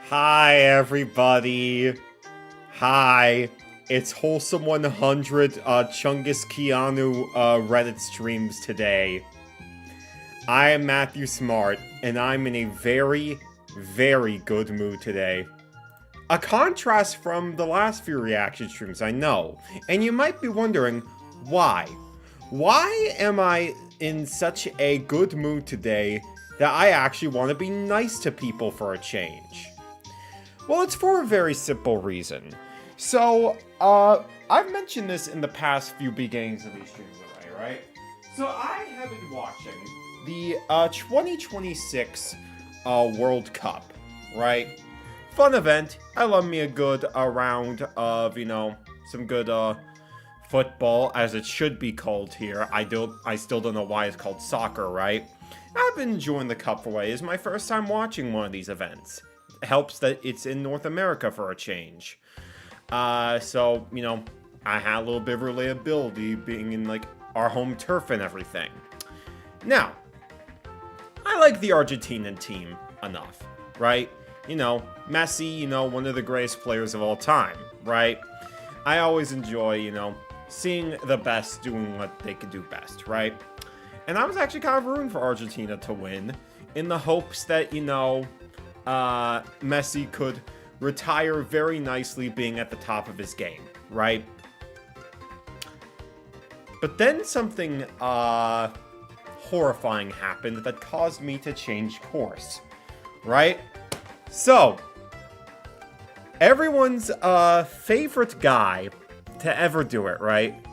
Hi, everybody. Hi. It's Wholesome 100 Chungus Keanu Reddit streams today. I am Matthew Smart, and I'm in a very, very good mood today. A contrast from the last few reaction streams, I know. And you might be wondering, why? Why am I in such a good mood today that I actually want to be nice to people for a change? Well, it's for a very simple reason. So, I've mentioned this in the past few beginnings of these streams already, right? So I have been watching the 2026 World Cup, right? Fun event. I love me a good round of, some good football, as it should be called here. I still don't know why it's called soccer, right? I've been enjoying the Cup for what is my first time watching one of these events. It helps that it's in North America for a change. So, I had a little bit of relatability being in, our home turf and everything. Now, I like the Argentinian team enough, right? Messi, one of the greatest players of all time, right? I always enjoy, seeing the best doing what they can do best, right? And I was actually kind of rooting for Argentina to win in the hopes that, Messi could retire very nicely being at the top of his game, right? But then something horrifying happened that caused me to change course, right? So, everyone's favorite guy to ever do it, right?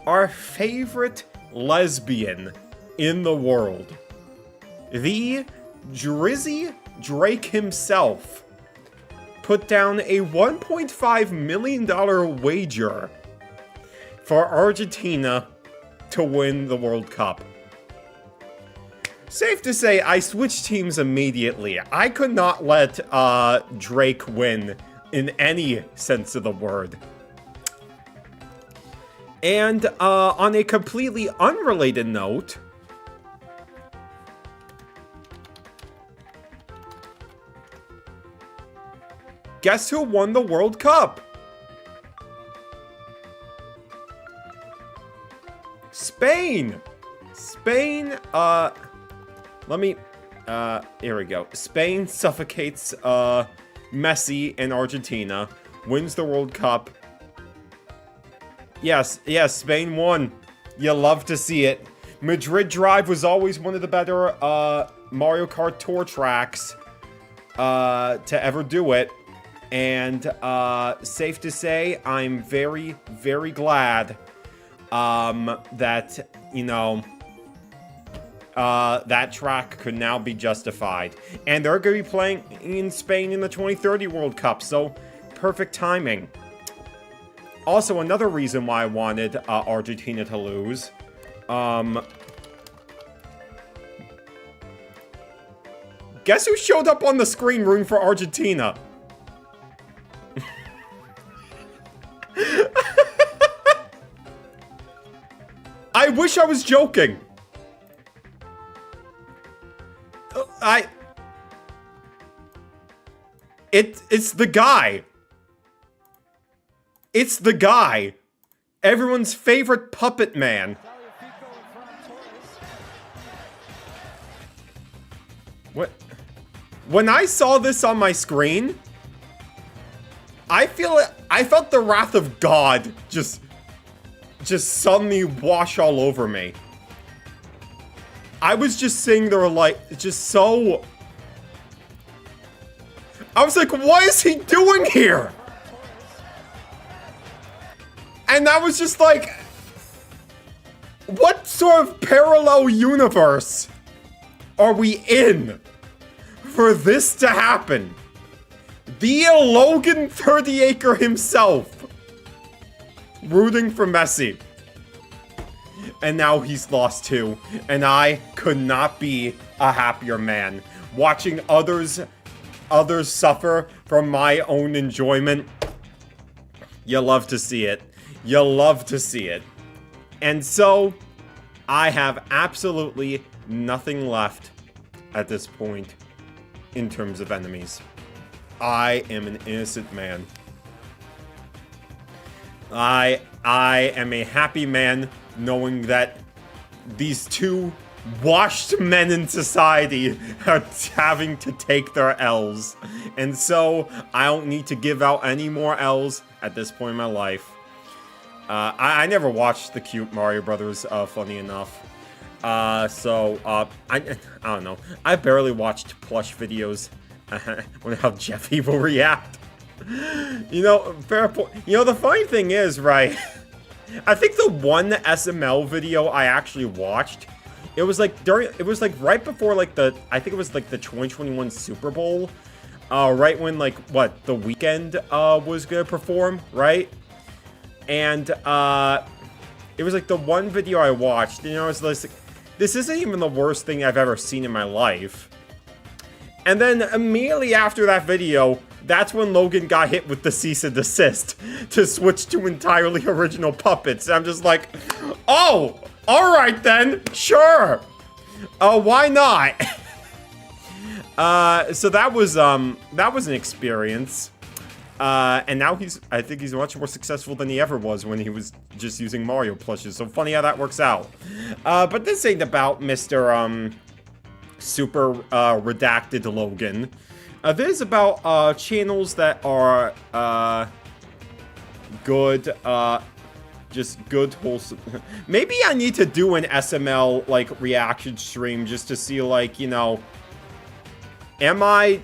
Our favorite lesbian in the world. The Drizzy Drake himself put down a $1.5 million wager for Argentina to win the World Cup. Safe to say, I switched teams immediately. I could not let Drake win in any sense of the word. And on a completely unrelated note, guess who won the World Cup? Spain! Spain, here we go. Spain suffocates, Messi and Argentina, wins the World Cup. Yes, Spain won. You love to see it. Madrid Drive was always one of the better, Mario Kart Tour tracks, to ever do it. And, safe to say, I'm very, very glad, that, that track could now be justified. And they're going to be playing in Spain in the 2030 World Cup, so perfect timing. Also, another reason why I wanted, Argentina to lose, guess who showed up on the screen rooting for Argentina? I wish I was joking. It's the guy. It's the guy. Everyone's favorite puppet man. What? When I saw this on my screen, I felt the wrath of God just suddenly wash all over me. I was just sitting there I was like, what is he doing here? And I was just like, what sort of parallel universe are we in for this to happen? The Logan 30-acre himself rooting for Messi. And now he's lost too. And I could not be a happier man. Watching others suffer from my own enjoyment. You love to see it. You love to see it. And so, I have absolutely nothing left at this point in terms of enemies. I am an innocent man. I am a happy man knowing that these two washed men in society are having to take their L's. And so, I don't need to give out any more L's at this point in my life. I never watched the cute Mario Brothers, funny enough. I don't know. I barely watched plush videos on how Jeffy will react. You know, fair point. You know, the funny thing is, right, I think the one SML video I actually watched, it was like right before like I think it was like the 2021 Super Bowl, right when like, what, The Weeknd, was gonna perform, right? And, it was like the one video I watched, and, you know, it was like, this isn't even the worst thing I've ever seen in my life. And then immediately after that video, that's when Logan got hit with the cease and desist to switch to entirely original puppets. And I'm just like, oh, all right then, sure. Why not? So that was an experience. And now I think he's much more successful than he ever was when he was just using Mario plushes. So funny how that works out. But this ain't about Mr. Super redacted Logan. This is about channels that are good, just good, wholesome. Maybe I need to do an SML like reaction stream just to see, like, you know, am I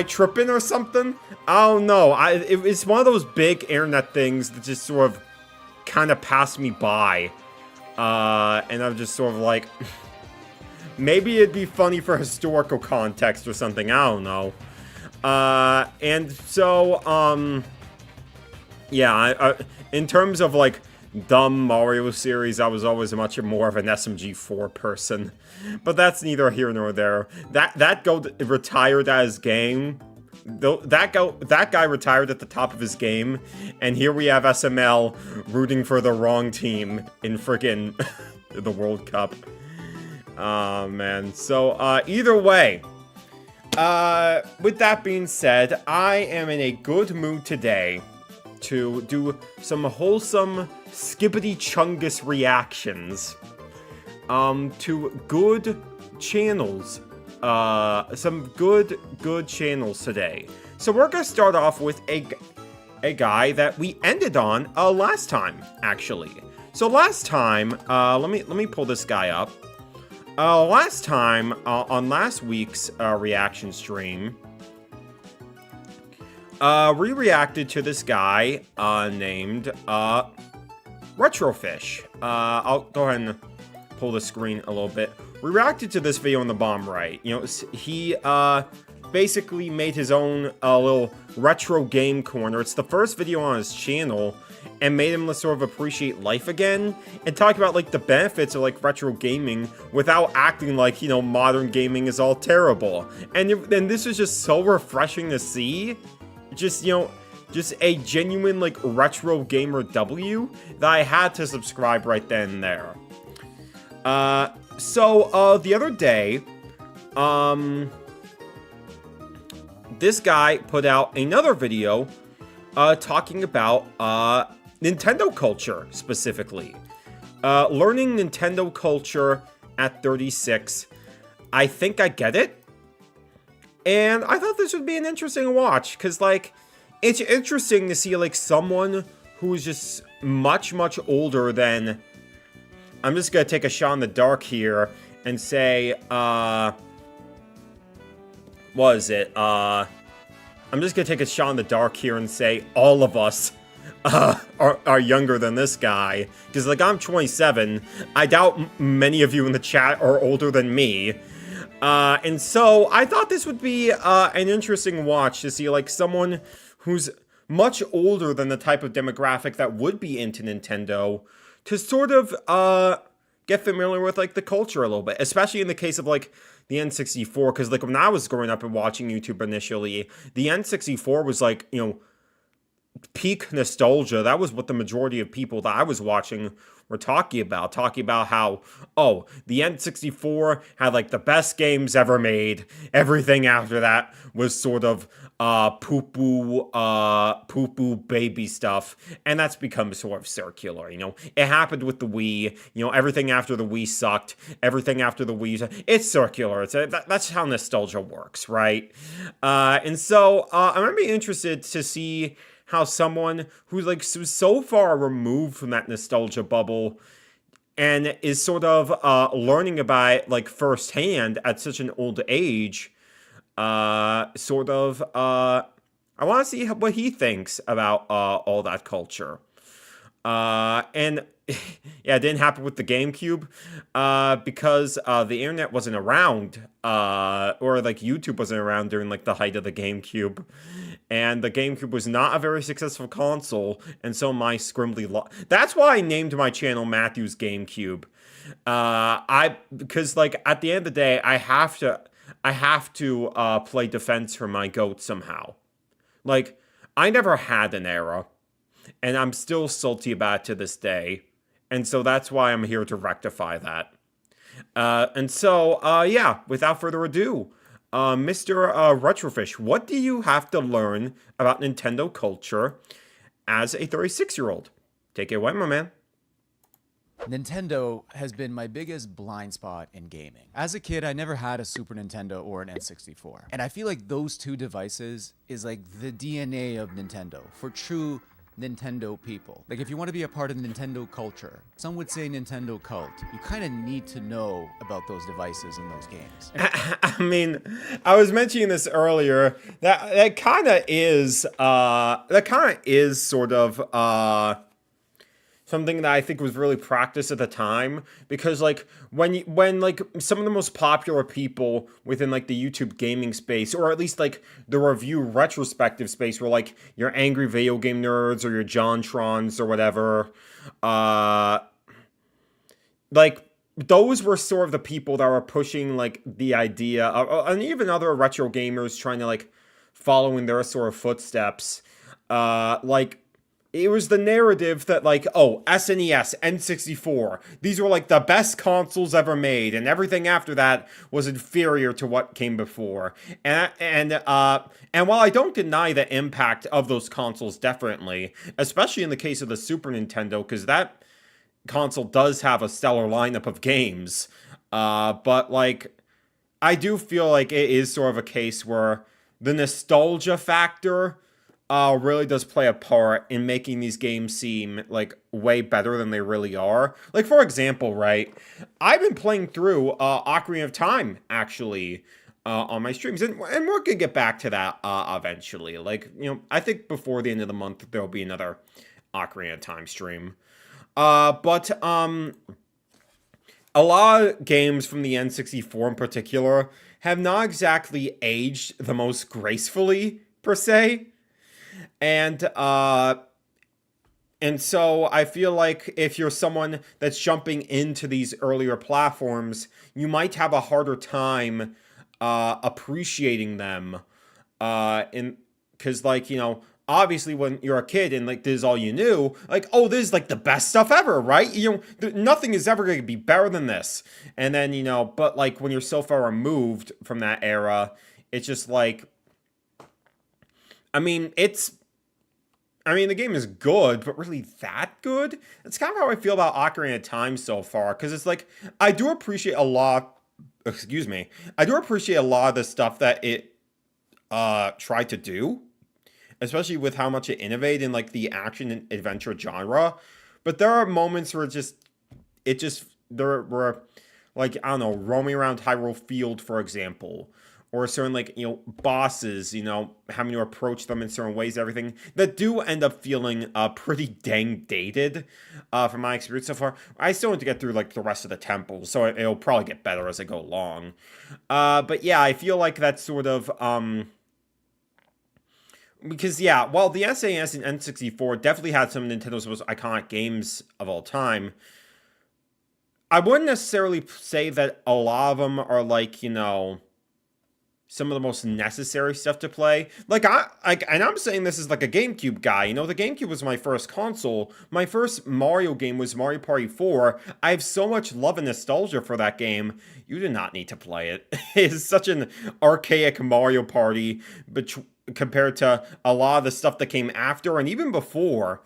tripping or something? I don't know. It's one of those big internet things that just sort of kind of passed me by. And I'm just sort of like, maybe it'd be funny for historical context or something. I don't know. And so, yeah, in terms of like dumb Mario series, I was always much more of an SMG4 person. But that's neither here nor there. That goat retired at his game. That guy retired at the top of his game, and here we have SML rooting for the wrong team in frickin' the World Cup. Man. So, either way, with that being said, I am in a good mood today to do some wholesome skibbity chungus reactions to good channels, some good channels today. So we're gonna start off with a guy that we ended on last time, actually. So last time, let me pull this guy up. Last time, on last week's reaction stream, we reacted to this guy named Retrofish. I'll go ahead and pull the screen a little bit. We reacted to this video on the bottom right. You know, he basically made his own little retro game corner. It's the first video on his channel, and made him sort of appreciate life again and talk about like the benefits of like retro gaming without acting like, you know, modern gaming is all terrible. And this was just so refreshing to see. Just, you know, just a genuine like retro gamer W that I had to subscribe right then and there. So the other day, this guy put out another video talking about Nintendo culture, specifically. Learning Nintendo culture at 36. I think I get it. And I thought this would be an interesting watch, because, like, it's interesting to see, like, someone who's just much older than... I'm just gonna take a shot in the dark here and say, what is it? I'm just gonna take a shot in the dark here and say all of us are younger than this guy. Because, like, I'm 27. I doubt many of you in the chat are older than me. And so, I thought this would be an interesting watch to see, like, someone who's much older than the type of demographic that would be into Nintendo to sort of get familiar with, like, the culture a little bit. Especially in the case of, like, the N64. Because, like, when I was growing up and watching YouTube initially, the N64 was, like, you know, peak nostalgia. That was what the majority of people that I was watching were talking about how, oh, the N64 had like the best games ever made. Everything after that was sort of poo-poo baby stuff, and that's become sort of circular, It happened with the Wii, everything after the Wii sucked, everything after the Wii, it's circular, that's how nostalgia works, right? And so, I'm gonna be interested to see how someone who's like so far removed from that nostalgia bubble and is sort of learning about it like firsthand at such an old age, I want to see what he thinks about all that culture. And yeah, it didn't happen with the GameCube because the internet wasn't around, or like YouTube wasn't around during like the height of the GameCube. And the GameCube was not a very successful console, and so my scrimbly that's why I named my channel Matthew's GameCube. Because like at the end of the day, I have to play defense for my GOAT somehow. Like, I never had an era, and I'm still salty about it to this day, and so that's why I'm here to rectify that. And so, yeah, without further ado, Mr. Retrofish, what do you have to learn about Nintendo culture as a 36-year-old? Take it away, my man. Nintendo has been my biggest blind spot in gaming. As a kid, I never had a Super Nintendo or an N64. And I feel like those two devices is like the DNA of Nintendo for true Nintendo people. Like if you want to be a part of Nintendo culture, some would say Nintendo cult, you kind of need to know about those devices and those games. I mean, I was mentioning this earlier, that kind of is sort of something that I think was really practiced at the time, because like when like some of the most popular people within like the YouTube gaming space, or at least like the review retrospective space, were like your angry video game nerds or your JonTrons or whatever, like those were sort of the people that were pushing like the idea of, and even other retro gamers trying to like follow in their sort of footsteps, like. It was the narrative that, like, oh, SNES, N64, these were, like, the best consoles ever made, and everything after that was inferior to what came before. And while I don't deny the impact of those consoles, definitely, especially in the case of the Super Nintendo, because that console does have a stellar lineup of games, but, like, I do feel like it is sort of a case where the nostalgia factor really does play a part in making these games seem like way better than they really are. Like, for example, right, I've been playing through Ocarina of Time, actually, on my streams, and we're gonna get back to that eventually. Like, I think before the end of the month, there'll be another Ocarina of Time stream. But a lot of games from the N64 in particular have not exactly aged the most gracefully, per se. And so I feel like if you're someone that's jumping into these earlier platforms, you might have a harder time appreciating them. Because, like, obviously when you're a kid and, like, this is all you knew, like, oh, this is, like, the best stuff ever, right? Nothing is ever going to be better than this. And then, but, like, when you're so far removed from that era, it's just, like, the game is good, but really that good? That's kind of how I feel about Ocarina of Time so far, because it's like, I do appreciate a lot of the stuff that it tried to do, especially with how much it innovated in like the action and adventure genre. But there are moments where there were, like, I don't know, roaming around Hyrule Field, for example, or certain, like, bosses, having to approach them in certain ways, everything, that do end up feeling pretty dang dated, from my experience so far. I still need to get through, like, the rest of the temples, so it'll probably get better as I go along. But yeah, I feel like that's sort of, because, yeah, while the SNES and N64 definitely had some of Nintendo's most iconic games of all time, I wouldn't necessarily say that a lot of them are, like, some of the most necessary stuff to play. And I'm saying this as like a GameCube guy. You know, the GameCube was my first console. My first Mario game was Mario Party 4. I have so much love and nostalgia for that game. You do not need to play it. It's such an archaic Mario Party compared to a lot of the stuff that came after and even before.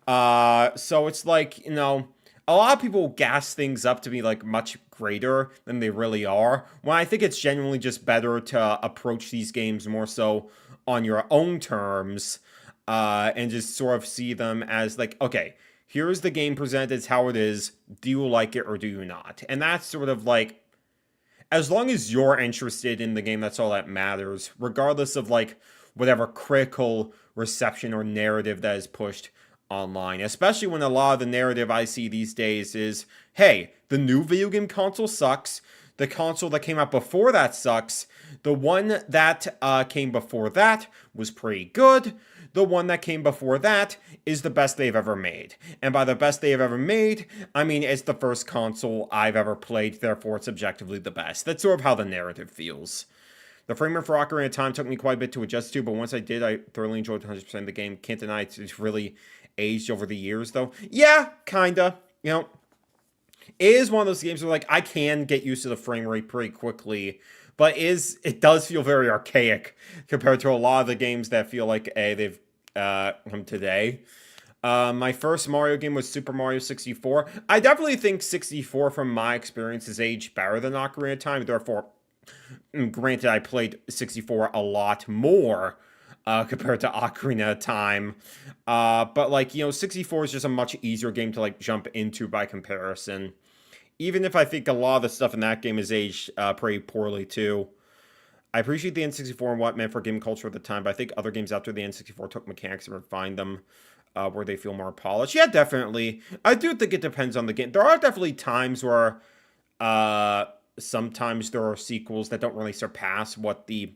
So it's like, you know, a lot of people gas things up to be like much greater than they really are, when I think it's genuinely just better to approach these games more so on your own terms, and just sort of see them as like, okay, here's the game presented as how it is. Do you like it or do you not? And that's sort of like, as long as you're interested in the game, that's all that matters, regardless of like whatever critical reception or narrative that is pushed online, especially when a lot of the narrative I see these days is, hey, the new video game console sucks, the console that came out before that sucks, the one that came before that was pretty good, the one that came before that is the best they've ever made. And by the best they've ever made, I mean it's the first console I've ever played, therefore it's objectively the best. That's sort of how the narrative feels. The frame rate for Ocarina of Time took me quite a bit to adjust to, but once I did, I thoroughly enjoyed 100% of the game. Can't deny it's really aged over the years, though. Yeah, kinda. You know, it is one of those games where, like, I can get used to the frame rate pretty quickly, but it does feel very archaic compared to a lot of the games that feel like, they've come today. My first Mario game was Super Mario 64. I definitely think 64, from my experience, has aged better than Ocarina of Time, therefore, granted, I played 64 a lot more compared to Ocarina of Time. But, like, you know, 64 is just a much easier game to, like, jump into by comparison. Even if I think a lot of the stuff in that game is aged pretty poorly, too. I appreciate the N64 and what it meant for game culture at the time, but I think other games after the N64 took mechanics and refined them where they feel more polished. Yeah, definitely. I do think it depends on the game. There are definitely times where sometimes there are sequels that don't really surpass what the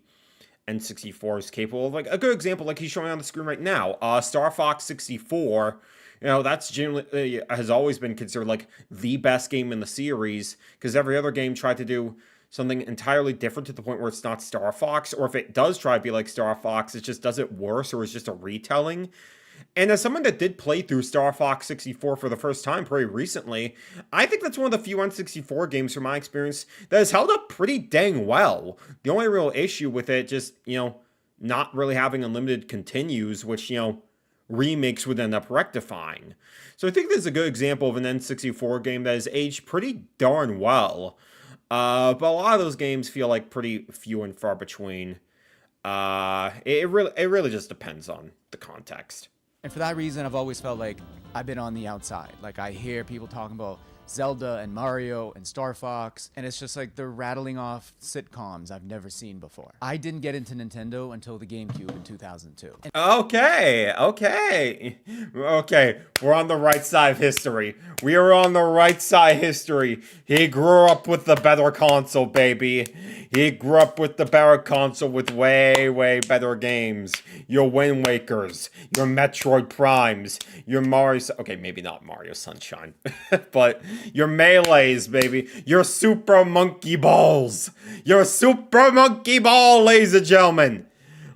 N64 is capable of. Like, a good example, like he's showing on the screen right now, Star Fox 64, you know, that's generally has always been considered like the best game in the series, because every other game tried to do something entirely different to the point where it's not Star Fox, or if it does try to be like Star Fox, it just does it worse, or it's just a retelling. And as someone that did play through Star Fox 64 for the first time pretty recently, I think that's one of the few N64 games from my experience that has held up pretty dang well. The only real issue with it just, you know, not really having unlimited continues, which, you know, remakes would end up rectifying. So I think this is a good example of an N64 game that has aged pretty darn well. But a lot of those games feel like pretty few and far between. It really just depends on the context. And for that reason, I've always felt like I've been on the outside. Like, I hear people talking about Zelda and Mario and Star Fox, and it's just like they're rattling off sitcoms I've never seen before. I didn't get into Nintendo until the GameCube in 2002. Okay. We're on the right side of history. We are on the right side of history. He grew up with the better console, baby. He grew up with the better console with way, way better games. Your Wind Wakers, your Metroid Primes, your Mario... Okay, maybe not Mario Sunshine, but your Melees, baby. Your Super Monkey Balls. Your Super Monkey Ball, ladies and gentlemen.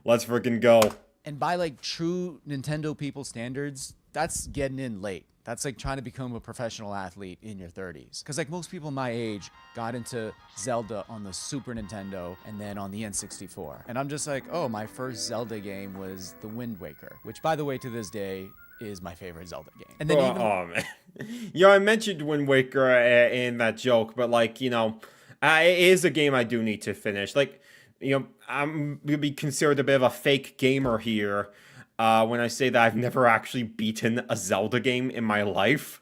Let's freaking go. And by, like, true Nintendo people standards, that's getting in late. That's like trying to become a professional athlete in your 30s. Because, like, most people my age got into Zelda on the Super Nintendo and then on the N64. And I'm just like, oh, my first Zelda game was The Wind Waker, which, by the way, to this day is my favorite Zelda game. And then man. You know, I mentioned Wind Waker in that joke, but, like, you know, it is a game I do need to finish. Like, you know, I'm gonna be considered a bit of a fake gamer here when I say that I've never actually beaten a Zelda game in my life.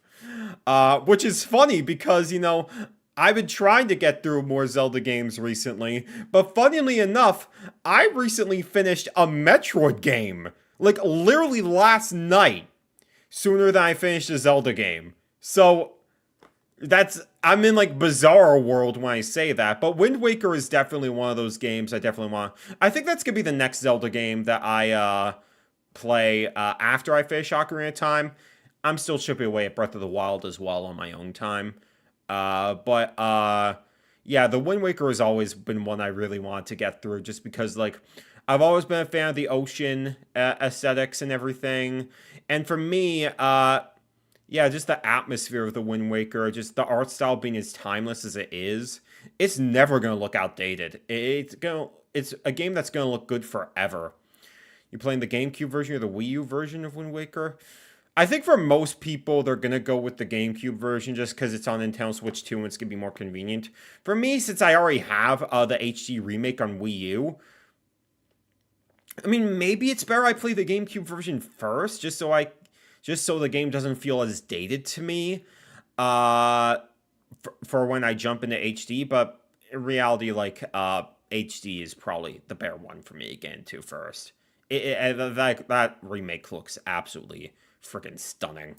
Which is funny because, you know, I've been trying to get through more Zelda games recently, but funnily enough, I recently finished a Metroid game. Like, literally last night, sooner than I finished a Zelda game. So, I'm in, like, bizarre world when I say that, but Wind Waker is definitely one of those games I definitely want. I think that's gonna be the next Zelda game that I, play, after I finish Ocarina of Time. I'm still chipping away at Breath of the Wild as well on my own time. yeah, the Wind Waker has always been one I really want to get through, just because, like, I've always been a fan of the ocean aesthetics and everything. And for me, yeah, just the atmosphere of the Wind Waker, just the art style being as timeless as it is, it's never gonna look outdated. It's a game that's gonna look good forever. You playing the GameCube version or the Wii U version of Wind Waker? I think for most people, they're gonna go with the GameCube version just because it's on Nintendo Switch 2 and it's gonna be more convenient. For me, since I already have the HD remake on Wii U, I mean, maybe it's better I play the GameCube version first, just so the game doesn't feel as dated to me, for when I jump into HD. But in reality, like, HD is probably the better one for me again too first. That remake looks absolutely freaking stunning.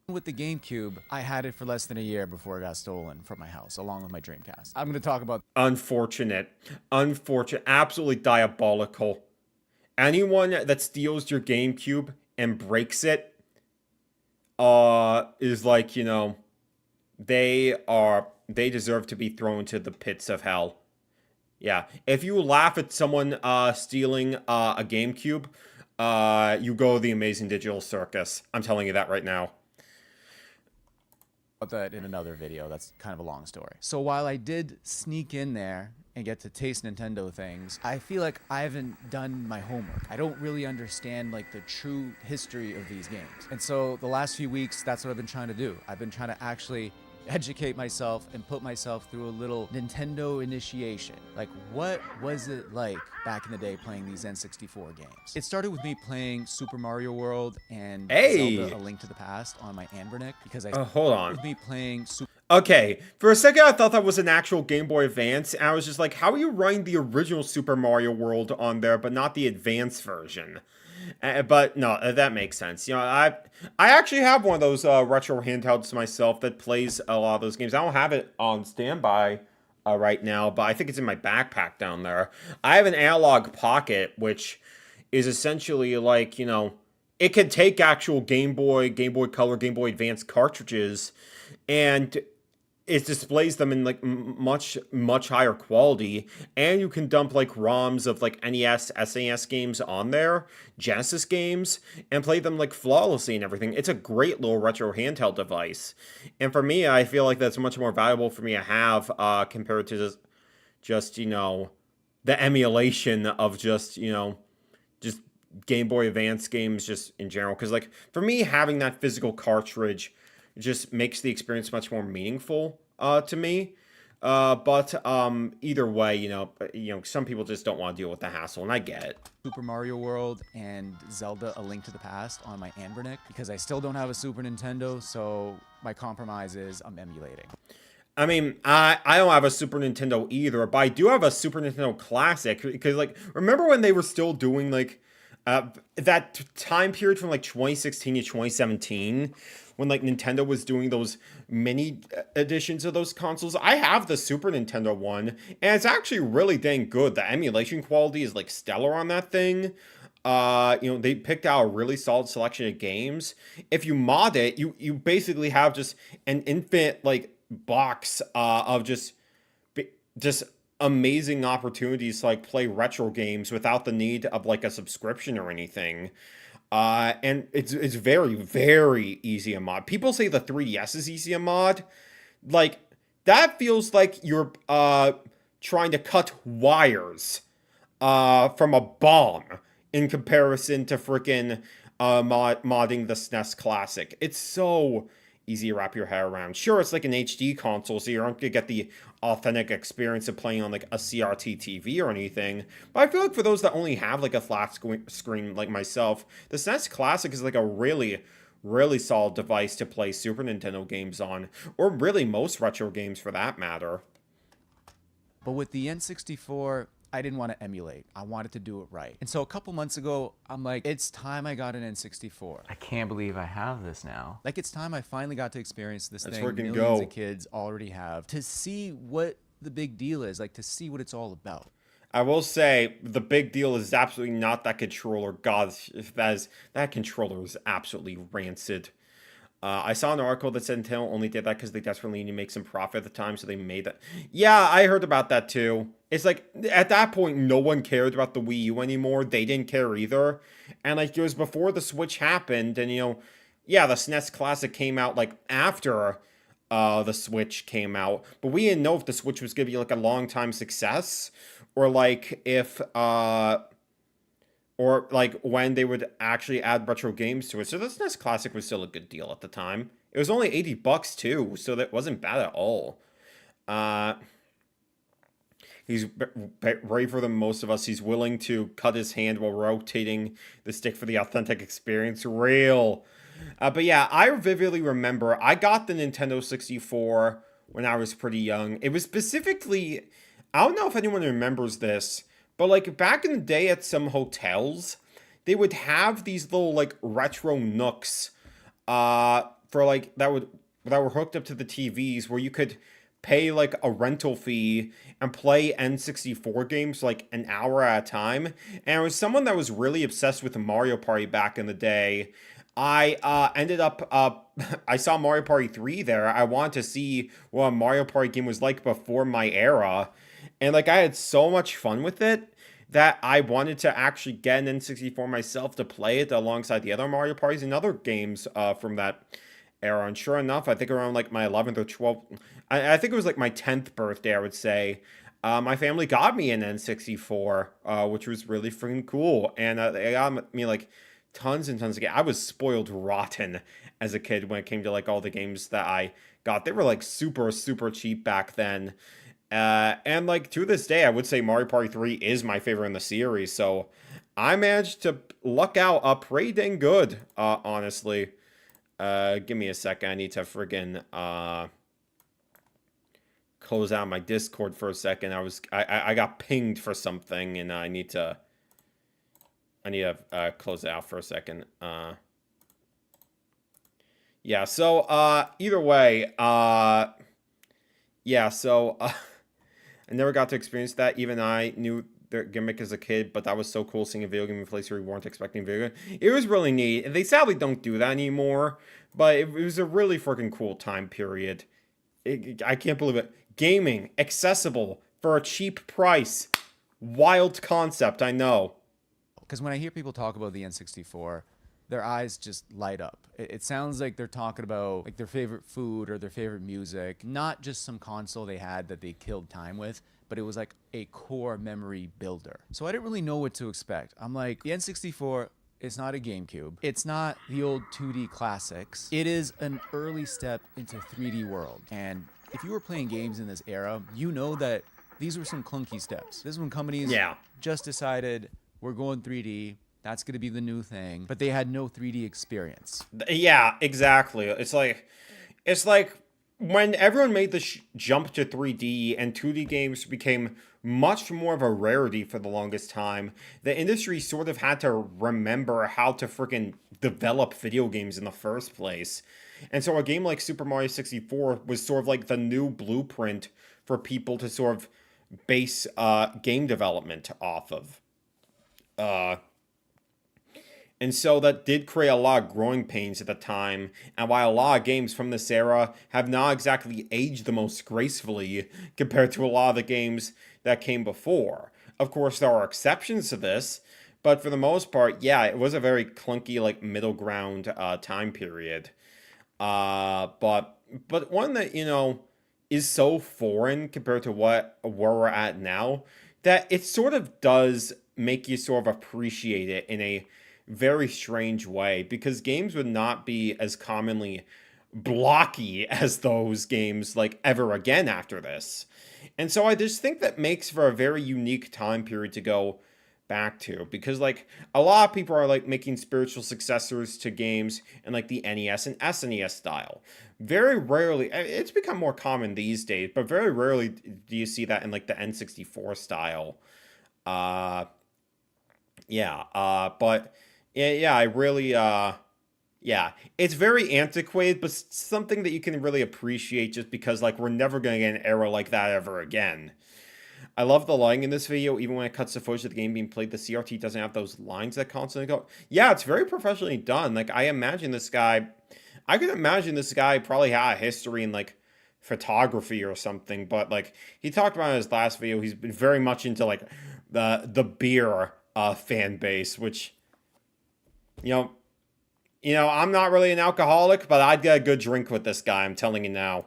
With the GameCube, I had it for less than a year before it got stolen from my house, along with my Dreamcast. I'm going to talk about... Unfortunate, absolutely diabolical. Anyone that steals your GameCube and breaks it, is like, you know, they deserve to be thrown to the pits of hell. Yeah, if you laugh at someone stealing a GameCube, you go to the Amazing Digital Circus. I'm telling you that right now. About that in another video. That's kind of a long story. So while I did sneak in there and get to taste Nintendo things, I feel like I haven't done my homework. I don't really understand like the true history of these games. And so the last few weeks, that's what I've been trying to do. I've been trying to actually educate myself and put myself through a little Nintendo initiation. Like, what was it like back in the day playing these N64 games? It started with me playing Super Mario World and Zelda: A Link to the Past on my Anbernic, because hold on. With me playing Super... Okay, for a second I thought that was an actual Game Boy Advance, and I was just like, how are you running the original Super Mario World on there, but not the Advance version? But no, that makes sense. You know, I actually have one of those retro handhelds myself that plays a lot of those games. I don't have it on standby right now, but I think it's in my backpack down there. I have an analog pocket, which is essentially like, you know, it can take actual Game Boy Color, Game Boy Advance cartridges, and it displays them in like much higher quality, and you can dump like ROMs of like NES, SNES games on there, Genesis games, and play them like flawlessly and everything. It's a great little retro handheld device, and for me, I feel like that's much more valuable for me to have compared to just you know, the emulation of just, you know, just Game Boy Advance games just in general. Because like for me, having that physical cartridge just makes the experience much more meaningful to me. But either way, you know, some people just don't want to deal with the hassle, and I get it. Super Mario World and Zelda: A Link to the Past on my Anbernic, because I still don't have a Super Nintendo, so my compromise is I'm emulating. I mean, I don't have a Super Nintendo either, but I do have a Super Nintendo Classic, because like, remember when they were still doing like that time period from like 2016 to 2017, when like Nintendo was doing those mini editions of those consoles? I have the Super Nintendo one, and it's actually really dang good. The emulation quality is like stellar on that thing. You know, they picked out a really solid selection of games. If you mod it, you basically have just an infinite like box of just amazing opportunities to like play retro games without the need of like a subscription or anything. And it's very, very easy to mod. People say the 3DS is easy to mod. Like, that feels like you're trying to cut wires from a bomb in comparison to freaking modding the SNES Classic. It's so easy to wrap your head around. Sure, it's like an HD console, so you aren't gonna get the authentic experience of playing on like a CRT TV or anything. But I feel like for those that only have like a flat screen like myself, the SNES Classic is like a really, really solid device to play Super Nintendo games on, or really most retro games for that matter. But with the N64, I didn't want to emulate. I wanted to do it right. And so a couple months ago, I'm like, it's time I got an N64. I can't believe I have this now. Like, it's time I finally got to experience this thing freaking millions go. of kids already have, to see what the big deal is, like to see what it's all about. I will say the big deal is absolutely not that controller. God, that controller is absolutely rancid. I saw an article that said Nintendo only did that because they desperately needed to make some profit at the time, so they made that. Yeah, I heard about that too. It's like, at that point, no one cared about the Wii U anymore. They didn't care either. And, like, it was before the Switch happened, and, yeah, the SNES Classic came out, like, after the Switch came out. But we didn't know if the Switch was going to be, like, a long-time success, or, like, if, or, like, when they would actually add retro games to it. So the SNES Classic was still a good deal at the time. It was only $80 too, so that wasn't bad at all. He's braver than most of us. He's willing to cut his hand while rotating the stick for the authentic experience. Real. But yeah, I vividly remember I got the Nintendo 64 when I was pretty young. It was specifically, I don't know if anyone remembers this, but, like, back in the day at some hotels, they would have these little, like, retro nooks, for, like, that were hooked up to the TVs, where you could pay, like, a rental fee and play N64 games, like, an hour at a time. And it was someone that was really obsessed with Mario Party back in the day. I ended up, I saw Mario Party 3 there. I wanted to see what a Mario Party game was like before my era. And, like, I had so much fun with it that I wanted to actually get an N64 myself to play it alongside the other Mario Parties and other games from that era. And sure enough, I think around, like, my 11th or 12th, I think it was, like, my 10th birthday, I would say, my family got me an N64, which was really freaking cool. And they got me, like, tons and tons of games. I was spoiled rotten as a kid when it came to, like, all the games that I got. They were, like, super, super cheap back then. And, like, to this day, I would say Mario Party 3 is my favorite in the series, so I managed to luck out pretty dang good, honestly. Give me a second, I need to friggin', close out my Discord for a second. I got pinged for something, and I need to close it out for a second. Yeah, so, either way, yeah, so, I never got to experience that. Even I knew their gimmick as a kid, but that was so cool seeing a video game in place where we weren't expecting video game. It was really neat. They sadly don't do that anymore, but it was a really freaking cool time period. I can't believe it. Gaming, accessible, for a cheap price. Wild concept, I know. Because when I hear people talk about the N64, their eyes just light up. It sounds like they're talking about, like, their favorite food or their favorite music, not just some console they had that they killed time with, but it was like a core memory builder. So I didn't really know what to expect. I'm like, the N64, it's not a GameCube. It's not the old 2D classics. It is an early step into 3D world. And if you were playing games in this era, you know that these were some clunky steps. This is when companies just decided, we're going 3D. That's going to be the new thing. But they had no 3D experience. Yeah, exactly. It's like when everyone made the jump to 3D and 2D games became much more of a rarity for the longest time, the industry sort of had to remember how to freaking develop video games in the first place. And so a game like Super Mario 64 was sort of like the new blueprint for people to sort of base game development off of. And so that did create a lot of growing pains at the time, and while a lot of games from this era have not exactly aged the most gracefully compared to a lot of the games that came before. Of course, there are exceptions to this, but for the most part, yeah, it was a very clunky, like, middle ground time period. But one that, is so foreign compared to where we're at now, that it sort of does make you sort of appreciate it in a very strange way, because games would not be as commonly blocky as those games, like, ever again after this. And so I just think that makes for a very unique time period to go back to, because, like, a lot of people are, like, making spiritual successors to games in, like, the NES and SNES style. Very rarely, it's become more common these days, but very rarely do you see that in, like, the N64 style. But yeah, I really, it's very antiquated, but something that you can really appreciate just because, like, we're never going to get an era like that ever again. I love the lighting in this video, even when it cuts to footage of the game being played, the CRT doesn't have those lines that constantly go. Yeah, it's very professionally done. Like, I imagine this guy, I can imagine this guy probably had a history in like photography or something, but like he talked about in his last video, he's been very much into like the beer fan base, which I'm not really an alcoholic, but I'd get a good drink with this guy, I'm telling you now.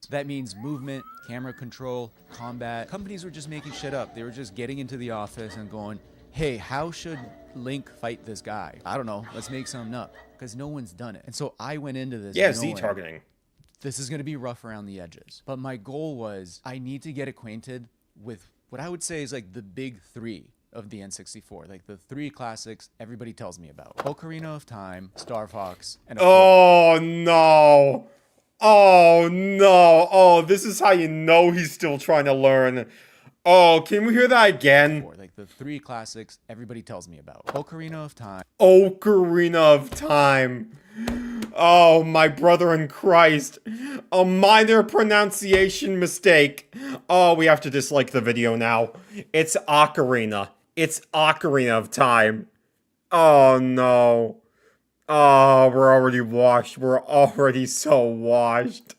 That means movement, camera control, combat. Companies were just making shit up. They were just getting into the office and going, hey, how should Link fight this guy? I don't know. Let's make something up. Because no one's done it. And so I went into this Z-targeting. This is going to be rough around the edges. But my goal was I need to get acquainted with what I would say is like the big three of the N64. Like the three classics everybody tells me about. Ocarina of Time, Star Fox, and Oh, no. Oh, no. Oh, this is how you know he's still trying to learn. Oh, can we hear that again? Like the three classics everybody tells me about. Ocarina of Time. Ocarina of Time. Oh, my brother in Christ. A minor pronunciation mistake. Oh, we have to dislike the video now. It's Ocarina. It's Ocarina of Time. Oh, no. Oh, we're already washed. We're already so washed.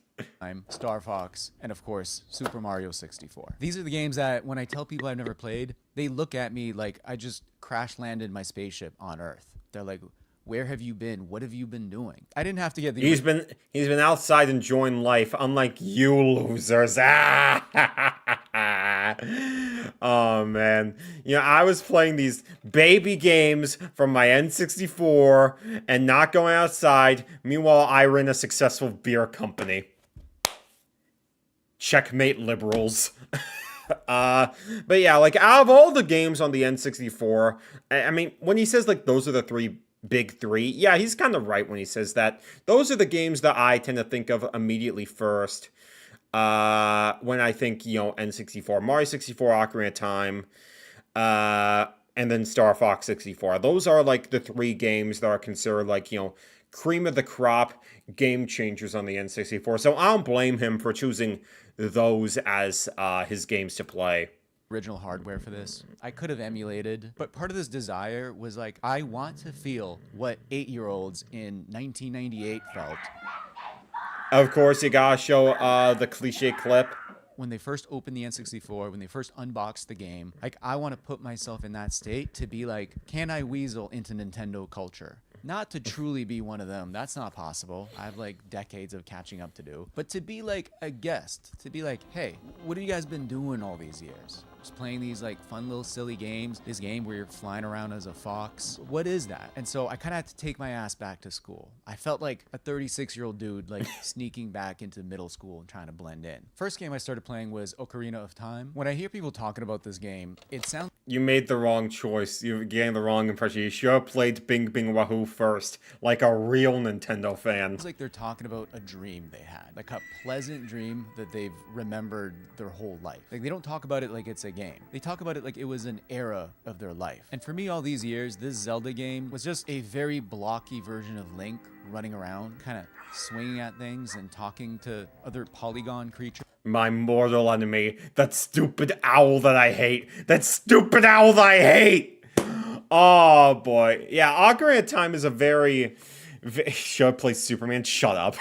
Star Fox, and of course, Super Mario 64. These are the games that when I tell people I've never played, they look at me like I just crash landed my spaceship on Earth. They're like, where have you been? What have you been doing? I didn't have to get the... He's been outside enjoying life, unlike you losers. Oh, man. I was playing these baby games from my N64 and not going outside. Meanwhile, I ran a successful beer company. Checkmate, liberals. But yeah, like, out of all the games on the N64, I mean, when he says, like, those are the big three, yeah, he's kind of right when he says that. Those are the games that I tend to think of immediately first. When I think, N64, Mario 64, Ocarina of Time, and then Star Fox 64. Those are, like, the three games that are considered, like, cream of the crop game changers on the N64. So I don't blame him for choosing those as his games to play. Original hardware for this I could have emulated, but part of this desire was like, I want to feel what 8-year-olds in 1998 felt. Of course, you gotta show the cliche clip. When they first opened the N64, when they first unboxed the game, like, I want to put myself in that state to be like, can I weasel into Nintendo culture? Not to truly be one of them. That's not possible. I have like decades of catching up to do. But to be like a guest, to be like, hey, what have you guys been doing all these years? Just playing these like fun little silly games. This game where you're flying around as a fox. What is that? And so I kind of had to take my ass back to school. I felt like a 36-year-old dude like sneaking back into middle school and trying to blend in. First game I started playing was Ocarina of Time. When I hear people talking about this game, it sounds... You made the wrong choice. You're getting the wrong impression. You should have played Bing Bing Wahoo first, like a real Nintendo fan. It's like they're talking about a dream they had, like a pleasant dream that they've remembered their whole life. Like, they don't talk about it like it's a game. They talk about it like it was an era of their life. And for me, all these years, this Zelda game was just a very blocky version of Link running around, kind of swinging at things and talking to other polygon creatures. My mortal enemy, that stupid owl that I hate. That stupid owl that I hate! Oh, boy. Yeah, Ocarina of Time is a very should I play Superman? Shut up.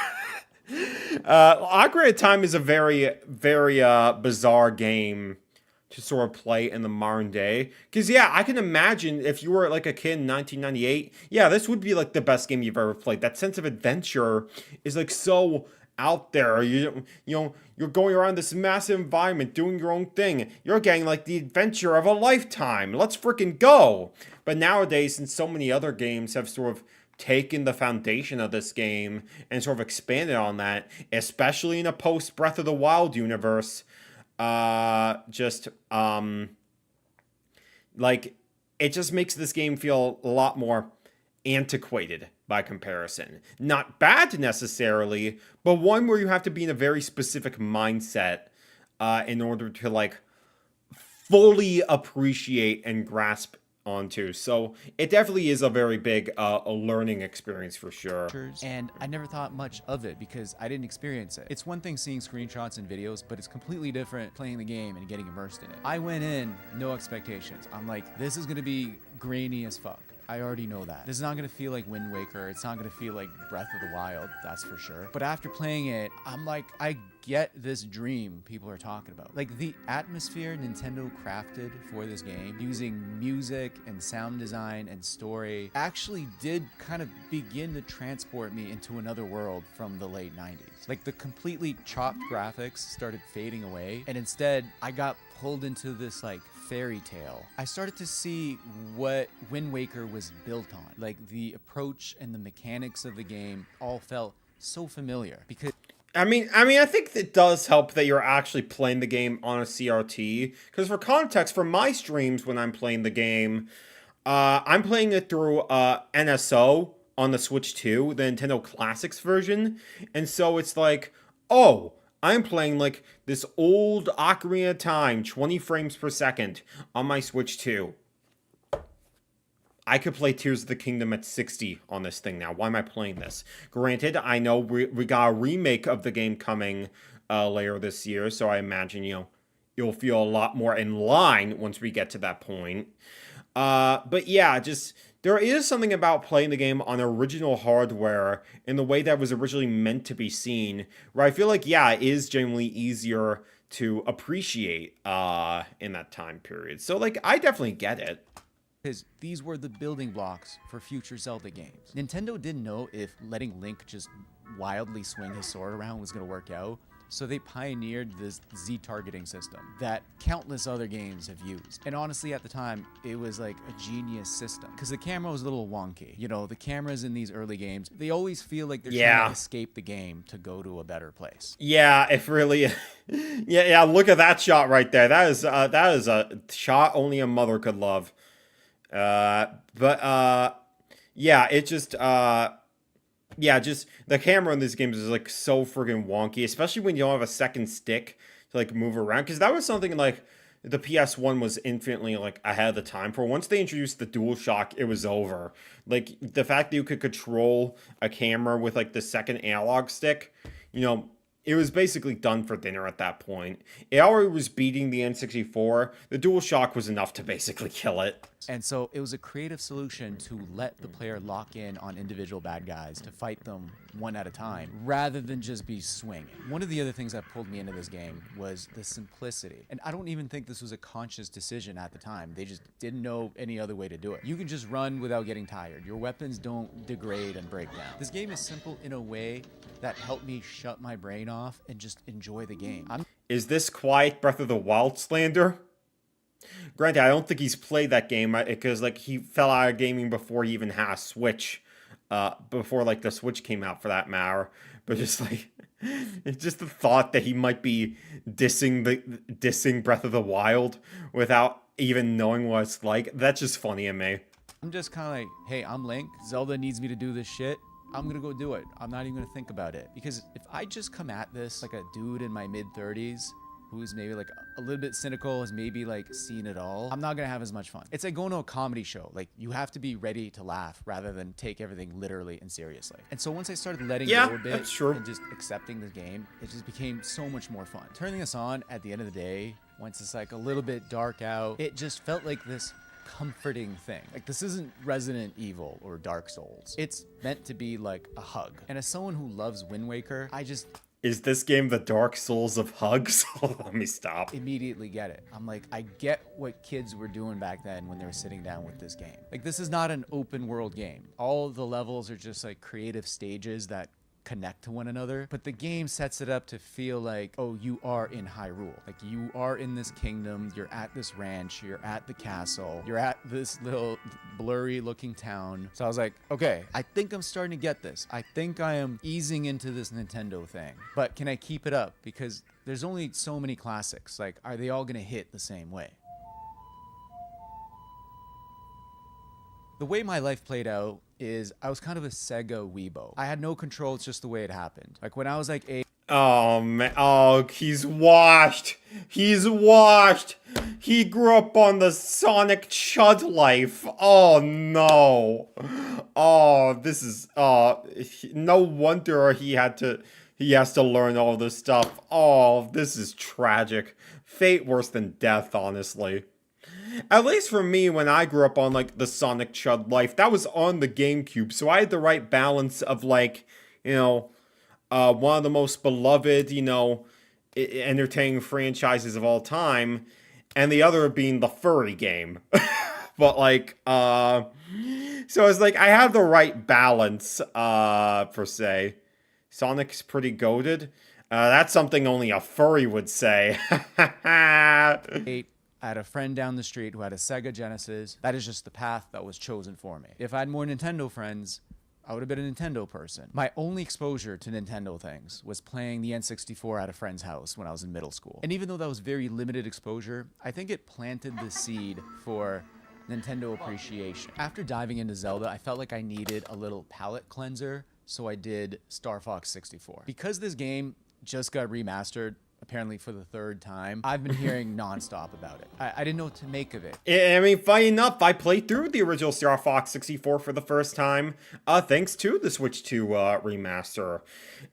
Ocarina of Time is a very, very bizarre game to sort of play in the modern day. Because, yeah, I can imagine if you were like a kid in 1998, yeah, this would be like the best game you've ever played. That sense of adventure is like so out there. You're going around this massive environment, doing your own thing. You're getting like the adventure of a lifetime. Let's freaking go. But nowadays, since so many other games have sort of taken the foundation of this game and sort of expanded on that, especially in a post Breath of the Wild universe, like, it just makes this game feel a lot more antiquated by comparison. Not bad necessarily, but one where you have to be in a very specific mindset in order to, like, fully appreciate and grasp onto. So it definitely is a very big a learning experience for sure. And I never thought much of it because I didn't experience it. It's one thing seeing screenshots and videos, but it's completely different playing the game and getting immersed in it. I went in no expectations. I'm like, this is gonna be grainy as fuck. I already know that. This is not gonna feel like Wind Waker. It's not gonna feel like Breath of the Wild, that's for sure. But after playing it, I'm like, I get this dream people are talking about. Like the atmosphere Nintendo crafted for this game, using music and sound design and story, actually did kind of begin to transport me into another world from the late 90s. Like the completely chopped graphics started fading away, and instead I got pulled into this like fairy tale. I started to see what Wind Waker was built on. Like the approach and the mechanics of the game all felt so familiar because I mean, I think it does help that you're actually playing the game on a CRT. Because for context, for my streams when I'm playing the game, I'm playing it through NSO on the Switch 2, the Nintendo Classics version. And so it's like, oh, I'm playing like this old Ocarina of Time, 20 frames per second on my Switch 2. I could play Tears of the Kingdom at 60 on this thing now. Why am I playing this? Granted, I know we got a remake of the game coming later this year, so I imagine, it'll feel a lot more in line once we get to that point. But yeah, just there is something about playing the game on original hardware in the way that was originally meant to be seen, where I feel like, yeah, it is genuinely easier to appreciate in that time period. So, like, I definitely get it. because these were the building blocks for future Zelda games. Nintendo didn't know if letting Link just wildly swing his sword around was going to work out, so they pioneered this Z-targeting system that countless other games have used. And honestly, at the time, it was like a genius system, because the camera was a little wonky. You know, the cameras in these early games, they always feel like they're trying to escape the game to go to a better place. Yeah, if really... yeah, look at that shot right there. That is a shot only a mother could love. Yeah, it just, just the camera in these games is like so friggin' wonky, especially when you don't have a second stick to like move around. Because that was something like the PS1 was infinitely like ahead of the time for. Once they introduced the DualShock, it was over. Like the fact that you could control a camera with like the second analog stick, it was basically done for dinner at that point. It already was beating the N64. The DualShock was enough to basically kill it. And so it was a creative solution to let the player lock in on individual bad guys to fight them one at a time, rather than just be swinging. One of the other things that pulled me into this game was the simplicity. And I don't even think this was a conscious decision at the time. They just didn't know any other way to do it. You can just run without getting tired. Your weapons don't degrade and break down. This game is simple in a way that helped me shut my brain off and just enjoy the game. Is this quiet Breath of the Wild slander? Granted, I don't think he's played that game because like he fell out of gaming before he even had a Switch, before like the Switch came out for that matter. But just like, it's just the thought that he might be dissing Breath of the Wild without even knowing what it's like. That's just funny to me. I'm just kind of like, hey, I'm Link. Zelda needs me to do this shit. I'm gonna go do it. I'm not even gonna think about it. Because if I just come at this like a dude in my mid-30s who's maybe like a little bit cynical, has maybe like seen it all, I'm not gonna have as much fun. It's like going to a comedy show. Like you have to be ready to laugh rather than take everything literally and seriously. And so once I started letting go a bit and just accepting the game, it just became so much more fun. Turning this on at the end of the day, once it's like a little bit dark out, it just felt like this comforting thing. Like this isn't Resident Evil or Dark Souls. It's meant to be like a hug. And as someone who loves Wind Waker, Is this game the Dark Souls of hugs? Let me stop. Immediately get it. I'm like, I get what kids were doing back then when they were sitting down with this game. Like this is not an open world game. All of the levels are just like creative stages that connect to one another, but the game sets it up to feel like, oh, you are in Hyrule. Like you are in this kingdom, you're at this ranch, you're at the castle, you're at this little blurry looking town. So I was like, okay, I think I'm starting to get this. I think I am easing into this Nintendo thing, but can I keep it up? Because there's only so many classics. Like, are they all gonna hit the same way? The way my life played out is I was kind of a Sega weebo. I had no control, it's just the way it happened. Like when I was like 8. Oh man, oh, he's washed. He's washed. He grew up on the Sonic Chud life. Oh no. Oh, this is, no wonder he has to learn all this stuff. Oh, this is tragic. Fate worse than death, honestly. At least for me, when I grew up on, like, the Sonic Chud Life, that was on the GameCube, so I had the right balance of, like, you know, one of the most beloved, you know, entertaining franchises of all time, and the other being the furry game. But, like, so it's like, I have the right balance, per se. Sonic's pretty goated. That's something only a furry would say. I had a friend down the street who had a Sega Genesis. That is just the path that was chosen for me. If I had more Nintendo friends, I would have been a Nintendo person. My only exposure to Nintendo things was playing the N64 at a friend's house when I was in middle school. And even though that was very limited exposure, I think it planted the seed for Nintendo appreciation. After diving into Zelda, I felt like I needed a little palate cleanser, so I did Star Fox 64. Because this game just got remastered, apparently for the third time, I've been hearing nonstop about it. I didn't know what to make of it. I mean, funny enough, I played through the original Star Fox 64 for the first time, thanks to the Switch 2 remaster.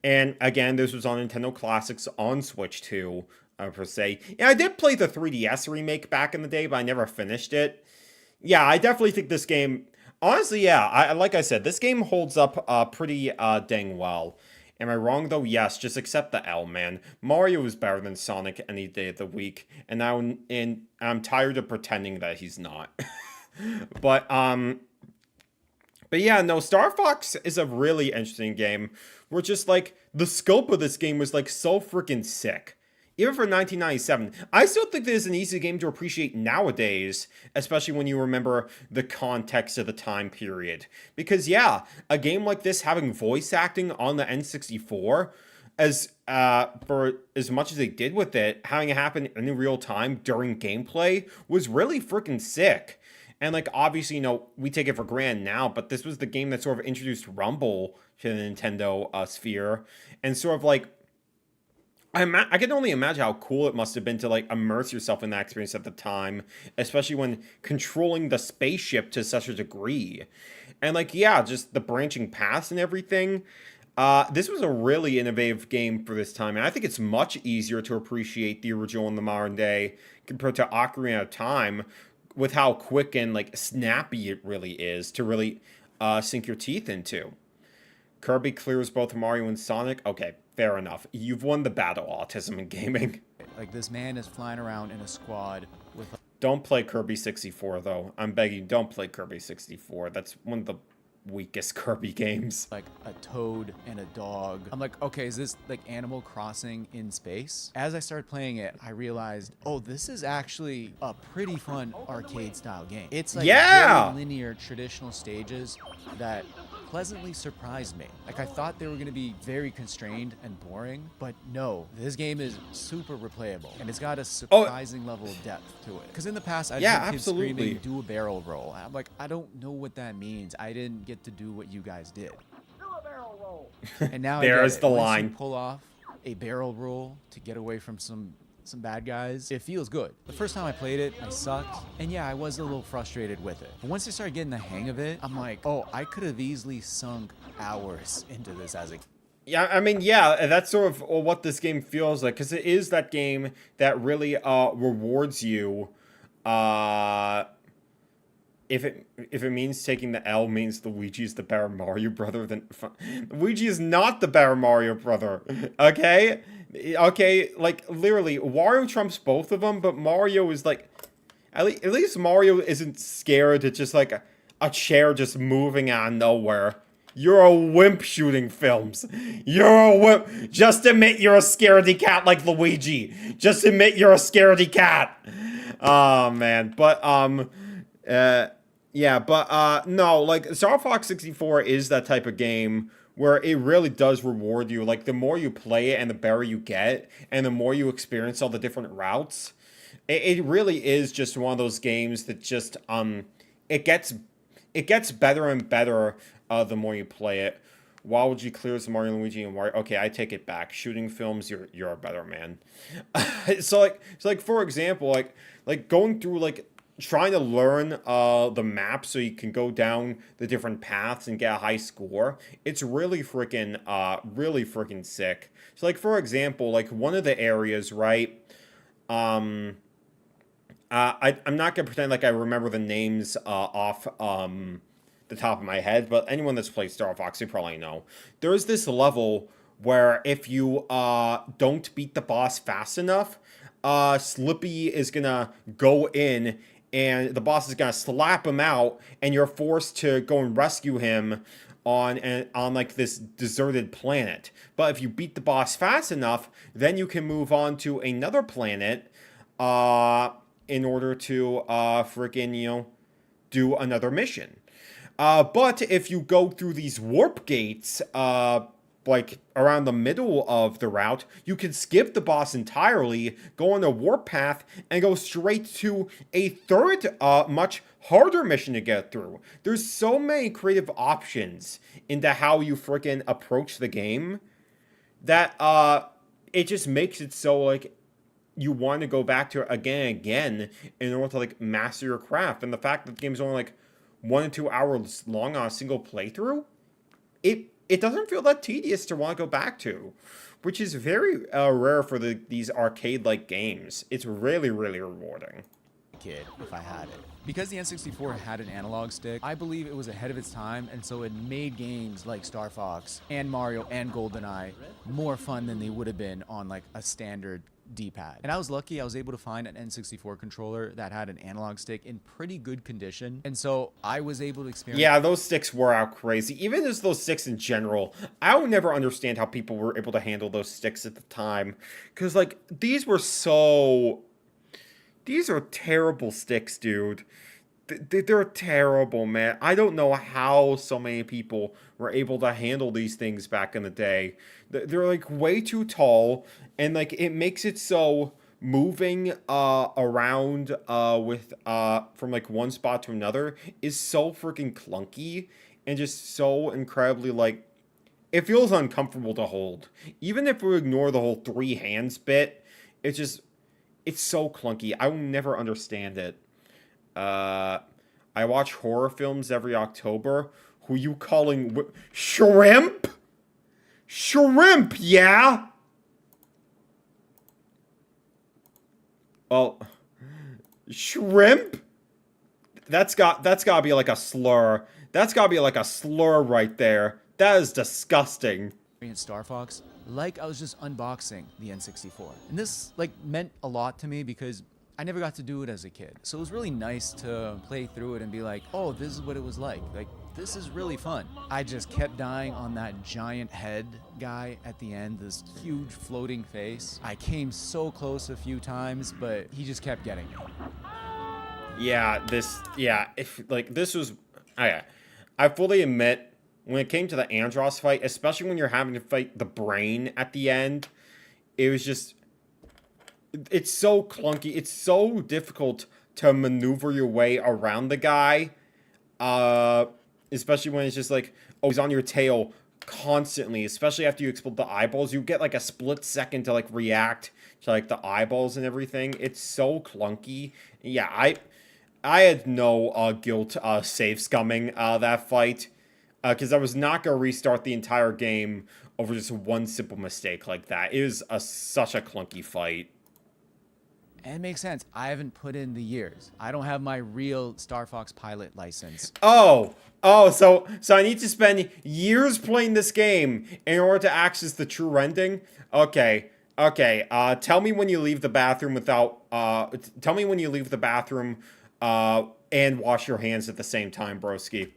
And again, this was on Nintendo Classics on Switch 2, per se. Yeah, I did play the 3DS remake back in the day, but I never finished it. Yeah, I definitely think this game... Honestly, yeah, like I said, this game holds up pretty dang well. Am I wrong, though? Yes, just accept the L, man. Mario is better than Sonic any day of the week, and I'm tired of pretending that he's not. But yeah, no, Star Fox is a really interesting game, where just, like, the scope of this game was, like, so freaking sick. Even for 1997, I still think this is an easy game to appreciate nowadays, especially when you remember the context of the time period. Because yeah, a game like this having voice acting on the N64, for as much as they did with it, having it happen in real time during gameplay was really freaking sick. And like, obviously, you know, we take it for granted now, but this was the game that sort of introduced Rumble to the Nintendo sphere, and sort of like, I can only imagine how cool it must have been to, like, immerse yourself in that experience at the time, especially when controlling the spaceship to such a degree. And, like, yeah, just the branching paths and everything. This was a really innovative game for this time, and I think it's much easier to appreciate the original in the modern day compared to Ocarina of Time, with how quick and, like, snappy it really is to really sink your teeth into. Kirby clears both Mario and Sonic. Okay, fair enough. You've won the battle, autism in gaming. Like, this man is flying around in a squad with... Don't play Kirby 64, though. I'm begging you, don't play Kirby 64. That's one of the weakest Kirby games. Like a toad and a dog. I'm like, okay, is this like Animal Crossing in space? As I started playing it, I realized, oh, this is actually a pretty fun arcade style game. It's like very linear, traditional stages that pleasantly surprised me. Like, I thought they were going to be very constrained and boring, but no, this game is super replayable, and it's got a surprising level of depth to it. Because in the past, I'd hear kids screaming, do a barrel roll. I'm like, I don't know what that means. I didn't get to do what you guys did. Do a barrel roll. And now there's the line. Once you pull off a barrel roll to get away from some bad guys, it feels good. The first time I played it, I sucked, and yeah, I was a little frustrated with it. But once I started getting the hang of it, I'm like, oh, I could have easily sunk hours into this as a... Yeah, I mean, yeah, that's sort of what this game feels like, because it is that game that really rewards you. If it means taking the L means Luigi's the better Mario brother, then Luigi is not the better Mario brother. Okay? Okay, like, literally, Wario trumps both of them, but Mario is like, at least Mario isn't scared at just like a chair just moving out of nowhere. You're a wimp shooting films. You're a wimp. Just admit you're a scaredy cat like Luigi. Just admit you're a scaredy cat. Oh, man. But, yeah, but, no, like, Star Fox 64 is that type of game where it really does reward you. Like, the more you play it and the better you get, and the more you experience all the different routes, it really is just one of those games that just, it gets better and better the more you play it. Waluigi clears Mario, Luigi, and Wario. Okay, I take it back. Shooting films, you're a better man. So like for example, like going through, like, trying to learn the map so you can go down the different paths and get a high score. It's really freaking sick. So, like, for example, like, one of the areas, right, I'm not gonna pretend like I remember the names off the top of my head, but anyone that's played Star Fox, you probably know. There's this level where if you don't beat the boss fast enough, Slippy is gonna go in and the boss is gonna slap him out, and you're forced to go and rescue him on like this deserted planet. But if you beat the boss fast enough, then you can move on to another planet in order to freaking, do another mission. But if you go through these warp gates, like around the middle of the route, you can skip the boss entirely, go on a warp path, and go straight to a third, much harder mission to get through. There's so many creative options into how you freaking approach the game that it just makes it so like you want to go back to it again and again in order to like master your craft. And the fact that the game is only like 1 to 2 hours long on a single playthrough, it doesn't feel that tedious to want to go back to, which is very rare for these arcade-like games. It's really, really rewarding. Kid, if I had it. Because the N64 had an analog stick, I believe it was ahead of its time, and so it made games like Star Fox and Mario and GoldenEye more fun than they would have been on like a standard D-pad. And I was lucky I was able to find an N64 controller that had an analog stick in pretty good condition, and so I was able to experience. Yeah, those sticks wore out crazy. Even just those sticks in general, I would never understand how people were able to handle those sticks at the time, because like these are terrible sticks, dude. They're terrible, man. I don't know how so many people were able to handle these things back in the day. They're like way too tall, and like it makes it so moving around with from like one spot to another is so freaking clunky and just so incredibly like it feels uncomfortable to hold. Even if we ignore the whole 3 hands bit, it's so clunky. I will never understand it. I watch horror films every October. Who you calling shrimp? Shrimp, yeah? Well, shrimp? That's gotta be like a slur. That's gotta be like a slur right there. That is disgusting. Star Fox like I was just unboxing the N64. And this like meant a lot to me because I never got to do it as a kid. So it was really nice to play through it and be like, oh, this is what it was like. Like, this is really fun. I just kept dying on that giant head guy at the end, this huge floating face. I came so close a few times, but he just kept getting me. Yeah, if like this was, I fully admit, when it came to the Andros fight, especially when you're having to fight the brain at the end, it was just, it's so clunky. It's so difficult to maneuver your way around the guy, especially when it's just like, oh, he's on your tail constantly, especially after you explode the eyeballs. You get like a split second to like react to like the eyeballs and everything. It's so clunky. Yeah, I had no guilt save scumming that fight, because I was not going to restart the entire game over just one simple mistake like that. It was such a clunky fight. And it makes sense. I haven't put in the years. I don't have my real Star Fox pilot license. So I need to spend years playing this game in order to access the true ending? Okay. Tell me when you leave the bathroom tell me when you leave the bathroom and wash your hands at the same time, broski.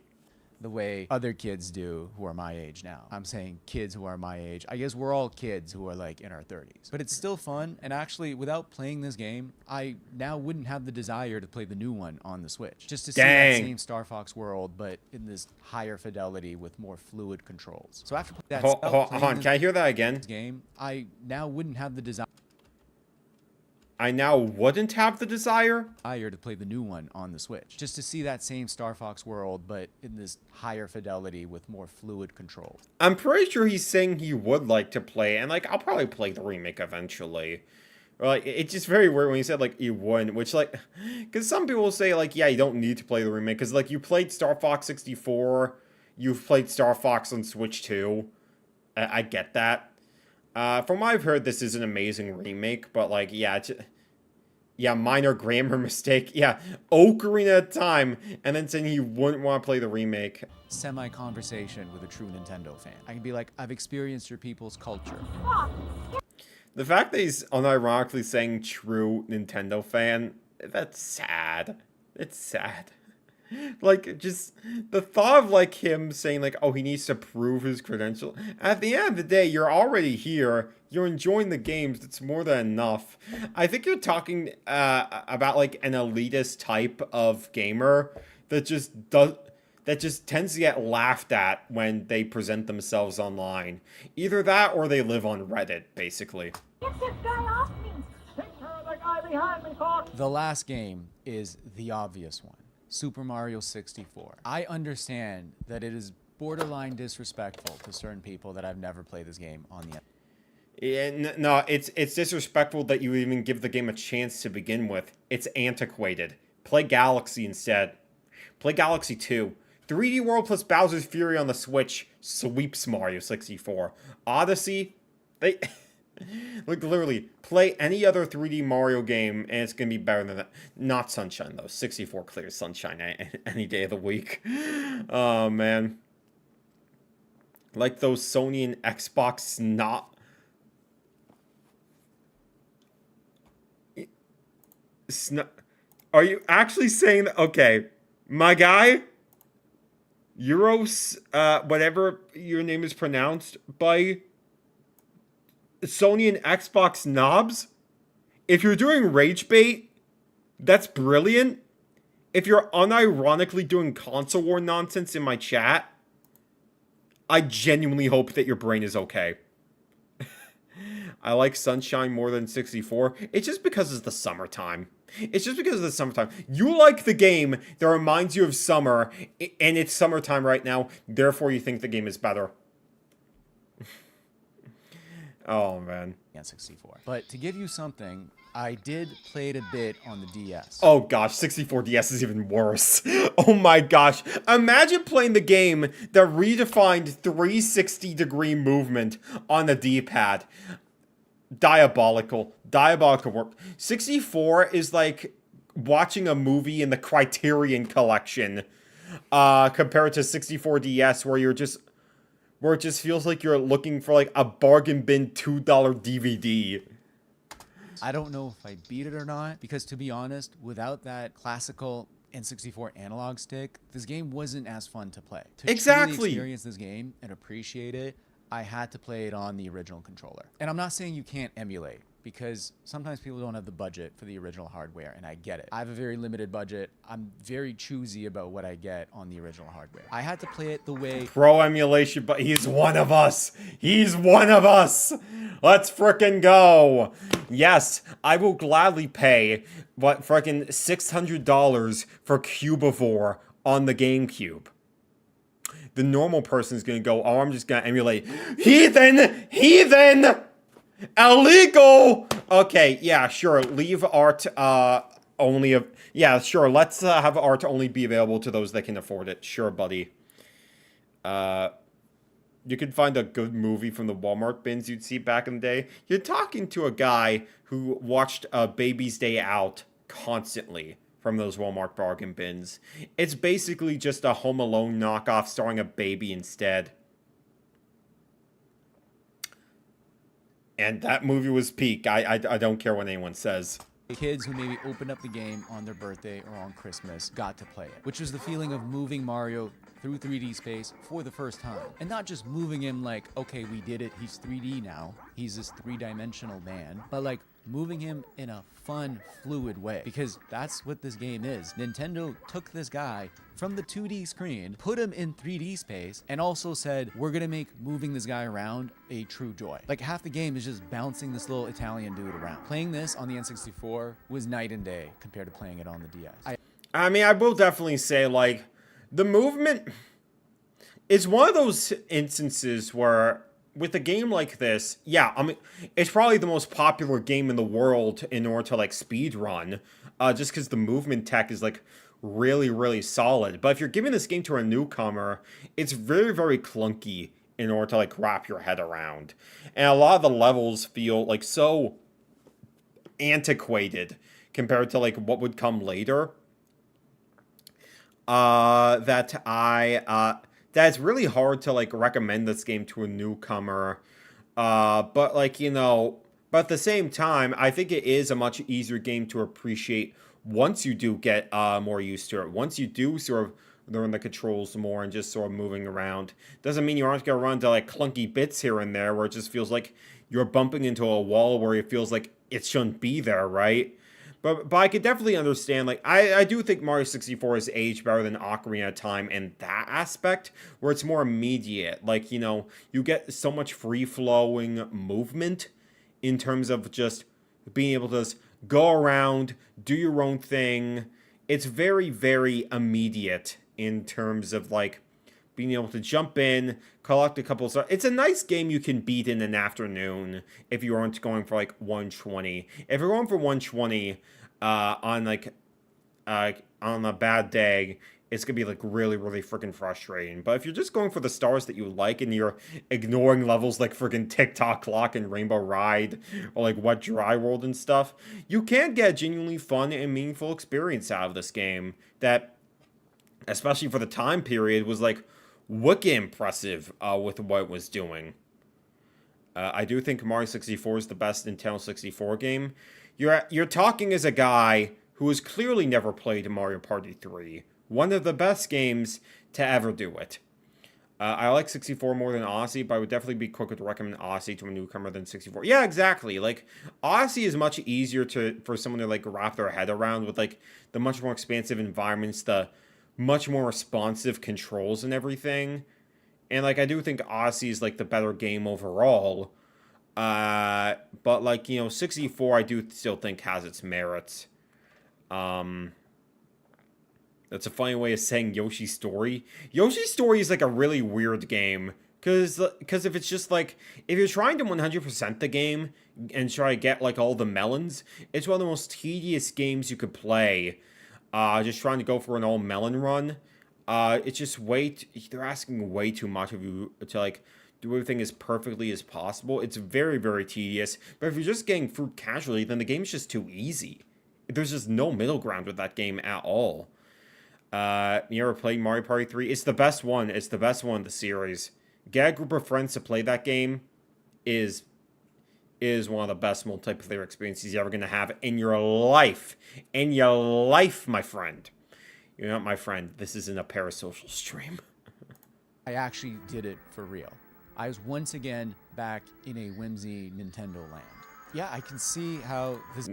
The way other kids do who are my age now. I'm saying kids who are my age. I guess we're all kids who are like in our 30s. But it's still fun, and actually, without playing this game, I now wouldn't have the desire to play the new one on the Switch. Just to see that same Star Fox world, but in this higher fidelity with more fluid controls. So after that, hold on, can I hear that again? Game, I now wouldn't have the desire. I now wouldn't have the desire to play the new one on the Switch. Just to see that same Star Fox world, but in this higher fidelity with more fluid controls. I'm pretty sure he's saying he would like to play, and like I'll probably play the remake eventually. Like it's just very weird when he said like you wouldn't, which like, because some people say like, yeah, you don't need to play the remake because like you played Star Fox 64, you've played Star Fox on Switch 2. I get that. From what I've heard, this is an amazing remake, but like, yeah, Yeah, minor grammar mistake. Yeah, Ocarina of Time, and then saying he wouldn't want to play the remake. Semi-conversation with a true Nintendo fan. I can be like, I've experienced your people's culture. The fact that he's unironically saying true Nintendo fan, that's sad. It's sad. Like, just the thought of, like, him saying, like, oh, he needs to prove his credential. At the end of the day, you're already here. You're enjoying the games. It's more than enough. I think you're talking about, like, an elitist type of gamer that just tends to get laughed at when they present themselves online. Either that or they live on Reddit, basically. Get this guy off me! Take care of the guy behind me, Fox! The last game is the obvious one. Super Mario 64. I understand that it is borderline disrespectful to certain people that I've never played this game on the... Yeah, no, it's disrespectful that you even give the game a chance to begin with. It's antiquated. Play Galaxy instead. Play Galaxy 2. 3D World plus Bowser's Fury on the Switch sweeps Mario 64. Odyssey, they... like, literally, play any other 3D Mario game, and it's gonna be better than that. Not Sunshine, though. 64 clears Sunshine any day of the week. Oh, man. Like those Sony and Xbox not... Are you actually saying that? Okay, my guy... Euros, whatever your name is pronounced by... Sony and Xbox knobs? If you're doing rage bait, that's brilliant. If you're unironically doing console war nonsense in my chat, I genuinely hope that your brain is okay. I like Sunshine more than 64. It's just because it's the summertime. It's just because of the summertime. You like the game that reminds you of summer, and it's summertime right now, therefore you think the game is better. Oh, man. N64. But to give you something, I did play it a bit on the DS. Oh, gosh. 64 DS is even worse. Oh, my gosh. Imagine playing the game that redefined 360-degree movement on the D-pad. Diabolical. Diabolical work. 64 is like watching a movie in the Criterion Collection compared to 64 DS where you're just... where it just feels like you're looking for, like, a bargain bin $2 DVD. I don't know if I beat it or not, because to be honest, without that classical N64 analog stick, this game wasn't as fun to play. To Exactly. truly experience this game and appreciate it, I had to play it on the original controller. And I'm not saying you can't emulate, because sometimes people don't have the budget for the original hardware, and I get it. I have a very limited budget. I'm very choosy about what I get on the original hardware. I had to play it the way... Pro emulation, but he's one of us. He's one of us. Let's frickin' go. Yes, I will gladly pay, what, frickin' $600 for Cubivore on the GameCube. The normal person's gonna go, oh, I'm just gonna emulate. Heathen! Heathen! Illegal! Okay, yeah, sure. Leave art only of... Yeah, sure. Let's have art only be available to those that can afford it. Sure, buddy. You can find a good movie from the Walmart bins you'd see back in the day. You're talking to a guy who watched Baby's Day Out constantly from those Walmart bargain bins. It's basically just a Home Alone knockoff starring a baby instead. And that movie was peak. I don't care what anyone says. Kids who maybe opened up the game on their birthday or on Christmas got to play it, which was the feeling of moving Mario through 3D space for the first time. And not just moving him like, okay, we did it, he's 3D now, he's this three-dimensional man, but like moving him in a fun, fluid way, because that's what this game is. Nintendo took this guy from the 2D screen, put him in 3D space, and also said, we're gonna make moving this guy around a true joy. Like, half the game is just bouncing this little Italian dude around. Playing this on the N64 was night and day compared to playing it on the DS. I mean, I will definitely say, like, the movement is one of those instances where, with a game like this, yeah, I mean, it's probably the most popular game in the world in order to, like, speed run, just because the movement tech is, like, really, really solid. But if you're giving this game to a newcomer, it's very, very clunky in order to, like, wrap your head around. And a lot of the levels feel, like, so antiquated compared to like what would come later. That's really hard to like recommend this game to a newcomer. But like, but at the same time, I think it is a much easier game to appreciate once you do get more used to it. Once you do sort of learn the controls more and just sort of moving around. Doesn't mean you aren't going to run into like clunky bits here and there where it just feels like you're bumping into a wall where it feels like it shouldn't be there, right? But I could definitely understand, like, I do think Mario 64 has aged better than Ocarina of Time in that aspect, where it's more immediate. Like, you get so much free-flowing movement in terms of just being able to just go around, do your own thing. It's very, very immediate in terms of, like, being able to jump in, collect a couple of stars. It's a nice game you can beat in an afternoon if you aren't going for like 120. If you're going for 120 on a bad day, it's gonna be like really, really freaking frustrating. But if you're just going for the stars that you like and you're ignoring levels like freaking TikTok Clock and Rainbow Ride or like Wet Dry World and stuff, you can get a genuinely fun and meaningful experience out of this game that, especially for the time period, was like wicked impressive with what it was doing. I do think Mario 64 is the best Nintendo 64 game. You're talking as a guy who has clearly never played Mario Party 3. One of the best games to ever do it. I like 64 more than Odyssey, but I would definitely be quicker to recommend Odyssey to a newcomer than 64. Yeah, exactly. Like, Odyssey is much easier for someone to like wrap their head around with like the much more expansive environments, the much more responsive controls and everything. And like I do think Odyssey is like the better game overall. But like, 64 I do still think has its merits. That's a funny way of saying Yoshi's Story. Yoshi's Story is like a really weird game. Because if it's just like, if you're trying to 100% the game and try to get like all the melons, it's one of the most tedious games you could play. Just trying to go for an all melon run. It's just they're asking way too much of you to like do everything as perfectly as possible. It's very, very tedious. But if you're just getting fruit casually, then the game's just too easy. There's just no middle ground with that game at all. You ever played Mario Party 3? It's the best one. It's the best one in the series. Get a group of friends to play that game is one of the best multiplayer experiences you're ever going to have in your life. In your life, my friend. You're not my friend. This isn't a parasocial stream. I actually did it for real. I was once again back in a whimsy Nintendo land. Yeah, I can see how this...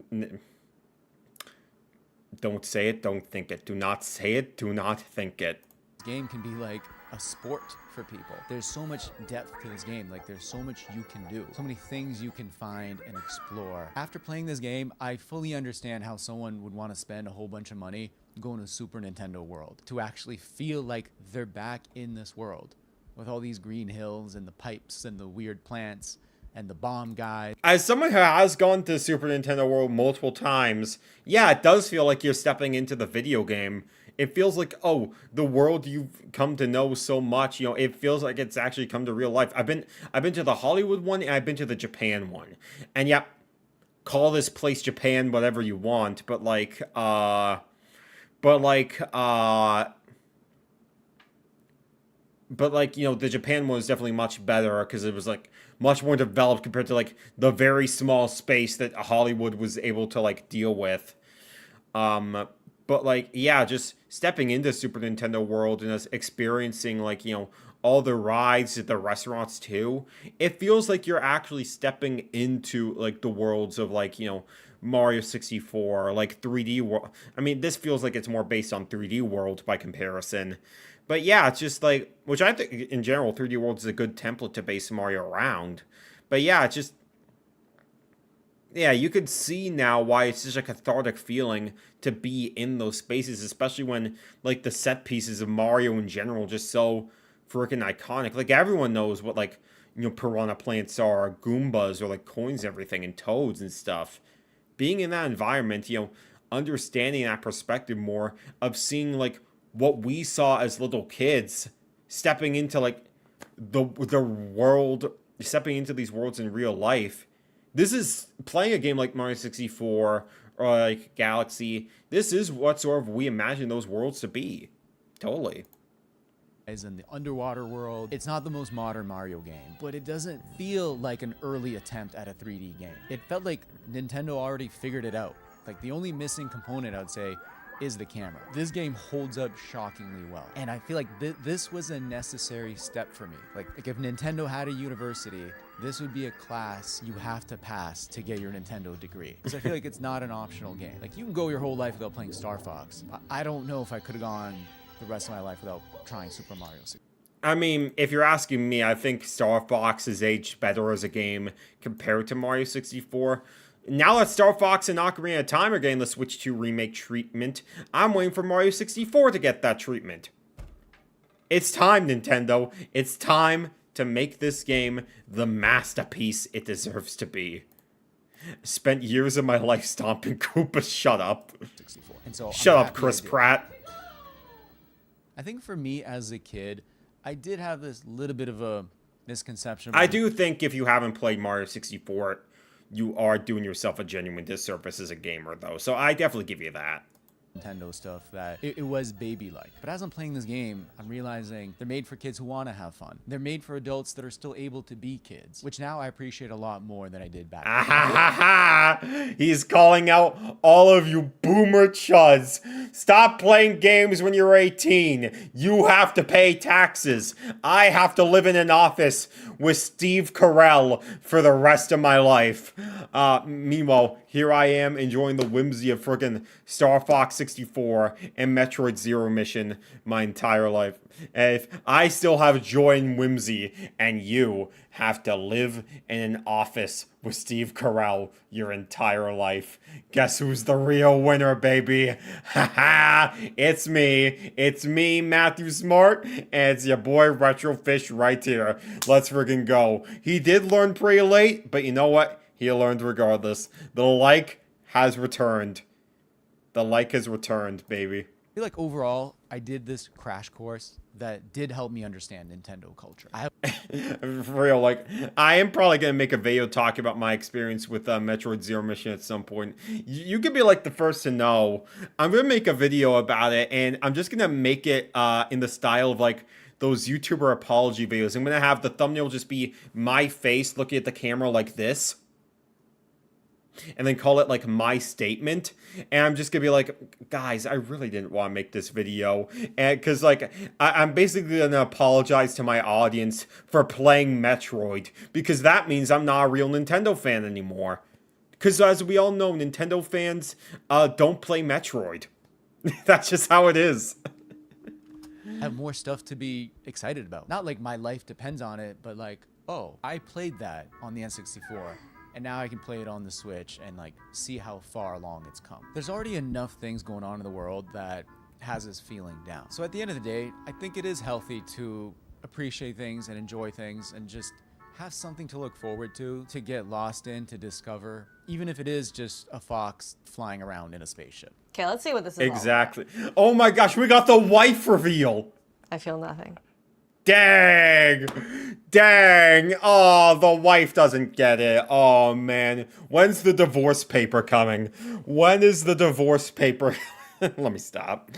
Don't say it, don't think it. Do not say it, do not think it. game can be like a sport for people. There's so much depth to this game. Like, there's so much you can do, so many things you can find and explore. After playing this game, I fully understand how someone would want to spend a whole bunch of money going to Super Nintendo World to actually feel like they're back in this world with all these green hills and the pipes and the weird plants and the bomb guy. As someone who has gone to Super Nintendo World multiple times, yeah, it does feel like you're stepping into the video game. It feels like, oh, the world you've come to know so much, you know, it feels like it's actually come to real life. I've been to the Hollywood one and I've been to the Japan one. And yeah, call this place Japan whatever you want, but like, you know, the Japan one was definitely much better because it was like much more developed compared to like the very small space that Hollywood was able to like deal with. But like, yeah, just stepping into Super Nintendo World and just experiencing like, you know, all the rides at the restaurants too. It feels like you're actually stepping into like the worlds of like, you know, Mario 64, like 3D World. I mean, this feels like it's more based on 3D World by comparison. But yeah, it's just like, which I think in general, 3D World is a good template to base Mario around. But yeah, it's just, yeah, you could see now why it's such a cathartic feeling to be in those spaces, especially when like the set pieces of Mario in general just so freaking iconic. Like everyone knows what like, you know, piranha plants are, or Goombas, or like coins and everything, and toads and stuff. Being in that environment, you know, understanding that perspective more of seeing like what we saw as little kids, stepping into like the world, stepping into these worlds in real life. This is playing a game like Mario 64 or like Galaxy, this is what sort of we imagine those worlds to be. Totally. As in the underwater world, it's not the most modern Mario game, but it doesn't feel like an early attempt at a 3D game. It felt like Nintendo already figured it out. Like the only missing component, I'd say, is the camera. This game holds up shockingly well. And I feel like this was a necessary step for me. Like if Nintendo had a university, this would be a class you have to pass to get your Nintendo degree. Because I feel like it's not an optional game. Like you can go your whole life without playing Star Fox. I don't know if I could have gone the rest of my life without trying Super Mario 64. I mean, if you're asking me, I think Star Fox has aged better as a game compared to Mario 64. Now that Star Fox and Ocarina of Time are getting the Switch 2 remake treatment, I'm waiting for Mario 64 to get that treatment. It's time, Nintendo. It's time to make this game the masterpiece it deserves to be. Spent years of my life stomping Koopas. Shut up. 64. And so Shut I'm up, happy Chris I did. Pratt. I think for me as a kid, I did have this little bit of a misconception. I do think if you haven't played Mario 64, you are doing yourself a genuine disservice as a gamer, though. So I definitely give you that. Nintendo stuff that it was baby-like. But as I'm playing this game, I'm realizing they're made for kids who want to have fun. They're made for adults that are still able to be kids, which now I appreciate a lot more than I did back then. Ha! He's calling out all of you boomer chuds. Stop playing games when you're 18. You have to pay taxes. I have to live in an office with Steve Carell for the rest of my life. Meanwhile, here I am enjoying the whimsy of friggin' Star Fox 64 and Metroid Zero Mission my entire life. And if I still have joy and whimsy, and you have to live in an office with Steve Carell your entire life, guess who's the real winner, baby? Haha! It's me. It's me, Matthew Smart, and it's your boy retrofish right here. Let's friggin' go. He did learn pretty late, but you know what? He learned regardless. The like has returned. The like has returned, baby. I feel like overall, I did this crash course that did help me understand Nintendo culture. For real, like, I am probably going to make a video talking about my experience with Metroid Zero Mission at some point. You could be, like, the first to know. I'm going to make a video about it, and I'm just going to make it in the style of, like, those YouTuber apology videos. I'm going to have the thumbnail just be my face looking at the camera like this. And then call it like my statement, and I'm just gonna be like, guys, I really didn't want to make this video, and because like I'm basically gonna apologize to my audience for playing Metroid, because that means I'm not a real Nintendo fan anymore. Because as we all know, Nintendo fans don't play Metroid. That's just how it is. Have more stuff to be excited about. Not like my life depends on it, but like, oh, I played that on the N64. And now I can play it on the Switch and like see how far along it's come. There's already enough things going on in the world that has us feeling down. So at the end of the day, I think it is healthy to appreciate things and enjoy things and just have something to look forward to get lost in, to discover, even if it is just a fox flying around in a spaceship. Okay, let's see what this is all Exactly. Oh my gosh, we got the wife reveal. about. I feel nothing. Dang! Dang! Oh, the wife doesn't get it. Oh, man. When's the divorce paper coming? When is the divorce paper? Let me stop.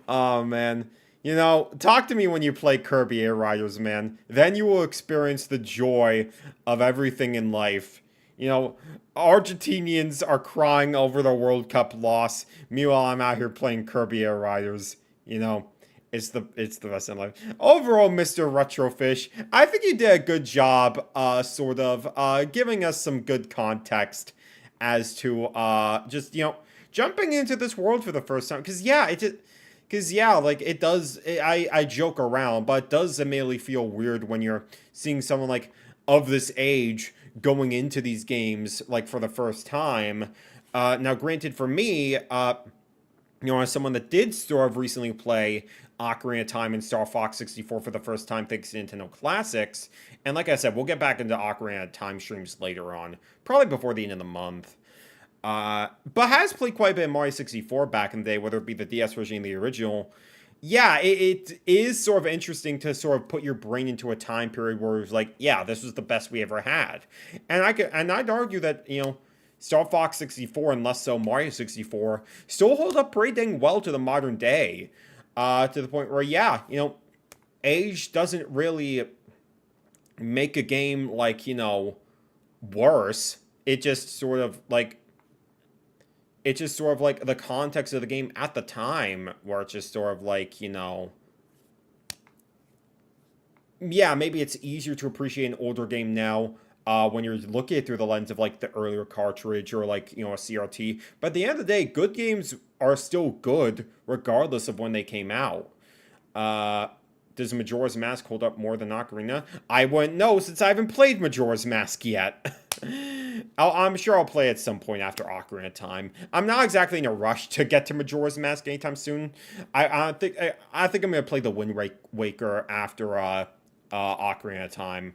Oh, man. You know, talk to me when you play Kirby Air Riders, man. Then you will experience the joy of everything in life. You know, Argentinians are crying over the World Cup loss. Meanwhile, I'm out here playing Kirby Air Riders. You know, it's the best in life. Overall, Mr. Retrofish, I think you did a good job, sort of, giving us some good context as to, just, you know, jumping into this world for the first time. Because, yeah, like, it does, I joke around, but it does immediately feel weird when you're seeing someone, like, of this age going into these games, like, for the first time. Now, granted, for me, you know, as someone that did sort of recently play Ocarina of Time and Star Fox 64 for the first time thanks to Nintendo Classics, and like I said, we'll get back into Ocarina of Time streams later on, probably before the end of the month. But has played quite a bit of Mario 64 back in the day, whether it be the DS version or the original. Yeah, it is sort of interesting to sort of put your brain into a time period where it was like, yeah, this was the best we ever had. And I'd argue that, you know, Star Fox 64 and less so Mario 64 still hold up pretty dang well to the modern day. To the point where, yeah, you know, age doesn't really make a game, like, you know, worse. It just sort of like the context of the game at the time, where it's just sort of like, you know, yeah, maybe it's easier to appreciate an older game now when you're looking at it through the lens of like the earlier cartridge or like, you know, a CRT. But at the end of the day, good games are still good regardless of when they came out. Does Majora's Mask hold up more than Ocarina? I wouldn't know since I haven't played Majora's Mask yet. I'm sure I'll play at some point after Ocarina of Time. I'm not exactly in a rush to get to Majora's Mask anytime soon. I think I'm gonna play the Wind Waker after Ocarina of Time.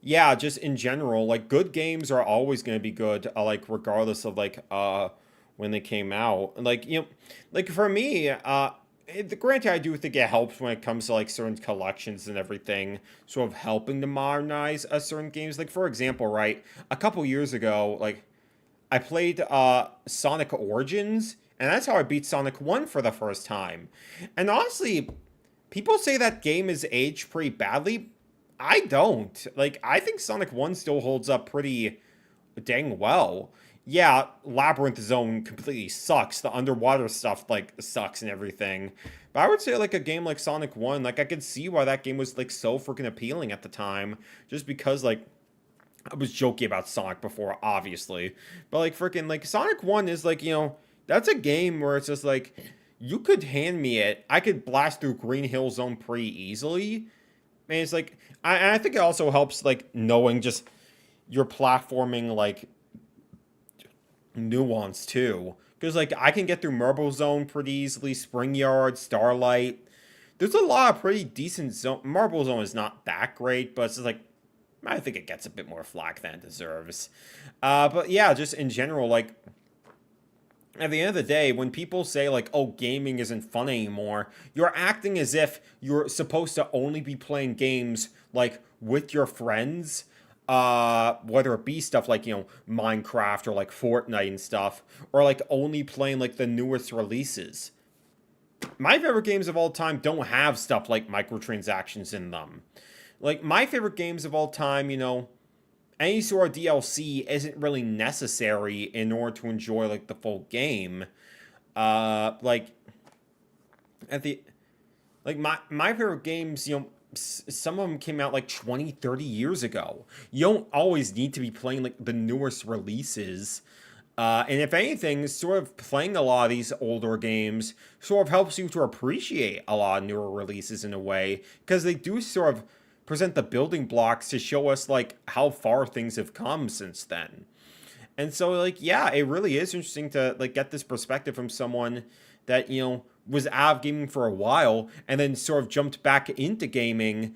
Yeah, just in general, like, good games are always gonna be good, like, regardless of like when they came out. Like, you know, like for me, granted, I do think it helps when it comes to like certain collections and everything, sort of helping to modernize certain games. Like, for example, right, a couple years ago, like, I played Sonic Origins, and that's how I beat Sonic 1 for the first time. And honestly, people say that game is aged pretty badly. I don't. Like, I think Sonic 1 still holds up pretty dang well. Yeah, Labyrinth Zone completely sucks. The underwater stuff, like, sucks and everything. But I would say, like, a game like Sonic 1, like, I could see why that game was, like, so freaking appealing at the time. Just because, like, I was joking about Sonic before, obviously. But, like, freaking, like, Sonic 1 is, like, you know, that's a game where it's just, like, you could hand me it. I could blast through Green Hill Zone pretty easily. And it's, like, I think it also helps, like, knowing just your platforming, like, nuance too, because like I can get through Marble Zone pretty easily, Spring Yard, Starlight. There's a lot of pretty decent zone. Marble Zone is not that great, but it's just like, I think it gets a bit more flack than it deserves. But yeah, just in general, like, at the end of the day, when people say like, oh, gaming isn't fun anymore, you're acting as if you're supposed to only be playing games like with your friends. Whether it be stuff like, you know, Minecraft or like Fortnite and stuff, or like only playing like the newest releases. My favorite games of all time don't have stuff like microtransactions in them. Like, my favorite games of all time, you know, any sort of DLC isn't really necessary in order to enjoy like the full game. Like, at the, like, my favorite games, you know, some of them came out like 20, 30 years ago. You don't always need to be playing like the newest releases. And if anything, sort of playing a lot of these older games sort of helps you to appreciate a lot of newer releases in a way, because they do sort of present the building blocks to show us like how far things have come since then. And so, like, yeah, it really is interesting to like get this perspective from someone that, you know, was out of gaming for a while and then sort of jumped back into gaming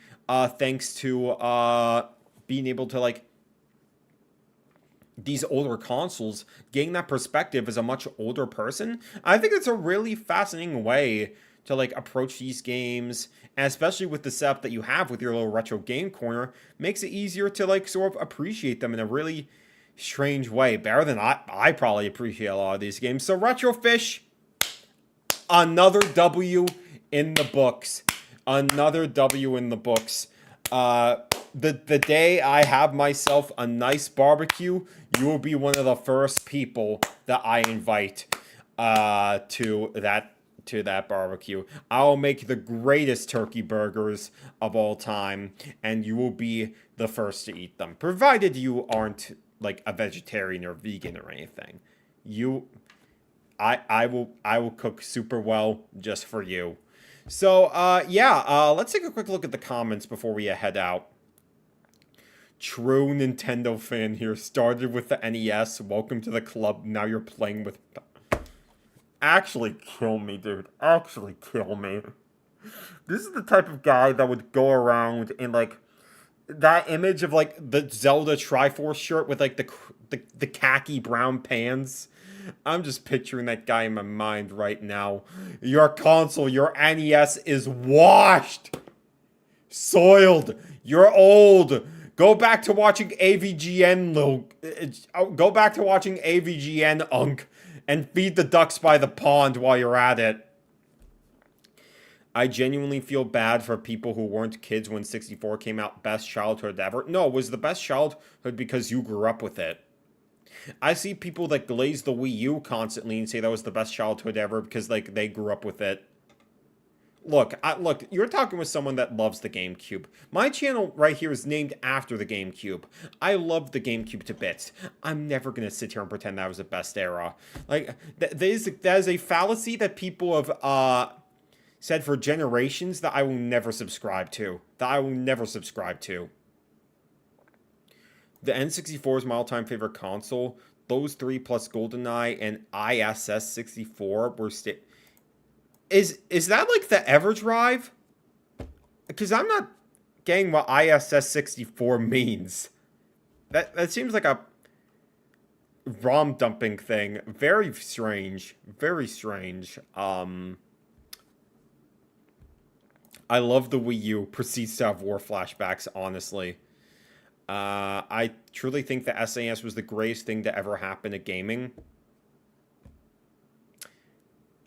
thanks to being able to, like, these older consoles, getting that perspective as a much older person. I think it's a really fascinating way to, like, approach these games, and especially with the setup that you have with your little retro game corner, makes it easier to, like, sort of appreciate them in a really strange way, better than I probably appreciate a lot of these games. So Retrofish, another W in the books. Another W in the books. The day I have myself a nice barbecue, you will be one of the first people that I invite to that barbecue. I'll make the greatest turkey burgers of all time, and you will be the first to eat them, provided you aren't like a vegetarian or vegan or anything. I will cook super well just for you. So, let's take a quick look at the comments before we head out. True Nintendo fan here. Started with the NES. Welcome to the club. Now you're playing with... Actually kill me, dude. Actually kill me. This is the type of guy that would go around in, like, that image of, like, the Zelda Triforce shirt with, like, the khaki brown pants. I'm just picturing that guy in my mind right now. Your console, your NES is washed. Soiled. You're old. Go back to watching AVGN, go back to watching AVGN, Unk, and feed the ducks by the pond while you're at it. I genuinely feel bad for people who weren't kids when 64 came out. Best childhood ever. No, it was the best childhood because you grew up with it. I see people that glaze the Wii U constantly and say that was the best childhood ever because, like, they grew up with it. Look, you're talking with someone that loves the GameCube. My channel right here is named after the GameCube. I love the GameCube to bits. I'm never going to sit here and pretend that was the best era. Like, that is a fallacy that people have, said for generations that I will never subscribe to. The N64 is my all-time favorite console. Those three plus GoldenEye and ISS 64 were Is that like the EverDrive? Because I'm not getting what ISS 64 means. That seems like a ROM dumping thing. Very strange. Very strange. I love the Wii U. Proceeds to have war flashbacks, honestly. I truly think the SNES was the greatest thing to ever happen to gaming.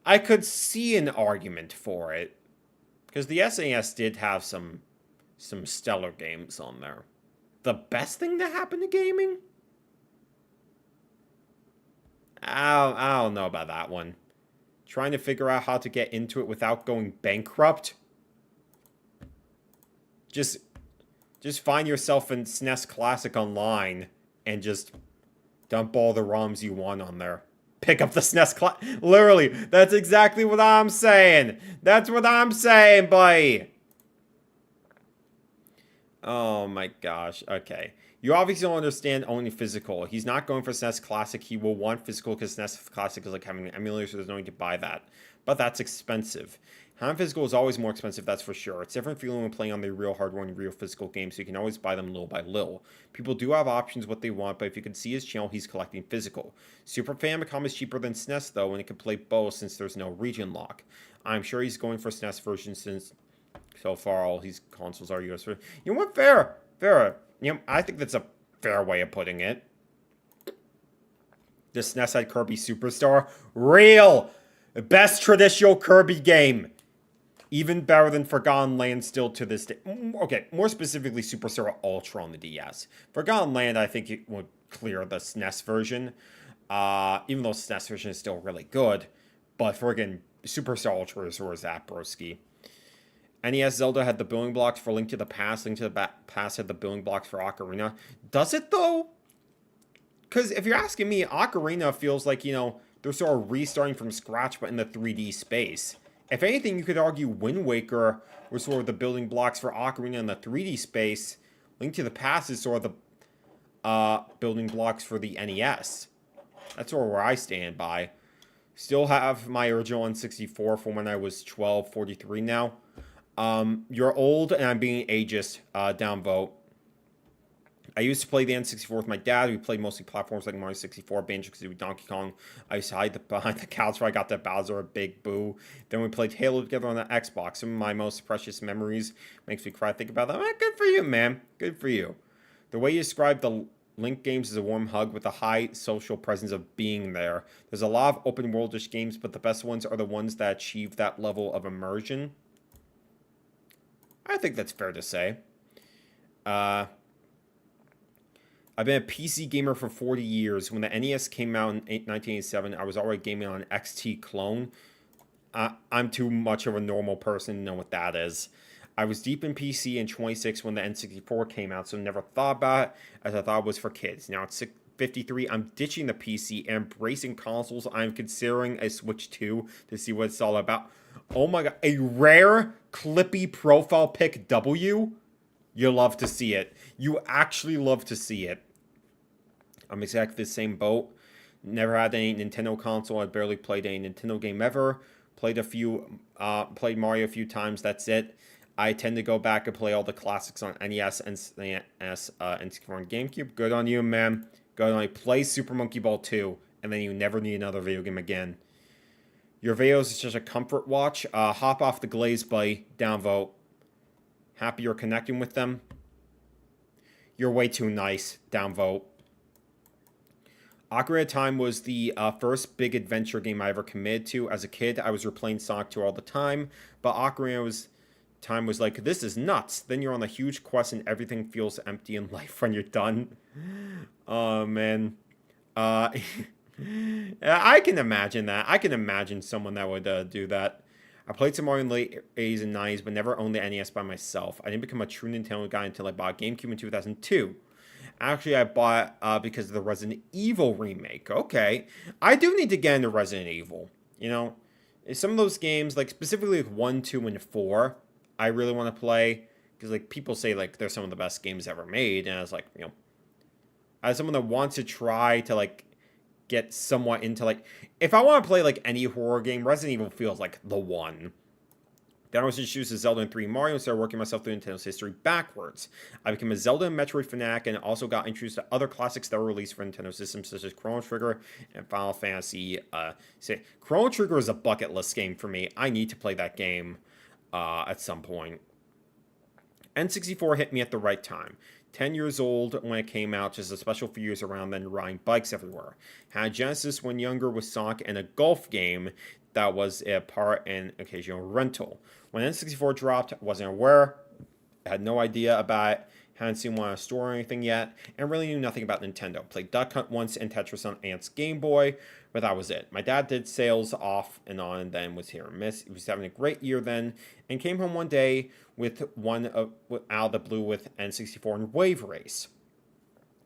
I could see an argument for it. Because the SNES did have some stellar games on there. The best thing to happen to gaming? I don't know about that one. Trying to figure out how to get into it without going bankrupt? Just find yourself in SNES Classic Online and just dump all the ROMs you want on there. Pick up the SNES Classic. Literally, that's exactly what I'm saying. That's what I'm saying, boy. Oh my gosh. Okay. You obviously don't understand only physical. He's not going for SNES Classic. He will want physical because SNES Classic is like having an emulator, so there's no need to buy that. But that's expensive. Having physical is always more expensive, that's for sure. It's a different feeling when playing on the real hardware and real physical games, so you can always buy them little by little. People do have options what they want, but if you can see his channel, he's collecting physical. Super Famicom is cheaper than SNES, though, and it can play both since there's no region lock. I'm sure he's going for SNES version since so far all these consoles are US. You know what? Fair. You know, I think that's a fair way of putting it. The SNES had Kirby Superstar. Real! Best traditional Kirby game. Even better than Forgotten Land still to this day. Okay, more specifically Superstar Ultra on the DS. Forgotten Land, I think it would clear the SNES version. Even though the SNES version is still really good. But friggin' Superstar Ultra is where it's at, broski. NES Zelda had the building blocks for Link to the Past. Link to the Past had the building blocks for Ocarina. Does it, though? Because if you're asking me, Ocarina feels like, you know, they're sort of restarting from scratch, but in the 3D space. If anything, you could argue Wind Waker was sort of the building blocks for Ocarina in the 3D space. Link to the Past is sort of the building blocks for the NES. That's sort of where I stand by. Still have my original N64 from when I was 12, 43 now. You're old and I'm being ageist. Downvote. I used to play the N64 with my dad. We played mostly platforms like Mario 64, Banjo-Kazooie, Donkey Kong. I used to hide behind the couch where I got the Bowser a Big Boo. Then we played Halo together on the Xbox. Some of my most precious memories. Makes me cry to think about that. Good for you, man. Good for you. The way you describe the Link games is a warm hug with a high social presence of being there. There's a lot of open worldish games, but the best ones are the ones that achieve that level of immersion. I think that's fair to say. I've been a PC gamer for 40 years. When the NES came out in 1987, I was already gaming on an XT clone. I'm too much of a normal person to know what that is. I was deep in PC in 26 when the N64 came out, so never thought about it as I thought it was for kids. Now at 53, I'm ditching the PC and embracing consoles. I'm considering a Switch 2 to see what it's all about. Oh my god, a rare clippy profile pic W? You love to see it. You actually love to see it. I'm exactly the same boat. Never had any Nintendo console. I barely played any Nintendo game ever. Played Mario a few times. That's it. I tend to go back and play all the classics on NES and N64 and GameCube. Good on you, man. Good on you. Play Super Monkey Ball 2, and then you never need another video game again. Your videos is just a comfort watch. Hop off the glaze, buddy. Downvote. Happy you're connecting with them. You're way too nice. Downvote. Ocarina of Time was the first big adventure game I ever committed to. As a kid, I was replaying Sonic 2 all the time, but Ocarina of Time was like, this is nuts. Then you're on a huge quest and everything feels empty in life when you're done. Oh, man. I can imagine that. I can imagine someone that would do that. I played some more in the late 80s and 90s, but never owned the NES by myself. I didn't become a true Nintendo guy until I bought GameCube in 2002. Actually, I bought because of the Resident Evil remake. Okay. I do need to get into Resident Evil. You know, some of those games, like specifically like 1, 2, and 4, I really want to play. Because like people say like they're some of the best games ever made. And I was like, you know, as someone that wants to try to like get somewhat into like, if I want to play like any horror game, Resident Evil feels like the one. Then I was introduced to Zelda and 3 Mario and started working myself through Nintendo's history backwards. I became a Zelda and Metroid fanatic and also got introduced to other classics that were released for Nintendo systems such as Chrono Trigger and Final Fantasy. Chrono Trigger is a bucket list game for me. I need to play that game at some point. N64 hit me at the right time. 10 years old when it came out, just a special few years around then, riding bikes everywhere. Had Genesis when younger with Sonic and a golf game that was a part and occasional rental. When N64 dropped, I wasn't aware, had no idea about it, hadn't seen one on a store or anything yet, and really knew nothing about Nintendo. Played Duck Hunt once and Tetris on Aunt's Game Boy, but that was it. My dad did sales off and on and then was here and miss. He was having a great year then, and came home one day with out of the blue with N64 and Wave Race.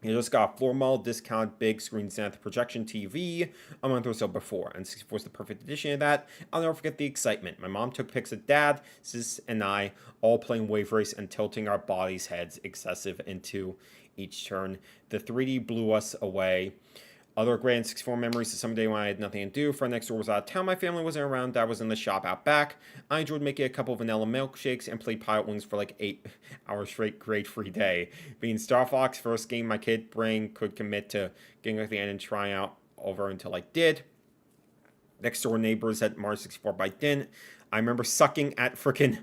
He just got a floor model discount big screen Zenith projection TV a month or so before. N64 was the perfect addition to that. I'll never forget the excitement. My mom took pics of Dad, Sis, and I all playing Wave Race and tilting our bodies' heads excessive into each turn. The 3D blew us away. Other great N64 memories is someday when I had nothing to do. Friend next door was out of town. My family wasn't around. Dad was in the shop out back. I enjoyed making a couple of vanilla milkshakes and played Pilot Wings for like 8 hours straight. Great free day. Being Star Fox, first game my kid brain could commit to getting at the end and trying out over until I did. Next door neighbors at Mario 64 by didn't. I remember sucking at frickin'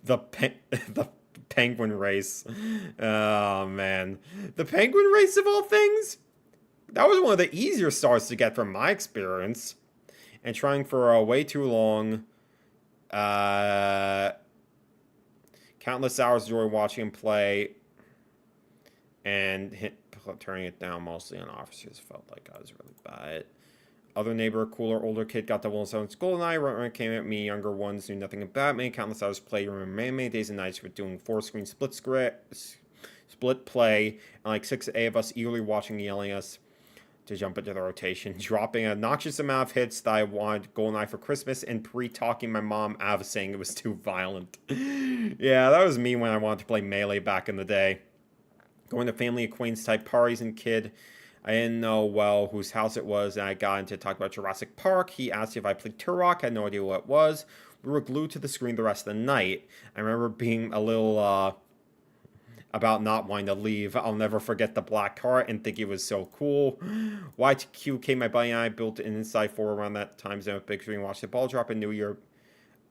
the penguin race. Oh man, the penguin race of all things. That was one of the easier stars to get from my experience. And trying for way too long. Countless hours of joy watching him play. And turning it down mostly on officers. Felt like I was really bad. Other neighbor, cooler, older kid got double in school and I came at me. Younger ones knew nothing about me. Countless hours played. Remember many days and nights with doing 4-screen split play. And like 6 of us eagerly watching yelling us to jump into the rotation, dropping an obnoxious amount of hits that I wanted GoldenEye for Christmas, and pre-talking my mom out of saying it was too violent. Yeah, that was me when I wanted to play Melee back in the day. Going to family acquaintance type parties and kid. I didn't know well whose house it was, and I got into talk about Jurassic Park. He asked if I played Turok. I had no idea what it was. We were glued to the screen the rest of the night. I remember being a little about not wanting to leave. I'll never forget the black car and think it was so cool. Y2K, my buddy and I built an inside 4 around that time zone with big screen, watched the ball drop in New Year.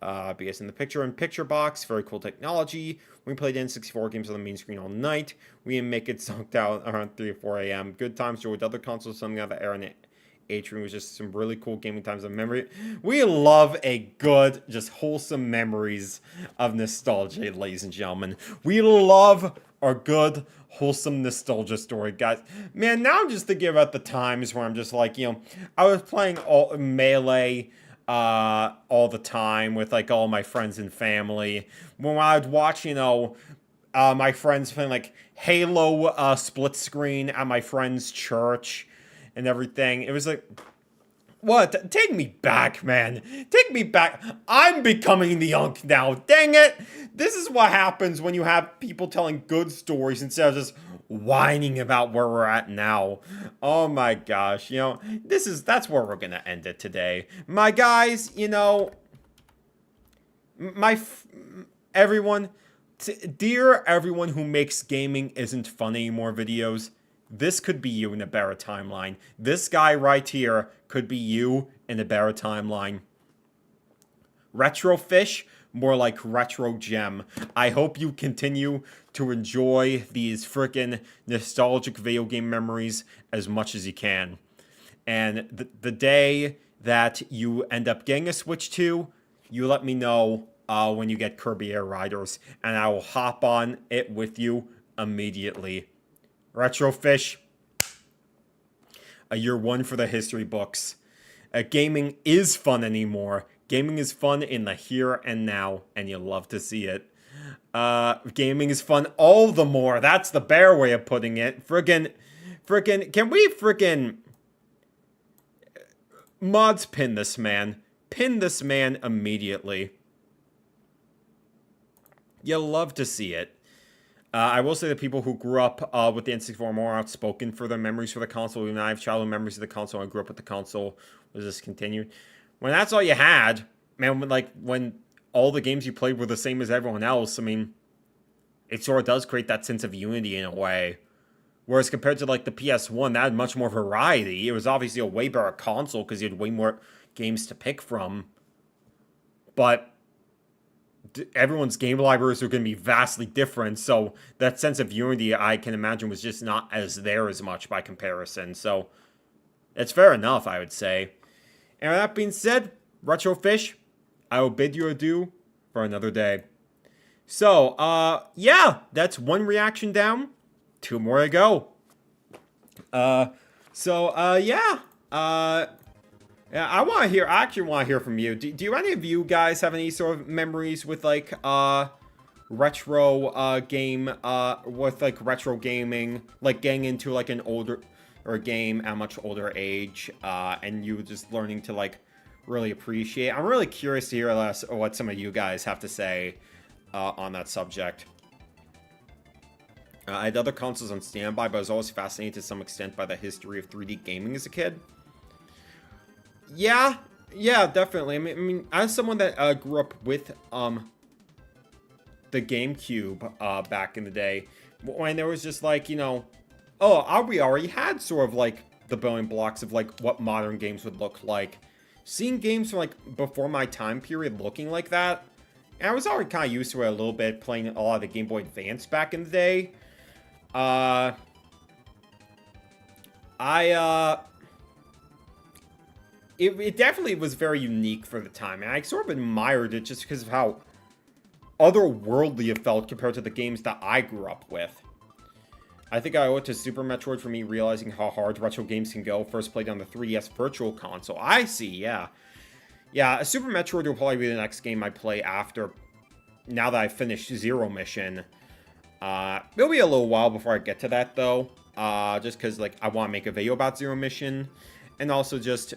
BS in the picture box, very cool technology. We played N64 games on the main screen all night. We didn't make it zonked out around 3 or 4 a.m. Good times with other consoles, something out of the era and Atrium was just some really cool gaming times of memory. We love a good, just wholesome memories of nostalgia, ladies and gentlemen. We love our good, wholesome nostalgia story, guys. Man, now I'm just thinking about the times where I'm just like, you know, I was playing Melee all the time with like all my friends and family. When I would watch, you know, my friends playing like Halo split screen at my friend's church and everything. It was like, what? Take me back, man. Take me back. I'm becoming the unk now. Dang it. This is what happens when you have people telling good stories instead of just whining about where we're at now. Oh my gosh. You know, that's where we're going to end it today. My guys, you know, dear everyone who makes gaming isn't fun anymore videos, this could be you in a better timeline. This guy right here could be you in a better timeline. Retrofish, more like retro gem. I hope you continue to enjoy these freaking nostalgic video game memories as much as you can. And the day that you end up getting a Switch 2, you let me know when you get Kirby Air Riders, and I will hop on it with you immediately. Retrofish, you're one for the history books. Gaming is fun anymore. Gaming is fun in the here and now, and you love to see it. Gaming is fun all the more. That's the bare way of putting it. Can we mods pin this man? Pin this man immediately. You love to see it. I will say that people who grew up with the N64 are more outspoken for their memories for the console. Even I have childhood memories of the console. I grew up with the console. Was discontinued. When that's all you had, man, when all the games you played were the same as everyone else, I mean, it sort of does create that sense of unity in a way. Whereas compared to, like, the PS1, that had much more variety. It was obviously a way better console because you had way more games to pick from. But everyone's game libraries are going to be vastly different, so that sense of unity, I can imagine, was just not as there as much by comparison. So it's fair enough, I would say. And with that being said, Retrofish, I will bid you adieu for another day. So, yeah, that's one reaction down. 2 more to go. Yeah, I actually want to hear from you. Do any of you guys have any sort of memories with, like, retro game, with, like, retro gaming, like, getting into, like, an older game at a much older age, and you just learning to, like, really appreciate? I'm really curious to hear what some of you guys have to say on that subject. I had other consoles on standby, but I was always fascinated to some extent by the history of 3D gaming as a kid. Yeah, definitely. I mean, as someone that grew up with the GameCube back in the day, when there was just like, you know, we already had sort of like the building blocks of like what modern games would look like. Seeing games from like before my time period looking like that, and I was already kind of used to it a little bit, playing a lot of the Game Boy Advance back in the day. It definitely was very unique for the time, and I sort of admired it just because of how otherworldly it felt compared to the games that I grew up with. I think I owe it to Super Metroid for me realizing how hard retro games can go. First played on the 3DS Virtual Console. I see, yeah. Yeah, Super Metroid will probably be the next game I play after, now that I've finished Zero Mission. It'll be a little while before I get to that, though. Just because, like, I want to make a video about Zero Mission. And also just,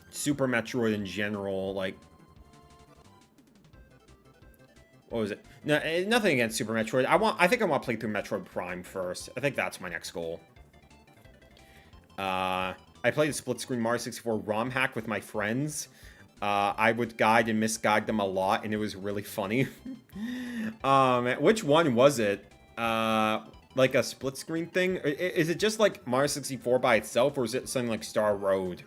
Super Metroid in general, like... What was it? No, nothing against Super Metroid. I think I want to play through Metroid Prime first. I think that's my next goal. I played a split-screen Mario 64 ROM hack with my friends. I would guide and misguide them a lot, and it was really funny. Which one was it? Like a split-screen thing? Is it just like Mario 64 by itself, or is it something like Star Road?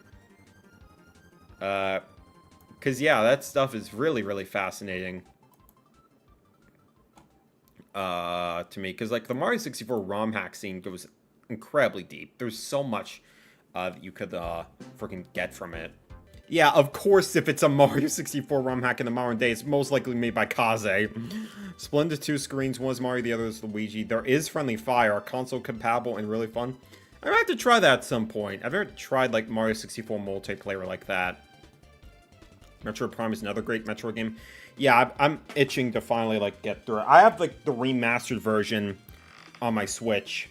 Because, yeah, that stuff is really, really fascinating. To me, because like the Mario 64 ROM hack scene goes incredibly deep. There's so much that you could freaking get from it. Yeah, of course, if it's a Mario 64 ROM hack in the modern day, it's most likely made by Kaze. Split into 2 screens, one is Mario, the other is Luigi. There is friendly fire, console compatible and really fun. I might have to try that at some point. I've never tried like Mario 64 multiplayer like that. Metroid Prime is another great Metroid game. Yeah, I'm itching to finally, like, get through it. I have, like, the remastered version on my Switch,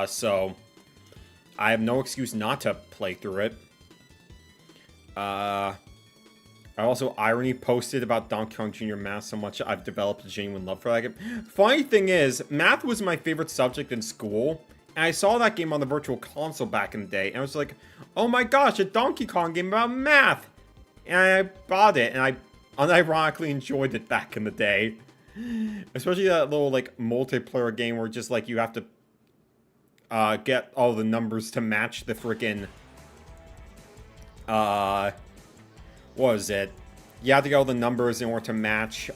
so I have no excuse not to play through it. I also irony posted about Donkey Kong Jr. Math so much I've developed a genuine love for that game. Funny thing is, math was my favorite subject in school, and I saw that game on the Virtual Console back in the day, and I was like, oh my gosh, a Donkey Kong game about math! And I bought it, and I unironically enjoyed it back in the day. Especially that little, like, multiplayer game where just, like, you have to get all the numbers to match the frickin', what was it? You have to get the numbers in order to match,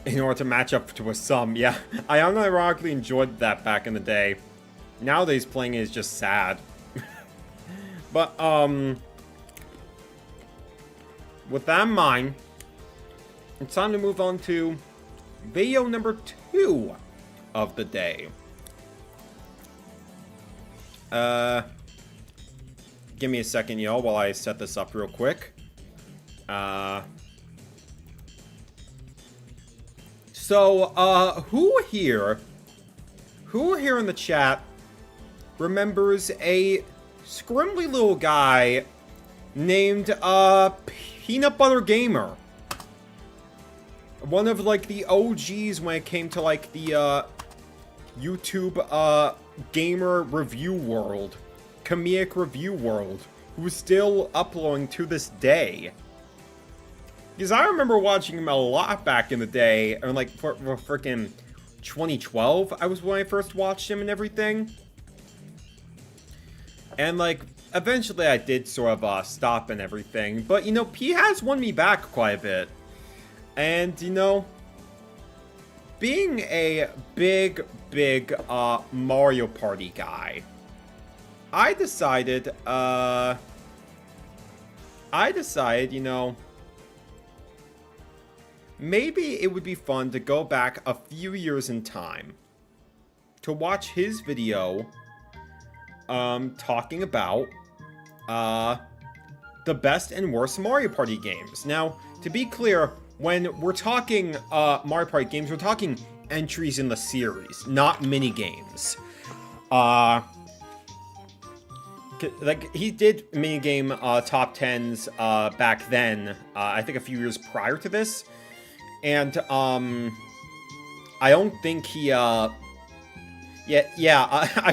in order to match up to a sum. Yeah, I unironically enjoyed that back in the day. Nowadays, playing it is just sad. But, with that in mind, it's time to move on to video number 2 of the day. Give me a second, y'all, while I set this up real quick. Who here in the chat remembers a scrimbly little guy named, PeanutButterGamer? One of, like, the OGs when it came to, like, the, YouTube, gamer review world. Comedic review world. Who's still uploading to this day. Because I remember watching him a lot back in the day. And, like, for frickin' 2012, I was when I first watched him and everything. And, like, eventually I did sort of, stop and everything. But, you know, P has won me back quite a bit. And, you know, being a big, Mario Party guy, I decided, you know, maybe it would be fun to go back a few years in time to watch his video, talking about, the best and worst Mario Party games. Now, to be clear, when we're talking, Mario Party games, we're talking entries in the series, not mini-games. Like, he did minigame, top 10s, back then, I think a few years prior to this. And, I don't think he, I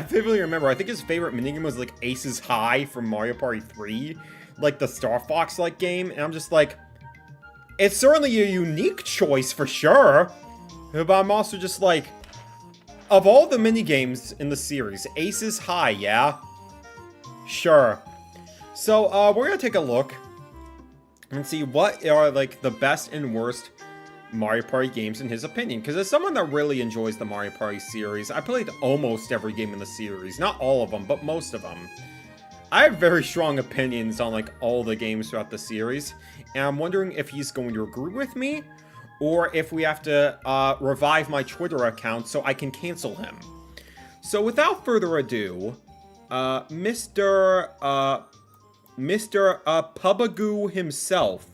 vividly remember, I think his favorite minigame was, like, Aces High from Mario Party 3. Like, the Star Fox-like game, and I'm just like, it's certainly a unique choice, for sure. But I'm also just like, of all the minigames in the series, Aces High, yeah? Sure. So, we're gonna take a look and see what are, like, the best and worst Mario Party games in his opinion. Because as someone that really enjoys the Mario Party series, I played almost every game in the series. Not all of them, but most of them. I have very strong opinions on, like, all the games throughout the series. And I'm wondering if he's going to agree with me, or if we have to, revive my Twitter account so I can cancel him. So without further ado, Mr. Pubagoo himself,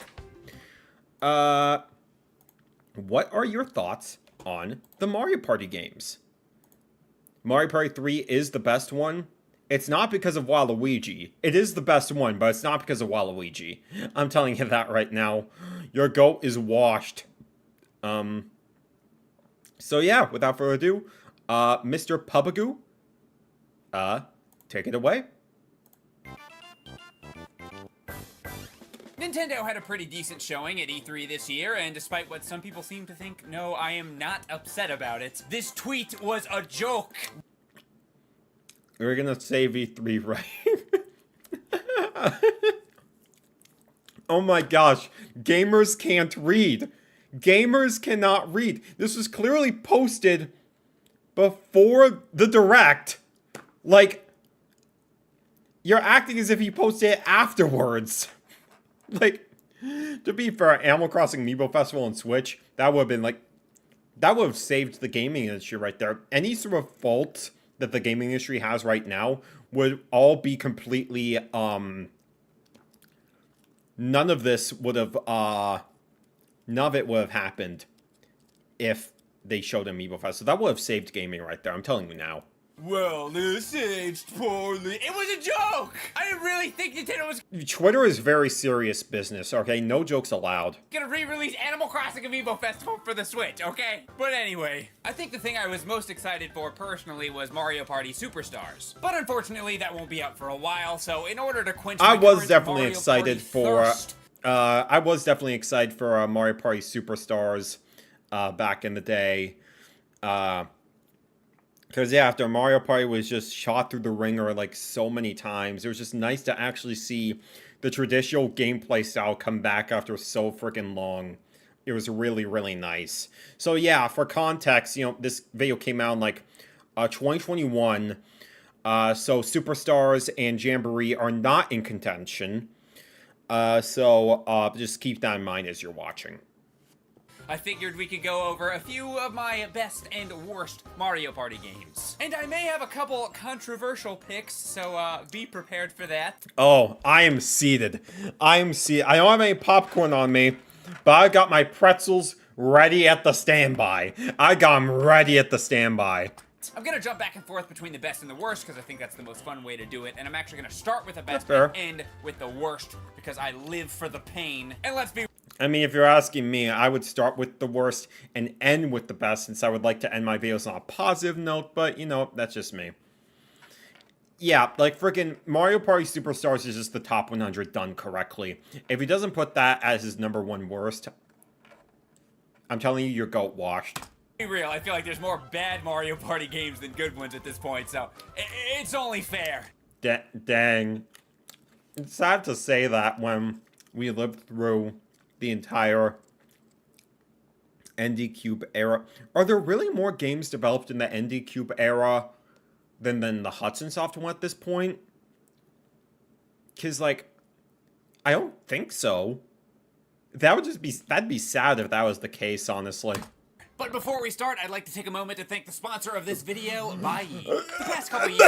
what are your thoughts on the Mario Party games? Mario Party 3 is the best one. It's not because of Waluigi. It is the best one, but it's not because of Waluigi. I'm telling you that right now. Your goat is washed. So yeah, without further ado, Mr. Pubagoo, take it away. Nintendo had a pretty decent showing at E3 this year, and despite what some people seem to think, no, I am not upset about it. This tweet was a joke! We're gonna say V3, right? Oh my gosh, gamers can't read. Gamers cannot read. This was clearly posted before the Direct. Like, you're acting as if he posted it afterwards. Like, to be fair, Animal Crossing Amiibo Festival and Switch, that would have been like, that would have saved the gaming industry right there. Any sort of fault that the gaming industry has right now would all be completely, none of this would have, none of it would have happened if they showed Amiibo Fest. So that would have saved gaming right there, I'm telling you now. Well, this aged poorly. It was a joke! I didn't really think Nintendo was Twitter is very serious business, okay? No jokes allowed. gonna re-release Animal Crossing Amiibo Festival for the Switch, okay? But anyway, I think the thing I was most excited for personally was Mario Party Superstars. But unfortunately, that won't be out for a while, so in order to quench my I was current definitely Mario excited Party for, thirst, I was definitely excited for Mario Party Superstars back in the day. Because, yeah, after Mario Party was just shot through the ringer, like, so many times, it was just nice to actually see the traditional gameplay style come back after so freaking long. It was really, really nice. So, yeah, for context, this video came out in, like, 2021. So, Superstars and Jamboree are not in contention. So, just keep that in mind as you're watching. I figured we could go over a few of my best and worst Mario Party games. And I may have a couple controversial picks, so be prepared for that. Oh, I am seated. I don't have any popcorn on me, but I got my pretzels ready at the standby. I'm gonna jump back and forth between the best and the worst because I think that's the most fun way to do it. And I'm actually gonna start with the best fair. and end with the worst because I live for the pain. And let's be I mean, if you're asking me, I would start with the worst and end with the best, since I would like to end my videos on a positive note, but, that's just me. Yeah, like, freaking Mario Party Superstars is just the top 100 done correctly. If he doesn't put that as his #1 worst, I'm telling you, you're goat washed. Be real, I feel like there's more bad Mario Party games than good ones at this point, so it's only fair. Dang. It's sad to say that when we lived through the entire ND Cube era. Are there really more games developed in the ND Cube era than the Hudson Soft one at this point? Because, like, I don't think so. That'd be sad if that was the case, honestly. But before we start, I'd like to take a moment to thank the sponsor of this video, Buyee. The past couple years...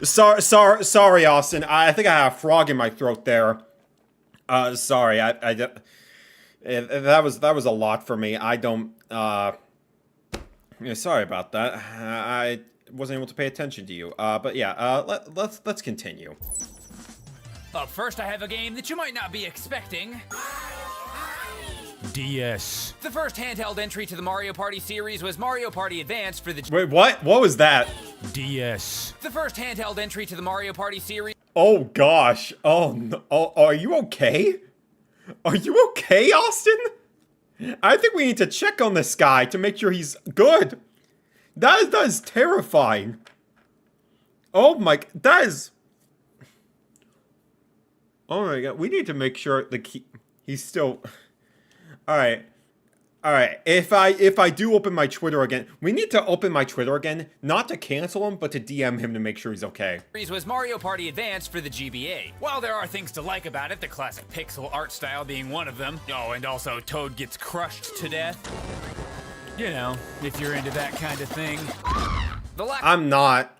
Sorry, Austin. I think I have a frog in my throat there. Sorry. That was a lot for me. I don't. Sorry about that. I wasn't able to pay attention to you. But yeah. Let's continue. Up first, I have a game that you might not be expecting. DS. The first handheld entry to the Mario Party series was Mario Party Advance for the... Wait, what? What was that? DS. The first handheld entry to the Mario Party series... Oh, gosh. Oh, no. Oh, are you okay? Are you okay, Austin? I think we need to check on this guy to make sure he's good. That is terrifying. Oh, my... That is... Oh, my God. We need to make sure he's still... All right. If I do open my Twitter again, we need to open my Twitter again, not to cancel him, but to DM him to make sure he's okay. Was Mario Party Advance for the GBA. While there are things to like about it, the classic pixel art style being one of them. Oh, and also Toad gets crushed to death. You know, if you're into that kind of thing. I'm not.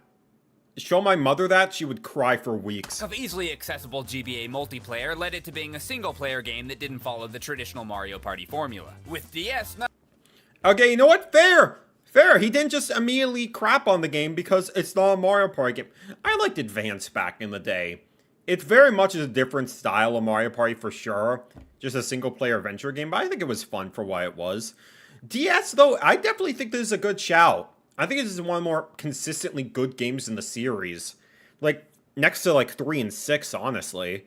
Show my mother that, she would cry for weeks. Of easily accessible GBA multiplayer led it to being a single-player game that didn't follow the traditional Mario Party formula. With DS, Okay, you know what? Fair! He didn't just immediately crap on the game because it's not a Mario Party game. I liked Advance back in the day. It's very much a different style of Mario Party for sure. Just a single-player adventure game, but I think it was fun for what it was. DS, though, I definitely think this is a good shout. I think this is one of the more consistently good games in the series. Like, next to, like, 3 and 6, honestly.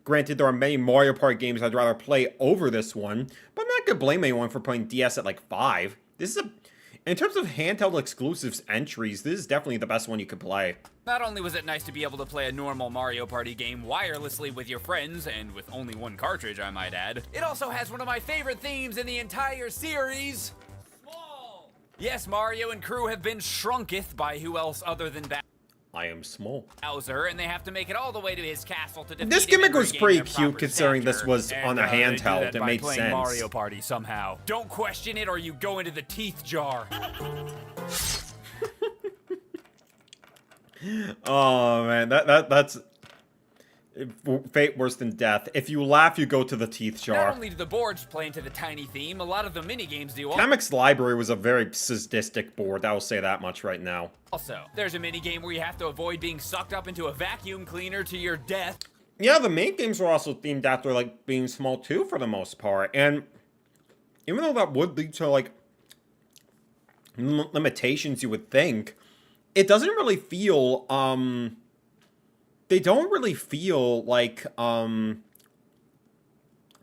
Granted, there are many Mario Party games I'd rather play over this one, but I'm not gonna blame anyone for playing DS at, like, 5. This is in terms of handheld exclusives entries, this is definitely the best one you could play. Not only was it nice to be able to play a normal Mario Party game wirelessly with your friends, and with only one cartridge, I might add, it also has one of my favorite themes in the entire series. Yes, Mario and crew have been shrunketh by who else other than I am small. Bowser, and they have to make it all the way to his castle to defeat This him gimmick and was regain pretty their cute proper considering this stature. was And, on a they do handheld. that It by made playing sense. Mario Party somehow. Don't question it or you go into the teeth jar. Oh man, that's fate worse than death. If you laugh, you go to the teeth jar. Not only do the boards play into the tiny theme, a lot of the mini-games do Kamek's library was a very sadistic board, I will say that much right now. also. There's a mini-game where you have to avoid being sucked up into a vacuum cleaner to your death. Yeah, the main games were also themed after, like, being small too, for the most part. And even though that would lead to, like, limitations you would think, it doesn't really feel, they don't really feel like,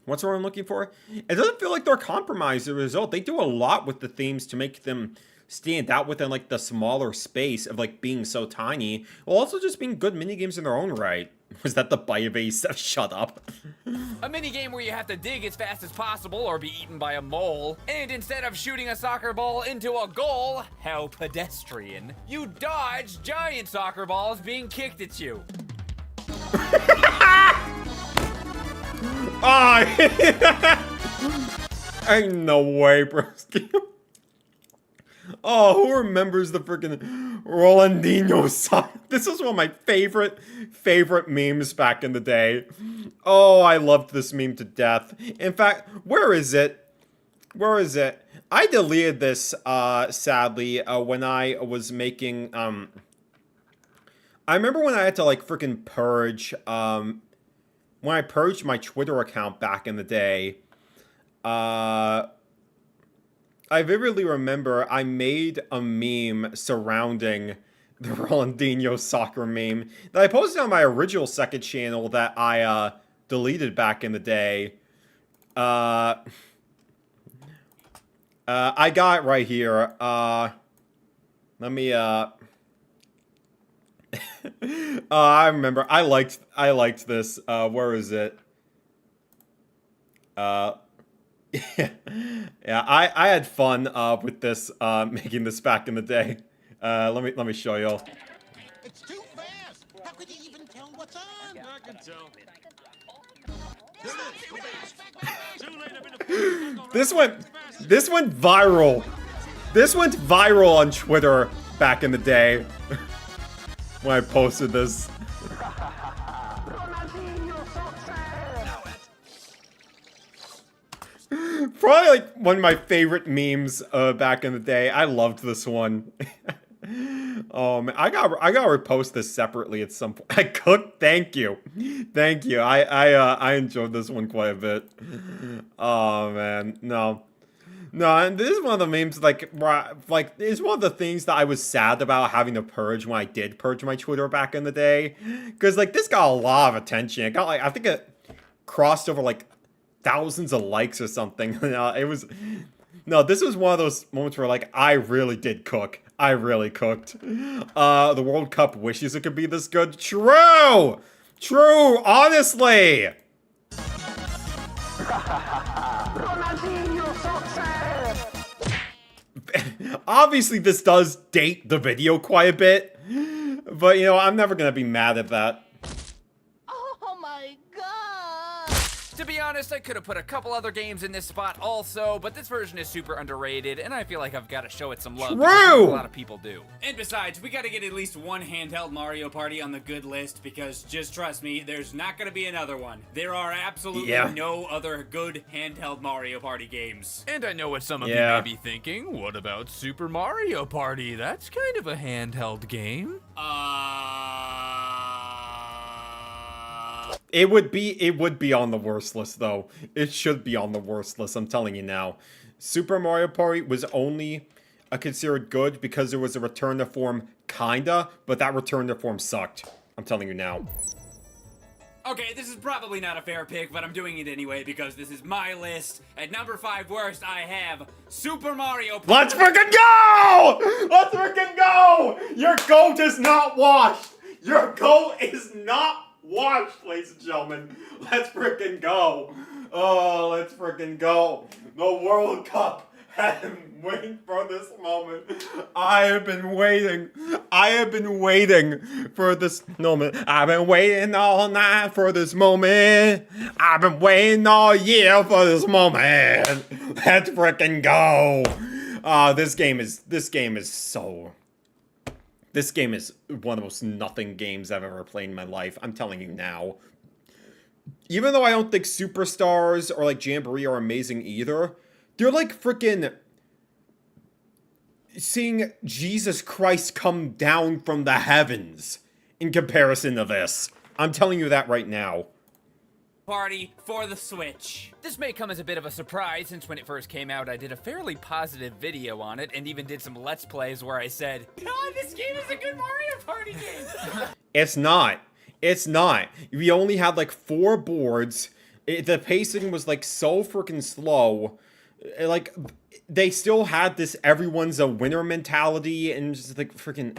What's the word I'm looking for? It doesn't feel like they're compromised as a result. They do a lot with the themes to make them stand out within like the smaller space of like being so tiny, while also just being good minigames in their own right. Was that the bite base? Shut up. A minigame where you have to dig as fast as possible or be eaten by a mole. And instead of shooting a soccer ball into a goal, how pedestrian, you dodge giant soccer balls being kicked at you. Ain't no way, bro. Oh, who remembers the freaking Rolandinho song? This was one of my favorite memes back in the day. Oh, I loved this meme to death. In fact, where is it? Where is it? I deleted this, sadly, when I was making, I remember when I had to, like, freaking purge, when I purged my Twitter account back in the day, I vividly remember I made a meme surrounding the Rolandinho soccer meme that I posted on my original second channel that I deleted back in the day. I got it right here. Let me I remember I liked this. Where is it? Yeah, I had fun with this, making this back in the day. Let me show y'all. It's too fast. How could you even tell what's on? I can tell. This went viral. This went viral on Twitter back in the day when I posted this. Probably like one of my favorite memes back in the day. I loved this one. Oh man, I gotta repost this separately at some point. I cooked. Thank you. I enjoyed this one quite a bit. Oh man, no. And this is one of the memes like it's one of the things that I was sad about having to purge when I did purge my Twitter back in the day, because like this got a lot of attention. It got like I think it crossed over like thousands of likes or something. This was one of those moments where like I really did cook. I really cooked. The World Cup wishes it could be this good. True, honestly. Obviously this does date the video quite a bit, but you know, I'm never gonna be mad at that. To be honest, I could have put a couple other games in this spot also, but this version is super underrated, and I feel like I've got to show it some love. Because a lot of people do. And besides, we got to get at least one handheld Mario Party on the good list, because just trust me, there's not going to be another one. There are absolutely no other good handheld Mario Party games. And I know what some of you may be thinking. What about Super Mario Party? That's kind of a handheld game. It would be on the worst list though. It should be on the worst list, I'm telling you now. Super Mario Party was only considered good because there was a return to form kinda, but that return to form sucked. I'm telling you now. Okay, this is probably not a fair pick, but I'm doing it anyway because this is my list. At number 5 worst, I have Super Mario Party. Let's freaking go! Let's freaking go! Your goat is not washed! Your goat is not washed, ladies and gentlemen. Let's freaking go. Oh, let's freaking go. The World Cup. I've been waiting for this moment. I have been waiting for this moment. I've been waiting all night for this moment. I've been waiting all year for this moment. Let's freaking go. This game is one of the most nothing games I've ever played in my life. I'm telling you now. Even though I don't think Superstars or like Jamboree are amazing either, they're like freaking seeing Jesus Christ come down from the heavens in comparison to this. I'm telling you that right now. Party for the Switch. This may come as a bit of a surprise since when it first came out I did a fairly positive video on it and even did some Let's Plays where I said, "God, this game is a good Mario Party game." It's not. We only had like 4 boards The pacing was like so freaking slow. Like, they still had this everyone's a winner mentality, and just like freaking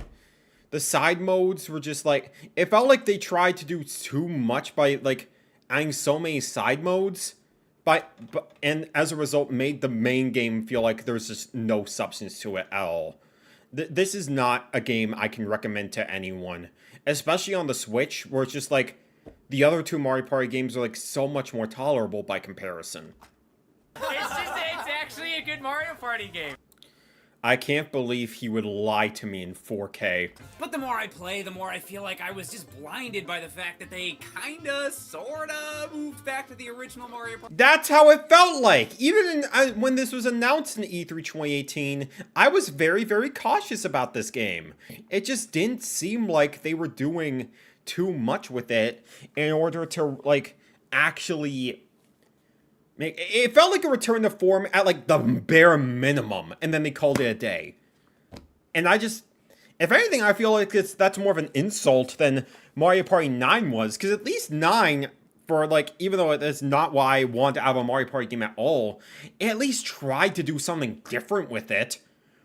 the side modes were just like, it felt like they tried to do too much by like adding so many side modes, and as a result made the main game feel like there's just no substance to it at all. This is not a game I can recommend to anyone, especially on the Switch, where it's just like the other two Mario Party games are like so much more tolerable by comparison. It's actually a good Mario Party game. I can't believe he would lie to me in 4K. But the more I play, the more I feel like I was just blinded by the fact that they kinda, sorta moved back to the original Mario Party. That's how it felt like. Even when this was announced in E3 2018, I was very, very cautious about this game. It just didn't seem like they were doing too much with it in order to, like, actually... It felt like a return to form at, like, the bare minimum, and then they called it a day. And I just... If anything, I feel like that's more of an insult than Mario Party 9 was, because at least 9, for, like, even though it's not why I want to have a Mario Party game at all, it at least tried to do something different with it.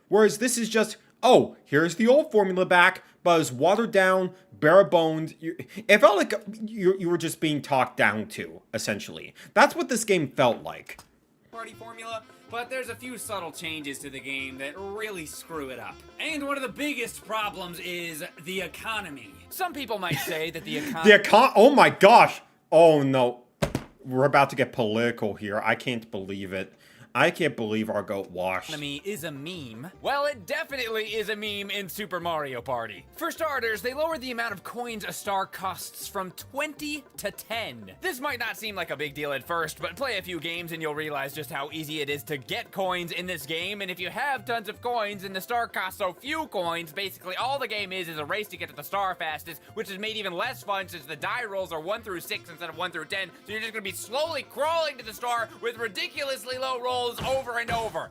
Whereas this is just, oh, here's the old formula back, but it's watered down, bare boned. It felt like you were just being talked down to, essentially. That's what this game felt like. Party formula, but there's a few subtle changes to the game that really screw it up. And one of the biggest problems is the economy. Some people might say that the economy... Oh my gosh! Oh no. We're about to get political here. I can't believe it. I can't believe our goat washed. Economy is a meme. Well, it definitely is a meme in Super Mario Party. For starters, they lowered the amount of coins a star costs from 20 to 10. This might not seem like a big deal at first, but play a few games and you'll realize just how easy it is to get coins in this game, and if you have tons of coins and the star costs so few coins, basically all the game is a race to get to the star fastest, which is made even less fun since the die rolls are 1 through 6 instead of 1 through 10, so you're just gonna be slowly crawling to the star with ridiculously low rolls over and over.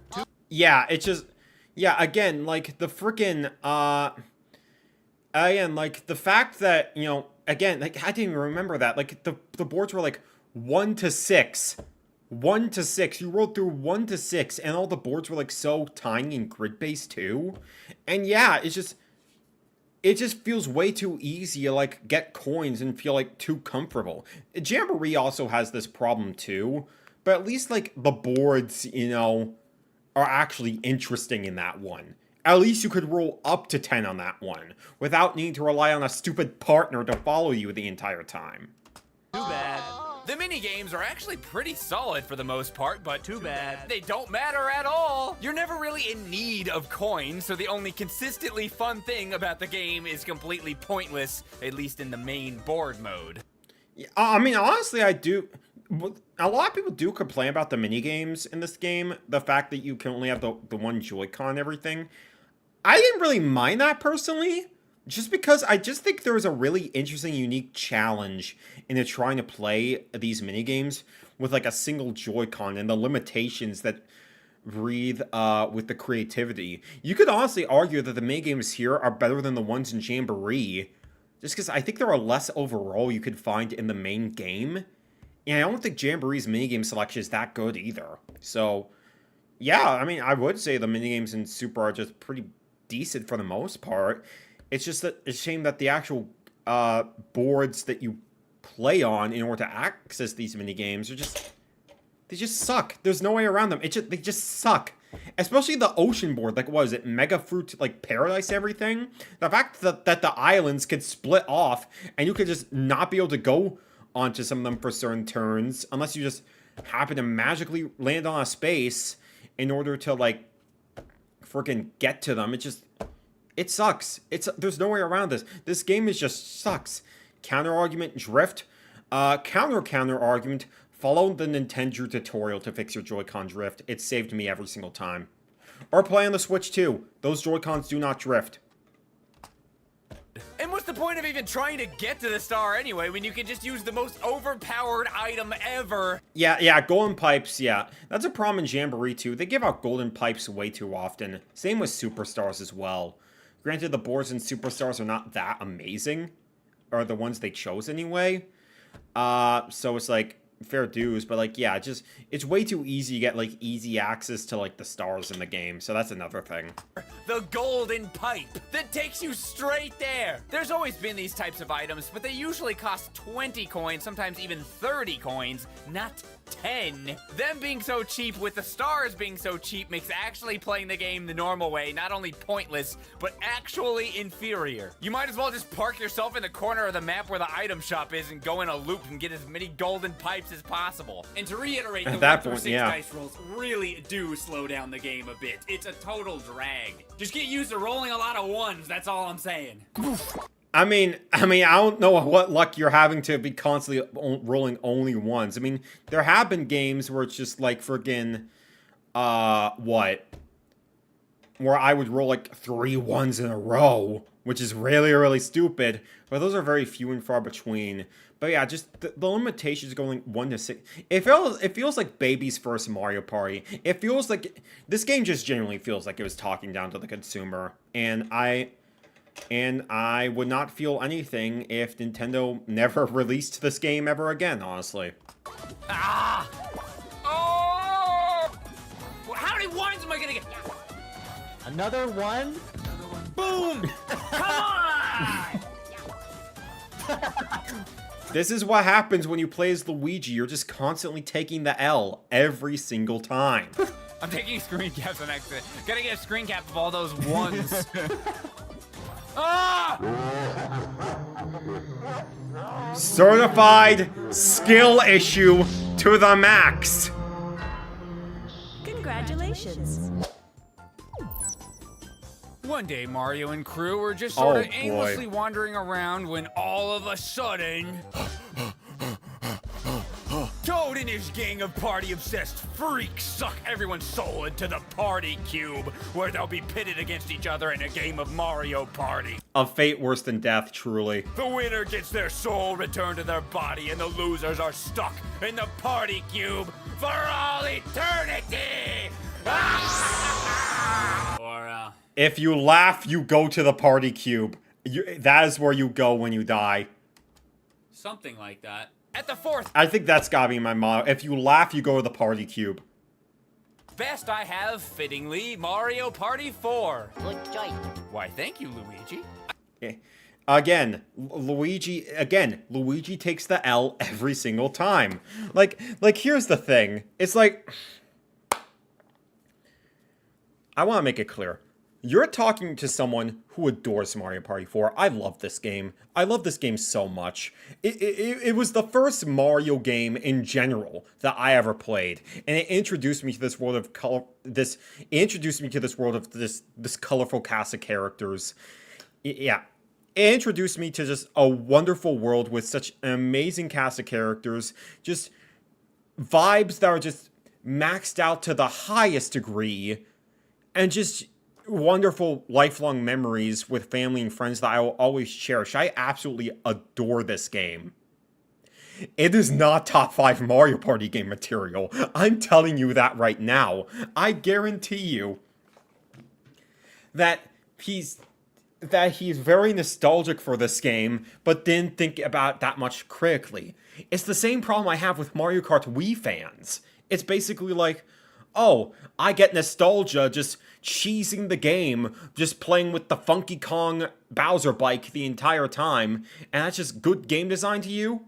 Yeah, it's just, yeah, again, like, the freaking, again, like, the fact that, you know, again, like, I didn't even remember that, like, the boards were, like, 1 to 6, 1 to 6, you rolled through 1 to 6, and all the boards were, like, so tiny and grid-based, too, and yeah, it just feels way too easy to, like, get coins and feel, like, too comfortable. Jamboree also has this problem, too. But at least, like, the boards, you know, are actually interesting in that one. At least you could roll up to 10 on that one, without needing to rely on a stupid partner to follow you the entire time. Too bad. The mini-games are actually pretty solid for the most part, but too bad. They don't matter at all. You're never really in need of coins, so the only consistently fun thing about the game is completely pointless, at least in the main board mode. I mean, honestly, I do... A lot of people do complain about the minigames in this game. The fact that you can only have the one Joy-Con and everything. I didn't really mind that, personally. Just because I just think there was a really interesting, unique challenge in trying to play these minigames with, like, a single Joy-Con and the limitations that breathe with the creativity. You could honestly argue that the minigames here are better than the ones in Jamboree. Just because I think there are less overall you could find in the main game. And I don't think Jamboree's minigame selection is that good either. So, yeah, I mean, I would say the minigames in Super are just pretty decent for the most part. It's just that it's a shame that the actual boards that you play on in order to access these minigames are just... They just suck. There's no way around them. They just suck. Especially the ocean board, like, what is it, Mega Fruit, like, Paradise everything? The fact that the islands could split off, and you could just not be able to go onto some of them for certain turns, unless you just happen to magically land on a space in order to, like, freaking get to them. It sucks. There's no way around this. This game just sucks. Counter argument, drift. Counter argument, follow the Nintendo tutorial to fix your Joy-Con drift. It saved me every single time. Or play on the Switch too. Those Joy-Cons do not drift. And what's the point of even trying to get to the star anyway when you can just use the most overpowered item ever? Yeah, golden pipes, yeah. That's a problem in Jamboree too. They give out golden pipes way too often. Same with Superstars as well. Granted, the boards in Superstars are not that amazing. Or the ones they chose anyway. So it's like, fair dues, but like, yeah, just it's way too easy to get like easy access to like the stars in the game. So that's another thing. The golden pipe that takes you straight there. There's always been these types of items, but they usually cost 20 coins, sometimes even 30 coins, not 10. Them being so cheap with the stars being so cheap makes actually playing the game the normal way not only pointless, but actually inferior. You might as well just park yourself in the corner of the map where the item shop is and go in a loop and get as many golden pipes as possible. And to reiterate, the 1 through 6 dice rolls really do slow down the game a bit. It's a total drag. Just get used to rolling a lot of ones, that's all I'm saying. I mean, I don't know what luck you're having to be constantly rolling only ones. I mean, there have been games where it's just like friggin', what? Where I would roll like 3 ones in a row, which is really, really stupid. But those are very few and far between. But yeah, just the limitations going 1 to 6. It feels like baby's first Mario Party. It feels like this game just genuinely feels like it was talking down to the consumer, and I would not feel anything if Nintendo never released this game ever again, honestly. Ah! Oh! How many ones am I gonna get? Another one? Boom! Come on! This is what happens when you play as Luigi. You're just constantly taking the L every single time. I'm taking screen caps on accident. Gotta get a screen cap of all those ones. Ah! Certified skill issue to the max. Congratulations. One day, Mario and crew were just sort of boy. aimlessly wandering around when all of a sudden... Toad and his gang of party-obsessed freaks suck everyone's soul into the party cube, where they'll be pitted against each other in a game of Mario Party. A fate worse than death, truly. The winner gets their soul returned to their body, and the losers are stuck in the party cube for all eternity! If you laugh, you go to the party cube. That is where you go when you die. Something like that. At the 4th I think that's gotta be my motto. If you laugh, you go to the party cube. best, I have, fittingly, Mario Party 4. Good choice. Why, thank you, Luigi. Again, Luigi takes the L every single time. Like here's the thing. It's like, I want to make it clear. You're talking to someone who adores Mario Party 4. I love this game. I love this game so much. It was the first Mario game in general that I ever played, and it introduced me to this world of this colorful cast of characters. Yeah, it introduced me to just a wonderful world with such an amazing cast of characters. Just vibes that are just maxed out to the highest degree, and just wonderful lifelong memories with family and friends that I will always cherish. I absolutely adore this game. It is not top 5 Mario Party game material. I'm telling you that right now. I guarantee you that he's very nostalgic for this game, but didn't think about it that much critically. It's the same problem I have with Mario Kart Wii fans. It's basically like, oh, I get nostalgia just cheesing the game, just playing with the Funky Kong Bowser bike the entire time, and that's just good game design to you?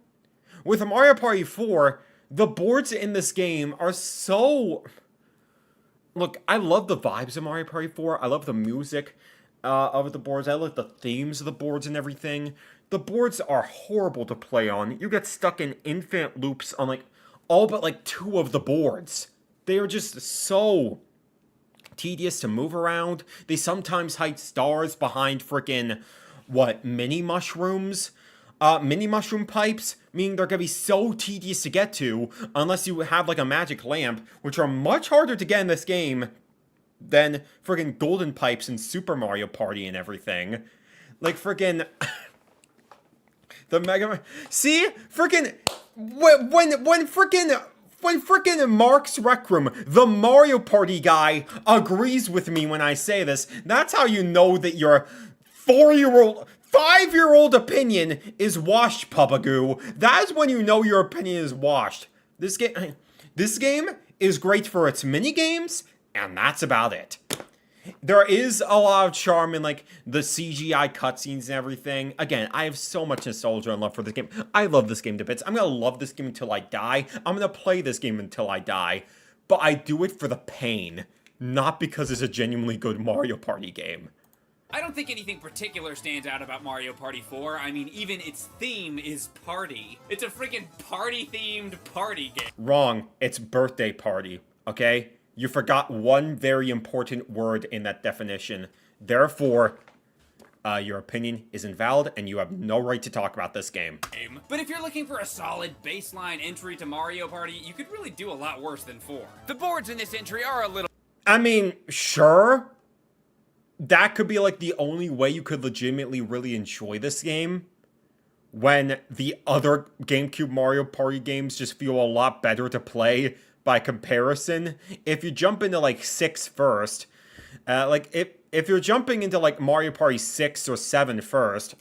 With Mario Party 4, the boards in this game are so... Look, I love the vibes of Mario Party 4, I love the music of the boards, I love the themes of the boards and everything. The boards are horrible to play on. You get stuck in infinite loops on like all but like 2 of the boards. They are just so tedious to move around. They sometimes hide stars behind frickin' mini mushrooms? Mini mushroom pipes, meaning they're gonna be so tedious to get to unless you have like a magic lamp, which are much harder to get in this game than friggin' golden pipes in Super Mario Party and everything. Like friggin' the Mega... See? Frickin' when frickin' Mark's Rec Room, the Mario Party guy, agrees with me when I say this, that's how you know that your 5-year-old opinion is washed, Pupagoo. That's when you know your opinion is washed. This game is great for its mini games, and that's about it. There is a lot of charm in, like, the CGI cutscenes and everything. Again, I have so much nostalgia and love for this game. I love this game to bits. I'm gonna love this game until I die. I'm gonna play this game until I die. But I do it for the pain, not because it's a genuinely good Mario Party game. I don't think anything particular stands out about Mario Party 4. I mean, even its theme is party. It's a freaking party-themed party game. Wrong. It's birthday party, okay? You forgot one very important word in that definition. Therefore, your opinion is invalid, and you have no right to talk about this game. But if you're looking for a solid baseline entry to Mario Party, you could really do a lot worse than 4. The boards in this entry are a little... I mean, sure. That could be, like, the only way you could legitimately really enjoy this game. When the other GameCube Mario Party games just feel a lot better to play by comparison. If you jump into, like, 6 first, like, if you're jumping into, like, Mario Party 6 or 7 first,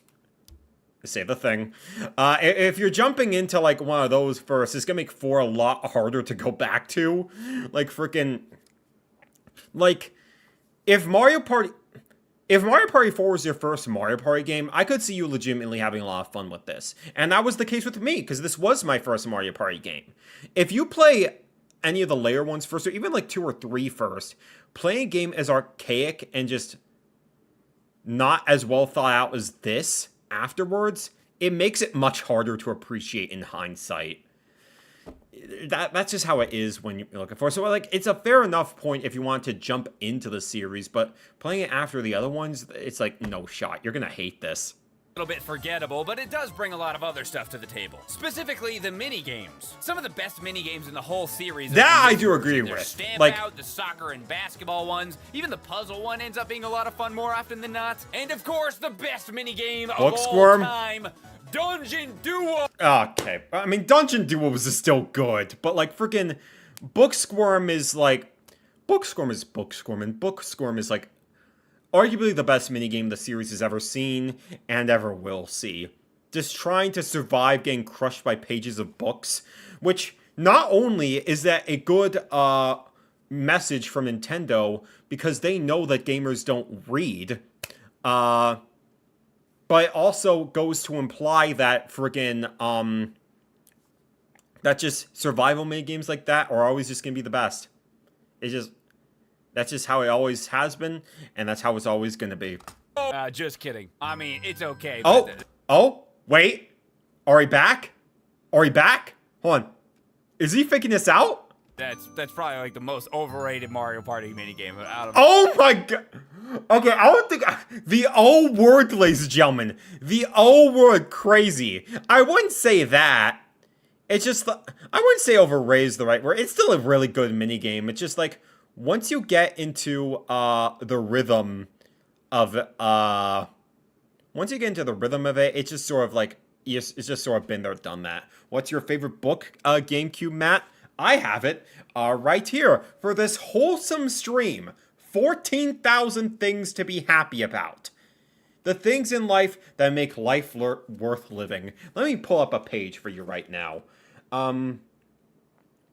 say the thing, if you're jumping into, like, one of those first, it's gonna make 4 a lot harder to go back to. Like, freaking, like, if Mario Party 4 was your first Mario Party game, I could see you legitimately having a lot of fun with this. And that was the case with me, because this was my first Mario Party game. If you play any of the later ones first, or even like 2 or 3 first, playing a game as archaic and just not as well thought out as this afterwards, it makes it much harder to appreciate in hindsight. That's just how it is when you're looking for it. So, like, it's a fair enough point if you want to jump into the series, but playing it after the other ones, it's like, no shot. You're gonna hate this. Little bit forgettable, but it does bring a lot of other stuff to the table. Specifically, the mini games. Some of the best mini games in the whole series. That I do agree with. Stamp like out, the soccer and basketball ones. Even the puzzle one ends up being a lot of fun more often than not. And of course, the best mini game of all time, Dungeon Duo. Okay, I mean, Dungeon Duos is still good, but like freaking Booksquirm is like Booksquirm is Booksquirm, and Booksquirm is like arguably the best minigame the series has ever seen and ever will see. Just trying to survive getting crushed by pages of books, which not only is that a good message from Nintendo because they know that gamers don't read, but it also goes to imply that friggin' that just survival minigames like that are always just gonna be the best. That's just how it always has been, and that's how it's always gonna be. Just kidding. I mean, it's okay. Oh, wait. Are we back? Hold on. Is he faking this out? That's probably like the most overrated Mario Party minigame out of. Oh my god. Okay, I don't think the O word, ladies and gentlemen. The O word, crazy. I wouldn't say that. It's just I wouldn't say overrated is the right word. It's still a really good minigame. It's just like once you get into the rhythm of it, it's just sort of like it's just sort of been there, done that. What's your favorite book, GameCube Matt? I have it right here for this wholesome stream. 14,000 things to be happy about. The things in life that make life worth living. Let me pull up a page for you right now.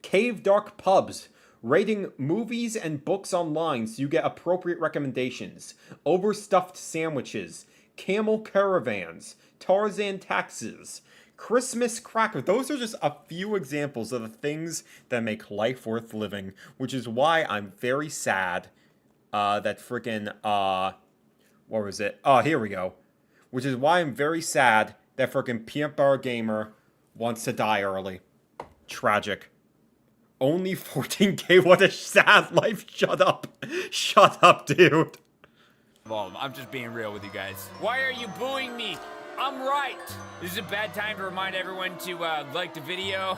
Cave Dark Pubs. Rating movies and books online so you get appropriate recommendations. Overstuffed sandwiches. Camel caravans. Tarzan taxes. Christmas cracker. Those are just a few examples of the things that make life worth living. Which is why I'm very sad that freaking, what was it? Oh, here we go. Which is why I'm very sad that freaking PeanutButterGamer wants to die early. Tragic. Only 14K, what a sad life. Shut up. Shut up, dude. Well, I'm just being real with you guys. Why are you booing me? I'm right. This is a bad time to remind everyone to like the video.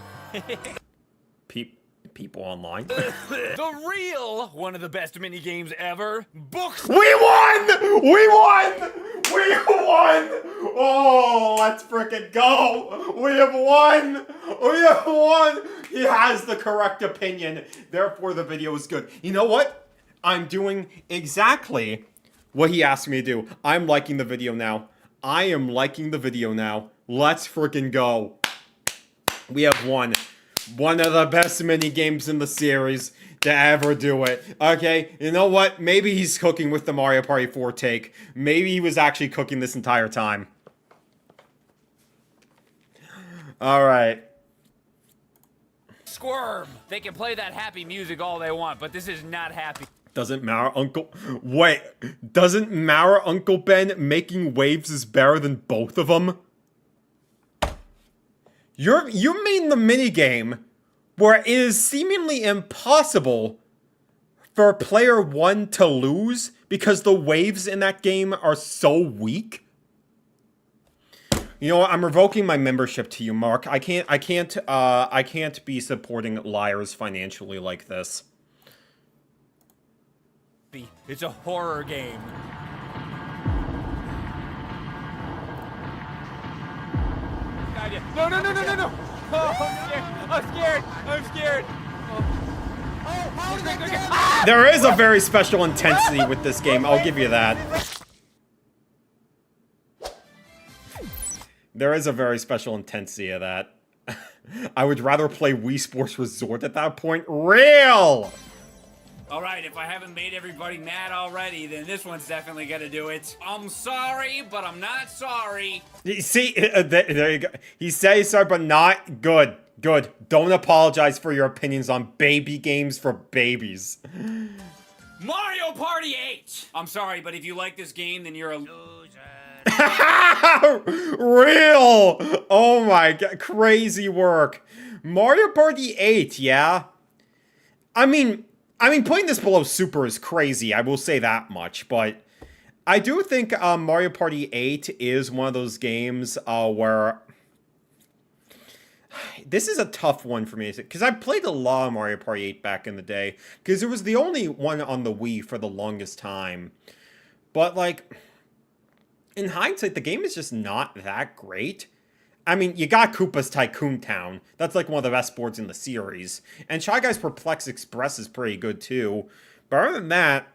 People online. The real one of the best mini games ever. Books. We won! We won! We won! Oh, let's freaking go! We have won! We have won! He has the correct opinion. Therefore, the video is good. You know what? I'm doing exactly what he asked me to do. I'm liking the video now. I am liking the video now. Let's freaking go. We have won. One of the best mini games in the series to ever do it. Okay, you know what? Maybe he's cooking with the Mario Party 4 take. Maybe he was actually cooking this entire time. Alright. Squirm. They can play that happy music all they want, but this is not happy. Doesn't matter, Uncle... Wait. Doesn't matter, Uncle Ben? Making waves is better than both of them? You mean the minigame where it is seemingly impossible for player 1 to lose because the waves in that game are so weak? You know what? I'm revoking my membership to you, Mark. I can't be supporting liars financially like this. It's a horror game. No, no, no, no, no, no! Oh, I'm scared! I'm scared! There is a very special intensity with this game, I'll give you that. There is a very special intensity of that. I would rather play Wii Sports Resort at that point. Real! Alright, if I haven't made everybody mad already, then this one's definitely gonna do it. I'm sorry, but I'm not sorry. See, there you go. He says sorry, but not good. Good. Don't apologize for your opinions on baby games for babies. Mario Party 8! I'm sorry, but if you like this game, then you're a loser. Real! Oh my god, crazy work. Mario Party 8, yeah? I mean, putting this below Super is crazy, I will say that much, but I do think Mario Party 8 is one of those games where... This is a tough one for me, because I played a lot of Mario Party 8 back in the day, because it was the only one on the Wii for the longest time. But, like, in hindsight, the game is just not that great. I mean, you got Koopa's Tycoon Town. That's like one of the best boards in the series. And Shy Guy's Perplex Express is pretty good too. But other than that,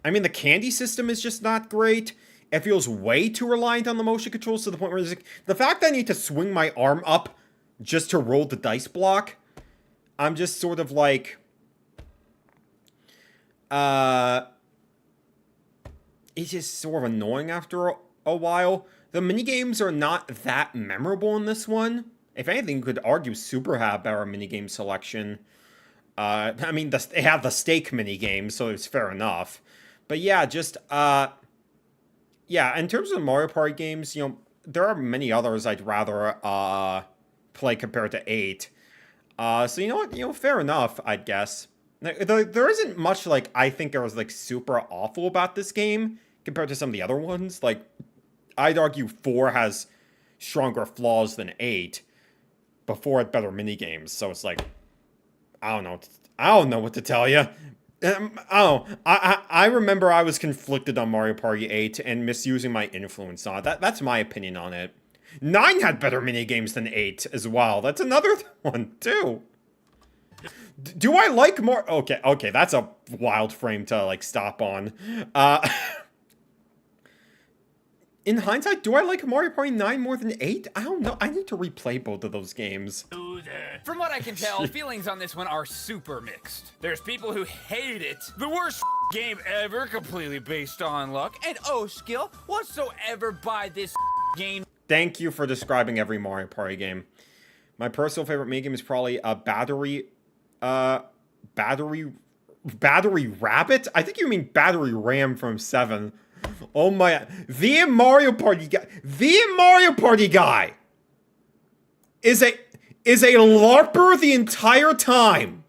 I mean, the candy system is just not great. It feels way too reliant on the motion controls to the point where it's like, the fact that I need to swing my arm up just to roll the dice block, I'm just sort of like... It's just sort of annoying after a while. The minigames are not that memorable in this one. If anything, you could argue Super had better minigame selection. I mean, they have the steak minigame, so it's fair enough. But yeah, just, yeah, in terms of Mario Party games, you know, there are many others I'd rather, play compared to 8. So you know what, fair enough, I guess. There isn't much, like, I think there was, like, super awful about this game compared to some of the other ones. Like, I'd argue 4 has stronger flaws than 8, but 4 had better minigames, so it's like, I don't know what to tell you. I remember I was conflicted on Mario Party 8 and misusing my influence on it. That's my opinion on it. 9 had better minigames than 8 as well. That's another one, too. Do I like more? Okay, that's a wild frame to, like, stop on. In hindsight, do I like Mario Party 9 more than 8? I don't know. I need to replay both of those games. From what I can tell, feelings on this one are super mixed. There's people who hate it. The worst game ever, completely based on luck, and skill whatsoever by this game. Thank you for describing every Mario Party game. My personal favorite minigame is probably a Battery Rabbit? I think you mean Battery Ram from 7. Oh my, the Mario Party guy is a LARPer the entire time.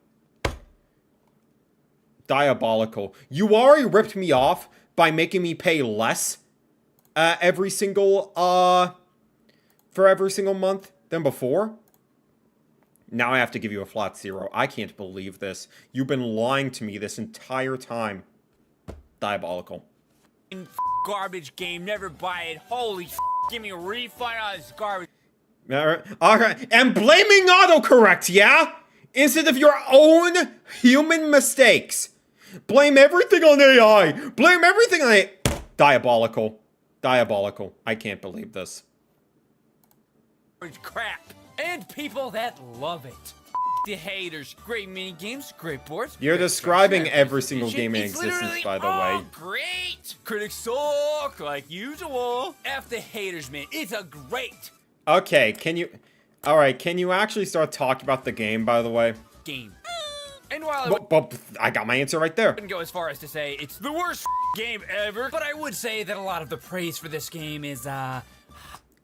Diabolical. You already ripped me off by making me pay less for every single month than before. Now I have to give you a flat 0. I can't believe this. You've been lying to me this entire time. Diabolical. Garbage game, never buy it. Holy give me a refund on this garbage. Alright, and blaming autocorrect, yeah? Instead of your own human mistakes. Blame everything on AI. Blame everything on AI. Diabolical. Diabolical. I can't believe this. Crap. And people that love it. the haters. Great mini games, great boards. You're great describing structure, every single it's game in existence, literally by the all way. great. Critics suck like usual. F the haters, man. It's a great Okay, can you... Alright, can you actually start talking about the game, by the way? game. And while I But I got my answer right there. wouldn't go as far as to say it's the worst game ever, but I would say that a lot of the praise for this game is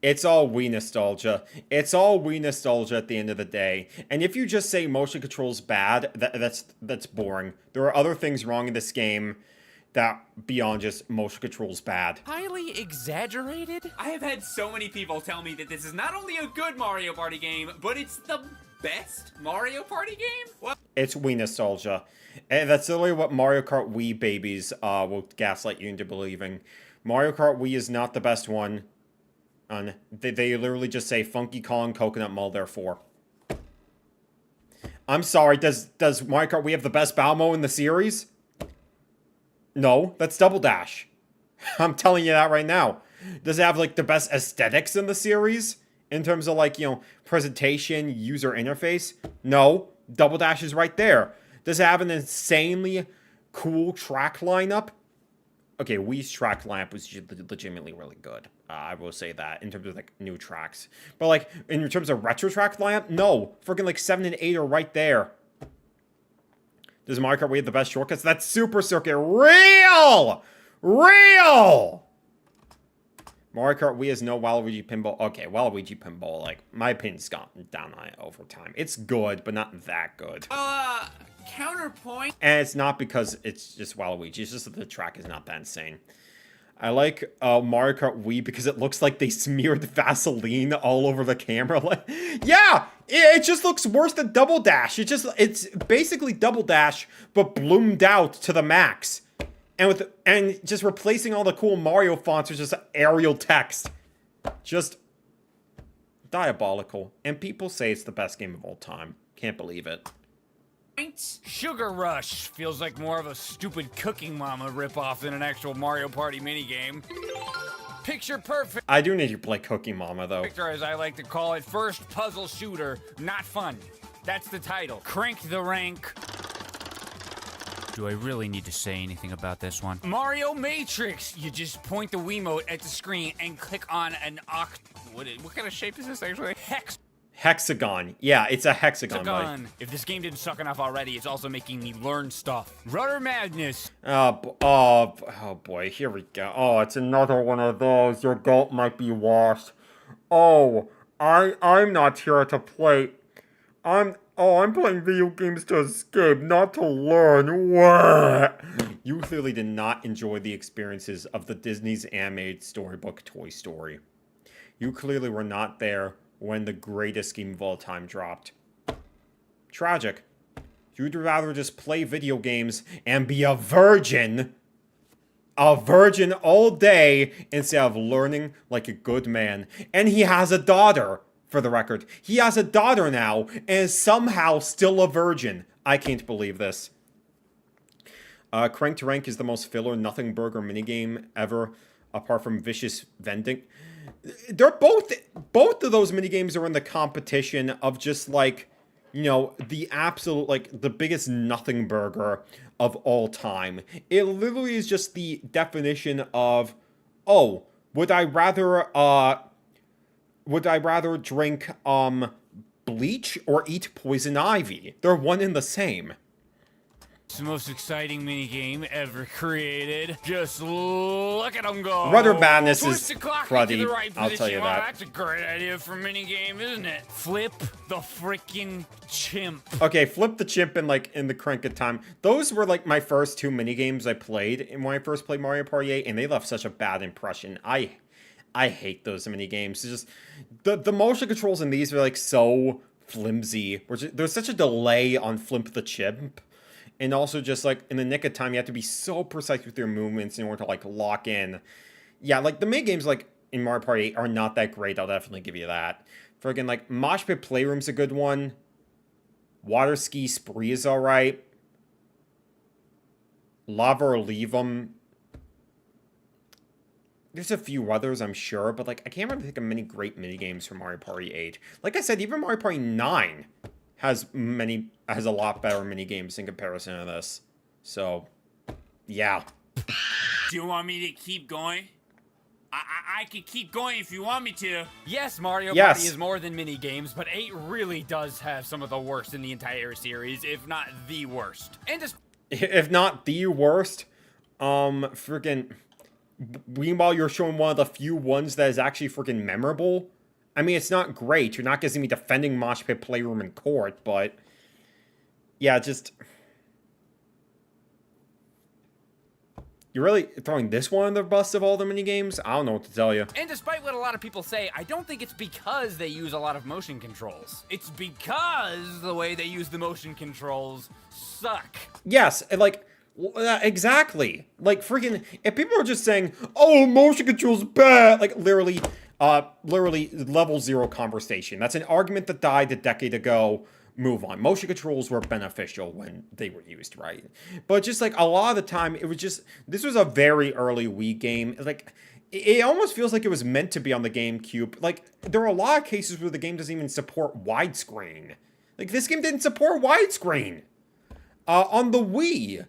It's all Wii nostalgia. It's all Wii nostalgia at the end of the day. And if you just say motion control's bad, that's boring. There are other things wrong in this game that beyond just motion control's bad. highly exaggerated. I have had so many people tell me that this is not only a good Mario Party game, but it's the best Mario Party game? Well, It's Wii nostalgia. And that's literally what Mario Kart Wii babies will gaslight you into believing. Mario Kart Wii is not the best one. They literally just say Funky Kong, Coconut Mall, therefore. I'm sorry, does Mario Kart Wii have the best battle mode in the series? No, that's Double Dash. I'm telling you that right now. Does it have, like, the best aesthetics in the series? In terms of, like, you know, presentation, user interface? No, Double Dash is right there. Does it have an insanely cool track lineup? Okay, Wii's track lineup was legitimately really good. I will say that, in terms of, like, new tracks. But, like, in terms of retro track lineup, no. Freaking, like, 7 and 8 are right there. Does Mario Kart Wii have the best shortcuts? That's Super Circuit. Real! Real! Mario Kart Wii has no Waluigi Pinball. Okay, Waluigi Pinball, like, my opinion's gotten down on it over time. It's good, but not that good. counterpoint. And it's not because it's just Waluigi. It's just that the track is not that insane. I like Mario Kart Wii because it looks like they smeared Vaseline all over the camera. Like, yeah, it just looks worse than Double Dash. It's basically Double Dash, but bloomed out to the max. And just replacing all the cool Mario fonts with just Arial text. Just diabolical. And people say it's the best game of all time. Can't believe it. Sugar Rush feels like more of a stupid Cooking Mama ripoff than an actual Mario Party minigame. Picture Perfect, I do need to play Cookie Mama, though. or as I like to call it, first puzzle shooter, not fun. That's the title. Crank the Rank. Do I really need to say anything about this one? Mario Matrix. You just point the Wiimote at the screen and click on an what kind of shape is this actually? Hexagon. Yeah, it's a hexagon. Hexagon. If this game didn't suck enough already, it's also making me learn stuff. Rudder Madness. Oh boy, here we go. Oh, it's another one of those. Your goat might be washed. Oh, I'm not here to play. I'm playing video games to escape, not to learn. What? You clearly did not enjoy the experiences of the Disney's animated storybook Toy Story. You clearly were not there when the greatest game of all time dropped. Tragic. You'd rather just play video games and be a virgin all day instead of learning like a good man. And he has a daughter, for the record. He has a daughter now and is somehow still a virgin. I can't believe this. Crank to Rank is the most filler nothing burger minigame ever, apart from Vicious Vending. They're both of those minigames are in the competition of just, like, you know, the absolute, like, the biggest nothing burger of all time. It literally is just the definition of, oh, would I rather drink bleach or eat poison ivy? They're one and the same. It's the most exciting minigame ever created. Just look at them go. Rudder Madness Twist is the clock cruddy, into the right I'll tell you position. that. Oh, that's a great idea for a minigame, isn't it? Flip the freaking chimp. Okay, Flip the Chimp and, like, in the Crank of Time. Those were, like, my first two minigames I played when I first played Mario Party 8, and they left such a bad impression. I hate those minigames. It's just, the motion controls in these are, like, so flimsy. There's such a delay on Flip the Chimp. And also just, like, in the nick of time, you have to be so precise with your movements in order to, like, lock in. Yeah, like, the minigames, like, in Mario Party 8 are not that great. I'll definitely give you that. Friggin', like, Mosh Pit Playroom's a good one. Water Ski Spree is alright. Lava or Leave 'em. There's a few others, I'm sure, but, like, I can't really think of many great minigames from Mario Party 8. Like I said, even Mario Party 9 has a lot better mini games in comparison to this. So, yeah. Do you want me to keep going? I could keep going if you want me to. Yes, Mario Yes. Party is more than mini games, but 8 really does have some of the worst in the entire series, if not the worst. And just If not the worst, freaking. Meanwhile, you're showing one of the few ones that is actually freaking memorable. I mean, it's not great. You're not going to see me defending Mosh Pit Playroom in court, but yeah, just. You're really throwing this one on the bus of all the minigames? I don't know what to tell you. And despite what a lot of people say, I don't think it's because they use a lot of motion controls. It's because the way they use the motion controls suck. Yes, and like, exactly. Like, freaking, if people are just saying, oh, motion control's bad, like, literally level 0 conversation. That's an argument that died a decade ago. Move on. Motion controls were beneficial when they were used, right? But just like a lot of the time, it was just, this was a very early Wii game. Like, it almost feels like it was meant to be on the GameCube. Like, there are a lot of cases where the game doesn't even support widescreen. Like, this game didn't support widescreen. On the Wii.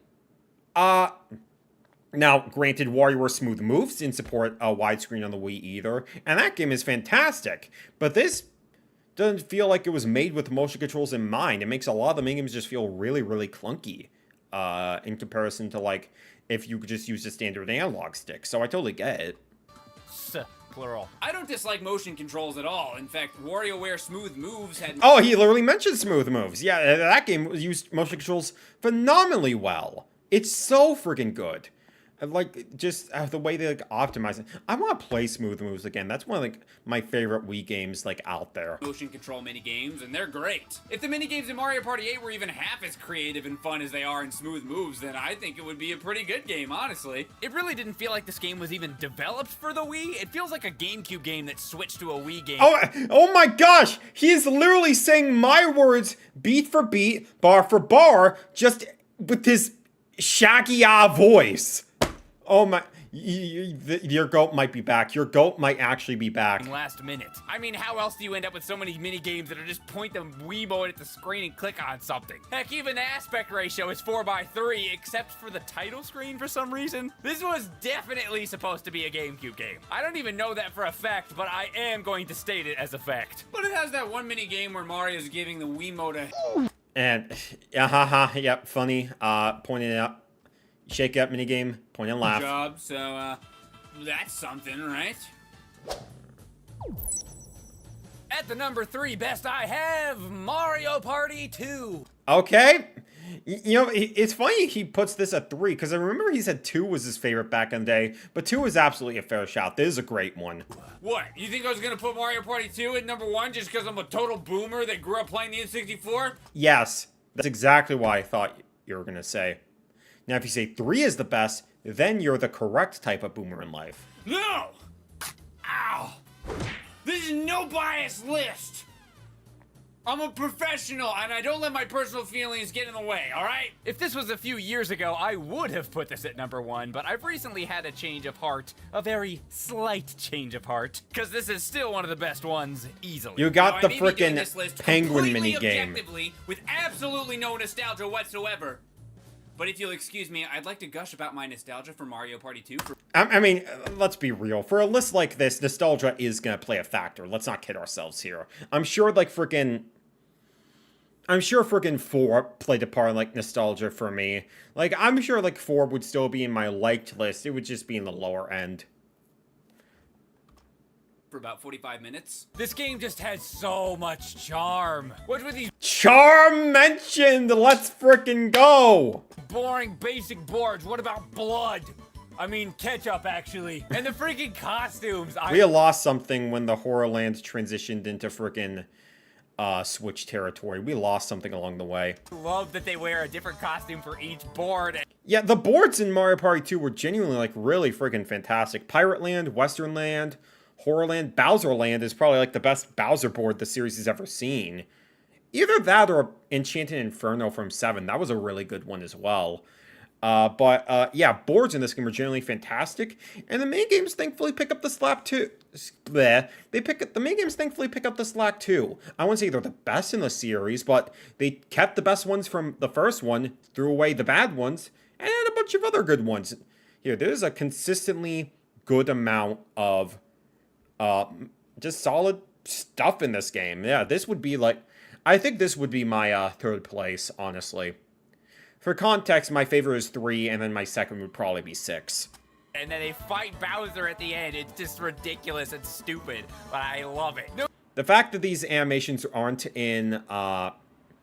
Now, granted, WarioWare Smooth Moves didn't support widescreen on the Wii either. And that game is fantastic. But this doesn't feel like it was made with motion controls in mind. It makes a lot of the minigames just feel really, really clunky in comparison to, like, if you could just use a standard analog stick. So I totally get it. Plural. I don't dislike motion controls at all. In fact, WarioWare Smooth Moves had... Oh, he literally mentioned Smooth Moves. Yeah, that game used motion controls phenomenally well. It's so freaking good. Like, just the way they, like, optimize it. I want to play Smooth Moves again. That's one of, like, my favorite Wii games, like, out there. motion control minigames, and they're great. If the minigames in Mario Party 8 were even half as creative and fun as they are in Smooth Moves, then I think it would be a pretty good game, honestly. It really didn't feel like this game was even developed for the Wii. It feels like a GameCube game that switched to a Wii game. Oh my gosh! He is literally saying my words beat for beat, bar for bar, just with his shaggy-ah voice. Oh my, your goat might be back. Your goat might actually be back. Last minute. I mean, how else do you end up with so many mini games that are just point the Wiimote at the screen and click on something? Heck, even the aspect ratio is 4:3, except for the title screen for some reason. This was definitely supposed to be a GameCube game. I don't even know that for a fact, but I am going to state it as a fact. But it has that one mini game where Mario's giving the Wiimote a... And, yep, funny, pointing it out. Shake it up minigame, point and laugh. Good job, so, that's something, right? At the number 3 best I have, Mario Party 2. Okay. You know, it's funny he puts this at 3, because I remember he said 2 was his favorite back in the day, but 2 is absolutely a fair shout. This is a great one. What? You think I was gonna put Mario Party 2 at number 1 just because I'm a total boomer that grew up playing the N64? Yes, that's exactly what I thought you were going to say. Now, if you say 3 is the best, then you're the correct type of boomer in life. No! Ow! This is no bias list! I'm a professional, and I don't let my personal feelings get in the way, alright? If this was a few years ago, I would have put this at number 1, but I've recently had a change of heart. A very slight change of heart. Because this is still one of the best ones, easily. You got the I may be doing frickin' this list penguin completely minigame. objectively, with absolutely no nostalgia whatsoever. But if you'll excuse me, I'd like to gush about my nostalgia for Mario Party 2. I mean, let's be real. For a list like this, nostalgia is going to play a factor. Let's not kid ourselves here. I'm sure, like, frickin' 4 played a part in, like, nostalgia for me. Like, I'm sure, like, 4 would still be in my liked list. It would just be in the lower end. For about 45 minutes. This game just has so much charm. What's with these Charm mentioned! Let's frickin' go! boring basic boards? What about blood? I mean, ketchup, actually. And the freaking costumes. We lost something when the Horrorland transitioned into frickin' Switch territory. We lost something along the way. Love that they wear a different costume for each board. Yeah, the boards in Mario Party 2 were genuinely, like, really frickin' fantastic. Pirate Land, Western Land, Horrorland, Bowser Land is probably, like, the best Bowser board the series has ever seen. Either that or Enchanted Inferno from 7. That was a really good one as well. Yeah, boards in this game are generally fantastic, and the main games thankfully pick up the slack too. The main games thankfully pick up the slack too. I wouldn't say they're the best in the series, but they kept the best ones from the first one, threw away the bad ones, and added a bunch of other good ones. Here, there's a consistently good amount of just solid stuff in this game. Yeah, this would be like, I think this would be my third place, honestly. For context, my favorite is 3, and then my second would probably be 6. And then they fight Bowser at the end. It's just ridiculous and stupid, but I love it. No. The fact that these animations aren't in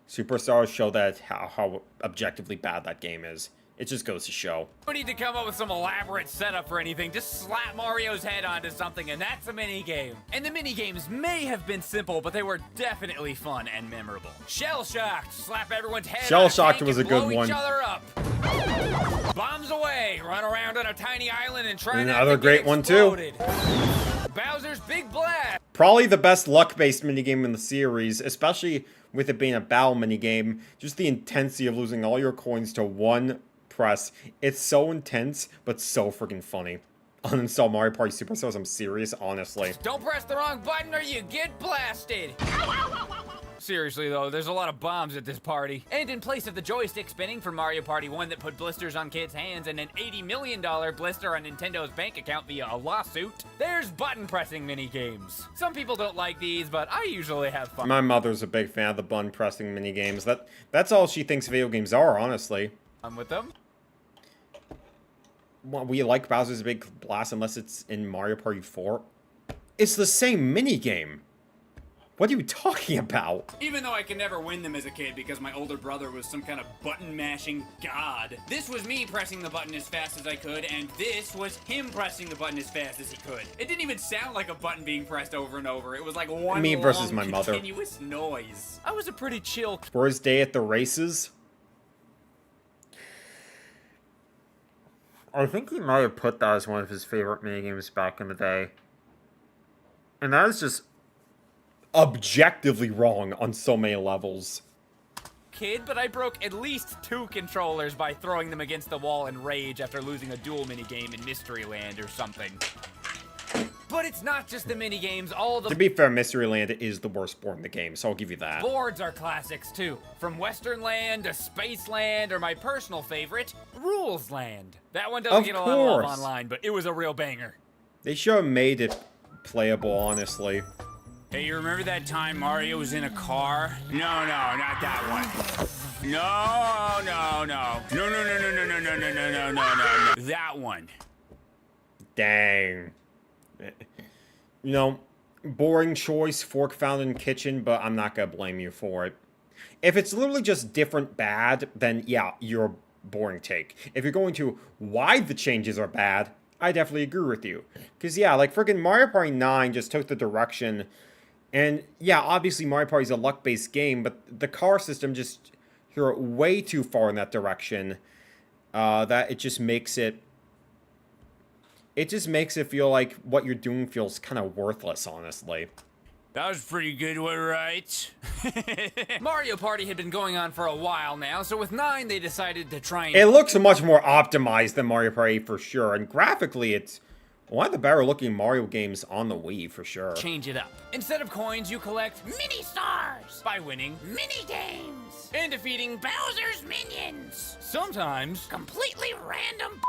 Superstars show that how objectively bad that game is. It just goes to show. We need to come up with some elaborate setup for anything. Just slap Mario's head onto something, and that's a mini-game. And the mini-games may have been simple, but they were definitely fun and memorable. Shell-shocked, slap everyone's head Shell-shocked was a good blow one. each other up. Bombs away, run around on a tiny island and try Another great one, too. Bowser's Big Blast. Probably the best luck-based minigame in the series, especially with it being a battle minigame. Just the intensity of losing all your coins to one press. It's so intense, but so freaking funny. Uninstall Mario Party Superstars, I'm serious, honestly. Don't press the wrong button or you get blasted. Seriously though, there's a lot of bombs at this party. And in place of the joystick spinning from Mario Party 1 that put blisters on kids' hands and an $80 million blister on Nintendo's bank account via a lawsuit, there's button pressing mini games. Some people don't like these, but I usually have fun. My mother's a big fan of the button pressing mini games. That's all she thinks video games are, honestly. I'm with them. Well, we like Bowser's Big Blast unless it's in Mario Party 4. It's the same mini game. What are you talking about? Even though I could never win them as a kid because my older brother was some kind of button-mashing god, this was me pressing the button as fast as I could, and this was him pressing the button as fast as he could. It didn't even sound like a button being pressed over and over. It was like one Me versus long, my mother. continuous noise. I was a pretty chill... First day at the races. I think he might have put that as one of his favorite minigames back in the day. And that is just objectively wrong on so many levels. kid, but I broke at least 2 controllers by throwing them against the wall in rage after losing a duel minigame in Mysteryland or something. But it's not just the minigames, all the... To be fair, Mysteryland is the worst board in the game, so I'll give you that. boards are classics too. From Western Land to Spaceland, or my personal favorite, Rules Land. That one doesn't get a lot of love online, but it was a real banger. They should have made it playable, honestly. Hey, you remember that time Mario was in a car? No, not that one. No. No. That one. Dang. You know, boring choice, fork found in kitchen, but I'm not gonna blame you for it. If it's literally just different bad, then yeah, you're a boring take. If you're going to why the changes are bad, I definitely agree with you. Because yeah, like friggin' Mario Party 9 just took the direction, and yeah, obviously Mario Party's a luck-based game, but the car system just threw it way too far in that direction, that it just makes it... It just makes it feel like what you're doing feels kind of worthless, honestly. That was pretty good, right? Mario Party had been going on for a while now, so with 9 they decided to try and... It looks much more optimized than Mario Party for sure, and graphically it's one of the better looking Mario games on the Wii for sure. change it up. Instead of coins, you collect mini stars by winning mini games and defeating Bowser's minions. Sometimes completely random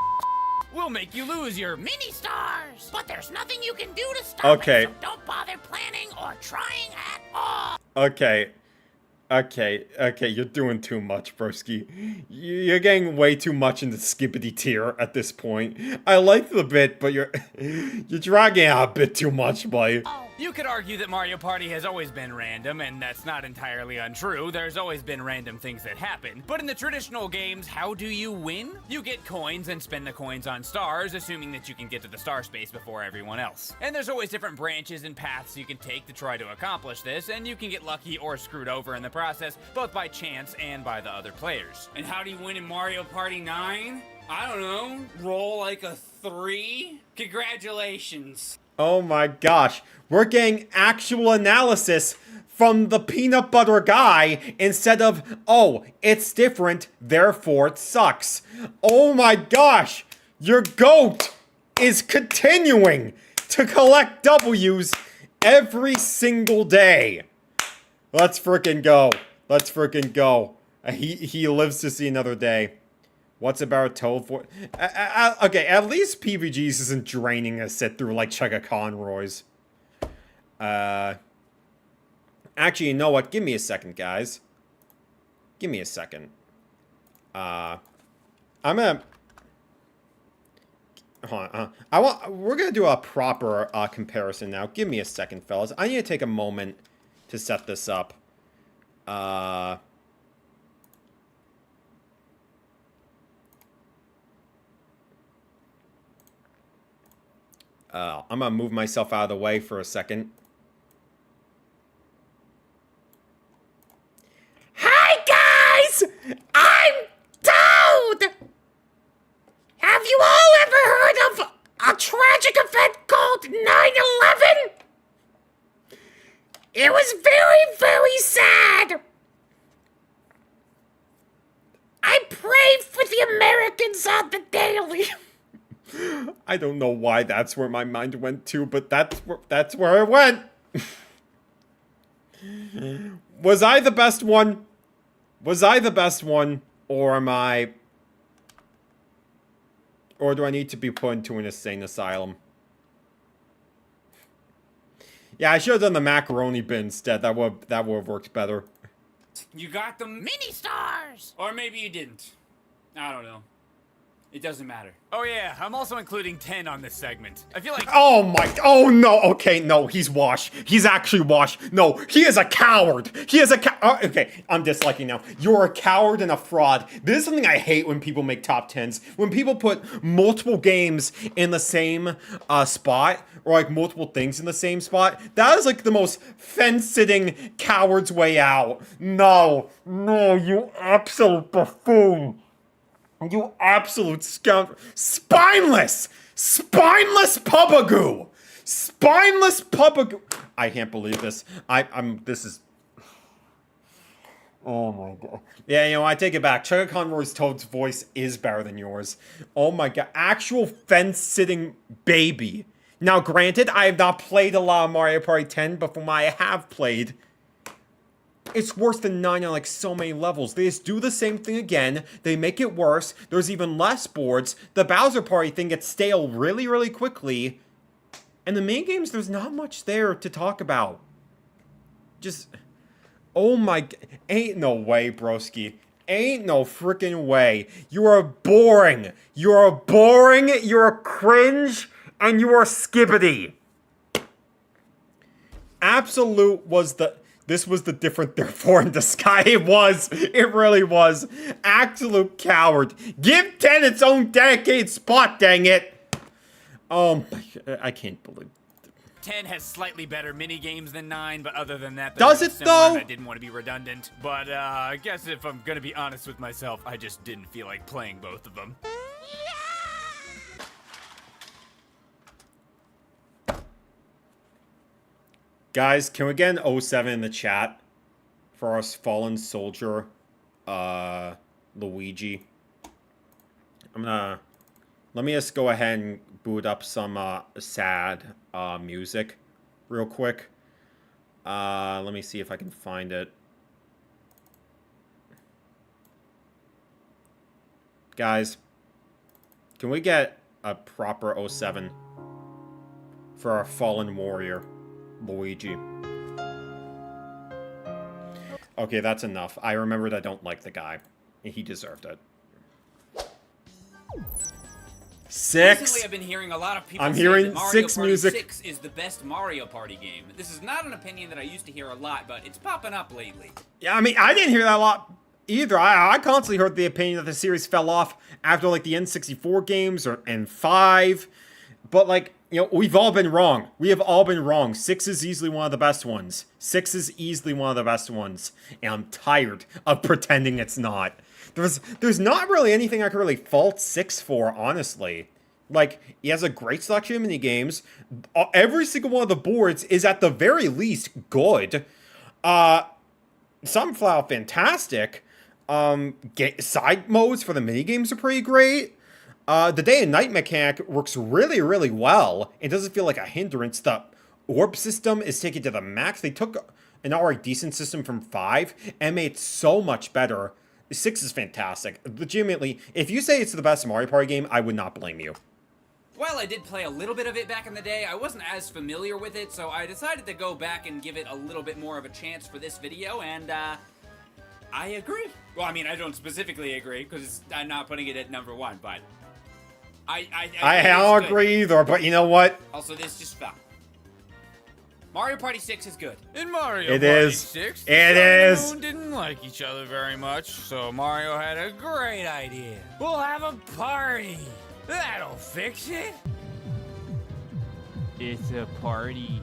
will make you lose your mini stars, but there's nothing you can do to stop Okay. it, so don't bother planning or trying at all. Okay, you're doing too much, broski. You're getting way too much into skippity tier at this point. I like the bit, but you're dragging it out a bit too much, boy. You could argue that Mario Party has always been random, and that's not entirely untrue. There's always been random things that happen. But in the traditional games, how do you win? You get coins and spend the coins on stars, assuming that you can get to the star space before everyone else. And there's always different branches and paths you can take to try to accomplish this, and you can get lucky or screwed over in the process, both by chance and by the other players. And how do you win in Mario Party 9? I don't know, roll like a 3? Congratulations. Oh my gosh, we're getting actual analysis from the peanut butter guy instead of, oh, it's different, therefore it sucks. Oh my gosh, your goat is continuing to collect W's every single day. Let's frickin' go. Let's frickin' go. He lives to see another day. What's about Toad for? Okay, at least PVGs isn't draining a sit through like Chugga Conroy's. Actually, you know what? Give me a second, guys. Give me a second. I'm gonna... Hold on, we're gonna do a proper comparison now. Give me a second, fellas. I need to take a moment to set this up. I'm gonna move myself out of the way for a second. Hi, guys! I'm Toad! Have you all ever heard of a tragic event called 9/11? It was very, very sad. I pray for the Americans on the daily. I don't know why that's where my mind went to, but that's where it went. Was I the best one? Was I the best one? Or am I... Or do I need to be put into an insane asylum? Yeah, I should have done the macaroni bit instead. That would have worked better. You got the mini stars! Or maybe you didn't. I don't know. It doesn't matter. Oh yeah, I'm also including 10 on this segment. I feel like... Oh my... Oh no, okay, no, he's washed. He's actually washed. No, he is a coward. He is a okay, I'm disliking now. You're a coward and a fraud. This is something I hate when people make top 10s. When people put multiple games in the same spot, or like multiple things in the same spot. That is like the most fence-sitting coward's way out. No, no, you absolute buffoon. You absolute scoundrel. Spineless! Spineless pupagoo! Spineless pupagoo! I can't believe this. This is... Oh my god. Yeah, you know, I take it back. Chugga Conroy's Toad's voice is better than yours. Oh my god. Actual fence-sitting baby. Now, granted, I have not played a lot of Mario Party 10, but from what I have played... It's worse than 9 on like so many levels. They just do the same thing again. They make it worse. There's even less boards. The Bowser Party thing gets stale really, really quickly. And the main games, there's not much there to talk about. Just... Oh my... Ain't no way, broski. Ain't no freaking way. You are boring. You are boring. You are cringe. And you are skibbity. Absolute was the... This was the different therefore in the sky. It was. It really was. Absolute coward. Give 10 its own dedicated spot, dang it. Oh, I can't believe 10 has slightly better mini games than 9, but other than that, does it though? I didn't want to be redundant, but I guess if I'm gonna be honest with myself, I just didn't feel like playing both of them. Guys, can we get an 07 in the chat for our fallen soldier, Luigi? Let me just go ahead and boot up some, sad, music real quick. Let me see if I can find it. Guys, can we get a proper 07 for our fallen warrior? Luigi. Okay, that's enough. I remembered I don't like the guy. He deserved it. 6. Recently, I've been hearing a lot of people I'm say hearing that Mario 6 Party music. 6 is the best Mario Party game. This is not an opinion that I used to hear a lot, but it's popping up lately. Yeah, I mean, I didn't hear that a lot either. I constantly heard the opinion that the series fell off after, like, the N64 games and 5. But, like, you know, we've all been wrong. We have all been wrong. 6 is easily one of the best ones. 6 is easily one of the best ones. And I'm tired of pretending it's not. There's not really anything I can really fault 6 for, honestly. Like, he has a great selection of minigames. Every single one of the boards is at the very least good. Sunflower, fantastic. Side modes for the minigames are pretty great. The day and night mechanic works really, really well. It doesn't feel like a hindrance. The orb system is taken to the max. They took an already decent system from 5 and made it so much better. 6 is fantastic. Legitimately, if you say it's the best Mario Party game, I would not blame you. While I did play a little bit of it back in the day, I wasn't as familiar with it, so I decided to go back and give it a little bit more of a chance for this video, and I agree. Well, I mean, I don't specifically agree, because I'm not putting it at number 1, but I don't agree either, but you know what? Also, this just fell. Mario Party 6 is good. In Mario It Party is. 6, It the sun and is. the moon didn't like each other very much, so Mario had a great idea. We'll have a party. That'll fix it. It's a party.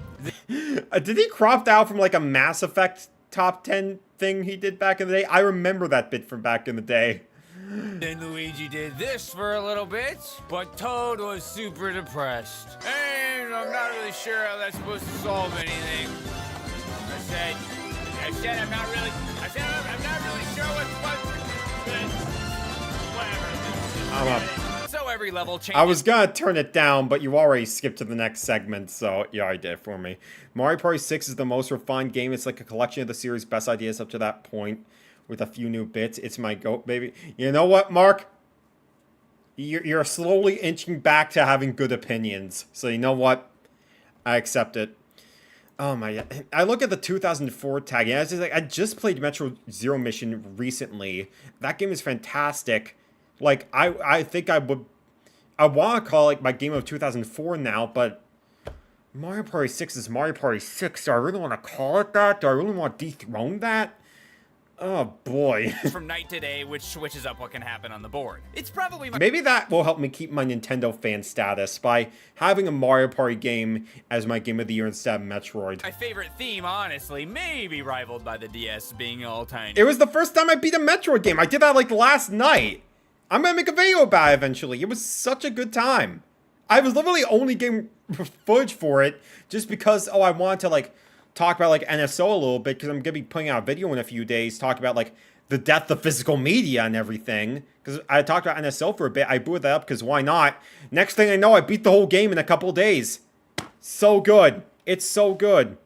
Did he crop out from like a Mass Effect top 10 thing he did back in the day? I remember that bit from back in the day. Then Luigi did this for a little bit, but Toad was super depressed. And I'm not really sure how that's supposed to solve anything. I said I'm not really sure whatever. I'm up. So every level changes. I was gonna turn it down, but you already skipped to the next segment, so you already did it for me. Mario Party 6 is the most refined game. It's like a collection of the series' best ideas up to that point, with a few new bits. It's my goat, baby. You know what, Mark? You're slowly inching back to having good opinions. So you know what? I accept it. Oh my god. I look at the 2004 tag, and I just played Metro Zero Mission recently. That game is fantastic. Like, I think I want to call it my game of 2004 now, but Mario Party 6 is Mario Party 6. Do I really want to call it that? Do I really want to dethrone that? Oh boy. From night to day, which switches up what can happen on the board. It's probably Maybe that will help me keep my Nintendo fan status by having a Mario Party game as my game of the year instead of Metroid. my favorite theme, honestly, maybe rivaled by the DS being all tiny. It was the first time I beat a Metroid game. I did that like last night. I'm gonna make a video about it eventually. It was such a good time. I was literally only getting footage for it just because, I wanted to like talk about like NSO a little bit because I'm gonna be putting out a video in a few days talking about like the death of physical media and everything. Because I talked about NSO for a bit. I booted that up because why not? Next thing I know, I beat the whole game in a couple of days. So good. It's so good.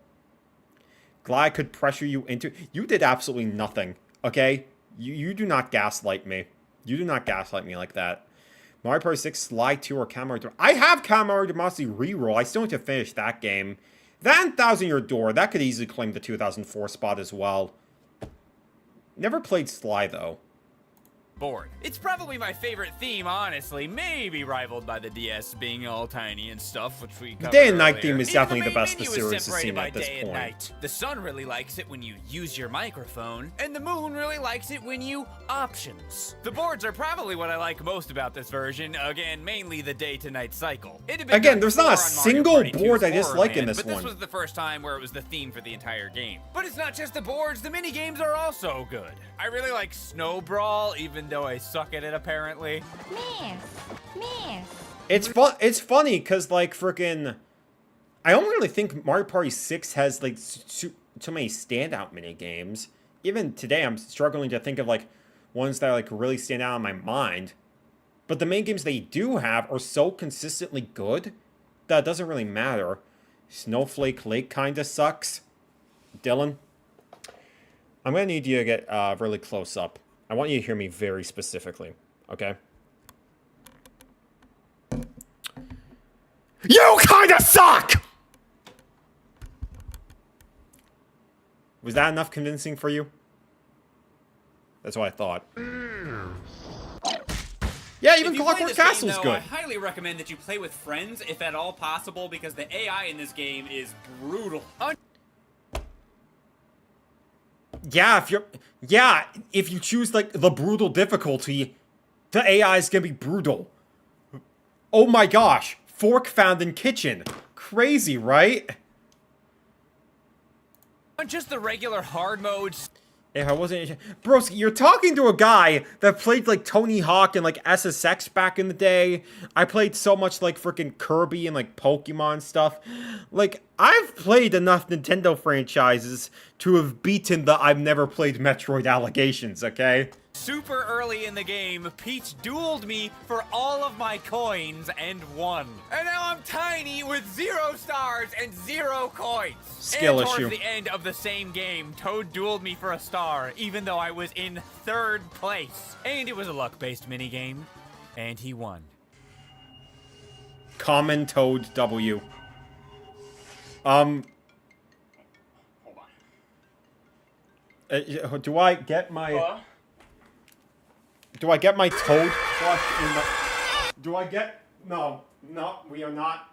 Glad I could pressure you into... You did absolutely nothing, okay? You do not gaslight me. You do not gaslight me like that. Mario Party 6 Slide 2 or Camera... I have Camera Democracy Reroll. I still need to finish that game. That and Thousand Year Door, that could easily claim the 2004 spot as well. Never played Sly, though. board. It's probably my favorite theme, honestly, maybe rivaled by the DS being all tiny and stuff, which we covered Day and Night earlier. theme is Even definitely the best the menu is series has separated seen by at this day and point. night. The sun really likes it when you use your microphone, and the moon really likes it when you options. The boards are probably what I like most about this version, again, mainly the day to night cycle. It had been Again, done there's not a before on Mario single Party board 2's I dislike in Horrorland, this but one. this was the first time where it was the theme for the entire game. But it's not just the boards, the mini games are also good. I really like Snow Brawl, even though I suck at it apparently. It's fun. It's funny because like freaking, I don't really think Mario Party 6 has like so many standout mini games. Even today, I'm struggling to think of like ones that like really stand out in my mind. But the main games they do have are so consistently good that it doesn't really matter. Snowflake Lake kinda sucks. Dylan, I'm gonna need you to get really close up. I want you to hear me very specifically, okay? You kinda suck! Was that enough convincing for you? That's what I thought. Yeah, even If you play Clockwork this game, Castle's though, good. I highly recommend that you play with friends, if at all possible, because the AI in this game is brutal. Yeah, if you choose like the brutal difficulty, the AI is gonna be brutal. Oh my gosh, fork found in kitchen. Crazy, right? On just the regular hard modes. If I wasn't... Broski, you're talking to a guy that played, like, Tony Hawk and, like, SSX back in the day. I played so much, like, freaking Kirby and, like, Pokemon stuff. Like, I've played enough Nintendo franchises to have beaten the I've never played Metroid allegations, okay? Super early in the game, Peach dueled me for all of my coins and won. And now I'm tiny with 0 stars and 0 coins. Skill and issue. Towards the end of the same game, Toad dueled me for a star, even though I was in 3rd place. And it was a luck-based minigame, and he won. Common Toad W. Do I get my... Do I get my Toad plush in the... Do I get... No, we are not...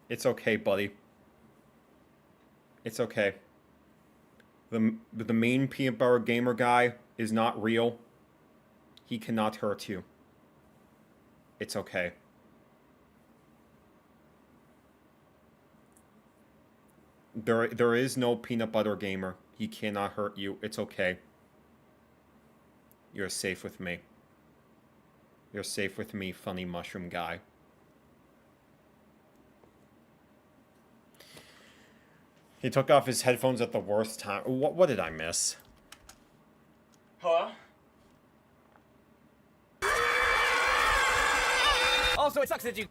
It's okay, buddy. It's okay. The main peanut butter gamer guy is not real. He cannot hurt you. It's okay. There is no peanut butter gamer. He cannot hurt you. It's okay. You're safe with me. You're safe with me, funny mushroom guy. He took off his headphones at the worst time. What did I miss? Huh? Also, it sucks that you...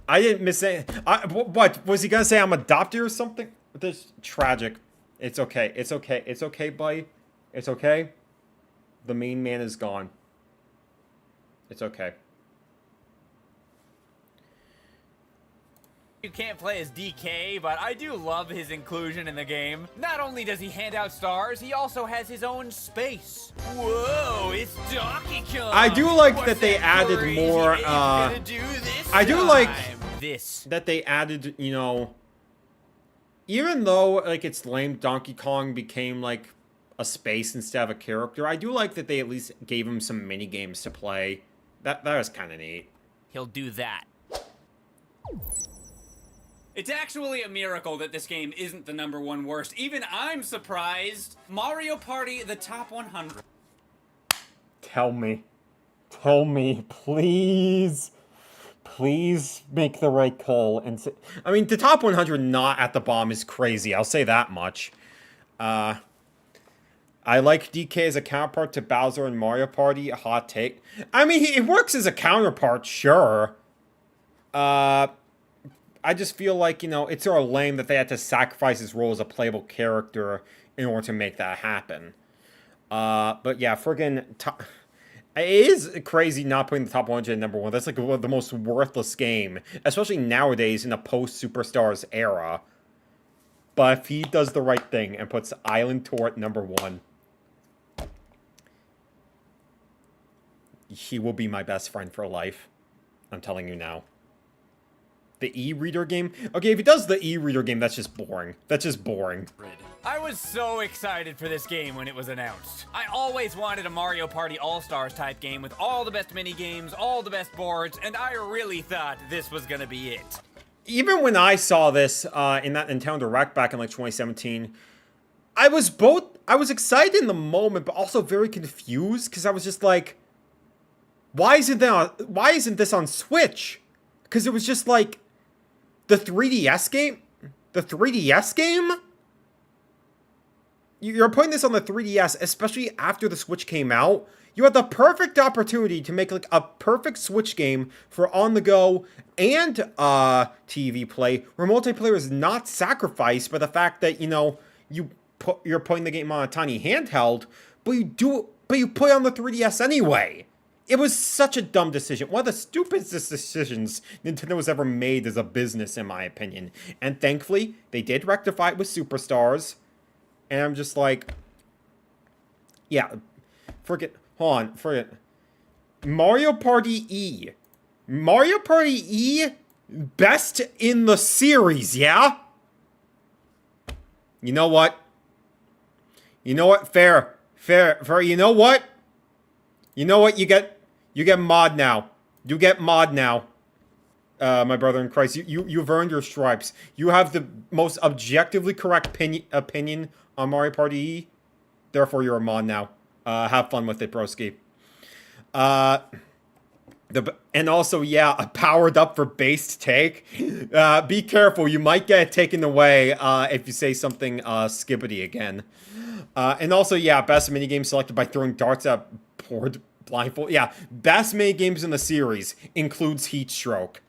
I didn't miss it. What? Was he gonna say I'm adopted or something? This is tragic. It's okay. It's okay. It's okay, buddy. It's okay. The main man is gone. It's okay. You can't play as DK, but I do love his inclusion in the game. Not only does he hand out stars, he also has his own space. Whoa, it's Donkey Kong! I do like that they added more, I do like that they added, you know, even though, like, it's lame Donkey Kong became, like, a space instead of a character, I do like that they at least gave him some mini games to play. That was kind of neat. He'll do that. It's actually a miracle that this game isn't the #1 worst. Even I'm surprised. Mario Party, the top 100. Tell me. Tell me, please. Please make the right call. And I mean, the top 100 not at the bottom is crazy. I'll say that much. I like DK as a counterpart to Bowser in Mario Party. A hot take. I mean, it works as a counterpart, sure. I just feel like, you know, it's sort of lame that they had to sacrifice his role as a playable character in order to make that happen. But yeah, friggin' it is crazy not putting the top 100 at #1. That's like the most worthless game, especially nowadays in a post-Superstars era. But if he does the right thing and puts Island Tour at #1, he will be my best friend for life. I'm telling you now. The e-reader game? Okay, if he does the e-reader game, that's just boring. That's just boring. I was so excited for this game when it was announced. I always wanted a Mario Party All-Stars type game with all the best mini-games, all the best boards, and I really thought this was gonna be it. Even when I saw this in that Nintendo Direct back in like 2017, I was excited in the moment, but also very confused, because I was just like, why isn't this on Switch? Because it was just like, the 3DS game? The 3DS game? You're putting this on the 3DS, especially after the Switch came out. You had the perfect opportunity to make like a perfect Switch game for on-the-go and TV play, where multiplayer is not sacrificed by the fact that, you know, you're putting the game on a tiny handheld, but you put it on the 3DS anyway. It was such a dumb decision. One of the stupidest decisions Nintendo has ever made as a business, in my opinion. And thankfully, they did rectify it with Superstars. And I'm just like, yeah, forget Mario Party E. Mario Party E, best in the series, yeah? You know what? You know what? Fair. You know what? You know what? You get mod now. You get mod now. my brother in Christ. You've earned your stripes. You have the most objectively correct opinion on Mario Party E. Therefore, you're a mod now. Have fun with it, broski. And also, yeah, a powered up for based take. Be careful, you might get it taken away if you say something skibbity again. And also, yeah, best minigame selected by throwing darts at board blindfold. Yeah, best minigames in the series includes Heat Stroke.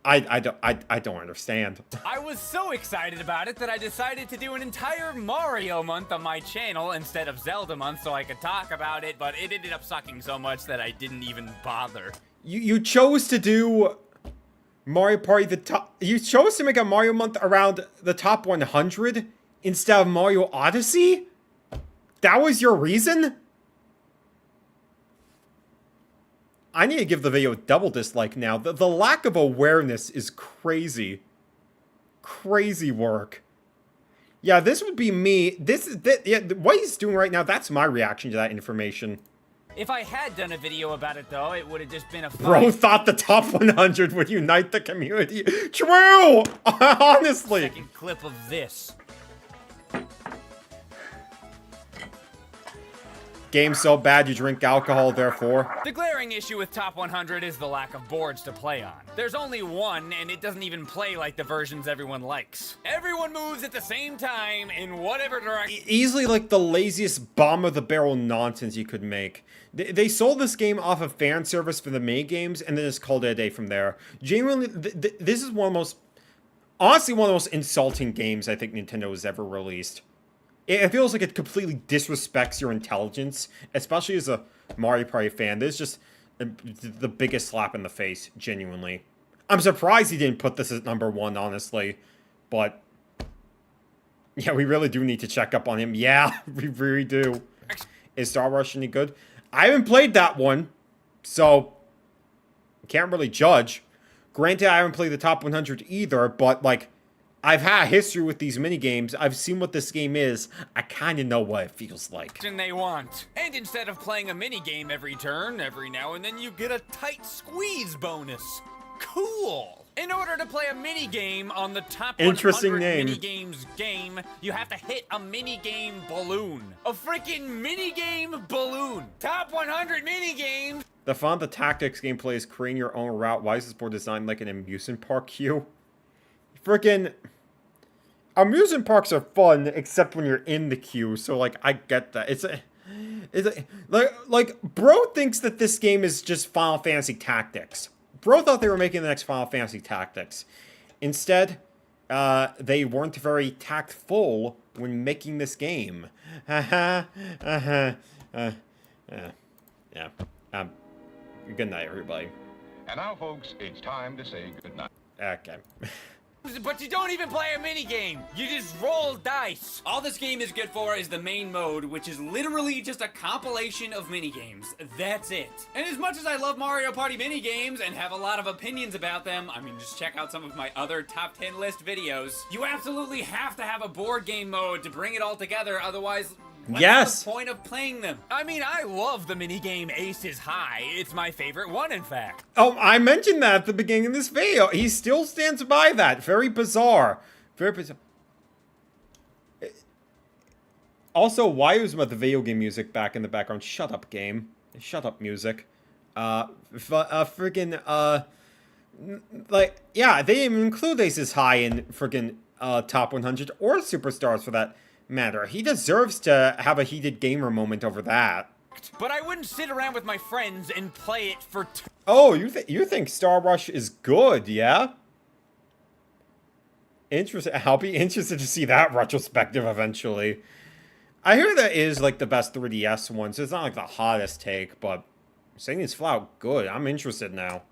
I don't understand. I was so excited about it that I decided to do an entire Mario month on my channel instead of Zelda month so I could talk about it, but it ended up sucking so much that I didn't even bother. You chose to do Mario Party you chose to make a Mario month around the top 100 instead of Mario Odyssey? That was your reason? I need to give the video a double dislike now. The lack of awareness is crazy. Crazy work. Yeah, this would be me. Yeah, what he's doing right now, that's my reaction to that information. If I had done a video about it, though, it would have just been a fight. Bro thought the top 100 would unite the community. True! Honestly. Second clip of this. Game so bad you drink alcohol, therefore. The glaring issue with Top 100 is the lack of boards to play on. There's only one, and it doesn't even play like the versions everyone likes. Everyone moves at the same time in whatever direction. Easily like the laziest bomb-of-the-barrel nonsense you could make. They sold this game off of fan service for the mini games, and then just called it a day from there. Genuinely, this is one of the most... Honestly, one of the most insulting games I think Nintendo has ever released. It feels like it completely disrespects your intelligence, especially as a Mario Party fan. This is just the biggest slap in the face, genuinely. I'm surprised he didn't put this at #1, honestly. But, yeah, we really do need to check up on him. Yeah, we really do. Is Star Rush any good? I haven't played that one, so can't really judge. Granted, I haven't played the top 100 either, but, like... I've had a history with these minigames. I've seen what this game is. I kind of know what it feels like. They want. And instead of playing a minigame every turn, every now and then you get a tight squeeze bonus. Cool. In order to play a minigame on the top 100 minigames game, you have to hit a minigame balloon. A freaking minigame balloon. Top 100 minigames. The fun of the tactics gameplay is creating your own route. Why is this board designed like an amusement park queue? Freaking amusement parks are fun, except when you're in the queue. So, like, I get that. Like, bro thinks that this game is just Final Fantasy Tactics. Bro thought they were making the next Final Fantasy Tactics. Instead, they weren't very tactful when making this game. Yeah. Good night, everybody. And now, folks, it's time to say good night. Okay. But you don't even play a minigame. You just roll dice. All this game is good for is the main mode, which is literally just a compilation of minigames. That's it. And as much as I love Mario Party minigames and have a lot of opinions about them, I mean, just check out some of my other top 10 list videos, you absolutely have to have a board game mode to bring it all together, otherwise... What's the point of playing them? I mean, I love the minigame Ace is High. It's my favorite one, in fact. Oh, I mentioned that at the beginning of this video. He still stands by that. Very bizarre. Very bizarre. Also, why was the video game music back in the background? Shut up, game. Shut up, music. Freaking, like, yeah, they didn't even include Ace is High in freaking, top 100 or Superstars for that matter. He deserves to have a heated gamer moment over that. But I wouldn't sit around with my friends and play it for Oh, you think Star Rush is good, yeah? Interesting. I'll be interested to see that retrospective eventually. I hear that is like the best 3DS one, so it's not like the hottest take, but saying it's flat out good. I'm interested now.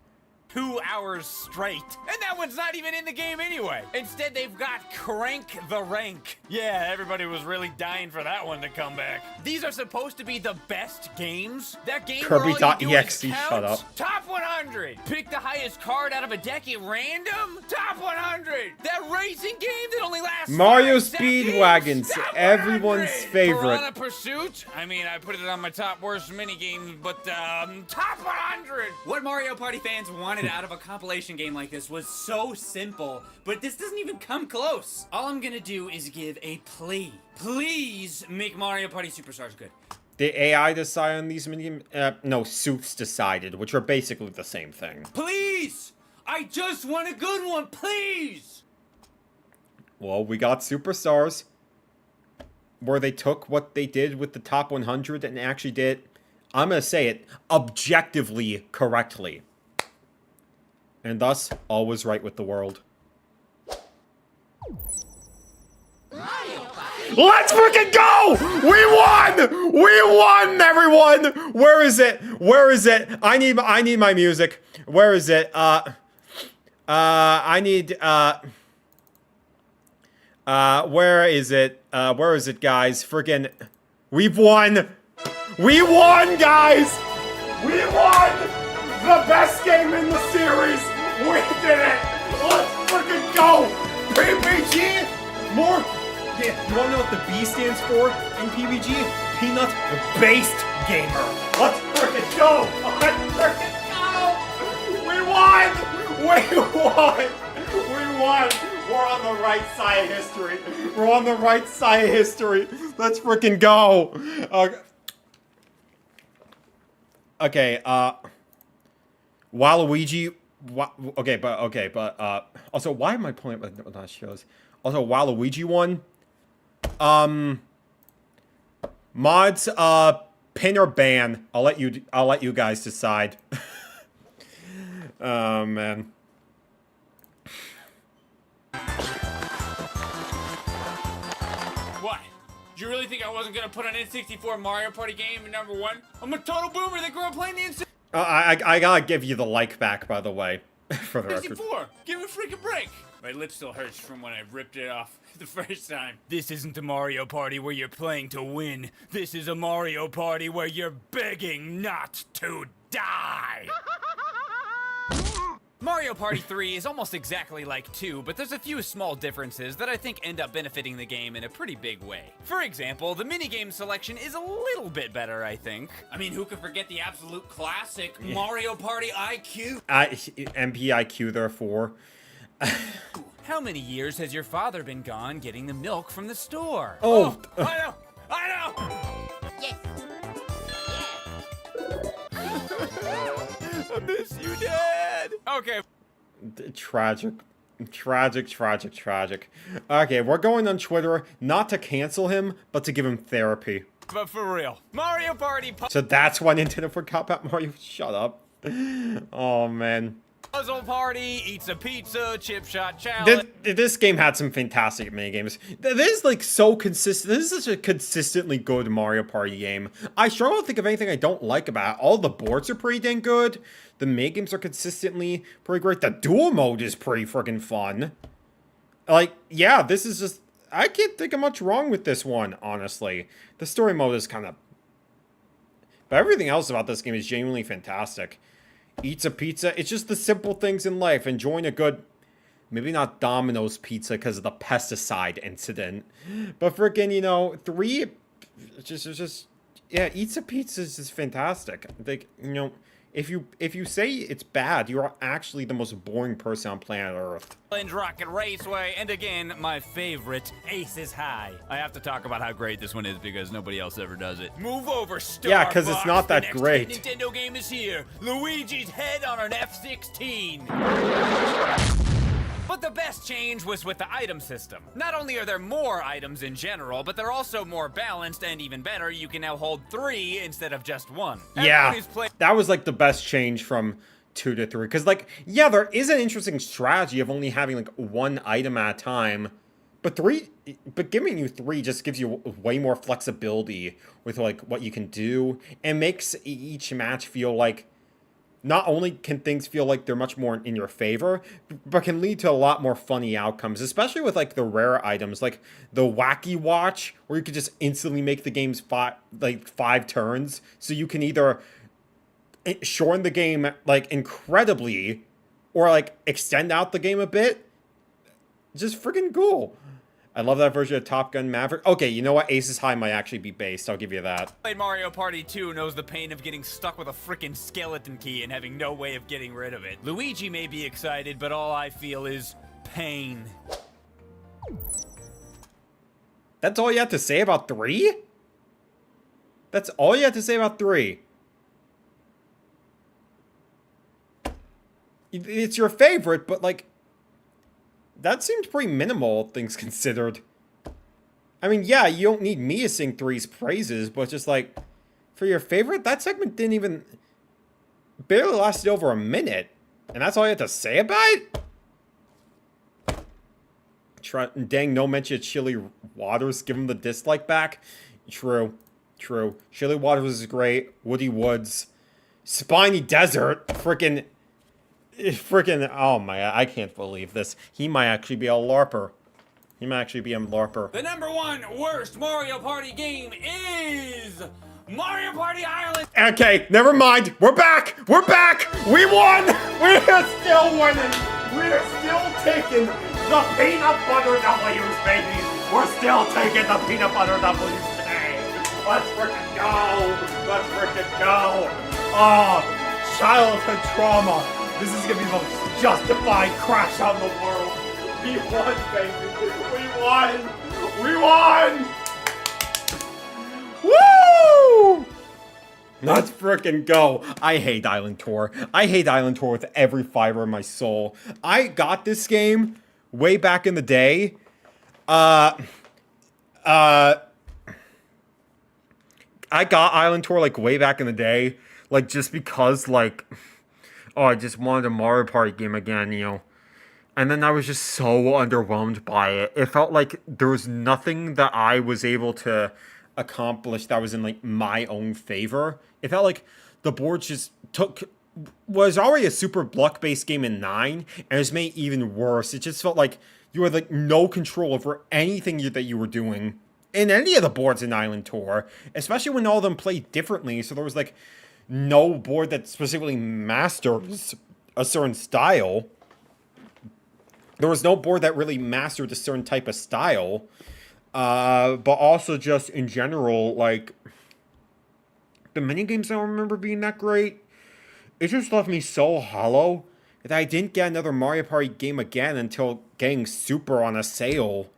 2 hours straight. And that one's not even in the game anyway. Instead, they've got Crank the Rank. Yeah, everybody was really dying for that one to come back. These are supposed to be the best games. That game Kirby.exe, shut up. Top 100. Pick the highest card out of a deck at random. Top 100. That racing game that only lasts Mario 5 Speedwagons, everyone's favorite. Piranha Pursuit. I mean, I put it on my top worst mini games, but top 100. What Mario Party fans wanted wanted out of a compilation game like this was so simple, but this doesn't even come close. All I'm gonna do is give a plea. Please make Mario Party Superstars good. The AI decide on these mini... no, Suits decided, which are basically the same thing. Please! I just want a good one, please! Well, we got Superstars, where they took what they did with the top 100 and actually did, I'm gonna say it, objectively correctly. And thus, all was right with the world. Let's freaking go! We won! We won, everyone! Where is it? Where is it? I need my music. Where is it? I need, where is it? Where is it, guys? Freaking, we've won! We won, guys! We won! The best game in the series! We did it! Let's freaking go! PPG! More... Yeah, you wanna know what the B stands for in PBG? Peanut-Based Gamer. Let's frickin' go! Let's frickin' go! We won! We won! We won! We're on the right side of history. We're on the right side of history. Let's frickin' go! Okay, Waluigi... Okay, but also, why am I pulling up that shows? Also, Waluigi won. Mods, pin or ban. I'll let you guys decide. Oh, man. What? Did you really think I wasn't gonna put an N64 Mario Party game in #1? I'm a total boomer that grew up playing the N64. I gotta give you the like back, by the way. For the record. 64! Give it a freaking break! My lip still hurts from when I ripped it off the first time. This isn't a Mario Party where you're playing to win. This is a Mario Party where you're begging not to die! Mario Party 3 is almost exactly like 2, but there's a few small differences that I think end up benefiting the game in a pretty big way. For example, the minigame selection is a little bit better, I think. I mean, who could forget the absolute classic Mario Party IQ? MPIQ, therefore. How many years has your father been gone getting the milk from the store? Oh, I know! I know! Yes. I miss you, Dad! Okay. Tragic. Okay, we're going on Twitter, not to cancel him, but to give him therapy. But for real, Mario Party So that's why Nintendo forgot about Mario. Shut up. Oh, man. Puzzle Party, Eats a Pizza, Chip Shot Challenge. This game had some fantastic minigames. This is like so consistent. This is such a consistently good Mario Party game. I struggle to think of anything I don't like about it. All the boards are pretty dang good. The minigames are consistently pretty great. The duel mode is pretty freaking fun. Like, yeah, this is just... I can't think of much wrong with this one, honestly. The story mode is kind of... But everything else about this game is genuinely fantastic. Eats a pizza. It's just the simple things in life. Enjoying a good, maybe not Domino's pizza because of the pesticide incident, but freaking, you know, 3, yeah, Eats a Pizza is just fantastic. Like, you know, if you say it's bad, you're actually the most boring person on planet Earth. Rocket Raceway, and again, my favorite, Aces High. I have to talk about how great this one is because nobody else ever does it. Move over, Star Yeah, because it's not that the next great. Nintendo game is here. Luigi's head on an F-16. But the best change was with the item system. Not only are there more items in general, but they're also more balanced, and even better, you can now hold 3 instead of just 1. Yeah, that was like the best change from 2 to 3. Because, like, yeah, there is an interesting strategy of only having, like, 1 item at a time. But giving you 3 just gives you way more flexibility with, like, what you can do. And makes each match feel like... Not only can things feel like they're much more in your favor, but can lead to a lot more funny outcomes, especially with, like, the rare items, like the Wacky Watch, where you could just instantly make the game's 5 turns, so you can either shorten the game, like, incredibly, or, like, extend out the game a bit. Just freaking cool. I love that version of Top Gun Maverick. Okay, you know what? Aces High might actually be based. I'll give you that. Played Mario Party 2 knows the pain of getting stuck with a freaking skeleton key and having no way of getting rid of it. Luigi may be excited, but all I feel is pain. That's all you have to say about 3? That's all you have to say about 3? It's your favorite, but like... that seems pretty minimal, things considered. I mean, yeah, you don't need me to sing 3's praises, but just like... for your favorite, that segment didn't even... barely lasted over a minute. And that's all you have to say about it? Dang, no mention of Chili Waters. Give him the dislike back. True. True. Chili Waters is great. Woody Woods. Spiny Desert. Freaking, oh my god, I can't believe this. He might actually be a LARPer. He might actually be a LARPer. The #1 worst Mario Party game is Mario Party Island. Okay, never mind. We're back. We're back. We won. We're still winning. We're still taking the peanut butter W's, baby. We're still taking the peanut butter W's today. Let's frickin' go. Let's frickin' go. Oh, childhood trauma. This is gonna be the most justified crash on the world. We won, baby. We won. We won. Woo! Let's frickin' go. I hate Island Tour. I hate Island Tour with every fiber of my soul. I got this game way back in the day. I got Island Tour like way back in the day. Like just because like, oh, I just wanted a Mario Party game again, you know. And then I was just so underwhelmed by it. It felt like there was nothing that I was able to accomplish that was in like my own favor. It felt like the board just was already a super block-based game in 9, and it was made even worse. It just felt like you had like no control over anything that you were doing in any of the boards in Island Tour, especially when all of them played differently. So there was like no board that specifically masters a certain style. There was no board that really mastered a certain type of style. But also just in general, like, the minigames I don't remember being that great. It just left me so hollow that I didn't get another Mario Party game again until getting Super on a sale,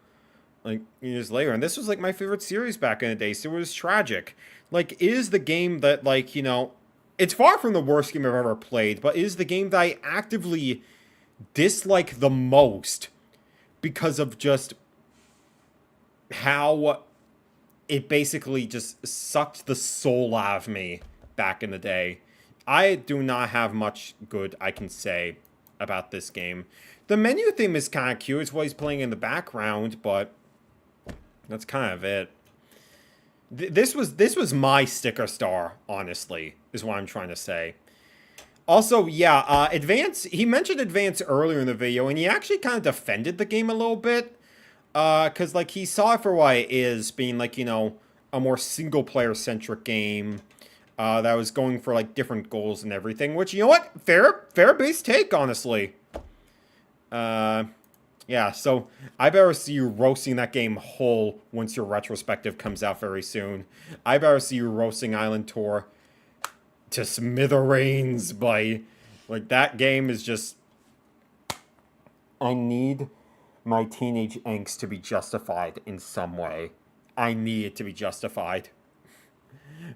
like, years later. And this was, like, my favorite series back in the day, so it was tragic. Like, it is the game that, like, you know, it's far from the worst game I've ever played, but it is the game that I actively dislike the most because of just how it basically just sucked the soul out of me back in the day. I do not have much good I can say about this game. The menu theme is kind of cute. It's what he's playing in the background, but that's kind of it. This was my sticker star, honestly, is what I'm trying to say. Also, yeah, Advance, he mentioned Advance earlier in the video, and he actually kind of defended the game a little bit. Because, like, he saw it for what it is, being, like, you know, a more single-player-centric game that was going for, like, different goals and everything. Which, you know what? Fair-based take, honestly. Yeah, so I better see you roasting that game whole once your retrospective comes out very soon. I better see you roasting Island Tour to smithereens, buddy. Like, that game is just... I need my teenage angst to be justified in some way. I need it to be justified.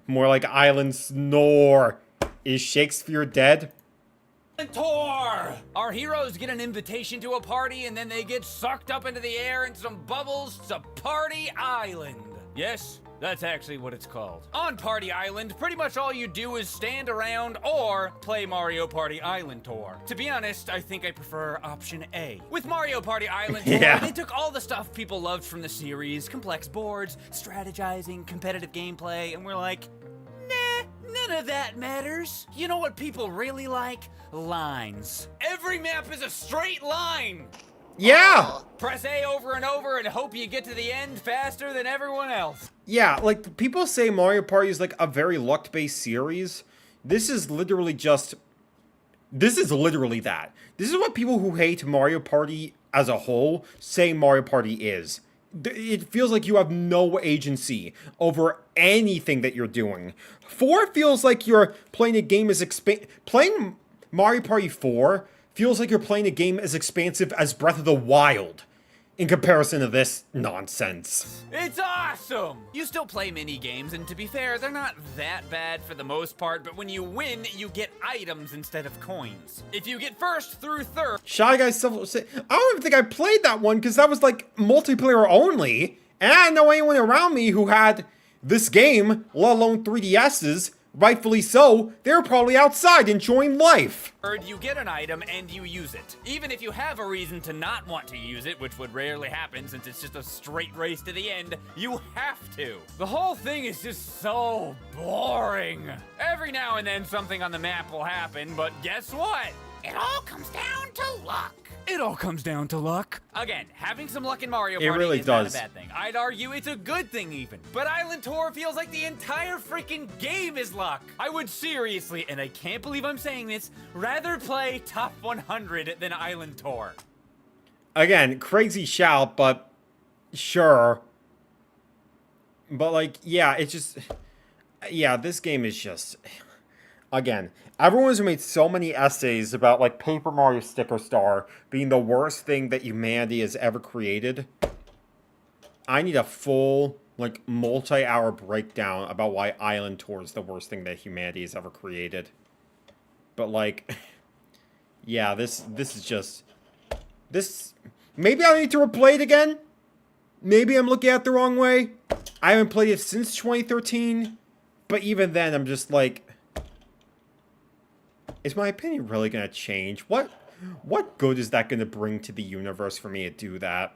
More like Island Snore. Is Shakespeare dead? Tour! Our heroes get an invitation to a party and then they get sucked up into the air in some bubbles to Party Island. Yes, that's actually what it's called. On Party Island, pretty much all you do is stand around or play Mario Party Island Tour. To be honest, I think I prefer option A. With Mario Party Island Tour, Yeah. they took all the stuff people loved from the series, complex boards, strategizing, competitive gameplay, and we're like, nah, none of that matters. You know what people really like? Lines. Every map is a straight line. Yeah! Press A over and over and hope you get to the end faster than everyone else. Yeah, like, people say Mario Party is, like, a very luck-based series. This is literally just... This is literally that. This is what people who hate Mario Party as a whole say Mario Party is. it feels like you have no agency over anything that you're doing. 4 feels like you're playing a game as playing Mario Party 4 feels like you're playing a game as expansive as Breath of the Wild in comparison to this nonsense. It's awesome! You still play mini games, and to be fair, they're not that bad for the most part, but when you win, you get items instead of coins. If you get first through third... Shy Guy I don't even think I played that one, because that was like multiplayer only, and I didn't know anyone around me who had this game, let alone 3DS's. Rightfully so, they're probably outside enjoying life. You get an item and you use it. Even if you have a reason to not want to use it, which would rarely happen since it's just a straight race to the end, you have to. The whole thing is just so boring. Every now and then something on the map will happen, but guess what? It all comes down to luck. It all comes down to luck. Again, having some luck in Mario Party really is does. not a bad thing. I'd argue it's a good thing even. But Island Tour feels like the entire freaking game is luck. I would seriously, and I can't believe I'm saying this, rather play Top 100 than Island Tour. Again, crazy shout, but sure. But like, yeah, it's just... Yeah, this game is just... Again, everyone's made so many essays about, like, Paper Mario Sticker Star being the worst thing that humanity has ever created. I need a full, like, multi-hour breakdown about why Island Tour is the worst thing that humanity has ever created. But, like, yeah, this is just... Maybe I need to replay it again? Maybe I'm looking at it the wrong way? I haven't played it since 2013, but even then, I'm just like... Is my opinion really going to change? What good is that going to bring to the universe for me to do that?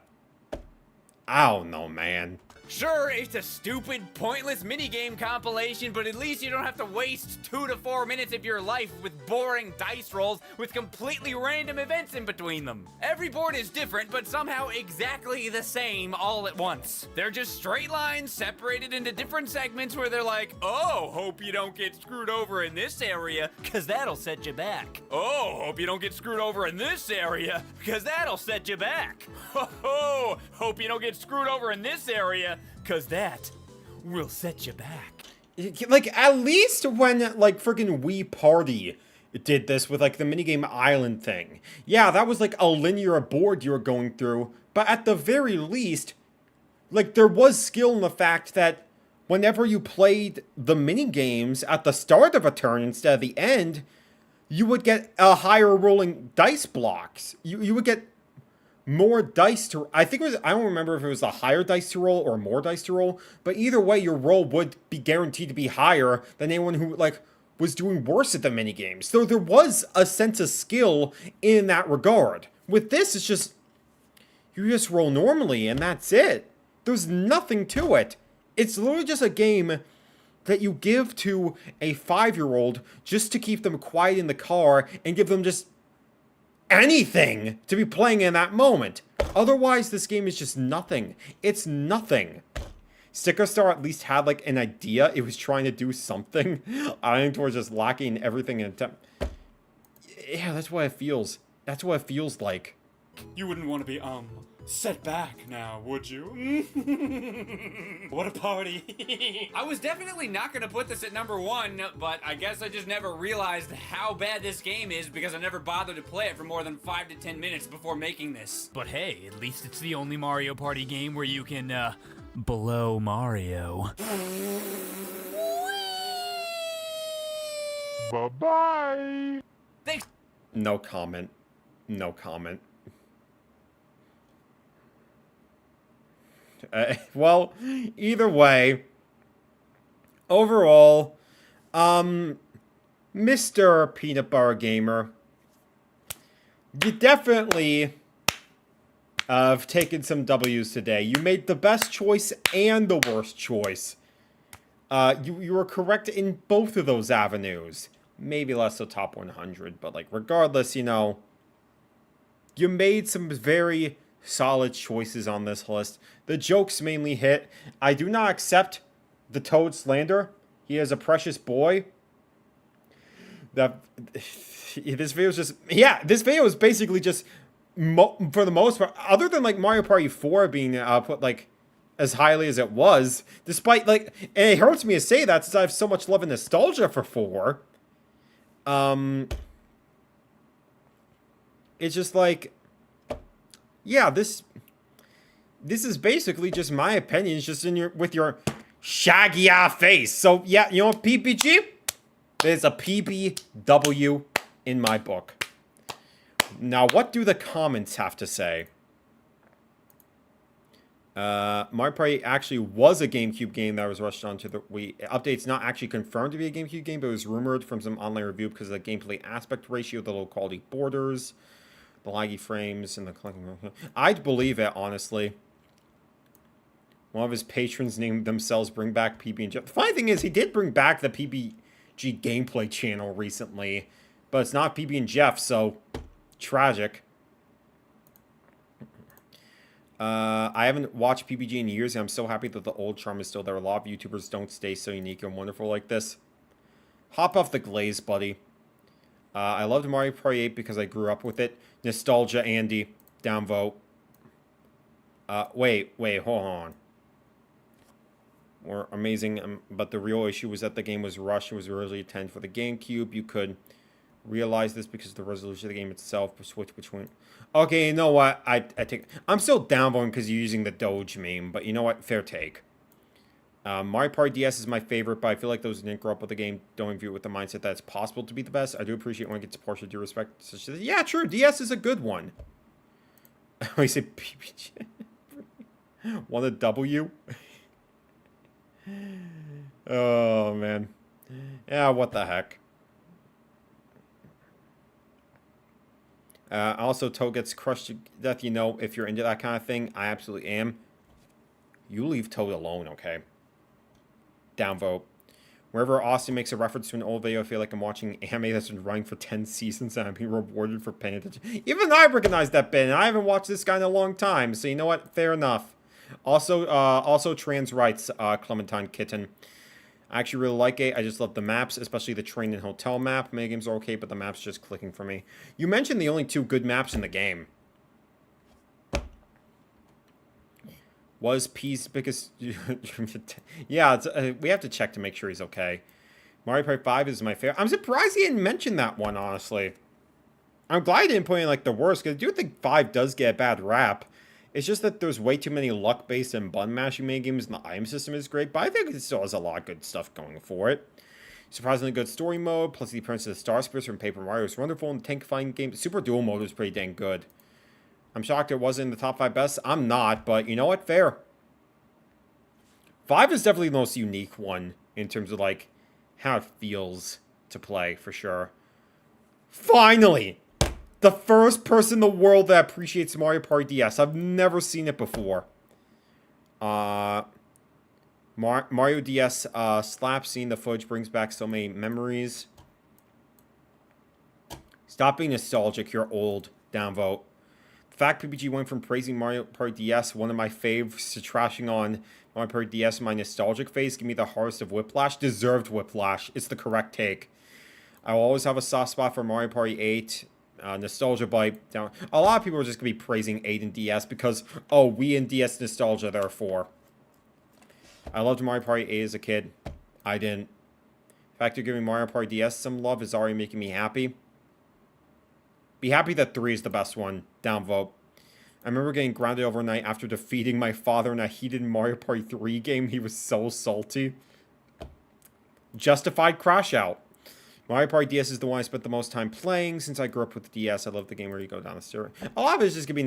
I don't know, man. Sure, it's a stupid, pointless minigame compilation, but at least you don't have to waste 2 to 4 minutes of your life with boring dice rolls with completely random events in between them. Every board is different, but somehow exactly the same all at once. They're just straight lines separated into different segments where they're like, oh, hope you don't get screwed over in this area, because that'll set you back. Oh, hope you don't get screwed over in this area, because that'll set you back. Ho, hope you don't get screwed over in this area, because that will set you back. Like, at least when, like, friggin' Wii Party did this with, like, the minigame island thing. Yeah, that was, like, a linear board you were going through, but at the very least, like, there was skill in the fact that whenever you played the minigames at the start of a turn instead of the end, you would get a higher rolling dice blocks. You would get more dice to... I think it was... I don't remember if it was a higher dice to roll or more dice to roll, but either way, your roll would be guaranteed to be higher than anyone who, like, was doing worse at the minigames. So there was a sense of skill in that regard. With this, it's just... You just roll normally, and that's it. There's nothing to it. It's literally just a game that you give to a 5-year-old just to keep them quiet in the car and give them just anything to be playing in that moment. Otherwise, this game is just nothing. It's nothing. Sticker Star at least had, like, an idea. It was trying to do something. Island Tour was just lacking everything in attempt. Yeah, that's what it feels. That's what it feels like. You wouldn't want to be, set back now, would you? What a party. I was definitely not gonna put this at number 1, but I guess I just never realized how bad this game is because I never bothered to play it for more than 5 to 10 minutes before making this. But hey, at least it's the only Mario Party game where you can, blow Mario. Bye-bye. Thanks. No comment. No comment. Well, either way, overall, Mr. PeanutButterGamer, you definitely have taken some W's today. You made the best choice and the worst choice. You were correct in both of those avenues. Maybe less so top 100, but, like, regardless, you know, you made some very solid choices on this list. The jokes mainly hit. I do not accept the Toad slander. He is a precious boy. This video is just... Yeah, this video is basically just for the most part, other than like Mario Party 4 being put like as highly as it was, despite like, and it hurts me to say that since I have so much love and nostalgia for 4. It's just like, yeah, this is basically just my opinions, just with your shaggy face. So yeah, you know what, PPG? There's a PBW in my book. Now, what do the comments have to say? Mario Party actually was a GameCube game that was rushed onto the Wii. Update's not actually confirmed to be a GameCube game, but it was rumored from some online review because of the gameplay aspect ratio, the low quality borders, the laggy frames, and the collecting. I'd believe it, honestly. One of his patrons named themselves Bring Back PB and Jeff. The funny thing is, he did bring back the PBG gameplay channel recently, but it's not PB and Jeff, so tragic. I haven't watched PBG in years, and I'm so happy that the old charm is still there. A lot of YouTubers don't stay so unique and wonderful like this. Hop off the glaze, buddy. I loved Mario Party 8 because I grew up with it. Nostalgia, Andy. Downvote. Wait, hold on. Or amazing, but the real issue was that the game was rushed. It was originally intended for the GameCube. You could realize this because of the resolution of the game itself. Switch between. Okay, you know what? I'm still downvoting because you're using the Doge meme, but you know what? Fair take. Mario Party DS is my favorite, but I feel like those who didn't grow up with the game don't view it with the mindset that it's possible to be the best. I do appreciate when it gets a portion of due respect. Such as, yeah, true. DS is a good one. I said PPG. Want a W? Oh, man. Yeah, what the heck. Also, Toad gets crushed to death. You know, if you're into that kind of thing, I absolutely am. You leave Toad alone, okay? Downvote. Wherever Austin makes a reference to an old video, I feel like I'm watching anime that's been running for 10 seasons and I'm being rewarded for paying attention. Even I recognize that bit, and I haven't watched this guy in a long time, so you know what? Fair enough. Also trans rights, Clementine Kitten. I actually really like it. I just love the maps, especially the train and hotel map. Many games are okay, but the map's just clicking for me. You mentioned the only 2 good maps in the game. Was P's biggest... yeah, we have to check to make sure he's okay. Mario Party 5 is my favorite. I'm surprised he didn't mention that one, honestly. I'm glad he didn't put in, like, the worst, because I do think 5 does get a bad rap. It's just that there's way too many luck-based and button-mashing mini-games, and the item system is great, but I think it still has a lot of good stuff going for it. Surprisingly good story mode, plus the appearance of the Star Spears from Paper Mario is wonderful, and the tank fighting game, Super Duel mode is pretty dang good. I'm shocked it wasn't in the top 5 best. I'm not, but you know what? Fair. 5 is definitely the most unique one in terms of, like, how it feels to play, for sure. Finally! The first person in the world that appreciates Mario Party DS. I've never seen it before. Mario DS slap. Seeing the footage brings back so many memories. Stop being nostalgic. You're old. Downvote. The fact PPG went from praising Mario Party DS, one of my faves, to trashing on Mario Party DS in my nostalgic phase, give me the hardest of whiplash. Deserved whiplash. It's the correct take. I will always have a soft spot for Mario Party 8. Nostalgia bite down. A lot of people are just going to be praising 8 and DS because, oh, Wii and DS nostalgia, therefore. I loved Mario Party 8 as a kid. I didn't. The fact you're giving Mario Party DS some love is already making me happy. Be happy that 3 is the best one. Downvote. I remember getting grounded overnight after defeating my father in a heated Mario Party 3 game. He was so salty. Justified crash out. Mario Party DS is the one I spent the most time playing. Since I grew up with the DS, I love the game where you go down the stair. A lot of it is just giving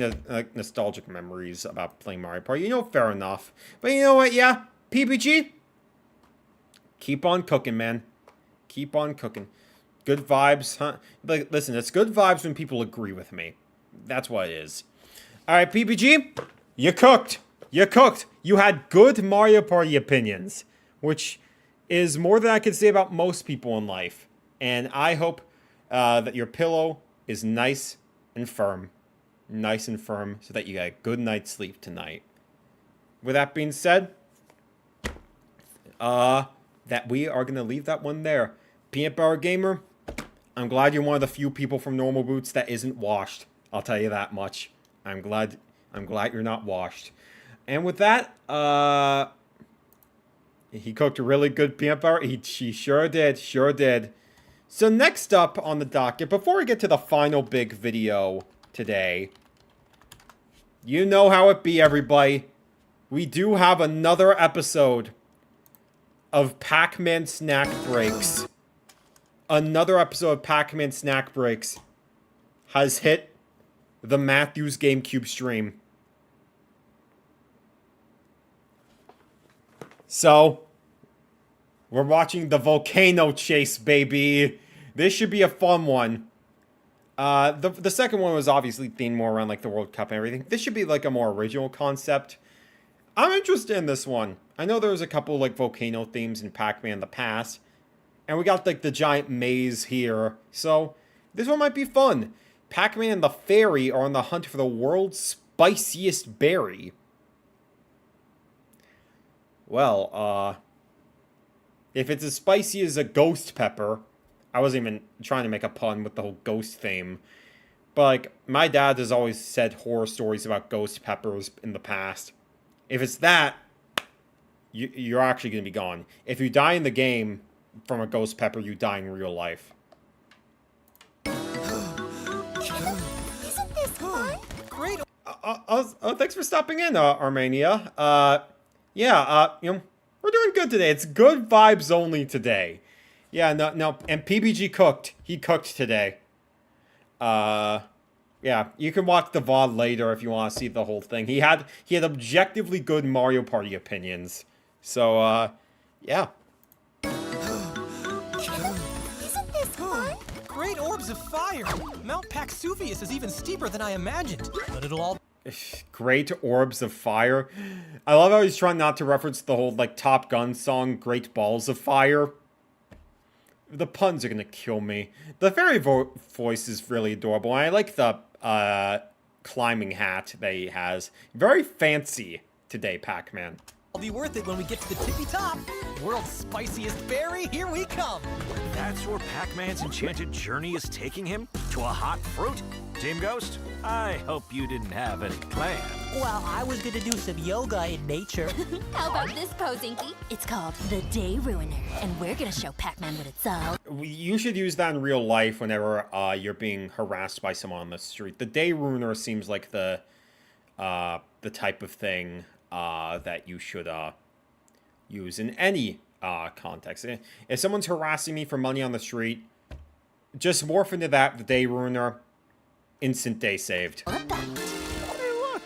nostalgic memories about playing Mario Party. You know, fair enough. But you know what? Yeah, PPG, keep on cooking, man. Keep on cooking. Good vibes, huh? Like, listen, it's good vibes when people agree with me. That's what it is. All right, PPG, you cooked. You cooked. You had good Mario Party opinions, which is more than I could say about most people in life. And I hope that your pillow is nice and firm. Nice and firm so that you get a good night's sleep tonight. With that being said, that we are going to leave that one there. PeanutButterGamer, I'm glad you're one of the few people from Normal Boots that isn't washed. I'll tell you that much. I'm glad you're not washed. And with that, he cooked a really good peanut butter. He sure did, sure did. So next up on the docket, before we get to the final big video today, you know how it be, everybody. We do have another episode of Pac-Man Snack Breaks. Another episode of Pac-Man Snack Breaks has hit the Matthews GameCube stream. So, we're watching the volcano chase, baby. This should be a fun one. The second one was obviously themed more around like the World Cup and everything. This should be like a more original concept. I'm interested in this one. I know there was a couple like volcano themes in Pac-Man in the past. And we got like the giant maze here. So, this one might be fun. Pac-Man and the fairy are on the hunt for the world's spiciest berry. Well, if it's as spicy as a ghost pepper, I wasn't even trying to make a pun with the whole ghost theme, but like, my dad has always said horror stories about ghost peppers in the past. If it's that, you're actually going to be gone. If you die in the game from a ghost pepper, you die in real life. Isn't this fun? Great. Thanks for stopping in, Armenia. Yeah, you know, we're doing good today. It's good vibes only today. Yeah, no, and PBG cooked. He cooked today. Yeah, you can watch the VOD later if you want to see the whole thing. He had objectively good Mario Party opinions. So, yeah. Isn't this fun? Great orbs of fire. Mount Pac-Suvius is even steeper than I imagined, but it'll all... Great orbs of fire. I love how he's trying not to reference the whole, like, Top Gun song, Great Balls of Fire. The puns are gonna kill me. The fairy voice is really adorable. And I like the, climbing hat that he has. Very fancy today, Pac-Man. It'll be worth it when we get to the tippy top. World's spiciest berry, here we come. That's where Pac-Man's enchanted journey is taking him? To a hot fruit? Team Ghost, I hope you didn't have any plans. Well, I was gonna do some yoga in nature. How about this pose, Inky? It's called the Day Ruiner, and we're gonna show Pac-Man what it's all. You should use that in real life whenever you're being harassed by someone on the street. The Day Ruiner seems like the type of thing that you should use in any context. If someone's harassing me for money on the street, just morph into that, the Day Ruiner. Instant day saved. Hey, look!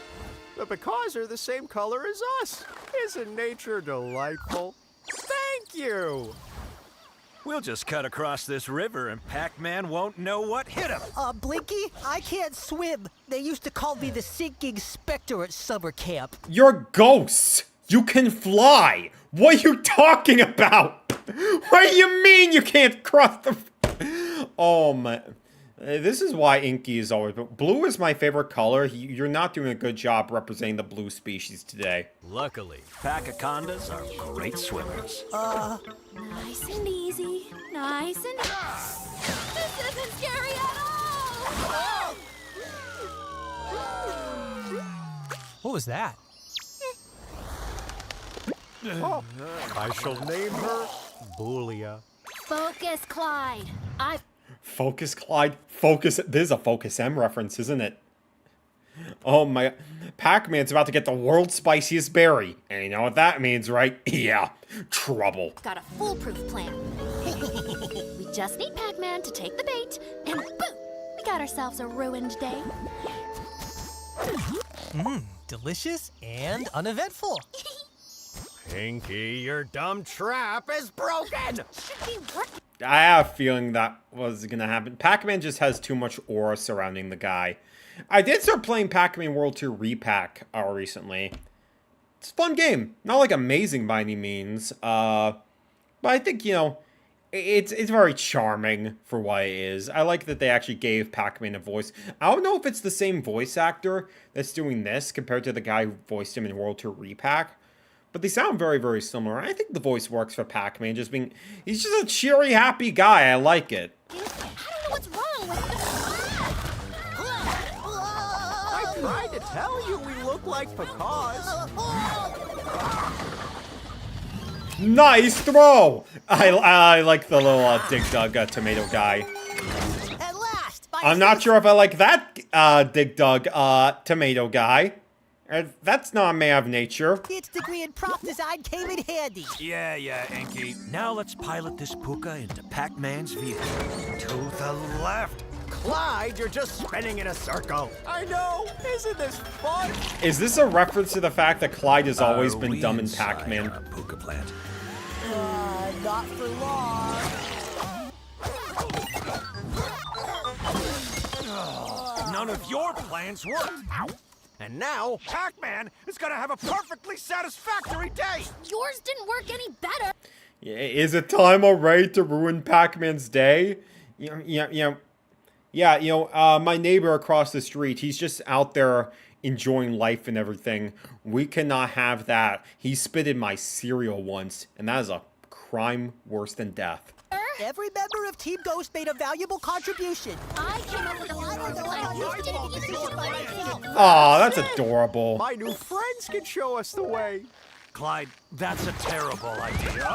The macaws are the same color as us. Isn't nature delightful? Thank you! We'll just cut across this river and Pac-Man won't know what hit him. Blinky, I can't swim. They used to call me the sinking specter at summer camp. You're ghosts! You can fly! What are you talking about? What do you mean you can't cross the... Oh, my... This is why Inky is always... Blue is my favorite color. You're not doing a good job representing the blue species today. Luckily, Pac-Acondas are great swimmers. Nice and easy. Nice and... This isn't scary at all! What was that? Oh, I shall name her Boolia. Focus, Clyde. Focus, Clyde. Focus. This is a Focus M reference, isn't it? Oh my... Pac-Man's about to get the world's spiciest berry. And you know what that means, right? Yeah. Trouble. Got a foolproof plan. We just need Pac-Man to take the bait, and boom! We got ourselves a ruined day. Delicious and uneventful. Pinky, your dumb trap is broken! I have a feeling that was gonna happen. Pac-Man just has too much aura surrounding the guy. I did start playing Pac-Man World 2 Repack recently. It's a fun game. Not like amazing by any means. But I think, you know, it's very charming for what it is. I like that they actually gave Pac-Man a voice. I don't know if it's the same voice actor that's doing this compared to the guy who voiced him in World 2 Repack. But they sound very, very similar. I think the voice works for Pac-Man just being... He's just a cheery, happy guy. I like it. I don't know what's wrong with tried to tell you we look like macaws. Nice throw! I like the little Dig Dug tomato guy. At last! I'm not sure if I like that Dig Dug tomato guy. That's not a man of nature. Its degree in prop design came in handy. Yeah, Enki. Now let's pilot this puka into Pac-Man's vehicle. To the left. Clyde, you're just spinning in a circle. I know. Isn't this fun? Is this a reference to the fact that Clyde has always been dumb in Pac-Man? Puka plant. Not for long. None of your plans worked. Ow. And now, Pac-Man is gonna have a perfectly satisfactory day. Yours didn't work any better. Is it time already to ruin Pac-Man's day? My neighbor across the street, he's just out there enjoying life and everything. We cannot have that. He spit in my cereal once, and that is a crime worse than death. Every member of Team Ghost made a valuable contribution. I came up with a lot of I used it by myself. Aw, that's adorable. My new friends can show us the way. Clyde, that's a terrible idea.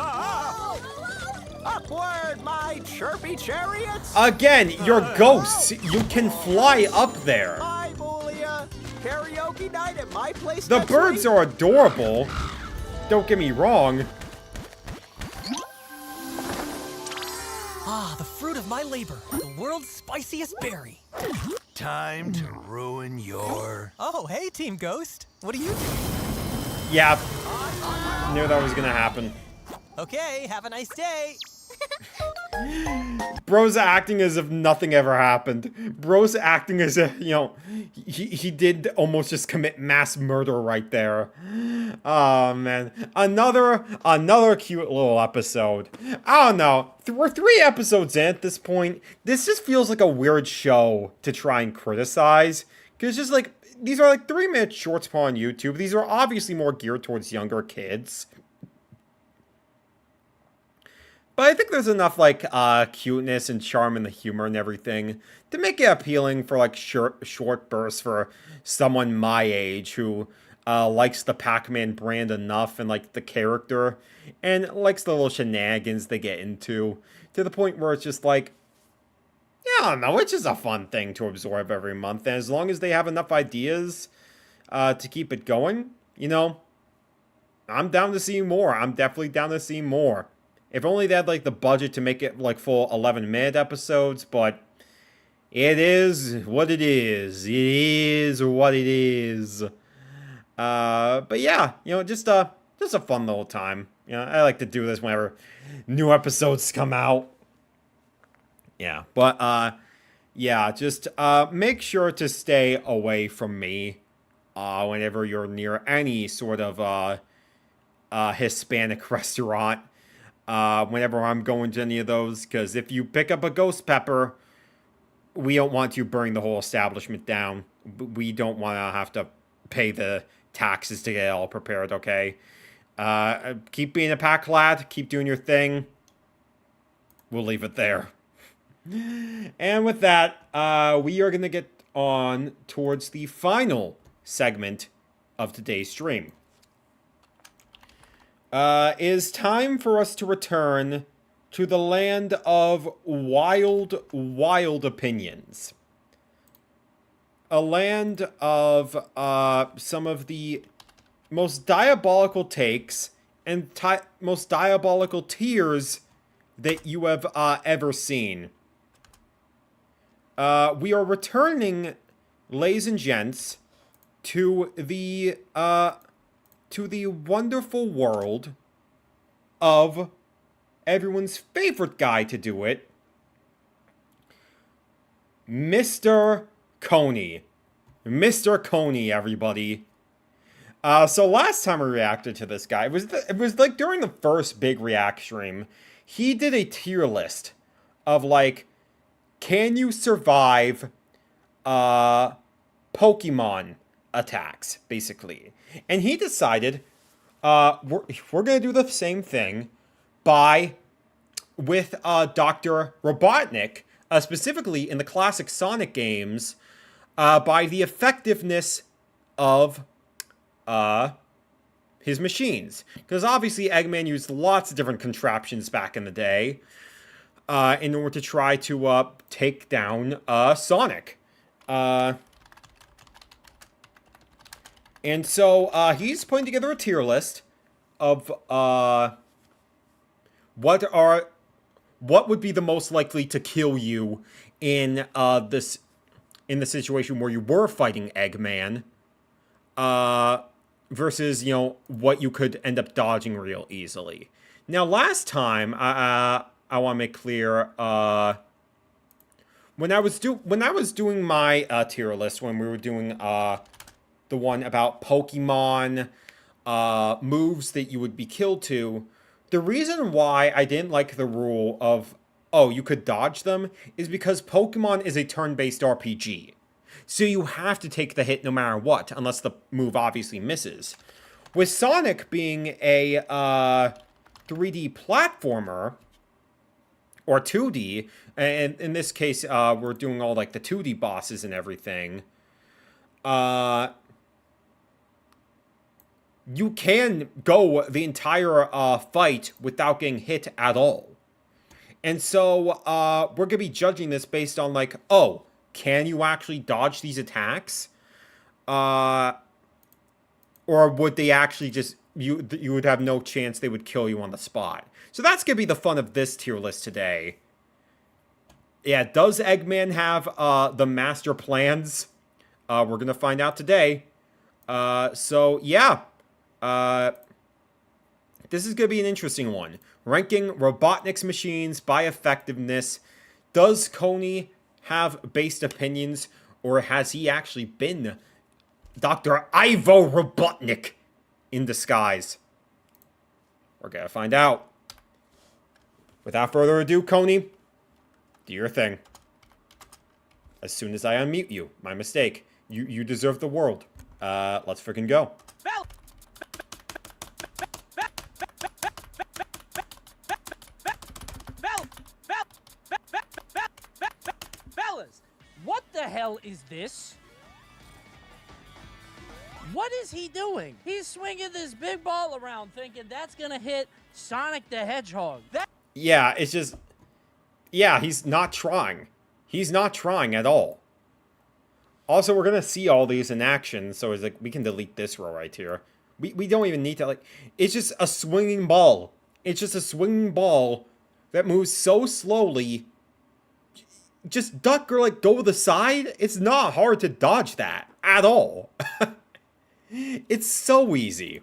Upward, my chirpy chariots! Again, you're ghosts. You can fly up there. Bye, Boolia. Karaoke night at my place. The birds are adorable. Don't get me wrong. Ah, the fruit of my labor. The world's spiciest berry. Time to ruin your... Oh, hey, Team Ghost. What do you do? Yeah. Knew that was gonna happen. Okay, have a nice day. Bro's acting as if nothing ever happened. Bro's acting as if, he did almost just commit mass murder right there. Oh, man. Another cute little episode. I don't know. We're 3 episodes in at this point. This just feels like a weird show to try and criticize. Because just like, these are like 3-minute shorts put on YouTube. These are obviously more geared towards younger kids. But I think there's enough, like, cuteness and charm in the humor and everything to make it appealing for, like, short bursts for someone my age who likes the Pac-Man brand enough and, like, the character and likes the little shenanigans they get into to the point where it's just like, yeah, I don't know, it's just a fun thing to absorb every month. And as long as they have enough ideas to keep it going, I'm down to see more. I'm definitely down to see more. If only they had, like, the budget to make it, like, full 11-minute episodes, but it is what it is. It is what it is. But yeah, just a fun little time. I like to do this whenever new episodes come out. Yeah, but, yeah, just, make sure to stay away from me, whenever you're near any sort of, Hispanic restaurant. Whenever I'm going to any of those, because if you pick up a ghost pepper, we don't want you burning the whole establishment down. We don't want to have to pay the taxes to get it all prepared, okay? Keep being a pack lad, keep doing your thing. We'll leave it there. And with that, we are going to get on towards the final segment of today's stream. It is time for us to return to the land of wild, wild opinions. A land of some of the most diabolical takes and most diabolical tears that you have ever seen. We are returning, ladies and gents, to the wonderful world of everyone's favorite guy to do it, Mr. CONEY. Mr. CONEY, everybody. So last time we reacted to this guy, it was like during the first big react stream, he did a tier list of like, can you survive Pokemon attacks, basically. And he decided we're going to do the same thing with Dr. Robotnik, specifically in the classic Sonic games, by the effectiveness of his machines. Because obviously Eggman used lots of different contraptions back in the day in order to try to take down Sonic. And so he's putting together a tier list of what would be the most likely to kill you in the situation where you were fighting Eggman, versus, you know, what you could end up dodging real easily. Now, last time, I want to make clear, when I was doing my tier list, when we were doing the one about Pokemon moves that you would be killed to, the reason why I didn't like the rule of, oh, you could dodge them, is because Pokemon is a turn-based RPG. So you have to take the hit no matter what, unless the move obviously misses. With Sonic being a 3D platformer, or 2D, and in this case, we're doing all like the 2D bosses and everything, you can go the entire fight without getting hit at all. And so we're going to be judging this based on like, oh, can you actually dodge these attacks? Or would they actually just, you would have no chance they would kill you on the spot? So that's going to be the fun of this tier list today. Yeah, does Eggman have the master plans? We're going to find out today. So, yeah. This is going to be an interesting one. Ranking Robotnik's machines by effectiveness. Does CONEY have based opinions, or has he actually been Dr. Ivo Robotnik in disguise? We're going to find out. Without further ado, CONEY, do your thing. As soon as I unmute you. My mistake. You deserve the world. Let's freaking go. Fellas, what the hell is this? What is he doing? He's swinging this big ball around thinking that's gonna hit Sonic the Hedgehog. Yeah, it's just... Yeah, he's not trying. He's not trying at all. Also, we're gonna see all these in action, so it's like, we can delete this row right here. We don't even need to, like... It's just a swinging ball. It's just a swinging ball that moves so slowly. Just duck or, like, go to the side. It's not hard to dodge that at all. It's so easy.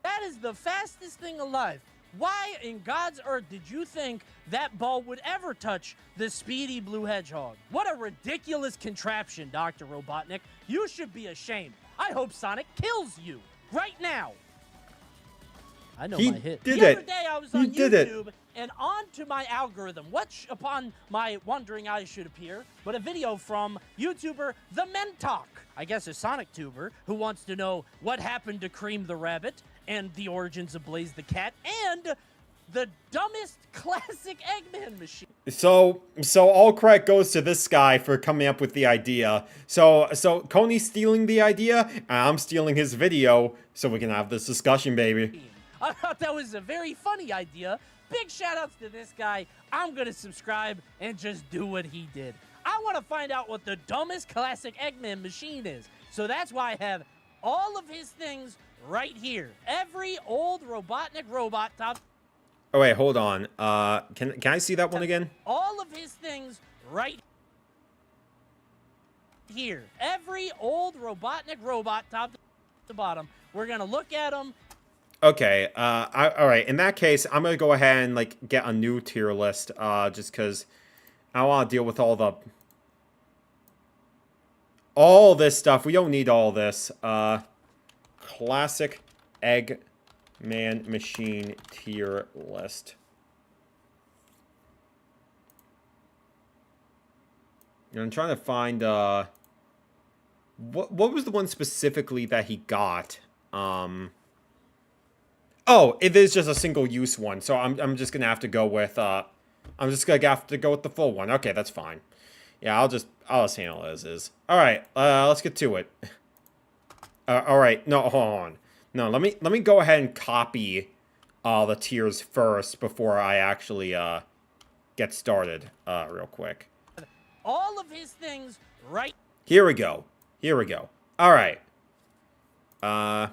That is the fastest thing alive. Why in God's earth did you think that ball would ever touch the speedy blue hedgehog? What a ridiculous contraption, Dr. Robotnik. You should be ashamed. I hope Sonic kills you right now. I know my hit. The other day I was on YouTube and onto my algorithm, which upon my wondering eyes should appear, but a video from YouTuber The Mentalk. I guess a Sonic tuber who wants to know what happened to Cream the Rabbit and the origins of Blaze the Cat and the dumbest classic Eggman machine. So all credit goes to this guy for coming up with the idea. So CONEY's stealing the idea, and I'm stealing his video, so we can have this discussion, baby. I thought that was a very funny idea. Big shout outs to this guy. I'm gonna subscribe and just do what he did. I want to find out what the dumbest classic Eggman machine is. So that's why I have all of his things right here. Every old Robotnik robot top. Oh wait, hold on. Can I see that one again? All of his things right here. Every old Robotnik robot top to bottom. We're gonna look at them. Okay, all right, in that case, I'm gonna go ahead and, like, get a new tier list, just because I want to deal with all this stuff. We don't need all this. Classic Eggman machine tier list. And I'm trying to find, what was the one specifically that he got? Oh, it is just a single-use one, so I'm just gonna have to go with, I'm just gonna have to go with the full one. Okay, that's fine. Yeah, I'll just handle it as is. Alright, let's get to it. Alright, no, hold on. No, let me go ahead and copy the tiers first before I actually get started real quick. All of his things right. Here we go. Here we go. Alright. Let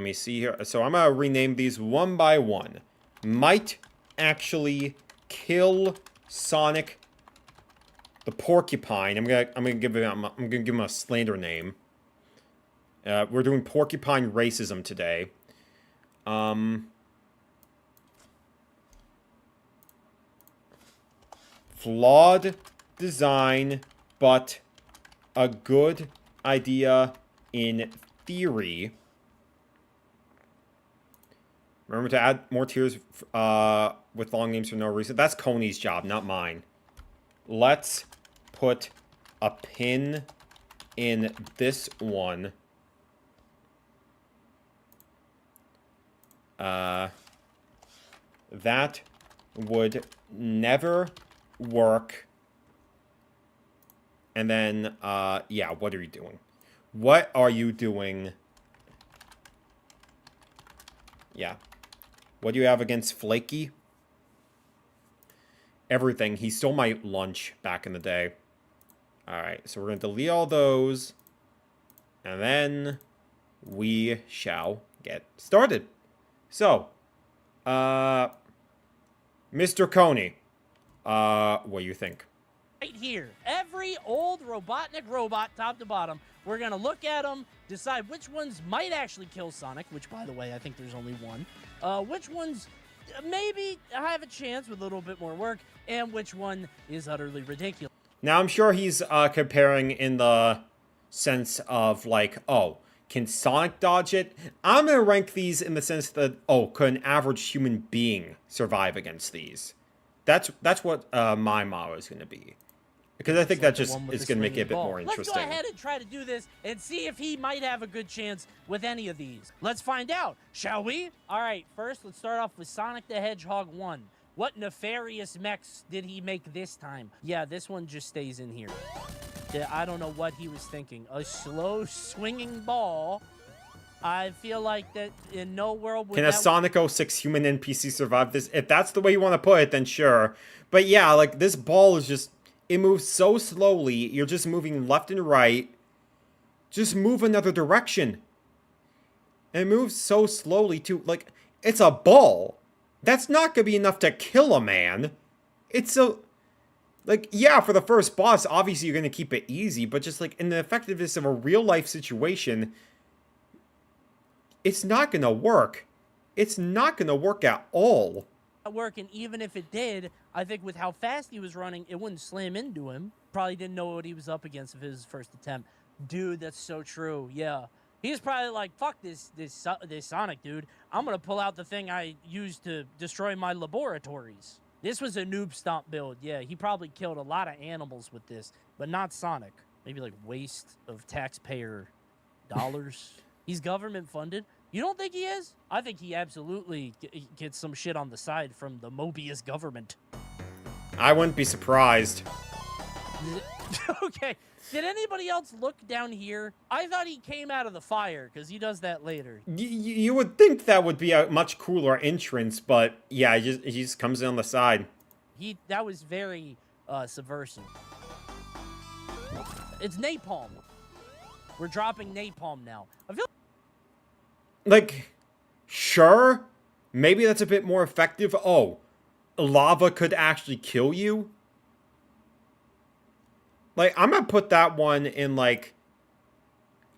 me see here. So I'm gonna rename these one by one. Might actually kill Sonic the Porcupine. I'm gonna give him a slander name. We're doing porcupine racism today. Flawed design, but a good idea in theory. Remember to add more tiers with long names for no reason. That's CONEY's job, not mine. Let's put a pin in this one. That would never work. And then, yeah, what are you doing? What are you doing? Yeah. What do you have against Flaky? Everything. He stole my lunch back in the day. Alright, so we're going to delete all those. And then we shall get started. So, Mr. CONEY, what do you think? Right here, every old Robotnik robot, top to bottom, we're gonna look at them, decide which ones might actually kill Sonic, which, by the way, I think there's only one. Which ones maybe have a chance with a little bit more work, and which one is utterly ridiculous. Now, I'm sure he's comparing in the sense of, like, oh, can Sonic dodge it? I'm gonna rank these in the sense that, oh, could an average human being survive against these? That's what my motto is gonna be. Because I think that just is going to make it a bit more interesting. Let's go ahead and try to do this and see if he might have a good chance with any of these. Let's find out, shall we? All right, first let's start off with Sonic the Hedgehog 1. What nefarious mechs did he make this time? Yeah, this one just stays in here. I don't know what he was thinking. A slow swinging ball. I feel like that in no world would Can a Sonic 06 human NPC survive this? If that's the way you want to put it, then sure. But yeah, like, this ball is just... It moves so slowly, you're just moving left and right. Just move another direction. And it moves so slowly, too. Like, it's a ball. That's not gonna be enough to kill a man. It's a... Like, yeah, for the first boss, obviously you're gonna keep it easy, but just, like, in the effectiveness of a real-life situation, it's not gonna work. It's not gonna work at all. Work, and even if it did, I think with how fast he was running, it wouldn't slam into him. Probably didn't know what he was up against of his first attempt. Dude, that's so true. Yeah, he's probably like, fuck this Sonic, dude. I'm gonna pull out the thing I used to destroy my laboratories. This was a noob stomp build. Yeah, he probably killed a lot of animals with this, but not Sonic. Maybe like waste of taxpayer dollars. He's government funded. You don't think he is? I think he absolutely gets some shit on the side from the Mobius government. I wouldn't be surprised. Okay. Did anybody else look down here? I thought he came out of the fire, because he does that later. You would think that would be a much cooler entrance, but yeah, he just comes in on the side. That was very subversive. It's napalm. We're dropping napalm now. I feel like, sure, maybe that's a bit more effective. Oh, lava could actually kill you? Like, I'm gonna put that one in, like,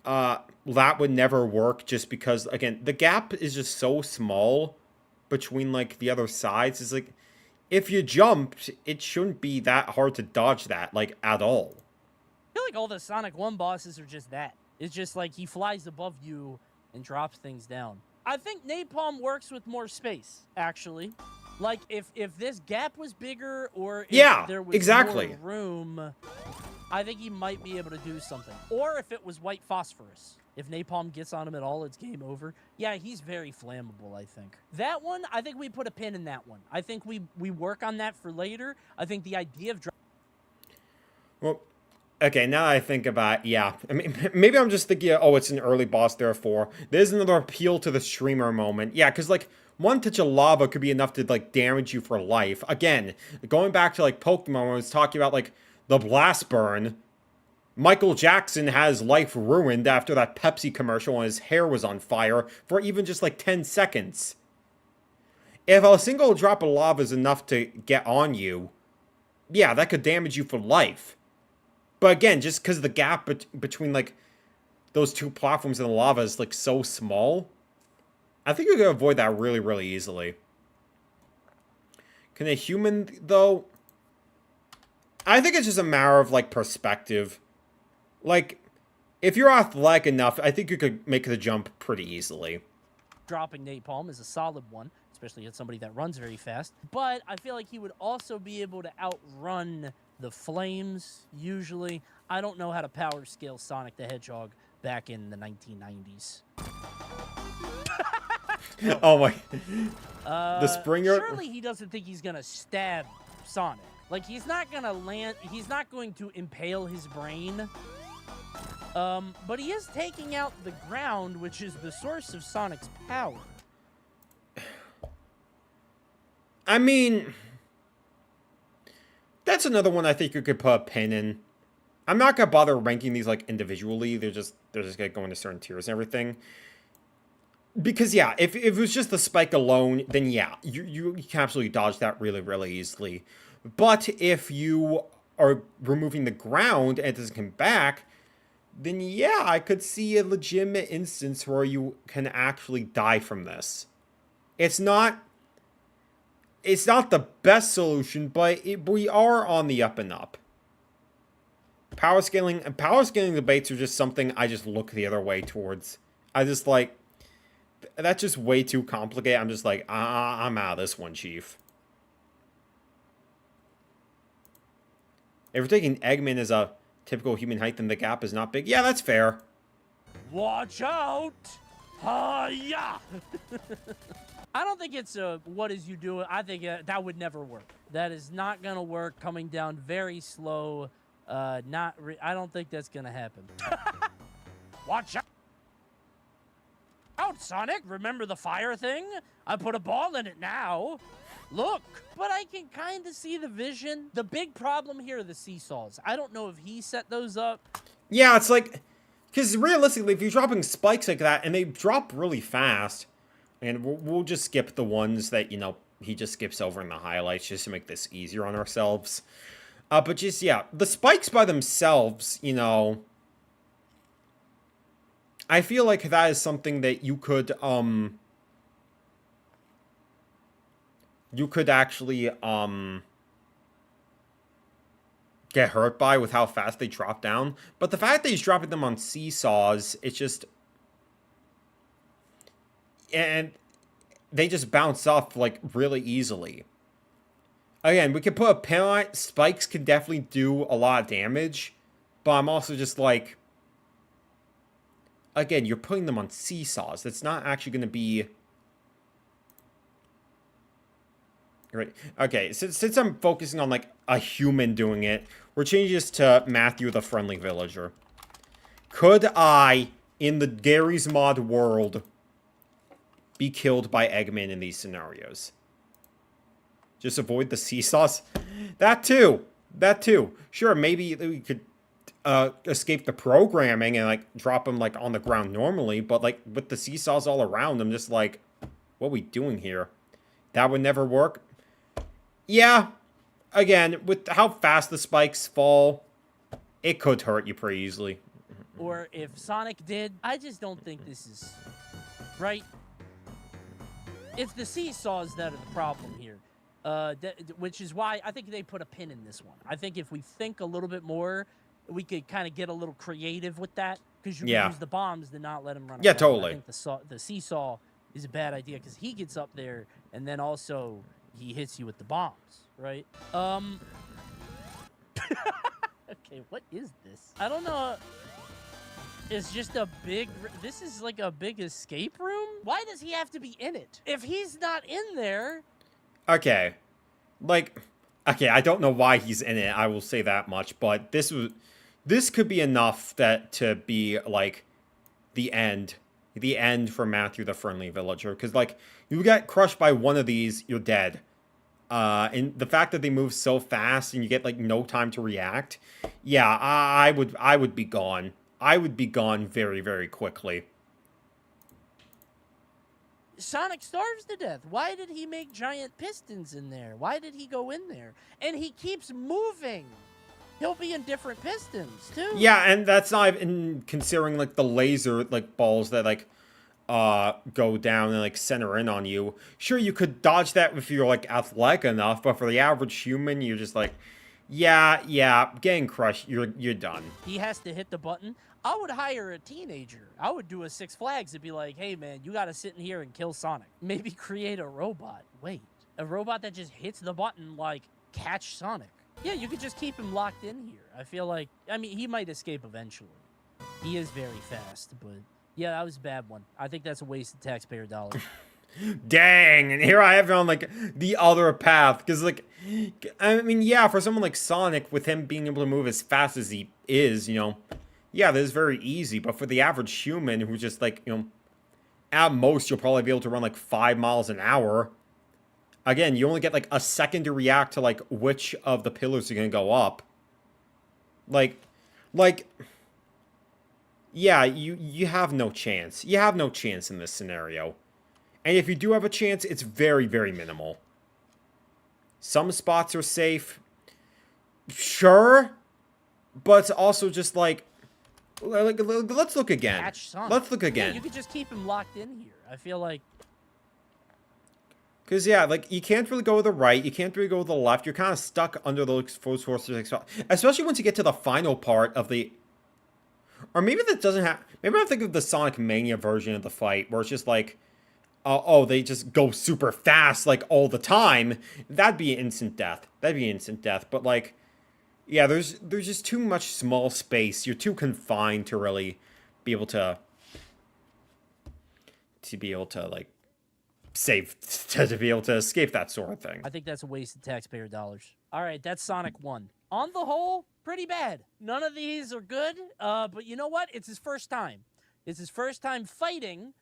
that would never work just because, again, the gap is just so small between, like, the other sides. It's like, if you jumped, it shouldn't be that hard to dodge that, like, at all. I feel like all the Sonic 1 bosses are just that. It's just like he flies above you and drops things down. I think napalm works with more space, actually. Like, if this gap was bigger, or if there was more room, I think he might be able to do something. Or if it was white phosphorus. If napalm gets on him at all, it's game over. Yeah, he's very flammable, I think. That one, I think we put a pin in that one. I think we work on that for later. I think the idea of... Well, okay, now I think about, yeah. I mean, maybe I'm just thinking, oh, it's an early boss, therefore. There's another appeal to the streamer moment. Yeah, because, like, one touch of lava could be enough to, like, damage you for life. Again, going back to, like, Pokemon, when I was talking about, like, the blast burn... Michael Jackson has life ruined after that Pepsi commercial when his hair was on fire for even just like 10 seconds. If a single drop of lava is enough to get on you, yeah, that could damage you for life. But again, just because the gap between like those two platforms and the lava is like so small, I think you can avoid that really, really easily. Can a human, though? I think it's just a matter of like perspective. Like, if you're athletic enough, I think you could make the jump pretty easily. Dropping napalm is a solid one, especially at somebody that runs very fast. But I feel like he would also be able to outrun the flames, usually. I don't know how to power scale Sonic the Hedgehog back in the 1990s. Oh my... the Springer... Surely he doesn't think he's going to stab Sonic. Like, he's not going to land... He's not going to impale his brain... but he is taking out the ground, which is the source of Sonic's power. I mean, that's another one I think you could put a pin in. I'm not gonna bother ranking these like individually. They're just gonna go into certain tiers and everything. Because yeah, if it was just the spike alone, then yeah, you can absolutely dodge that really, really easily. But if you are removing the ground and it doesn't come back, then yeah, I could see a legitimate instance where you can actually die from this. It's not the best solution, but we are on the up and up. Power scaling debates are just something I just look the other way towards. I just like, that's just way too complicated. I'm just like, I'm out of this one, Chief. If you're taking Eggman as a typical human height, then the gap is not big. Yeah, that's fair. Watch out! Yeah. I don't think it's a what is you do. I think that would never work. That is not gonna work. Coming down very slow. I don't think that's gonna happen. Watch out, Sonic! Remember the fire thing? I put a ball in it now. Look, but I can kind of see the vision. The big problem here are the seesaws. I don't know if he set those up. Yeah, it's like, because realistically, if you're dropping spikes like that, and they drop really fast, and we'll just skip the ones that, you know, he just skips over in the highlights just to make this easier on ourselves. But just, yeah, the spikes by themselves, you know, I feel like that is something that you could actually, get hurt by with how fast they drop down. But the fact that he's dropping them on seesaws, it's just... And they just bounce off, like, really easily. Again, we could put a pin on it. Spikes can definitely do a lot of damage. But I'm also just like... Again, you're putting them on seesaws. That's not actually going to be... Right. Okay, since I'm focusing on, like, a human doing it, we're changing this to Matthew the Friendly Villager. Could I, in the Gary's Mod world, be killed by Eggman in these scenarios? Just avoid the seesaws? That too. That too. Sure, maybe we could escape the programming and, like, drop him, like, on the ground normally, but, like, with the seesaws all around, I'm just like, what are we doing here? That would never work. Yeah, again, with how fast the spikes fall, it could hurt you pretty easily. Or if Sonic did, I just don't think this is right. It's the seesaws that are the problem here, which is why I think they put a pin in this one. I think if we think a little bit more, we could kind of get a little creative with that, because you can use the bombs to not let him run. Yeah, around. totally. I think the seesaw is a bad idea because he gets up there and then also he hits you with the bombs, right? Okay. Okay, what is this? I don't know. It's just a big... This is like a big escape room? Why does he have to be in it? If he's not in there... Okay. Like... Okay, I don't know why he's in it, I will say that much, but this could be enough to be, like, the end for Matthew the Friendly Villager, because, like, you get crushed by one of these, you're dead. And the fact that they move so fast and you get, like, no time to react, yeah, I would be gone. I would be gone very, very quickly. Sonic starves to death. Why did he make giant pistons in there? Why did he go in there? And he keeps moving. He'll be in different pistons, too. Yeah, and that's not even considering, like, the laser, like, balls that, like, go down and, like, center in on you. Sure, you could dodge that if you're, like, athletic enough, but for the average human, you're just like, yeah, getting crushed, you're done. He has to hit the button. I would hire a teenager. I would do a Six Flags and be like, hey, man, you got to sit in here and kill Sonic. Maybe create a robot. Wait, a robot that just hits the button like catch Sonic. Yeah, you could just keep him locked in here. I feel like, I mean, he might escape eventually. He is very fast, but yeah, that was a bad one. I think that's a waste of taxpayer dollars. Dang, and here I have it on, like, the other path, because, like, I mean, yeah, for someone like Sonic, with him being able to move as fast as he is, you know, yeah, this is very easy, but for the average human who's just, like, you know, at most, you'll probably be able to run, like, 5 miles an hour. Again, you only get, like, a second to react to, like, which of the pillars are gonna go up. Like, yeah, you have no chance. You have no chance in this scenario. And if you do have a chance, it's very, very minimal. Some spots are safe. Sure. But it's also just like let's look again. Let's look again. Yeah, you could just keep him locked in here. I feel like... Because, yeah, like, you can't really go to the right. You can't really go to the left. You're kind of stuck under those forces. Especially once you get to the final part of the... Or maybe that doesn't have... Maybe I'm thinking of the Sonic Mania version of the fight, where it's just like... oh, they just go super fast, like, all the time. That'd be instant death. That'd be instant death. But, like... Yeah, there's just too much small space. You're too confined to really be able to... like... to be able to escape that sort of thing. I think that's a waste of taxpayer dollars. All right, that's Sonic 1. On the whole, pretty bad. None of these are good, but you know what? It's his first time. It's his first time fighting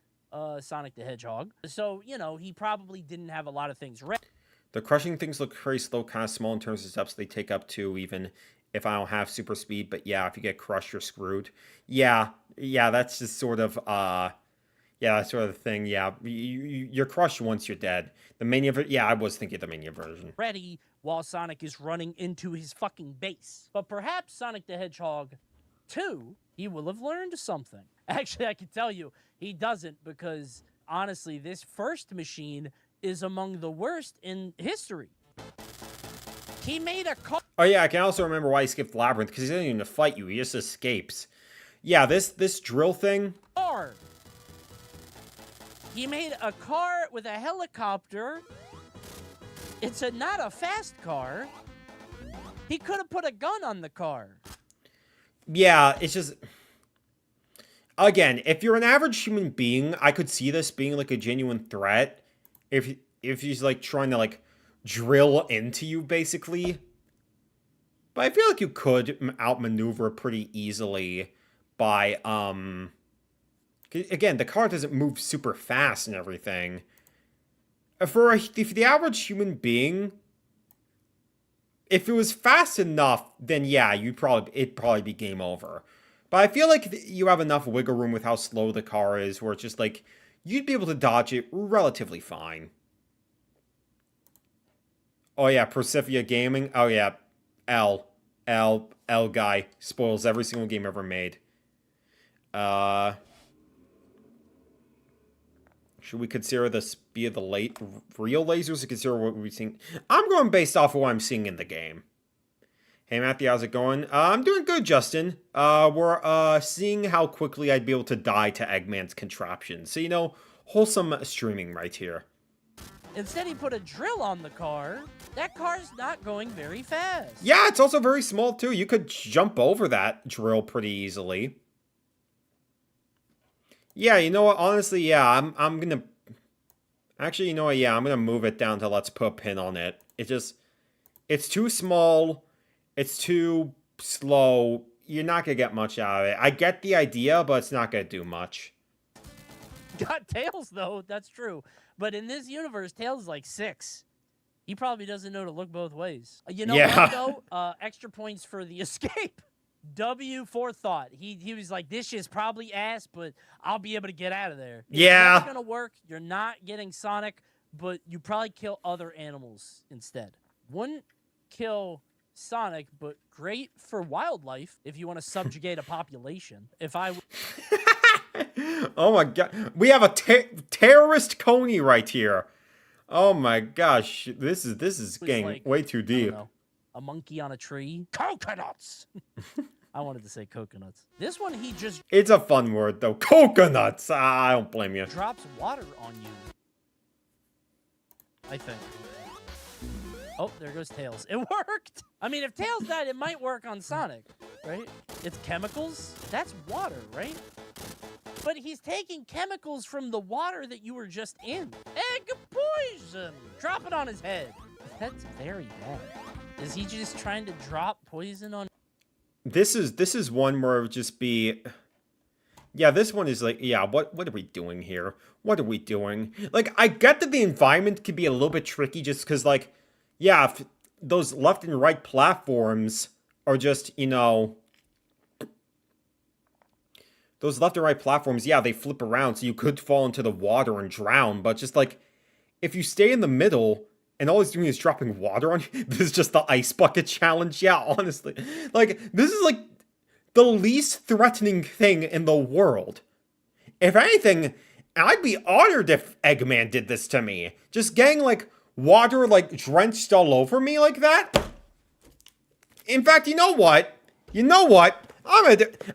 Sonic the Hedgehog. So, you know, he probably didn't have a lot of things ready. The crushing things look very slow, kind of small in terms of steps they take up to, even if I don't have super speed. But yeah, if you get crushed, you're screwed. Yeah, that's just sort of, yeah, that sort of thing. Yeah, you're crushed once you're dead. The Mania, yeah, I was thinking the Mania version. Ready while Sonic is running into his fucking base. But perhaps Sonic the Hedgehog 2, he will have learned something. Actually, I can tell you, he doesn't, because honestly, this first machine is among the worst in history. He made a car. Oh yeah, I can also remember why he skipped Labyrinth, because he doesn't even fight you, he just escapes. Yeah, this drill thing. He made a car with a helicopter. It's not a fast car. He could have put a gun on the car. Yeah, it's just... Again, if you're an average human being, I could see this being, like, a genuine threat. If he's, like, trying to, like, drill into you, basically. But I feel like you could outmaneuver pretty easily by, Again, the car doesn't move super fast and everything. For the average human being, if it was fast enough, then yeah, it'd probably be game over. But I feel like you have enough wiggle room with how slow the car is, where it's just like, you'd be able to dodge it relatively fine. Oh yeah, Persifia Gaming. Oh yeah, L guy. Spoils every single game ever made. Should we consider the speed of the real lasers to consider what we're seeing? I'm going based off of what I'm seeing in the game. Hey Matthew, how's it going? I'm doing good, Justin. We're seeing how quickly I'd be able to die to Eggman's contraption. So, you know, wholesome streaming right here. Instead, he put a drill on the car. That car's not going very fast. Yeah, it's also very small, too. You could jump over that drill pretty easily. Yeah, you know what? Honestly, yeah, I'm gonna... Actually, you know what? Yeah, I'm gonna move it down to let's put a pin on it. It's too small. It's too slow. You're not gonna get much out of it. I get the idea, but it's not gonna do much. Got Tails, though. That's true. But in this universe, Tails is like 6. He probably doesn't know to look both ways. You know what, though? Extra points for the escape. W for thought. He was like, this shit's probably ass, but I'll be able to get out of there. It's not gonna work. You're not getting Sonic, but you probably kill other animals instead. Wouldn't kill Sonic, but great for wildlife if you want to subjugate a population. If I... Oh my god. We have a terrorist Coney right here. Oh my gosh. This is getting like, way too deep. A monkey on a tree. Coconuts! I wanted to say coconuts. This one, he just... It's a fun word, though. Coconuts! I don't blame you. Drops water on you. I think. Oh, there goes Tails. It worked! I mean, if Tails died, it might work on Sonic, right? It's chemicals? That's water, right? But he's taking chemicals from the water that you were just in. Egg poison! Drop it on his head. That's very bad. Is he just trying to drop poison on... This is one where it would just be... Yeah, this one is like, yeah, what are we doing here? What are we doing? Like, I get that the environment can be a little bit tricky just because, like, yeah, if those left and right platforms are just, you know... Those left and right platforms, yeah, they flip around, so you could fall into the water and drown, but just, like, if you stay in the middle... And all he's doing is dropping water on you. This is just the ice bucket challenge. Yeah, honestly. Like, this is like the least threatening thing in the world. If anything, I'd be honored if Eggman did this to me. Just getting, like, water, like, drenched all over me like that. In fact, you know what? You know what? I'm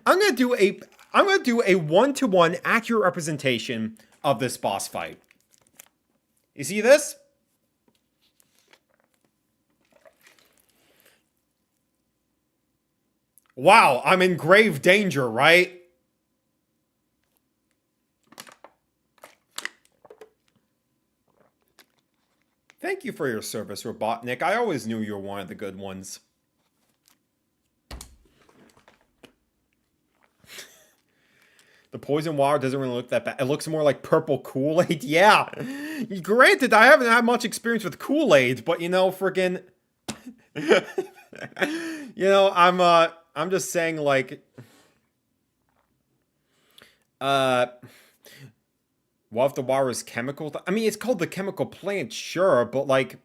gonna do a one-to-one accurate representation of this boss fight. You see this? Wow, I'm in grave danger, right? Thank you for your service, Robotnik. I always knew you were one of the good ones. The poison water doesn't really look that bad. It looks more like purple Kool-Aid. Yeah. Granted, I haven't had much experience with Kool-Aid, but, you know, friggin'... you know, I'm just saying, like, what if the water is chemical? I mean, it's called the chemical plant, sure, but, like,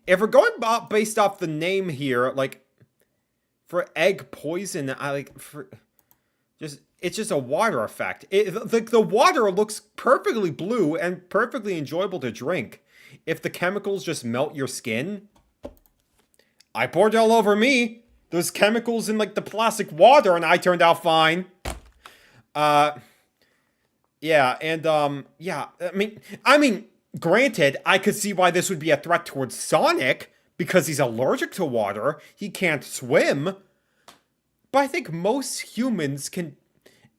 if we're going based off the name here, like, for egg poison, it's just a water effect. The water looks perfectly blue and perfectly enjoyable to drink. If the chemicals just melt your skin, I poured it all over me. There's chemicals in, like, the plastic water, and I turned out fine. Yeah, and, yeah, I mean, granted, I could see why this would be a threat towards Sonic, because he's allergic to water, he can't swim, but I think most humans can,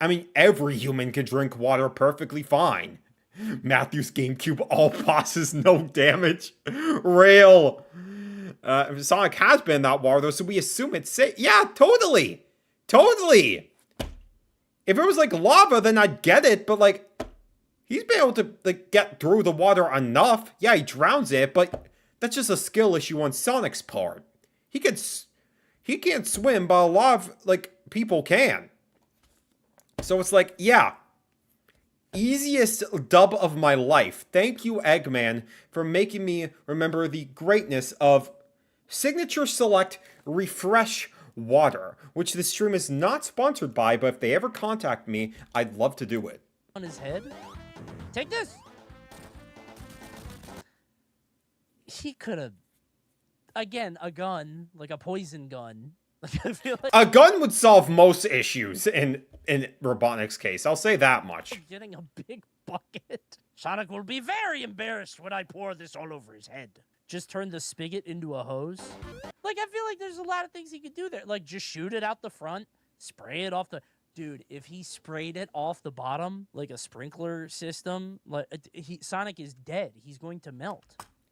I mean, every human can drink water perfectly fine. Matthew's GameCube, all bosses, no damage. Rail. Sonic has been in that water, though, so we assume it's safe. Yeah, totally! Totally! If it was, like, lava, then I'd get it, but, like, he's been able to, like, get through the water enough. Yeah, he drowns it, but that's just a skill issue on Sonic's part. He can't swim, but a lot of, like, people can. So it's like, yeah. Easiest dub of my life. Thank you, Eggman, for making me remember the greatness of Signature Select Refresh Water, which this stream is not sponsored by, but if they ever contact me, I'd love to do it. On his head? Take this! He could have... Again, a gun, like a poison gun. Like, I feel like... A gun would solve most issues in Robotnik's case, I'll say that much. Getting a big bucket. Sonic will be very embarrassed when I pour this all over his head. Just turn the spigot into a hose. Like, I feel like there's a lot of things he could do there. Like, just shoot it out the front, spray it off the... Dude, if he sprayed it off the bottom, like a sprinkler system, like Sonic is dead. He's going to melt.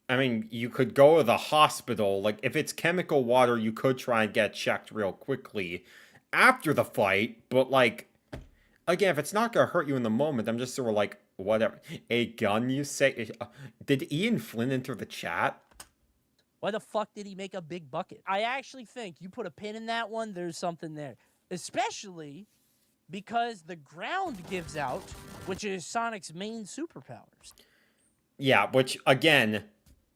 I mean, you could go to the hospital. Like, if it's chemical water, you could try and get checked real quickly after the fight. But, like, again, if it's not going to hurt you in the moment, I'm just sort of like, whatever. A gun, you say? Did Ian Flynn enter the chat? Why the fuck did he make a big bucket? I actually think you put a pin in that one, there's something there. Especially because the ground gives out, which is Sonic's main superpowers. Yeah, which, again,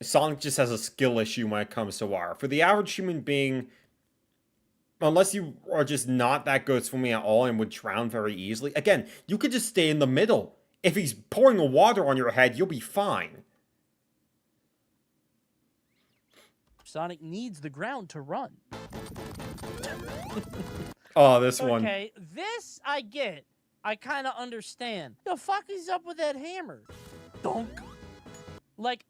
Sonic just has a skill issue when it comes to water. For the average human being, unless you are just not that good at swimming at all and would drown very easily, again, you could just stay in the middle. If he's pouring the water on your head, you'll be fine. Sonic needs the ground to run. Oh, this one. Okay, this I get. I kind of understand. The fuck is up with that hammer? Donk. Like,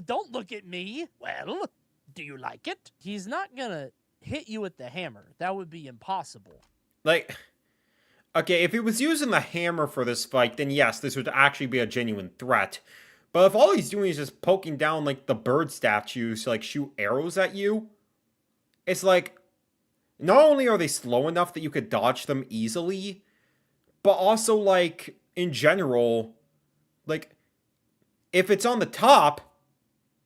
don't look at me. Well, do you like it? He's not gonna hit you with the hammer. That would be impossible. Like, okay, if he was using the hammer for this fight, then yes, this would actually be a genuine threat. But if all he's doing is just poking down, like, the bird statues to, like, shoot arrows at you, it's like, not only are they slow enough that you could dodge them easily, but also, like, in general, like, if it's on the top,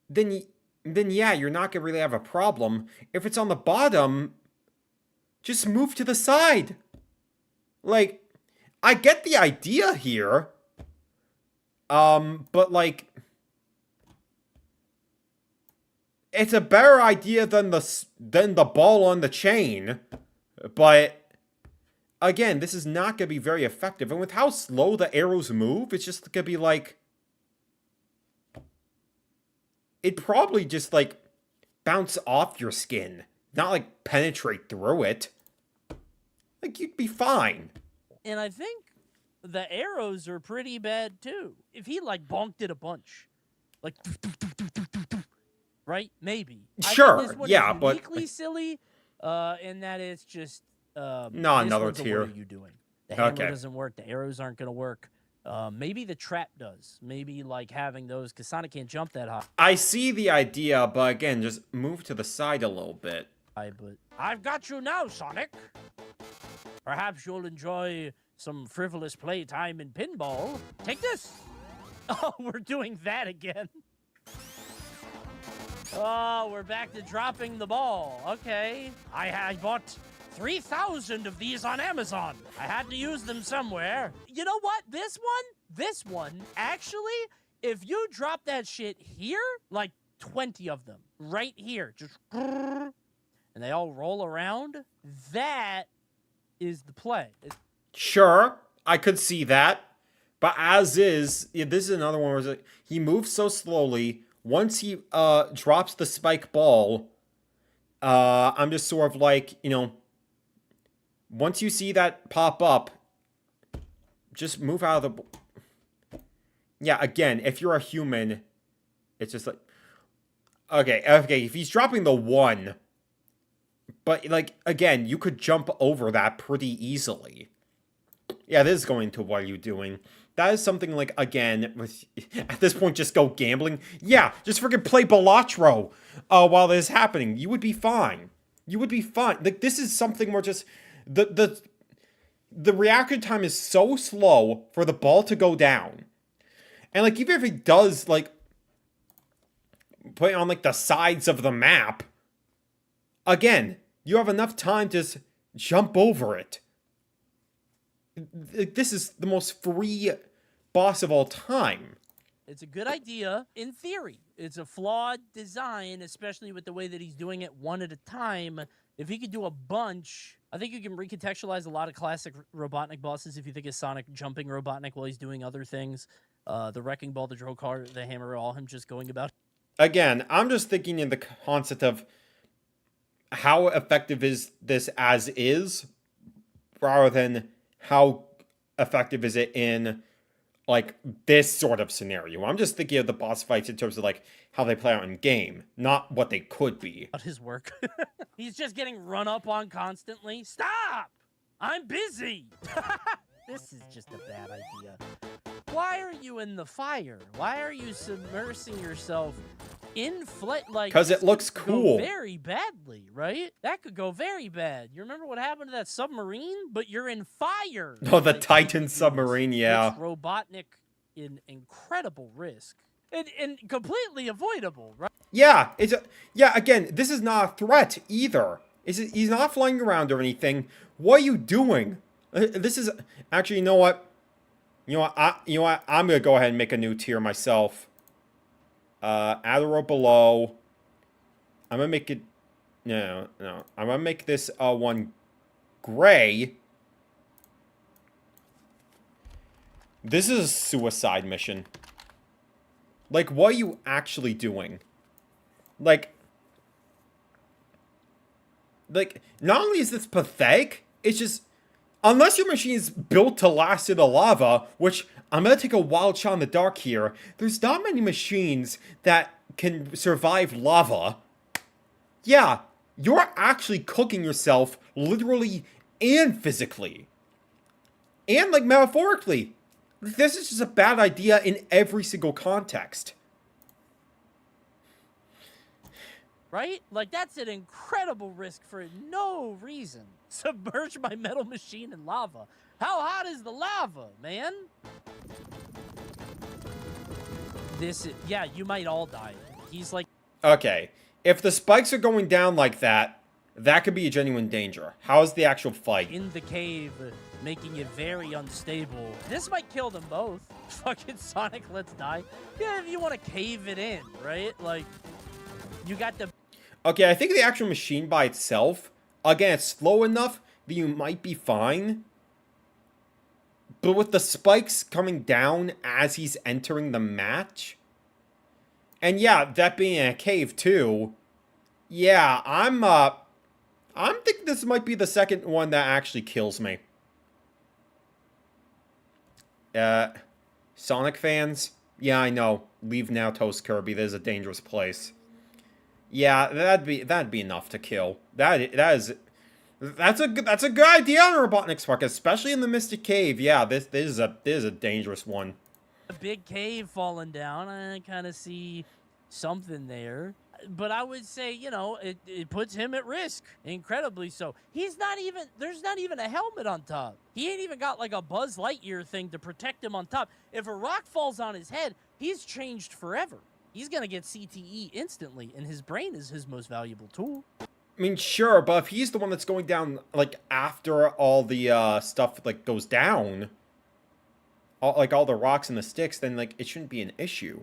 then yeah, you're not gonna really have a problem. If it's on the bottom, just move to the side. Like, I get the idea here, but, like, it's a better idea than the ball on the chain, but again, this is not gonna be very effective. And with how slow the arrows move, it's just gonna be like, it'd probably just like bounce off your skin, not like penetrate through it. Like, you'd be fine. And I think the arrows are pretty bad too. If he like bonked it a bunch, like, right? Maybe. Sure, I think this one yeah, is but uniquely silly, in that it's just no, this another one's a tier. what are you doing? The hammer Okay. doesn't work. The arrows aren't going to work. Maybe the trap does. Maybe like having those, because Sonic can't jump that high. I see the idea, but again, just move to the side a little bit. But I've got you now, Sonic. Perhaps you'll enjoy some frivolous playtime in pinball. Take this. Oh, we're doing that again. Oh, we're back to dropping the ball. Okay. I bought 3,000 of these on Amazon. I had to use them somewhere. You know what? This one, actually, if you drop that shit here, like 20 of them, right here, just, and they all roll around, that is the play. Sure, I could see that. But as is, yeah, this is another one where it's like, he moves so slowly. Once he drops the spike ball, I'm just sort of like, you know, once you see that pop up, just move out of the... Yeah, again, if you're a human, it's just like... Okay, if he's dropping the 1, but, like, again, you could jump over that pretty easily. Yeah, this is going to what are you doing. That is something like, again, with, at this point, just go gambling. Yeah, just freaking play Balatro while this is happening. You would be fine. You would be fine. Like, this is something where just... The reaction time is so slow for the ball to go down. And, like, even if it does, like, put it on, like, the sides of the map, again, you have enough time to just jump over it. This is the most free boss of all time. It's a good idea in theory. It's a flawed design, especially with the way that he's doing it one at a time. If he could do a bunch, I think you can recontextualize a lot of classic Robotnik bosses if you think of Sonic jumping Robotnik while he's doing other things. The Wrecking Ball, the Drill Car, the Hammer, all him just going about. Again, I'm just thinking in the concept of how effective is this as is, rather than how effective is it in like, this sort of scenario. I'm just thinking of the boss fights in terms of, like, how they play out in game, not what they could be. His work. He's just getting run up on constantly. Stop! I'm busy! This is just a bad idea. Why are you in the fire? Why are you submersing yourself in like? Because it looks cool. Very badly, right? That could go very bad. You remember what happened to that submarine? But you're in fire. Oh, the Titan submarine, yeah. It's Robotnik in incredible risk. And completely avoidable, right? Yeah, again, this is not a threat either. He's not flying around or anything. What are you doing? This is actually, you know what? I'm gonna go ahead and make a new tier myself. Add a row below. I'm gonna make it. No. I'm gonna make this one gray. This is a suicide mission. Like, what are you actually doing? Like, not only is this pathetic, it's just, unless your machine is built to last in the lava, which I'm going to take a wild shot in the dark here, there's not many machines that can survive lava. Yeah, you're actually cooking yourself literally and physically. And, like, metaphorically. This is just a bad idea in every single context. Right? Like, that's an incredible risk for no reason. Submerge my metal machine in lava. How hot is the lava, man? Yeah, you might all die. He's like... Okay, if the spikes are going down like that, that could be a genuine danger. How's the actual fight? In the cave, making it very unstable. This might kill them both. Fucking Sonic, let's die. Yeah, if you want to cave it in, right? Like, you got the... Okay, I think the actual machine by itself, again, it's slow enough that you might be fine. But with the spikes coming down as he's entering the match, and yeah, that being in a cave too, yeah, I'm thinking this might be the second one that actually kills me. Sonic fans? Yeah, I know. Leave now, Toast Kirby. This is a dangerous place. Yeah, that'd be enough to kill. That's a good idea on Robotnik's part, especially in the Mystic Cave. Yeah, this is a dangerous one. A big cave falling down. I kind of see something there. But I would say, you know, it puts him at risk. Incredibly so. There's not even a helmet on top. He ain't even got like a Buzz Lightyear thing to protect him on top. If a rock falls on his head, he's changed forever. He's going to get CTE instantly, and his brain is his most valuable tool. I mean, sure, but if he's the one that's going down, like, after all the stuff, like, goes down, all the rocks and the sticks, then, like, it shouldn't be an issue.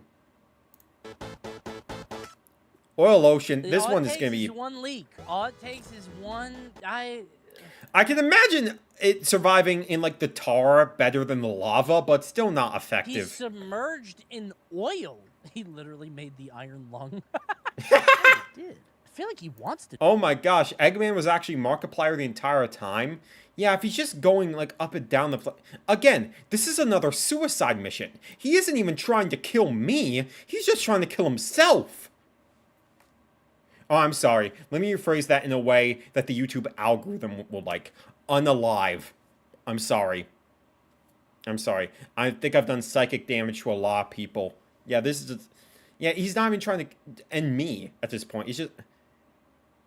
Oil Ocean, this one is going to be... one leak. All it takes is one... I can imagine it surviving in, like, the tar better than the lava, but still not effective. He's submerged in oil. He literally made the iron lung. He did. I feel like he wants to. Oh my gosh, Eggman was actually Markiplier the entire time? Yeah, if he's just going, like, up and down the... Again, this is another suicide mission. He isn't even trying to kill me. He's just trying to kill himself. Oh, I'm sorry. Let me rephrase that in a way that the YouTube algorithm will like. Unalive. I'm sorry. I'm sorry. I think I've done psychic damage to a lot of people. Yeah, this is just... Yeah, he's not even trying to end me at this point. He's just...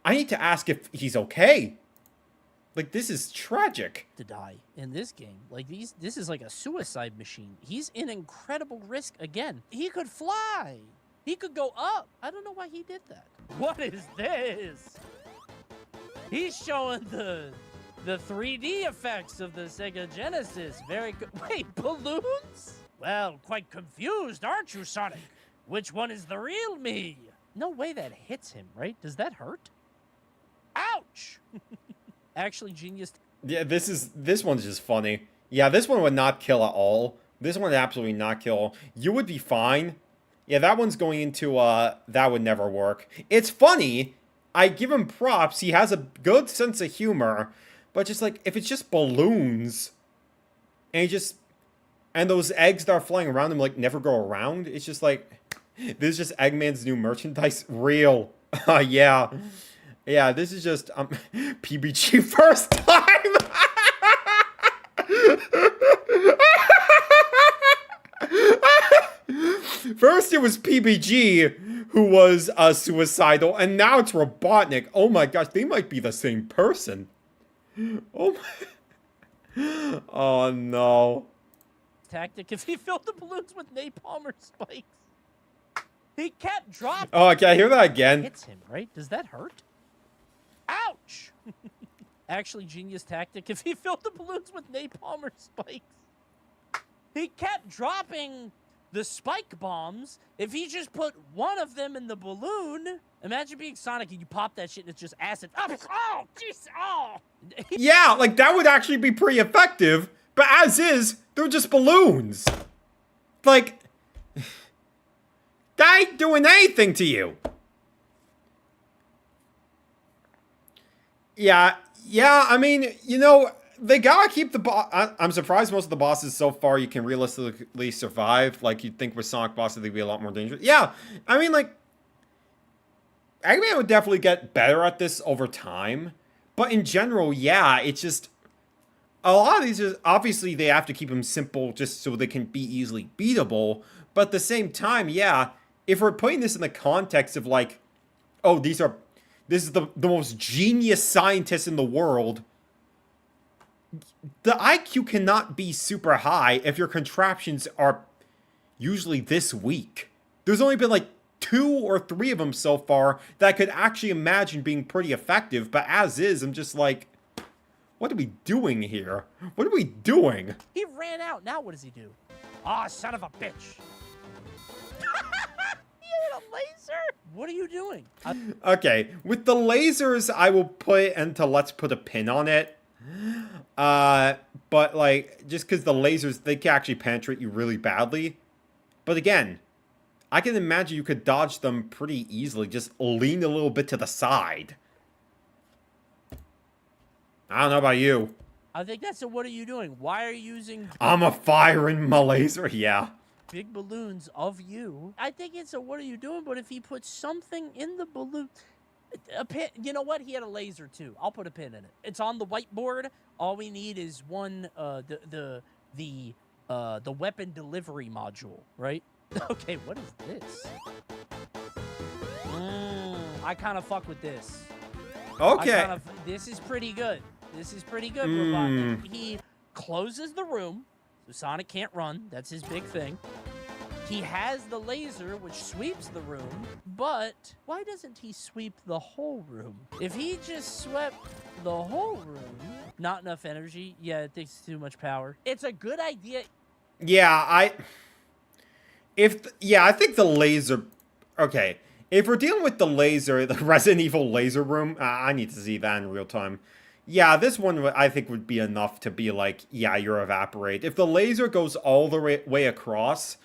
I need to ask if he's okay. Like, this is tragic. To die in this game. Like, this is like a suicide machine. He's in incredible risk again. He could fly. He could go up. I don't know why he did that. What is this? He's showing the 3D effects of the Sega Genesis. Very good. Wait, balloons? Well, quite confused, aren't you, Sonic? Which one is the real me? No way that hits him, right? Does that hurt? Ouch! Actually, genius. Yeah, this one's just funny. Yeah, this one would not kill at all. This one would absolutely not kill. You would be fine. Yeah, that one's going into, that would never work. It's funny. I give him props. He has a good sense of humor. But just like, if it's just balloons, and he just... And those eggs that are flying around him, like, never go around. It's just like, this is just Eggman's new merchandise. Real. Yeah. Yeah, this is just, PBG first time! First it was PBG who was suicidal, and now it's Robotnik. Oh my gosh, they might be the same person. Oh my... Oh no. Tactic if he filled the balloons with napalm or spikes. He kept dropping. Oh, okay, I hear that again. Hits him, right? Does that hurt? Ouch! Actually, genius tactic if he filled the balloons with napalm or spikes. He kept dropping the spike bombs. If he just put one of them in the balloon, imagine being Sonic and you pop that shit and it's just acid. Oh, jeez, oh! Yeah, like, that would actually be pretty effective, but as is, they're just balloons. Like, that ain't doing anything to you. Yeah, I mean, you know, they gotta keep the boss. I'm surprised most of the bosses so far you can realistically survive. Like, you'd think with Sonic bosses they'd be a lot more dangerous. Yeah, I mean, like, Eggman would definitely get better at this over time. But in general, yeah, it's just... A lot of these, obviously, they have to keep them simple just so they can be easily beatable. But at the same time, yeah, if we're putting this in the context of, like, oh, this is the most genius scientist in the world, the IQ cannot be super high if your contraptions are usually this weak. There's only been, like, 2 or 3 of them so far that I could actually imagine being pretty effective. But as is, I'm just like... What are we doing here? What are we doing? He ran out. Now what does he do? Ah, oh, son of a bitch. He had a laser. What are you doing? Okay, with the lasers, I will put it into let's put a pin on it. But like, just because the lasers, they can actually penetrate you really badly. But again, I can imagine you could dodge them pretty easily. Just lean a little bit to the side. I don't know about you. I think that's a what are you doing? Why are you using... I'm a firing my laser, yeah. Big balloons of you. I think it's a what are you doing, but if he puts something in the balloon... A pin, you know what? He had a laser too. I'll put a pin in it. It's on the whiteboard. All we need is one, the weapon delivery module, right? Okay, what is this? I kind of fuck with this. Okay. This is pretty good. This is pretty good, Robotnik. He closes the room, so Sonic can't run. That's his big thing. He has the laser, which sweeps the room, but why doesn't he sweep the whole room? If he just swept the whole room, not enough energy. Yeah, it takes too much power. It's a good idea. Yeah, I think the laser... Okay, if we're dealing with the laser, the Resident Evil laser room, I need to see that in real time. Yeah, this one I think would be enough to be like, yeah, you're evaporate. If the laser goes all the way across,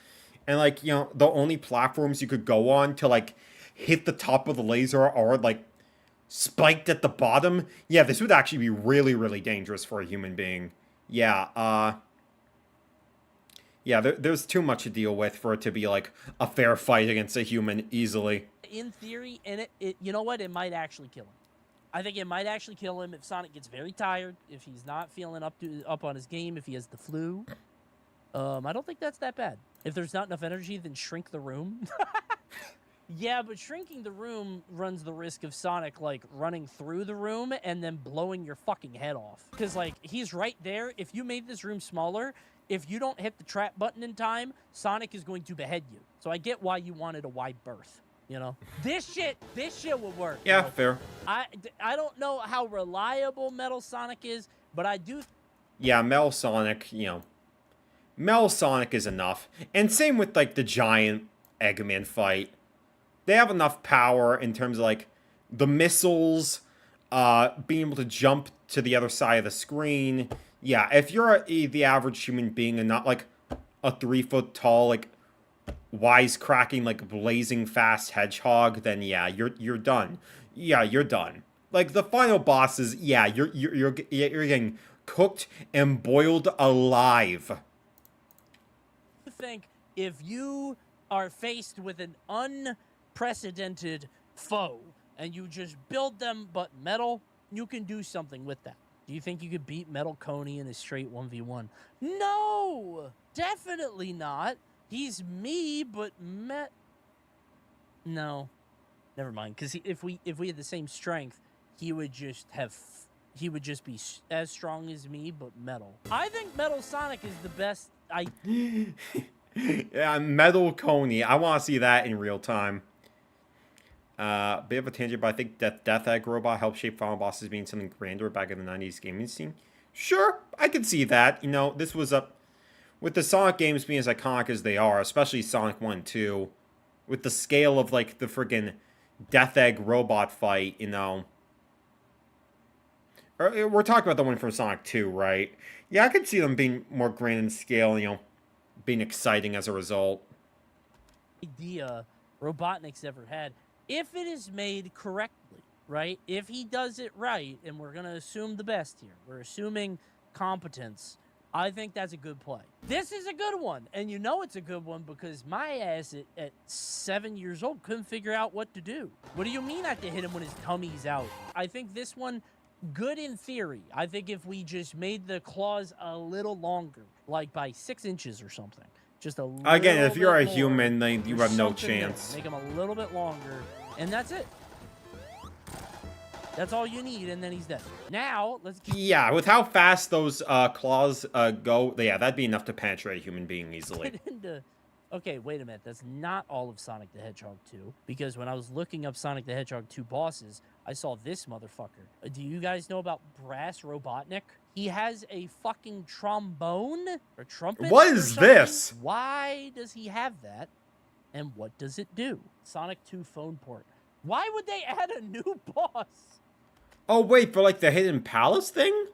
and like, you know, the only platforms you could go on to like hit the top of the laser are like spiked at the bottom, yeah, this would actually be really, really dangerous for a human being. Yeah, yeah, there's too much to deal with for it to be like a fair fight against a human easily. In theory, and it you know what? It might actually kill him. I think it might actually kill him if Sonic gets very tired, if he's not feeling up on his game, if he has the flu. I don't think that's that bad. If there's not enough energy, then shrink the room. Yeah, but shrinking the room runs the risk of Sonic, like, running through the room and then blowing your fucking head off. Because, like, he's right there. If you made this room smaller, if you don't hit the trap button in time, Sonic is going to behead you. So I get why you wanted a wide berth. You know, this shit will work. Yeah, bro. fair. I don't know how reliable Metal Sonic is, but I do. Yeah, Metal Sonic, you know, Metal Sonic is enough. And same with like the giant Eggman fight. They have enough power in terms of like the missiles, being able to jump to the other side of the screen. Yeah, if you're the average human being and not like a 3-foot tall, like wisecracking, like blazing fast hedgehog, then yeah, you're done. Yeah, you're done. Like the final bosses, yeah, you're getting cooked and boiled alive. think if you are faced with an unprecedented foe and you just build them but metal, you can do something with that. Do you think you could beat Metal Coney in a straight 1v1? No! Definitely not. He's me, but No. Never mind, because if we had the same strength, he would just be as strong as me, but metal. I think Metal Sonic is the best. Yeah, Metal Coney. I want to see that in real time. Bit of a tangent, but I think that Death Egg Robot helped shape final bosses being something grander back in the 90s gaming scene. Sure, I can see that. You know, this was up with the Sonic games being as iconic as they are, especially Sonic 1 and 2, with the scale of, like, the friggin' Death Egg Robot fight, you know. We're talking about the one from Sonic 2, right? Yeah, I could see them being more grand in scale, you know, being exciting as a result. Idea Robotnik's ever had, if it is made correctly, right? If he does it right, and we're gonna assume the best here, we're assuming competence, I think that's a good play. This is a good one, and you know it's a good one because my ass at 7 years old couldn't figure out what to do. What do you mean I have to hit him when his tummy's out? I think this one, good in theory. I think if we just made the claws a little longer, like by 6 inches or something, just a little Again, if you're a more, human, then you have no something there. chance. Make them a little bit longer, and that's it. That's all you need, and then he's dead. Now, let's keep... Yeah, with how fast those claws go, yeah, that'd be enough to penetrate a human being easily. Okay, wait a minute. That's not all of Sonic the Hedgehog 2, because when I was looking up Sonic the Hedgehog 2 bosses, I saw this motherfucker. Do you guys know about Brass Robotnik? He has a fucking trombone or trumpet. What is this? Why does he have that? And what does it do? Sonic 2 phone port. Why would they add a new boss? Oh, wait, for like the Hidden Palace thing?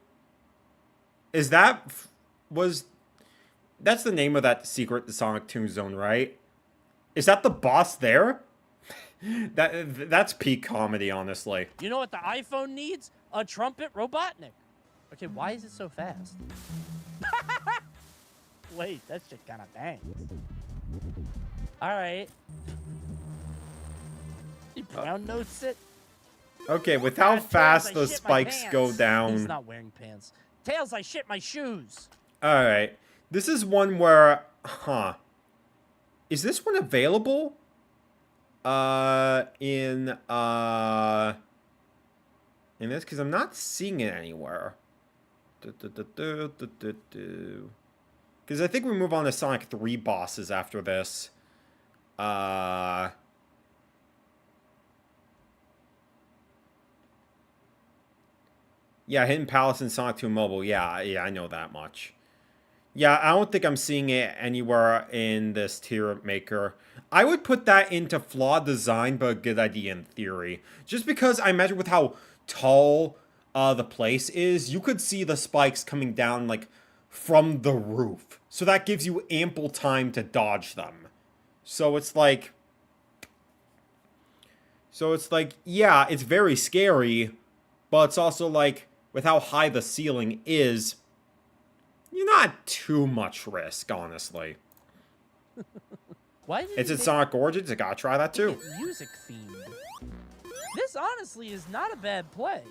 Is that... That's the name of that secret Sonic 2 zone, right? Is that the boss there? That's peak comedy, honestly. You know what the iPhone needs? A trumpet Robotnik. Okay, why is it so fast? Wait, that's just kind of bang. Alright. You brown nose it? Okay, with how fast those spikes go down... He's not wearing pants. Tails, I shit my shoes. Alright. This is one where... Huh. Is this one available? In this? Because I'm not seeing it anywhere. Because I think we move on to Sonic 3 bosses after this. Yeah, Hidden Palace and Sonic 2 Mobile. Yeah, I know that much. Yeah, I don't think I'm seeing it anywhere in this tier maker. I would put that into flawed design, but a good idea in theory. Just because I imagine with how tall the place is, you could see the spikes coming down, like, from the roof. So that gives you ample time to dodge them. So it's like, yeah, it's very scary, but it's also like, with how high the ceiling is, you're not too much risk, honestly. Why did it's in Sonic Origins, I gotta try that too. Music themed. This honestly is not a bad play.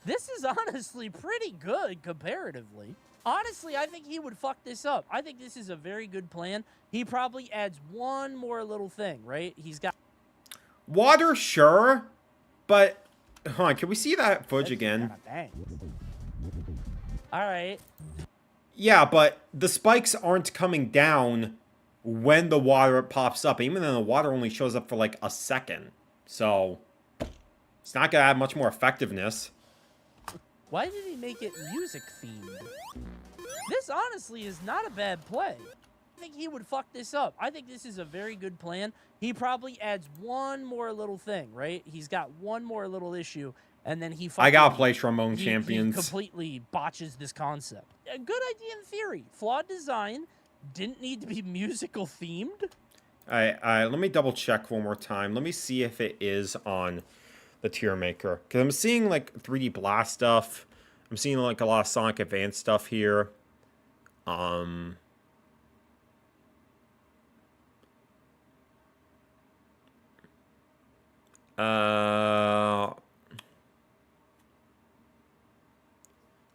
This is honestly pretty good comparatively. Honestly, I think he would fuck this up. I think this is a very good plan. He probably adds one more little thing, right? He's got water, sure, but hold on, can we see that footage again? All right. Yeah, but the spikes aren't coming down when the water pops up. Even then, the water only shows up for like a second. So, it's not going to have much more effectiveness. Why did he make it music themed? This honestly is not a bad play. I think he would fuck this up. I think this is a very good plan. He probably adds one more little thing, right? He's got one more little issue. And then he I gotta play Trombone Champions. He completely botches this concept. A good idea in theory. Flawed design. Didn't need to be musical themed. Let me double check one more time. Let me see if it is on the tier maker. Because I'm seeing like 3D Blast stuff. I'm seeing like a lot of Sonic Advance stuff here.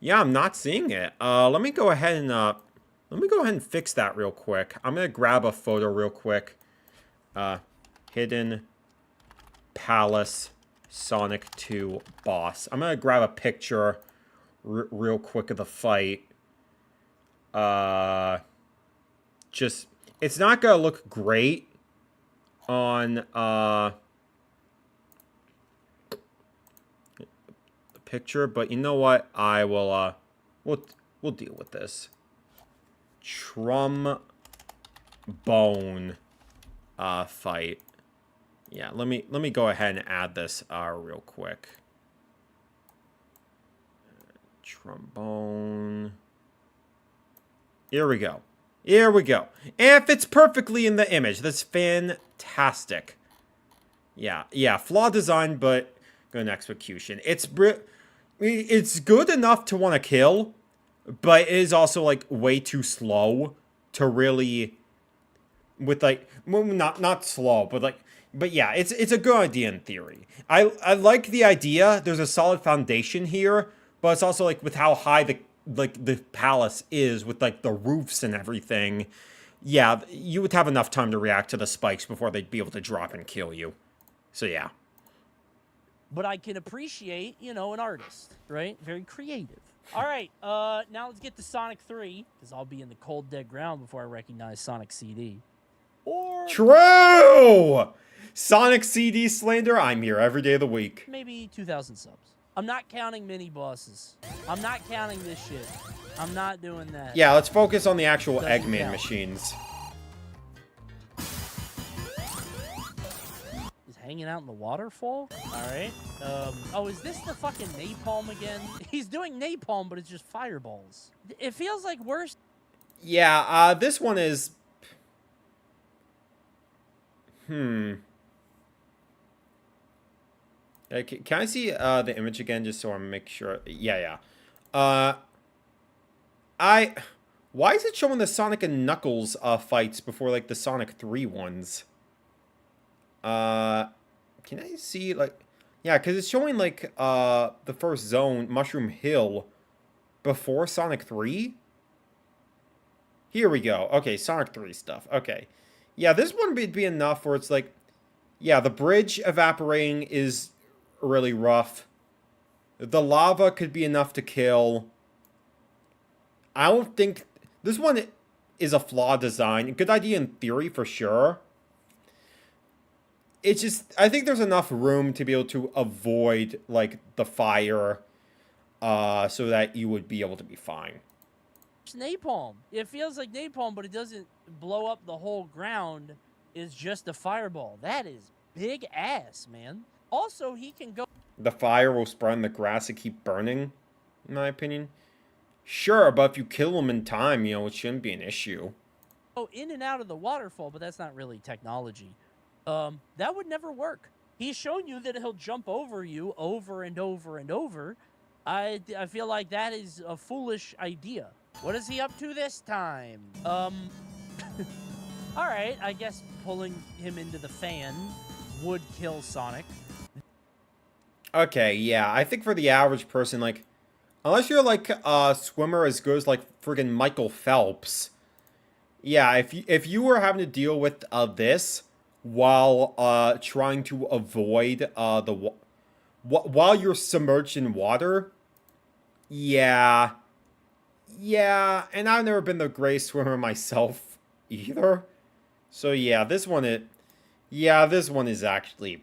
Yeah, I'm not seeing it. Let me go ahead and fix that real quick. I'm gonna grab a photo real quick. Hidden Palace Sonic 2 boss. I'm gonna grab a picture real quick of the fight. Just, it's not gonna look great on the picture, but you know what? I will we'll deal with this. Trombone fight. Yeah, let me go ahead and add this real quick. Trombone. Here we go. Here we go. And it fits perfectly in the image. That's fantastic. Yeah, flawed design, but good execution. It's good enough to want to kill, but it is also, like, way too slow to really, with, like, well, not slow, but, like, but yeah, it's a good idea in theory. I like the idea. There's a solid foundation here, but it's also, like, with how high the palace is, with, like, the roofs and everything, yeah, you would have enough time to react to the spikes before they'd be able to drop and kill you. So, yeah. But I can appreciate, you know, an artist, right? Very creative. All right, now let's get to Sonic 3, because I'll be in the cold, dead ground before I recognize Sonic CD. Or... True! Sonic CD slander, I'm here every day of the week. Maybe 2,000 subs. I'm not counting mini bosses. I'm not counting this shit. I'm not doing that. Yeah, let's focus on the actual Doesn't Eggman count. machines. Is hanging out in the waterfall? Alright. Oh, is this the fucking napalm again? He's doing napalm, but it's just fireballs. It feels like worse. Yeah, this one is... Can I see the image again, just so I make sure? Yeah. Why is it showing the Sonic and Knuckles fights before, like, the Sonic 3 ones? Can I see, like... Yeah, because it's showing, like, the first zone, Mushroom Hill, before Sonic 3? Here we go. Okay, Sonic 3 stuff. Okay. Yeah, this one would be enough where it's like... Yeah, the bridge evaporating is really rough. The lava could be enough to kill. I don't think... This one is a flawed design. Good idea in theory, for sure. It's just... I think there's enough room to be able to avoid, like, the fire, so that you would be able to be fine. It's napalm. It feels like napalm, but it doesn't blow up the whole ground. It's just a fireball. That is big ass, man. Also, he can go... The fire will spread in the grass and keep burning, in my opinion. Sure, but if you kill him in time, you know, it shouldn't be an issue. Oh, in and out of the waterfall, but that's not really technology. That would never work. He's shown you that he'll jump over you over and over and over. I feel like that is a foolish idea. What is he up to this time? All right, I guess pulling him into the fan would kill Sonic. Okay, yeah, I think for the average person, like, unless you're, like, a swimmer as good as, like, friggin' Michael Phelps, yeah, if you were having to deal with this while trying to avoid while you're submerged in water, yeah, and I've never been the greatest swimmer myself either, so yeah, this one is actually...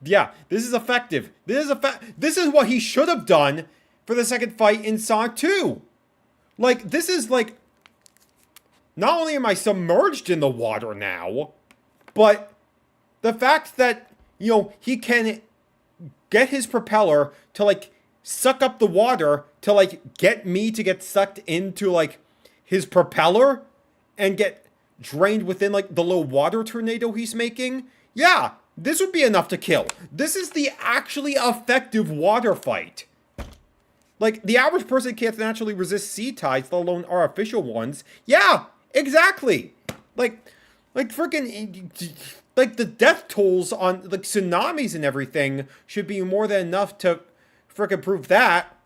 Yeah, this is effective. This is what he should have done for the second fight in Sonic 2. Like, this is like... Not only am I submerged in the water now, but the fact that, you know, he can get his propeller to, like, suck up the water to, like, get me to get sucked into, like, his propeller and get drained within, like, the little water tornado he's making. Yeah, this would be enough to kill. This is the actually effective water fight. Like, the average person can't naturally resist sea tides, let alone artificial ones. Yeah, exactly. Like freaking... like, the death tolls on, like, tsunamis and everything should be more than enough to frickin' prove that.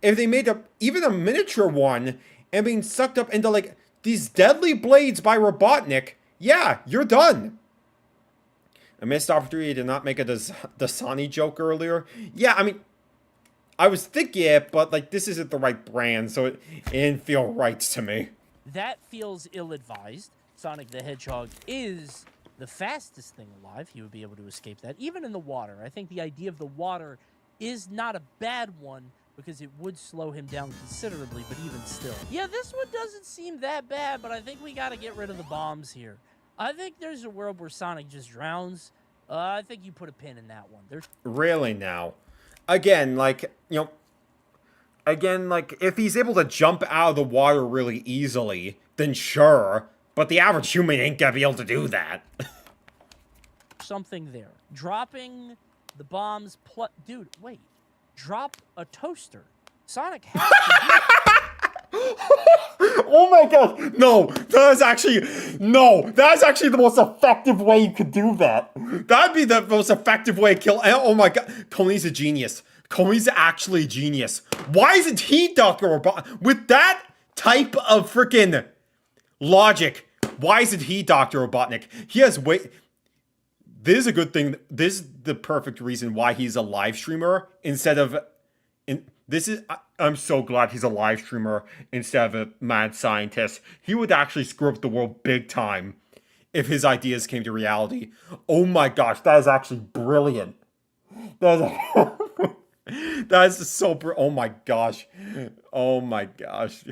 If they made even a miniature one and being sucked up into, like, these deadly blades by Robotnik, yeah, you're done. I missed opportunity to not make a Dasani joke earlier. Yeah, I mean, I was thinking it, but, like, this isn't the right brand, so it didn't feel right to me. That feels ill-advised. Sonic the Hedgehog is the fastest thing alive. He would be able to escape that, even in the water. I think the idea of the water is not a bad one, because it would slow him down considerably, but even still. Yeah, this one doesn't seem that bad, but I think we gotta get rid of the bombs here. I think there's a world where Sonic just drowns. I think you put a pin in that one. Really now? Again, like, you know... Again, like, if he's able to jump out of the water really easily, then sure. But the average human ain't gonna be able to do that. Something there. Dropping the bombs plus... Dude, wait. Drop a toaster. Sonic has to Oh my god! No! That is actually... No! That is actually the most effective way you could do that. That'd be the most effective way to kill... Oh my god. CONEY's a genius. CONEY's actually a genius. Why isn't he Dr. Robotnik? With that type of freaking logic, why isn't he Dr. Robotnik? He has way... This is a good thing. This is the perfect reason why he's a live streamer instead of... I'm so glad he's a live streamer instead of a mad scientist. He would actually screw up the world big time if his ideas came to reality. Oh my gosh, that is actually brilliant. That is so oh my gosh. Oh my gosh.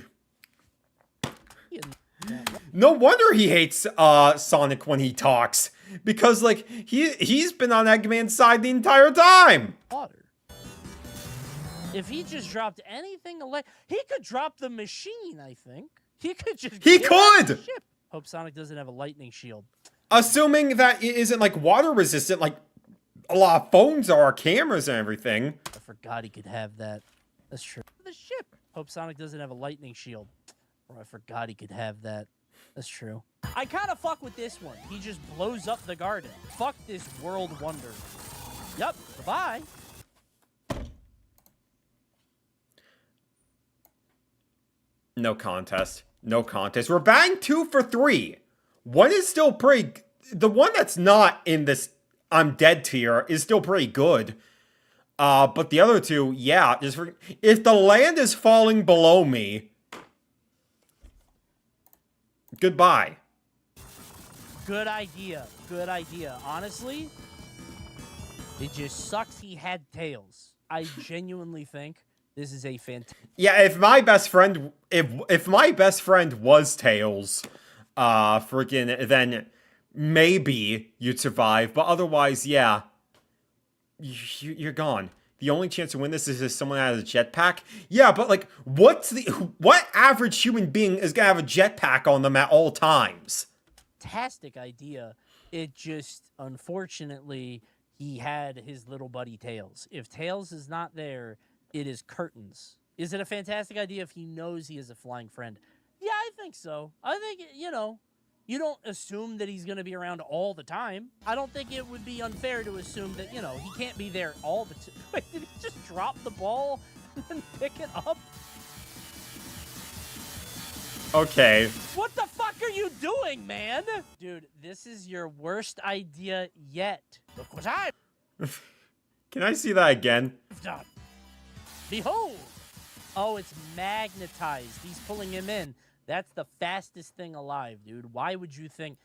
No wonder he hates Sonic when he talks. Because, like, he's been on Eggman's side the entire time. Water. If he just dropped anything, he could drop the machine, I think. He could just... He could! Hope Sonic doesn't have a lightning shield. Assuming that it isn't, like, water resistant, like a lot of phones are, cameras and everything. I forgot he could have that. That's true. The ship. Hope Sonic doesn't have a lightning shield. Or I forgot he could have that. That's true. I kind of fuck with this one. He just blows up the garden. Fuck this world wonder. Yep. Bye-bye. No contest. No contest. We're batting 2 for 3. One is still pretty... The one that's not in this I'm dead tier is still pretty good. But the other two, yeah. If the land is falling below me... Goodbye. Good idea. Good idea. Honestly, it just sucks he had Tails. I genuinely think this is a fantastic... Yeah, if my best friend... If my best friend was Tails, freaking, then maybe you'd survive. But otherwise, yeah. You're gone. The only chance to win this is if someone has a jetpack. Yeah, but like, what average human being is gonna have a jetpack on them at all times? Fantastic idea. It just, unfortunately, he had his little buddy Tails. If Tails is not there, it is curtains. Is it a fantastic idea if he knows he has a flying friend? Yeah, I think so. I think, you know, you don't assume that he's going to be around all the time. I don't think it would be unfair to assume that, you know, he can't be there all the time. Wait, did he just drop the ball and pick it up? Okay. What the fuck are you doing, man? Dude, this is your worst idea yet. Look what I... Can I see that again? Done. Behold. Oh, it's magnetized. He's pulling him in. That's the fastest thing alive, dude. Why would you think...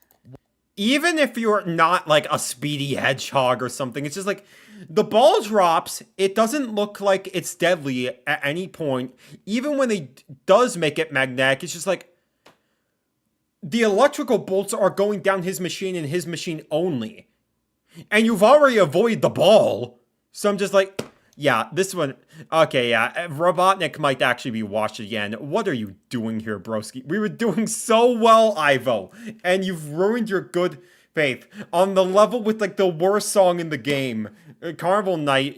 Even if you're not like a speedy hedgehog or something, it's just like the ball drops. It doesn't look like it's deadly at any point. Even when it does make it magnetic, it's just like the electrical bolts are going down his machine and his machine only. And you've already avoided the ball. So I'm just like, yeah, this one. Okay, yeah, Robotnik might actually be watched again. What are you doing here, broski? We were doing so well, Ivo, and you've ruined your good faith on the level with like the worst song in the game. Carnival Night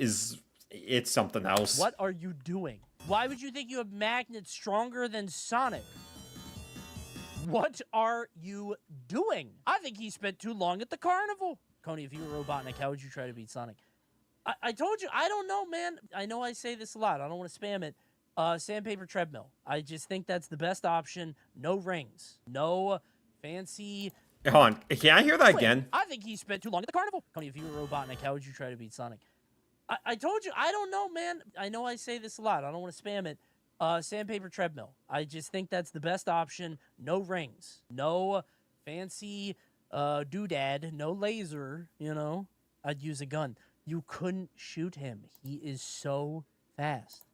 it's something else. What are you doing? Why would you think you have magnets stronger than Sonic? What are you doing? I think he spent too long at the carnival. Coney, if you were Robotnik, how would you try to beat Sonic? I told you, I don't know, man. I know I say this a lot. I don't want to spam it. Sandpaper treadmill. I just think that's the best option. No rings. No fancy... Hold on. Can I hear that again? I think he spent too long at the carnival. Coney, if you were Robotnik, how would you try to beat Sonic? I told you, I don't know, man. I know I say this a lot. I don't want to spam it. Sandpaper treadmill. I just think that's the best option. No rings. No fancy doodad. No laser, you know. I'd use a gun. You couldn't shoot him. He is so fast.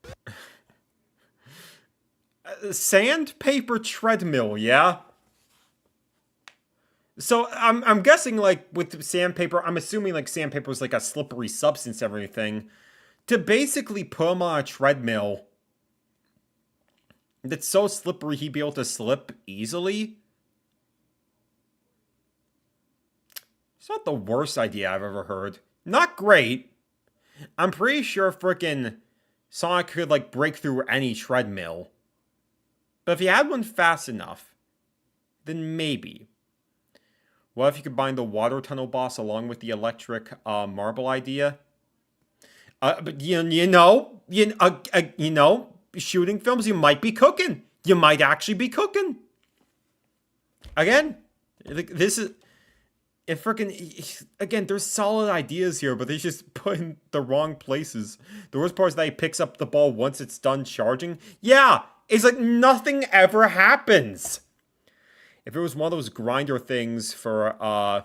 Sandpaper treadmill, yeah? So I'm guessing, like, with sandpaper, I'm assuming, like, sandpaper is like a slippery substance and everything. To basically put him on a treadmill that's so slippery he'd be able to slip easily. It's not the worst idea I've ever heard. Not great. I'm pretty sure frickin' Sonic could, like, break through any treadmill. But if you had one fast enough, then maybe. What if you combine the water tunnel boss along with the electric marble idea? But you know, shooting films, you might be cooking. You might actually be cooking. Again, this is... If freaking, again, there's solid ideas here, but they just put in the wrong places. The worst part is that he picks up the ball once it's done charging. Yeah, it's like nothing ever happens. If it was one of those grinder things for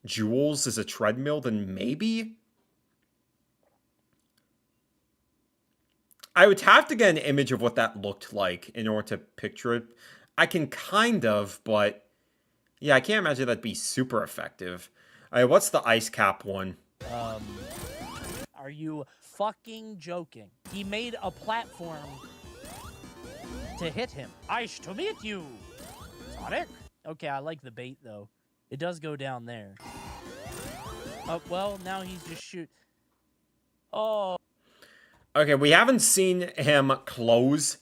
jewels as a treadmill, then maybe. I would have to get an image of what that looked like in order to picture it. I can kind of, but... Yeah, I can't imagine that'd be super effective. Alright, what's the ice cap one? Are you fucking joking? He made a platform to hit him. Ice to meet you, Sonic. Okay, I like the bait, though. It does go down there. Oh, well, now he's just shoot. Oh. Okay, we haven't seen him close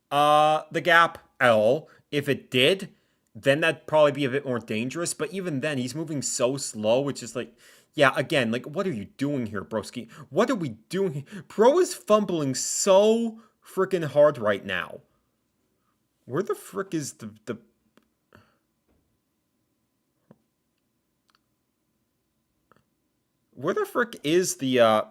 the gap at all. If it did... then that'd probably be a bit more dangerous. But even then, he's moving so slow. It's just like, yeah, again, like, what are you doing here, broski? What are we doing? Bro is fumbling so freaking hard right now. Where the frick is the... Where the frick is the,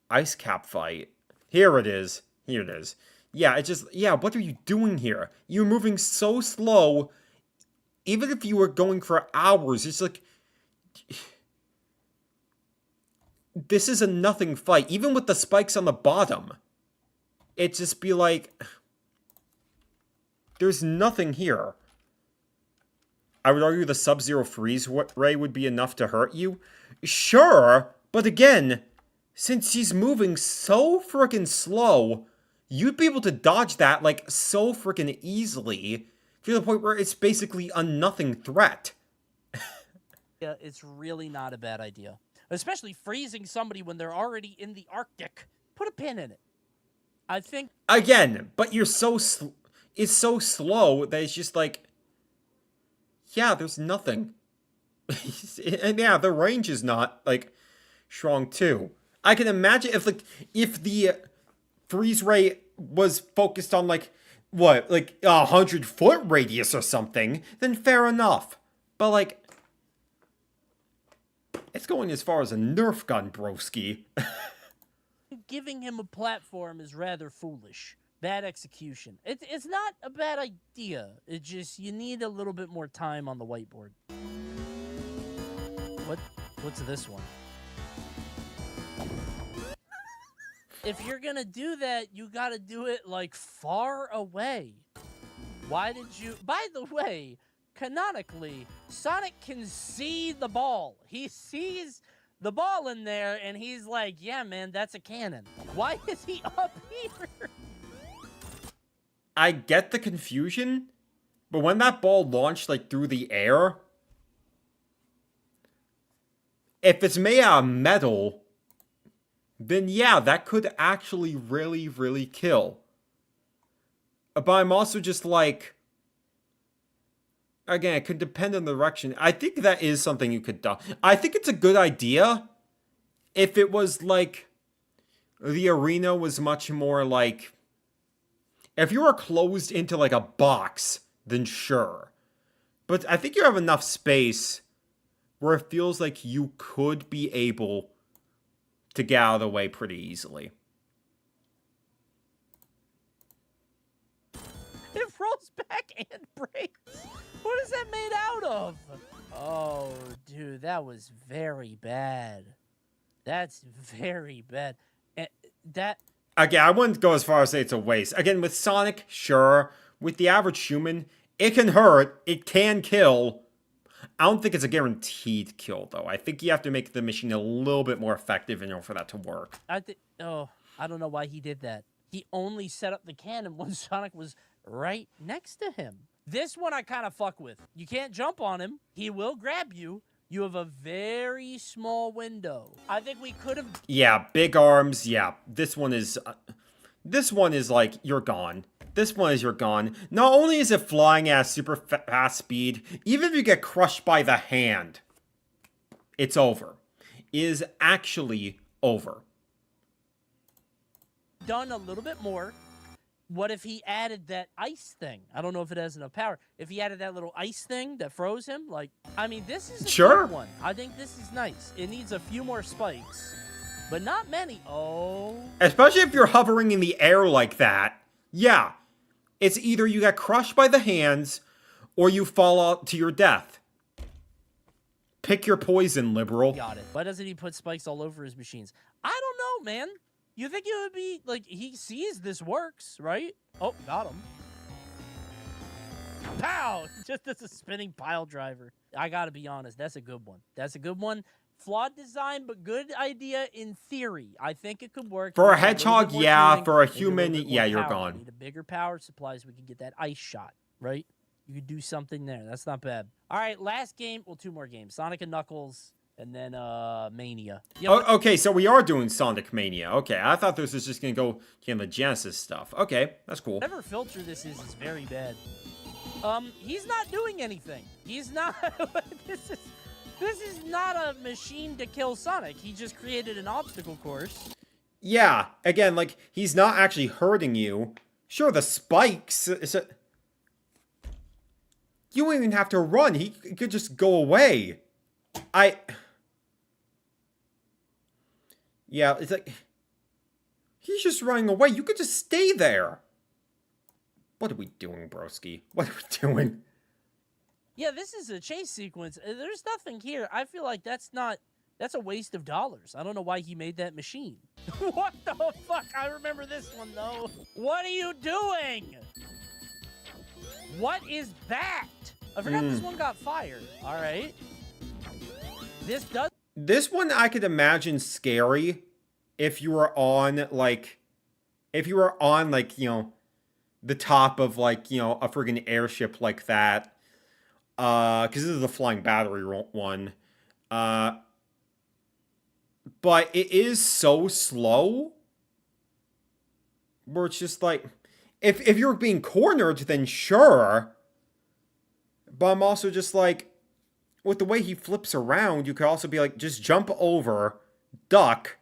ice cap fight? Here it is. Here it is. Yeah, it's just, yeah, what are you doing here? You're moving so slow. Even if you were going for hours, it's like... This is a nothing fight. Even with the spikes on the bottom. It'd just be like... There's nothing here. I would argue the Sub-Zero freeze ray would be enough to hurt you. Sure, but again, since he's moving so freaking slow... You'd be able to dodge that, like, so freaking easily, to the point where it's basically a nothing threat. Yeah, it's really not a bad idea. Especially freezing somebody when they're already in the Arctic. Put a pin in it. I think... Again, but you're so... It's so slow that it's just like... Yeah, there's nothing. And yeah, the range is not, like, strong too. I can imagine if the... freeze ray was focused on, like, what, like, 100-foot radius or something, then fair enough. But, like, it's going as far as a Nerf gun, broski. Giving him a platform is rather foolish. Bad execution. It's not a bad idea. It just, you need a little bit more time on the whiteboard. What's this one? If you're gonna do that, you gotta do it, like, far away. Why did you... By the way, canonically, Sonic can see the ball. He sees the ball in there, and he's like, yeah, man, that's a cannon. Why is he up here? I get the confusion, but when that ball launched, like, through the air... If it's made out of metal... then yeah, that could actually really, really kill. But I'm also just like, again, it could depend on the direction. I think that is something you could do. I think it's a good idea if it was like the arena was much more like, if you were closed into like a box, then sure. But I think you have enough space where it feels like you could be able to get out of the way pretty easily. It rolls back and breaks. What is that made out of? Oh, dude, that was very bad. That's very bad. Again, I wouldn't go as far as say it's a waste. Again, with Sonic, sure. With the average human, it can hurt. It can kill. I don't think it's a guaranteed kill, though. I think you have to make the machine a little bit more effective in order for that to work. I don't know why he did that. He only set up the cannon when Sonic was right next to him. This one I kind of fuck with. You can't jump on him. He will grab you. You have a very small window. I think we could have... Yeah, big arms. Yeah, this one is like, you're gone. This one is you're gone. Not only is it flying at a super fast speed, even if you get crushed by the hand, it's over. It is actually over. Done a little bit more. What if he added that ice thing? I don't know if it has enough power. If he added that little ice thing that froze him, like, I mean, this is a good one. I think this is nice. It needs a few more spikes, but not many. Oh. Especially if you're hovering in the air like that. Yeah. It's either you get crushed by the hands or you fall out to your death. Pick your poison, liberal. Got it. Why doesn't he put spikes all over his machines? I don't know, man. You think it would be, like, he sees this works, right? Oh, got him. Pow! Just as a spinning pile driver. I gotta be honest, that's a good one. That's a good one. Flawed design, but good idea in theory. I think it could work. For a hedgehog, yeah. For a human, yeah, you're gone. We need a bigger power supply so we can get that ice shot, right? You could do something there. That's not bad. All right, last game. Well, two more games. Sonic and Knuckles. And then, Mania. Okay, so we are doing Sonic Mania. Okay, I thought this was just gonna go in the Genesis stuff. Okay, that's cool. Whatever filter this is very bad. He's not doing anything. He's not... This is not a machine to kill Sonic. He just created an obstacle course. Yeah, again, like, he's not actually hurting you. Sure, the spikes... You wouldn't even have to run. He could just go away. Yeah, it's like... He's just running away. You could just stay there. What are we doing, broski? What are we doing? Yeah, this is a chase sequence. There's nothing here. I feel like that's a waste of dollars. I don't know why he made that machine. What the fuck? I remember this one, though. What are you doing? What is that? I forgot this one got fired. All right. This one I could imagine scary if you were on, like, you know, the top of, like, you know, a friggin' airship like that. Because this is the flying battery one. But it is so slow. Where it's just like, if you're being cornered, then sure. But I'm also just like, with the way he flips around, you could also be like, just jump over, duck.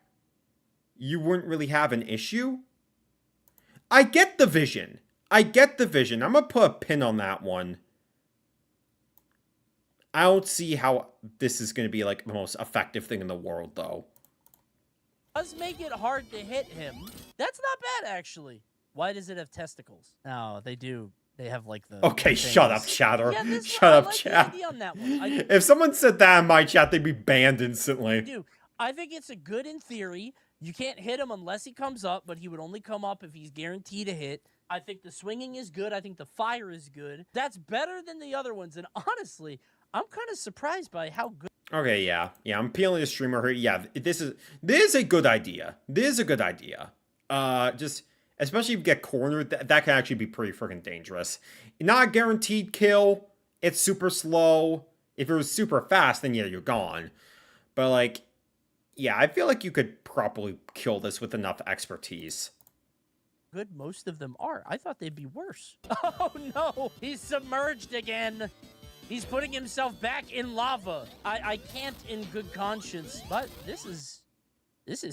You wouldn't really have an issue. I get the vision. I'm gonna put a pin on that one. I don't see how this is gonna be like the most effective thing in the world, though. Does make it hard to hit him. That's not bad, actually. Why does it have testicles? Oh, they do. They have like the... Okay, things. shut up, chatter. Yeah, shut up, chat. The idea on that one. If someone said that in my chat, they'd be banned instantly. I think it's a good in theory. You can't hit him unless he comes up, but he would only come up if he's guaranteed a hit. I think the swinging is good. I think the fire is good. That's better than the other ones. And honestly, I'm kind of surprised by how good... Okay, yeah. Yeah, I'm peeling the streamer here. Yeah, this is a good idea. This is a good idea. Just... Especially if you get cornered, that can actually be pretty freaking dangerous. Not a guaranteed kill. It's super slow. If it was super fast, then yeah, you're gone. But like, yeah, I feel like you could properly kill this with enough expertise. Good most of them are. I thought they'd be worse. Oh no, he's submerged again. He's putting himself back in lava. I can't in good conscience, but this is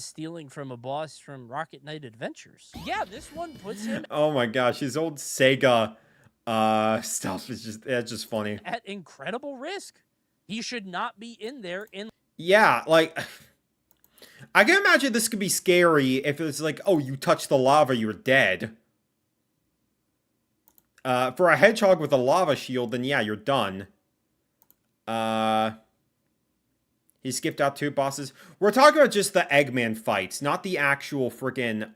stealing from a boss from Rocket Knight Adventures. Yeah, this one puts him Oh my gosh, his old Sega stuff is just funny. at incredible risk. He should not be in there in Yeah, like I can imagine this could be scary if it was like, oh, you touch the lava, you're dead. For a hedgehog with a lava shield, then yeah, you're done. He skipped out 2 bosses. We're talking about just the Eggman fights, not the actual friggin',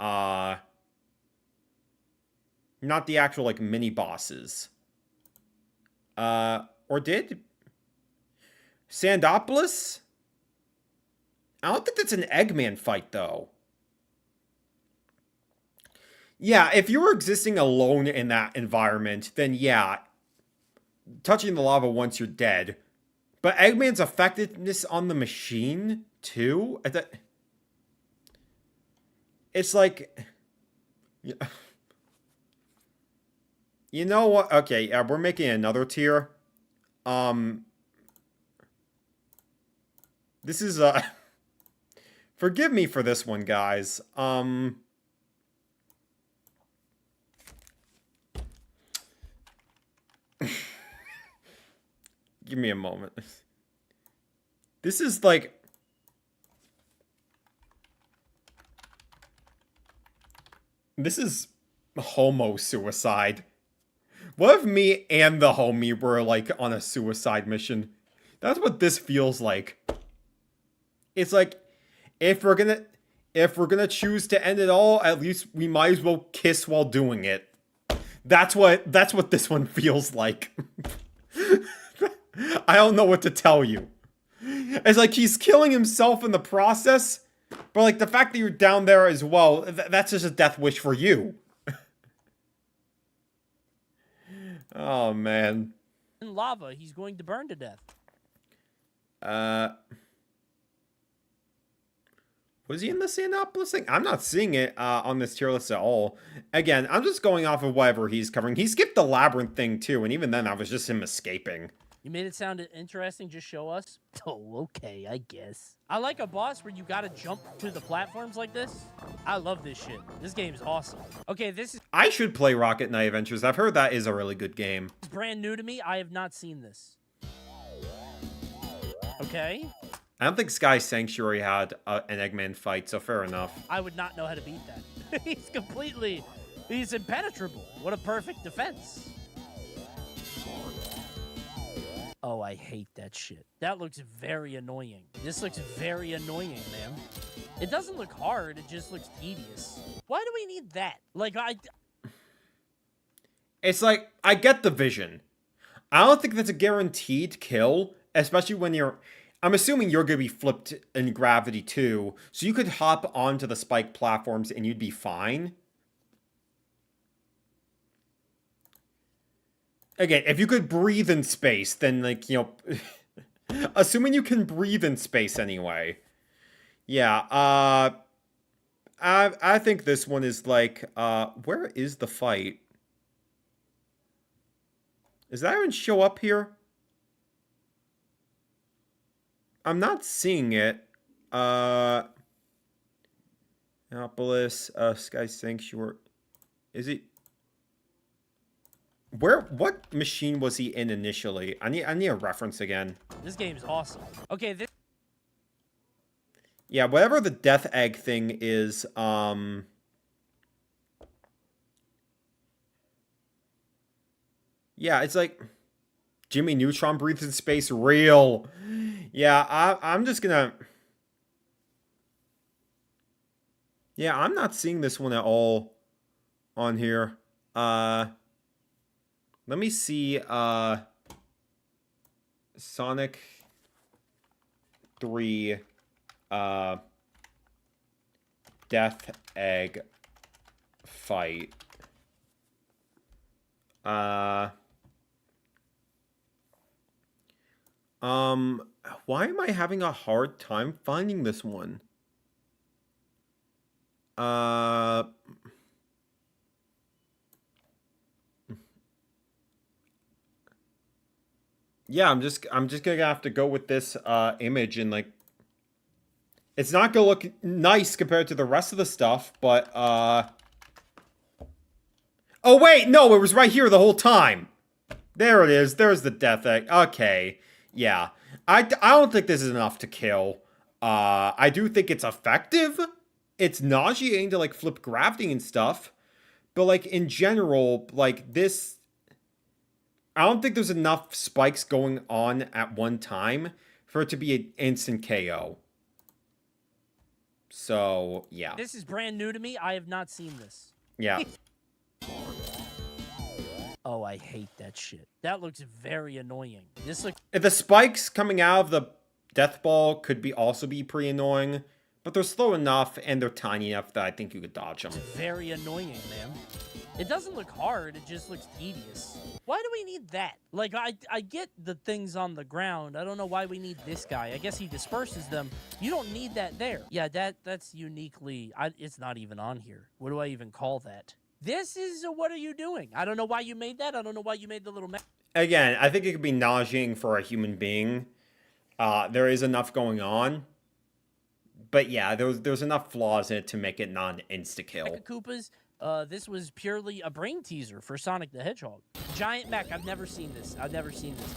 not the actual, like, mini-bosses. Or did? Sandopolis? I don't think that's an Eggman fight, though. Yeah, if you were existing alone in that environment, then yeah, touching the lava once you're dead. But Eggman's effectiveness on the machine, too? It's like... You know what? Okay, yeah, we're making another tier. This is, forgive me for this one, guys. Give me a moment. This is like... This is homo suicide. What if me and the homie were like on a suicide mission? That's what this feels like. It's like, if we're gonna choose to end it all, at least we might as well kiss while doing it. That's what this one feels like. I don't know what to tell you. It's like he's killing himself in the process, but like the fact that you're down there as well, that's just a death wish for you. Oh, man. in lava. He's going to burn to death. Was he in the Sandopolis thing? I'm not seeing it on this tier list at all. Again, I'm just going off of whatever he's covering. He skipped the labyrinth thing too, and even then, I was just him escaping. You made it sound interesting. Just show us. Oh, okay, I guess. I like a boss where you gotta jump to the platforms like this. I love this shit. This game is awesome. Okay, this is... I should play Rocket Knight Adventures. I've heard that is a really good game. It's brand new to me. I have not seen this. Okay. I don't think Sky Sanctuary had an Eggman fight, so fair enough. I would not know how to beat that. He's impenetrable. What a perfect defense. Oh, I hate that shit. That looks very annoying. This looks very annoying, man. It doesn't look hard. It just looks tedious. Why do we need that? Like, It's like, I get the vision. I don't think that's a guaranteed kill, especially when you're... I'm assuming you're going to be flipped in gravity too, so you could hop onto the spike platforms and you'd be fine. Again, if you could breathe in space, then, like, you know... assuming you can breathe in space anyway. Yeah, I think this one is, like, where is the fight? Does that even show up here? I'm not seeing it. Annapolis, Sky Sanctuary. Is it... What machine was he in initially? I need a reference again. This game's awesome. Okay, this... Yeah, whatever the death egg thing is, yeah, it's like... Jimmy Neutron breathes in space, real. Yeah, I'm just gonna... Yeah, I'm not seeing this one at all on here. Let me see, Sonic 3, Death Egg fight. Why am I having a hard time finding this one? Yeah, I'm just gonna have to go with this image, and like, it's not gonna look nice compared to the rest of the stuff, but oh wait, no, it was right here the whole time. There it is. There's the death egg. Okay, yeah. I don't think this is enough to kill. I do think it's effective. It's nauseating to like flip gravity and stuff, but like in general, like this. I don't think there's enough spikes going on at one time for it to be an instant KO. So, yeah. This is brand new to me. I have not seen this. Yeah. Oh, I hate that shit. That looks very annoying. This looks... If the spikes coming out of the death ball could be also be pretty annoying, but they're slow enough and they're tiny enough that I think you could dodge them. Very annoying, man. It doesn't look hard. It just looks tedious. Why do we need that? Like, I get the things on the ground. I don't know why we need this guy. I guess he disperses them. You don't need that there. Yeah, that's uniquely... it's not even on here. What do I even call that? This is what are you doing? I don't know why you made that. I don't know why you made the little... Again, I think it could be nauseating for a human being. There is enough going on. But yeah, there's enough flaws in it to make it not an insta-kill. Koopas, this was purely a brain teaser for Sonic the Hedgehog. Giant mech, I've never seen this. I've never seen this.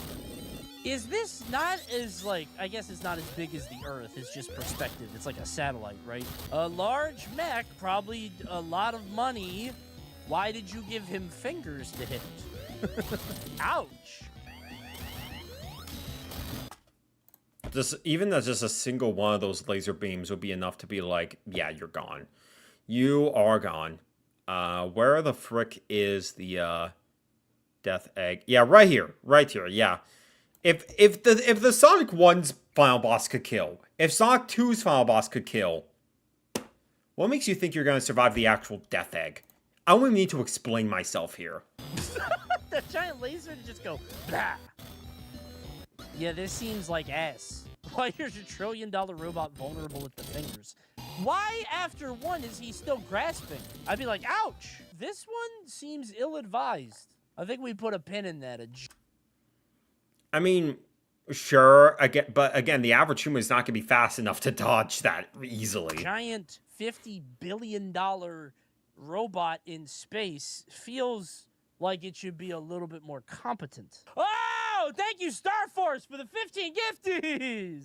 Is this not as, like, I guess it's not as big as the Earth. It's just perspective. It's like a satellite, right? A large mech, probably a lot of money. Why did you give him fingers to hit? Ouch. Even just a single one of those laser beams would be enough to be like, yeah, you're gone. You are gone. Where the frick is the death egg? Yeah, right here. Right here, yeah. If the Sonic 1's final boss could kill, if Sonic 2's final boss could kill, what makes you think you're going to survive the actual death egg? I don't even need to explain myself here. That giant laser to just go, blah. Yeah, this seems like ass. Why is your $1 trillion robot vulnerable with the fingers? Why, after one, is he still grasping? I'd be like, ouch! This one seems ill-advised. I think we put a pin in that. I mean, sure, but again, the average human is not going to be fast enough to dodge that easily. Giant $50 billion robot in space feels like it should be a little bit more competent. Oh, thank you, Star Force, for the 15 gifties!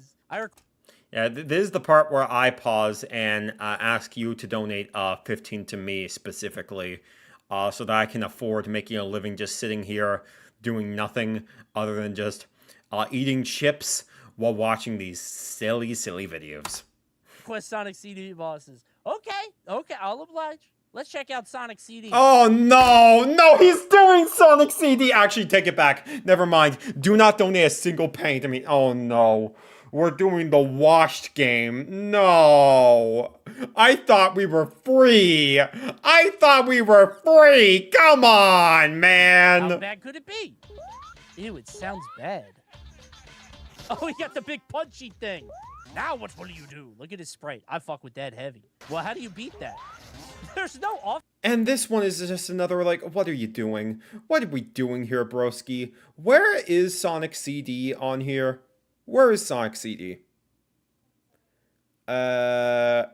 Yeah, this is the part where I pause and ask you to donate 15 to me specifically, so that I can afford making a living just sitting here doing nothing other than just eating chips while watching these silly videos. Quest Sonic CD bosses. Okay, I'll oblige. Let's check out Sonic CD. Oh, no, he's doing Sonic CD. Actually, take it back. Never mind. Do not donate a single penny to me. Oh, no. We're doing the washed game. No. I thought we were free. Come on, man. How bad could it be? Ew, it sounds bad. Oh, he got the big punchy thing. Now what will you do? Look at his sprite. I fuck with that heavy. Well, how do you beat that? There's no off. And this one is just another, like, what are you doing? What are we doing here, broski? Where is Sonic CD on here? Where is Sonic CD? Oh,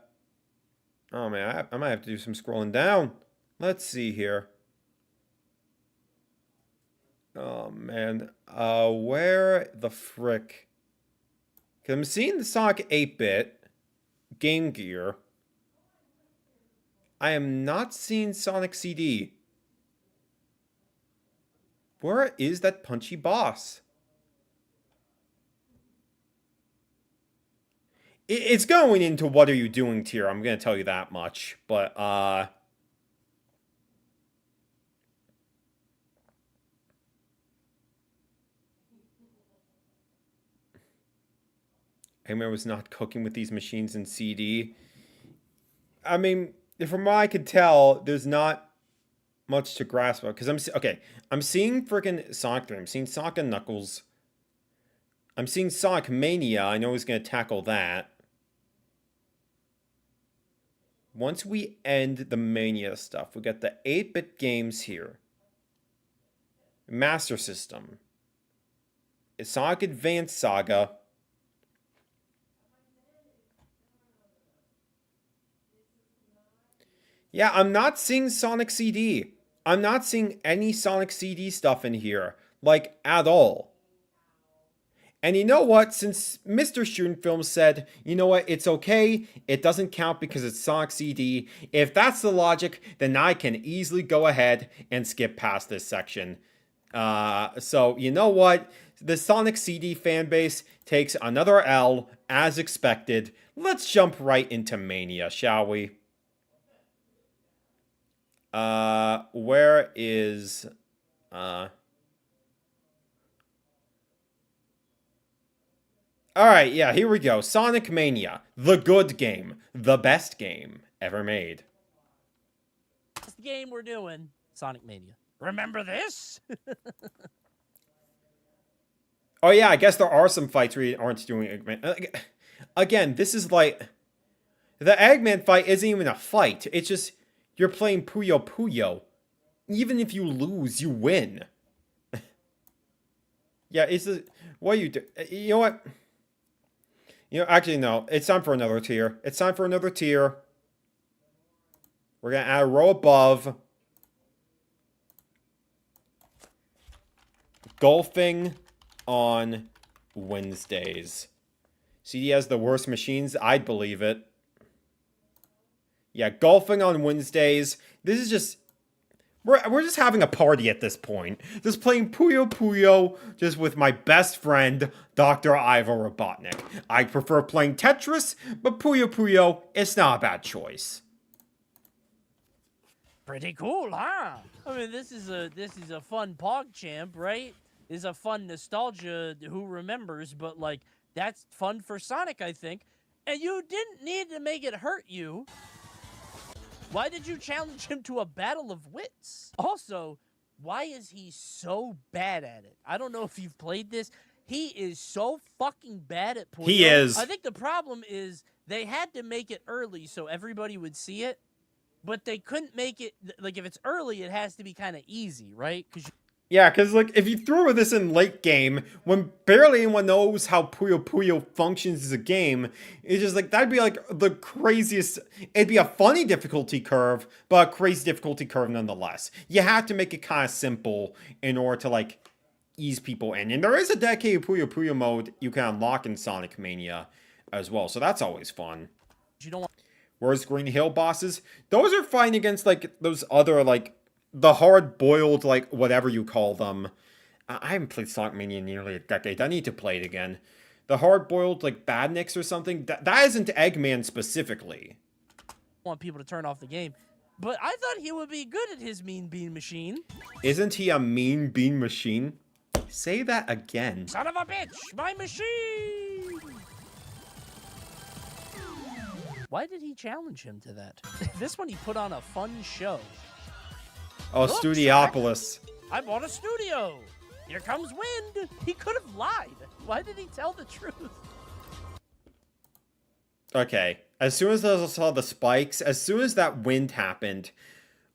man, I might have to do some scrolling down. Let's see here. Oh, man. Where the frick? Because I'm seeing the Sonic 8-bit Game Gear. I am not seeing Sonic CD. Where is that punchy boss? It's going into what are you doing tier, I'm going to tell you that much. But, Eggman was not cooking with these machines in CD. I mean, from what I could tell, there's not much to grasp about. Because I'm seeing freaking Sonic 3. I'm seeing Sonic and Knuckles. I'm seeing Sonic Mania. I know he's going to tackle that. Once we end the Mania stuff, we got the 8-bit games here. Master System. Sonic Advance Saga. Yeah, I'm not seeing Sonic CD. I'm not seeing any Sonic CD stuff in here. Like, at all. And you know what? Since Mr. Schoenfilm said, you know what, it's okay, it doesn't count because it's Sonic CD, if that's the logic, then I can easily go ahead and skip past this section. So, you know what? The Sonic CD fanbase takes another L, as expected. Let's jump right into Mania, shall we? Where is... Alright, yeah, here we go. Sonic Mania. The good game. The best game ever made. That's the game we're doing. Sonic Mania. Remember this? Oh yeah, I guess there are some fights where you aren't doing Eggman. Again, this is like... The Eggman fight isn't even a fight. It's just... You're playing Puyo Puyo. Even if you lose, you win. Yeah, it's... What you do... You know what? You know, actually, no. It's time for another tier. It's time for another tier. We're going to add a row above. Golfing on Wednesdays. CD has the worst machines. I'd believe it. Yeah, golfing on Wednesdays. This is just... We're just having a party at this point. Just playing Puyo Puyo just with my best friend, Dr. Ivo Robotnik. I prefer playing Tetris, but Puyo Puyo is not a bad choice. Pretty cool, huh? I mean, this is a fun PogChamp, right? Is a fun nostalgia, who remembers, but like that's fun for Sonic, I think. And you didn't need to make it hurt you. Why did you challenge him to a battle of wits? Also, why is he so bad at it? I don't know if you've played this. He is so fucking bad at Puyo. He is. I think the problem is they had to make it early so everybody would see it, but they couldn't make it, like, if it's early, it has to be kind of easy, right? Yeah, because, like, if you threw this in late game, when barely anyone knows how Puyo Puyo functions as a game, it's just, like, that'd be, like, the craziest... It'd be a funny difficulty curve, but a crazy difficulty curve nonetheless. You have to make it kind of simple in order to, like, ease people in. And there is a dedicated Puyo Puyo mode you can unlock in Sonic Mania as well, so that's always fun. Whereas Green Hill bosses, those are fighting against, like, those other, like... The hard-boiled, like, whatever you call them. I haven't played Sonic Mania in nearly a decade. I need to play it again. The hard-boiled, like, badniks or something. That isn't Eggman specifically. I want people to turn off the game. But I thought he would be good at his Mean Bean Machine. Isn't he a Mean Bean Machine? Say that again. Son of a bitch! My machine! Why did he challenge him to that? This one he put on a fun show. Oh, Look, Studiopolis. I bought a studio. Here comes wind. He could have lied. Why did he tell the truth? Okay. As soon as I saw the spikes, as soon as that wind happened,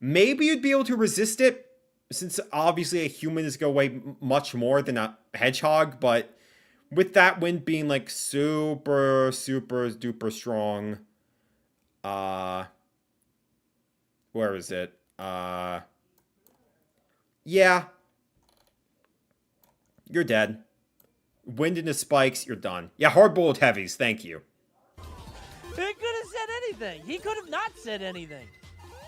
maybe you'd be able to resist it, since obviously a human is going to weigh much more than a hedgehog, but with that wind being like super, super duper strong, where is it? Yeah. You're dead. Wind into spikes, you're done. Yeah, hard-boiled heavies, thank you. He could have said anything. He could have not said anything.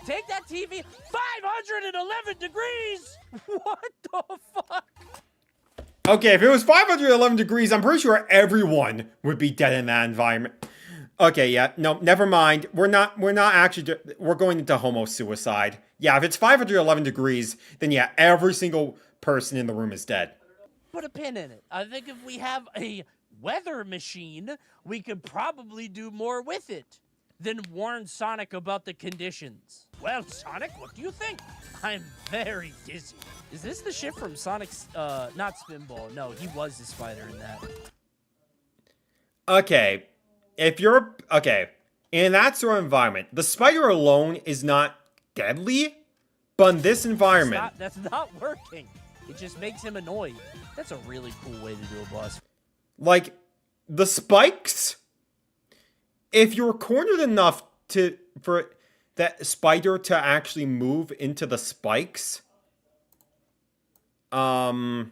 Take that TV. 511 degrees! What the fuck? Okay, if it was 511 degrees, I'm pretty sure everyone would be dead in that environment. Okay, yeah, no, never mind. We're going into homo-suicide. Yeah, if it's 511 degrees, then yeah, every single person in the room is dead. Put a pin in it. I think if we have a weather machine, we could probably do more with it than warn Sonic about the conditions. Well, Sonic, what do you think? I'm very dizzy. Is this the ship from Sonic's, not Spinball? No, he was the spider in that. Okay. If you're... Okay. In that sort of environment, the spider alone is not deadly, but in this environment... That's not working. It just makes him annoyed. That's a really cool way to do a boss. Like, the spikes, if you're cornered enough for that spider to actually move into the spikes, or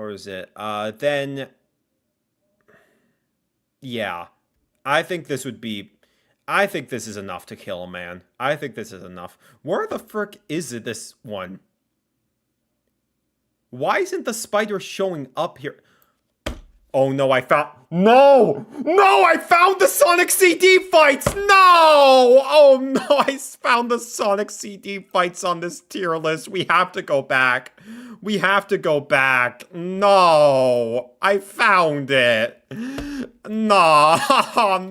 is it, then, yeah, I think this is enough to kill a man. I think this is enough. Where the frick is it, this one? Why isn't the spider showing up here? Oh no, I found the Sonic CD fights! No! Oh no, I found the Sonic CD fights on this tier list. We have to go back. We have to go back. No, I found it. No, no,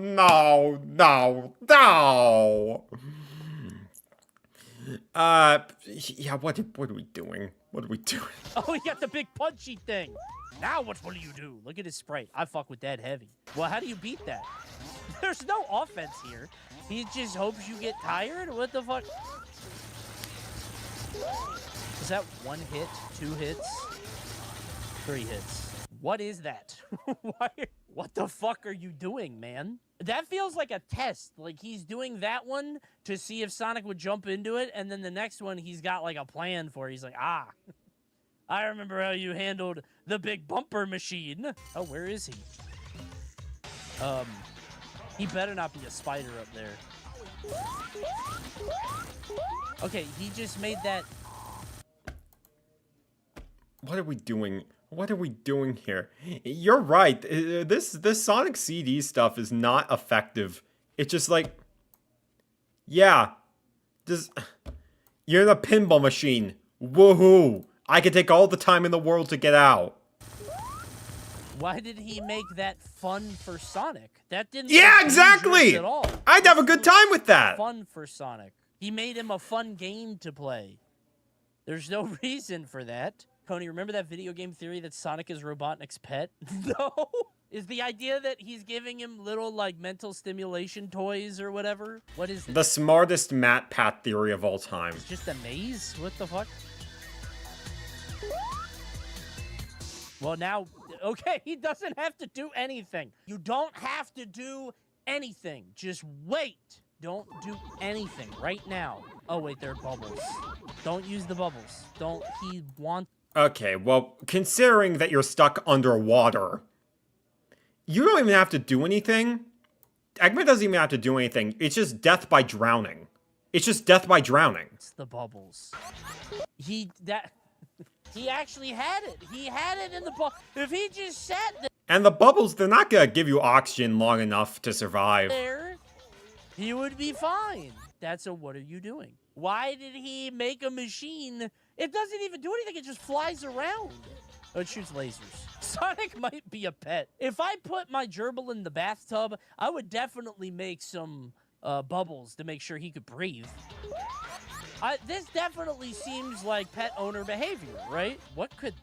no, no. Yeah, what are we doing? What are we doing? Oh, he got the big punchy thing. Now what will you do? Look at his sprite. I fuck with that heavy. Well, how do you beat that? There's no offense here. He just hopes you get tired? What the fuck? Is that 1 hit, 2 hits, 3 hits? What is that? What the fuck are you doing, man? That feels like a test. Like, he's doing that one to see if Sonic would jump into it, and then the next one he's got, like, a plan for. He's like, I remember how you handled the big bumper machine. Oh, where is he? He better not be a spider up there. Okay, he just made that... What are we doing? What are we doing here? You're right. This Sonic CD stuff is not effective. It's just like, yeah, you're in a pinball machine. Woohoo! I can take all the time in the world to get out. Why did he make that fun for Sonic? That didn't. Yeah, exactly. At all. I'd have a good time with that. Fun for Sonic. He made him a fun game to play. There's no reason for that. Coney, remember that video game theory that Sonic is Robotnik's pet? No. Is the idea that he's giving him little, like, mental stimulation toys or whatever? What is it? The smartest MatPat theory of all time. It's just a maze? What the fuck? Well, now, okay, he doesn't have to do anything. You don't have to do anything. Just wait. Don't do anything right now. Oh, wait, there are bubbles. Don't use the bubbles. Don't he want... Okay, well, considering that you're stuck underwater, you don't even have to do anything. Eggman doesn't even have to do anything. It's just death by drowning. It's just death by drowning. It's the bubbles. He actually had it. He had it in the bubble. If he just sat there... And the bubbles, they're not gonna give you oxygen long enough to survive. There, he would be fine. That's a what are you doing? Why did he make a machine? It doesn't even do anything. It just flies around. Oh, it shoots lasers. Sonic might be a pet. If I put my gerbil in the bathtub, I would definitely make some bubbles to make sure he could breathe. This definitely seems like pet owner behavior, right? What could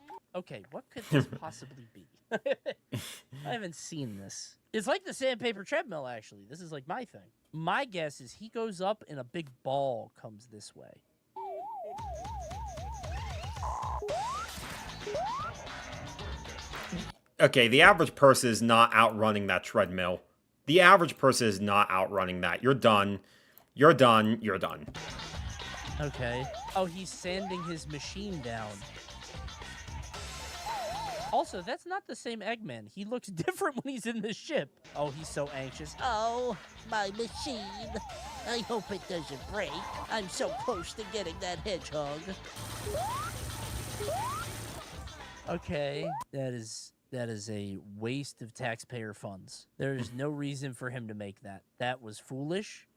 this possibly be? I haven't seen this. It's like the sandpaper treadmill, actually. This is like my thing. My guess is he goes up and a big ball comes this way. Okay, the average person is not outrunning that treadmill. The average person is not outrunning that. You're done. You're done. You're done. Okay. Oh, he's sanding his machine down. Also, that's not the same Eggman. He looks different when he's in the ship. Oh, he's so anxious. Oh, my machine. I hope it doesn't break. I'm so close to getting that hedgehog. Okay, that is a waste of taxpayer funds. There is no reason for him to make that. That was foolish.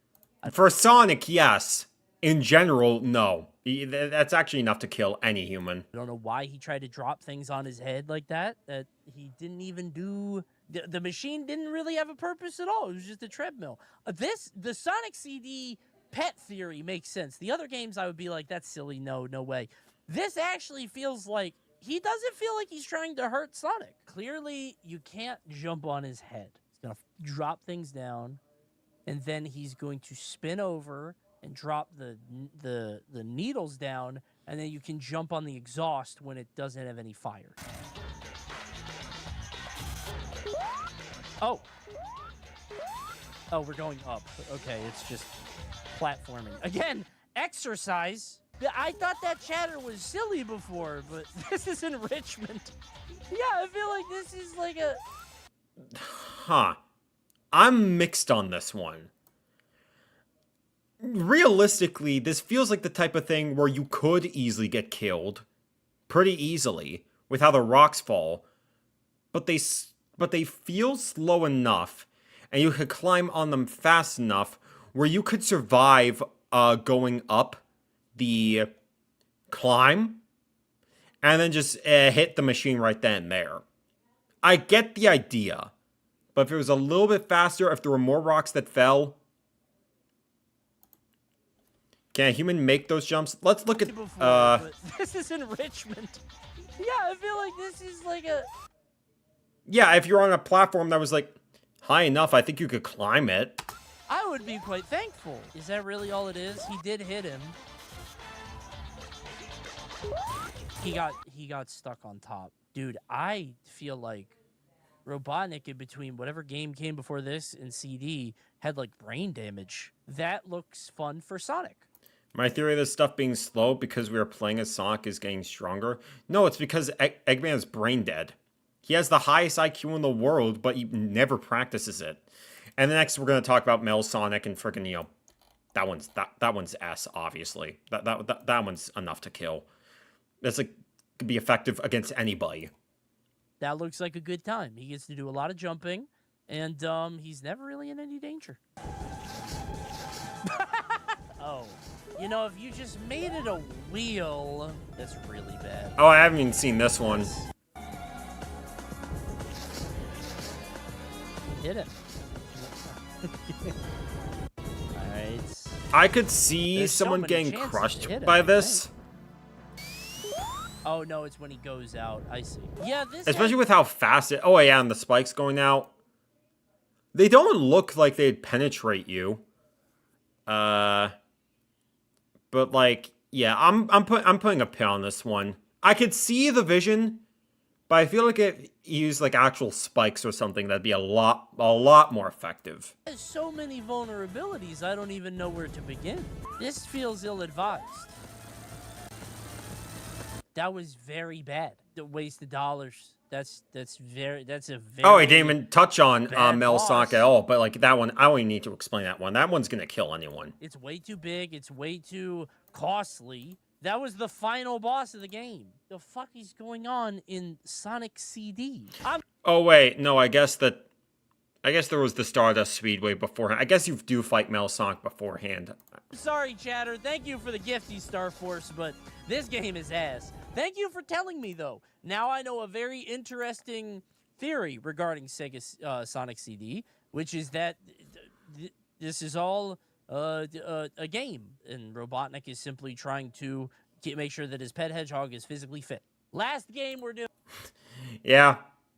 For Sonic, yes. In general, no. That's actually enough to kill any human. I don't know why he tried to drop things on his head like that. That he didn't even do... The machine didn't really have a purpose at all. It was just a treadmill. The Sonic CD pet theory makes sense. The other games I would be like, that's silly. No way. This actually feels like... He doesn't feel like he's trying to hurt Sonic. Clearly, you can't jump on his head. He's going to drop things down, and then he's going to spin over and drop the needles down, and then you can jump on the exhaust when it doesn't have any fire. Oh. Oh, we're going up. Okay, it's just platforming. Again, exercise. I thought that chatter was silly before, but this is enrichment. Yeah, I feel like this is like a... Huh. I'm mixed on this one. Realistically, this feels like the type of thing where you could easily get killed. Pretty easily. With how the rocks fall. But they feel slow enough. And you could climb on them fast enough where you could survive going up the climb and then just hit the machine right then and there. I get the idea, but if it was a little bit faster, if there were more rocks that fell, can a human make those jumps? Let's look at this is enrichment. Yeah, I feel like this is like a... Yeah, if you're on a platform that was like high enough, I think you could climb it. I would be quite thankful. Is that really all it is? He did hit him. He got stuck on top. Dude, I feel like Robotnik, in between whatever game came before this and CD, had like brain damage. That looks fun for Sonic. My theory of this stuff being slow because we are playing as Sonic is getting stronger. No, it's because Eggman is brain dead. He has the highest IQ in the world, but he never practices it. And next, we're going to talk about Mel Sonic and freaking, you know, that one's S, obviously. That one's enough to kill. That's like could be effective against anybody. That looks like a good time. He gets to do a lot of jumping, and he's never really in any danger. Oh, you know, if you just made it a wheel, that's really bad. Oh, I haven't even seen this one. Hit him. Alright. I could see someone getting crushed by this. Oh, no, it's when he goes out. I see. Yeah, this... Especially with how fast it... Oh, yeah, and the spikes going out. They don't look like they'd penetrate you. But, like, yeah, I'm putting a pin on this one. I could see the vision, but I feel like if you use, like, actual spikes or something, that'd be a lot more effective. There's so many vulnerabilities, I don't even know where to begin. This feels ill-advised. That was very bad. The waste of dollars. That's a very... Oh, I didn't even touch on Mel boss. Sonic at all, but, like, that one, I don't even need to explain that one. That one's gonna kill anyone. It's way too big. It's way too costly. That was the final boss of the game. The fuck is going on in Sonic CD? Oh, wait. No, I guess there was the Stardust Speedway beforehand. I guess you do fight Mel Sonic beforehand. Sorry, Chatter. Thank you for the gifty, Star Force, but this game is ass. Thank you for telling me, though. Now I know a very interesting theory regarding Sega Sonic CD, which is that this is all a game, and Robotnik is simply trying to make sure that his pet hedgehog is physically fit. Last game we're doing... Yeah,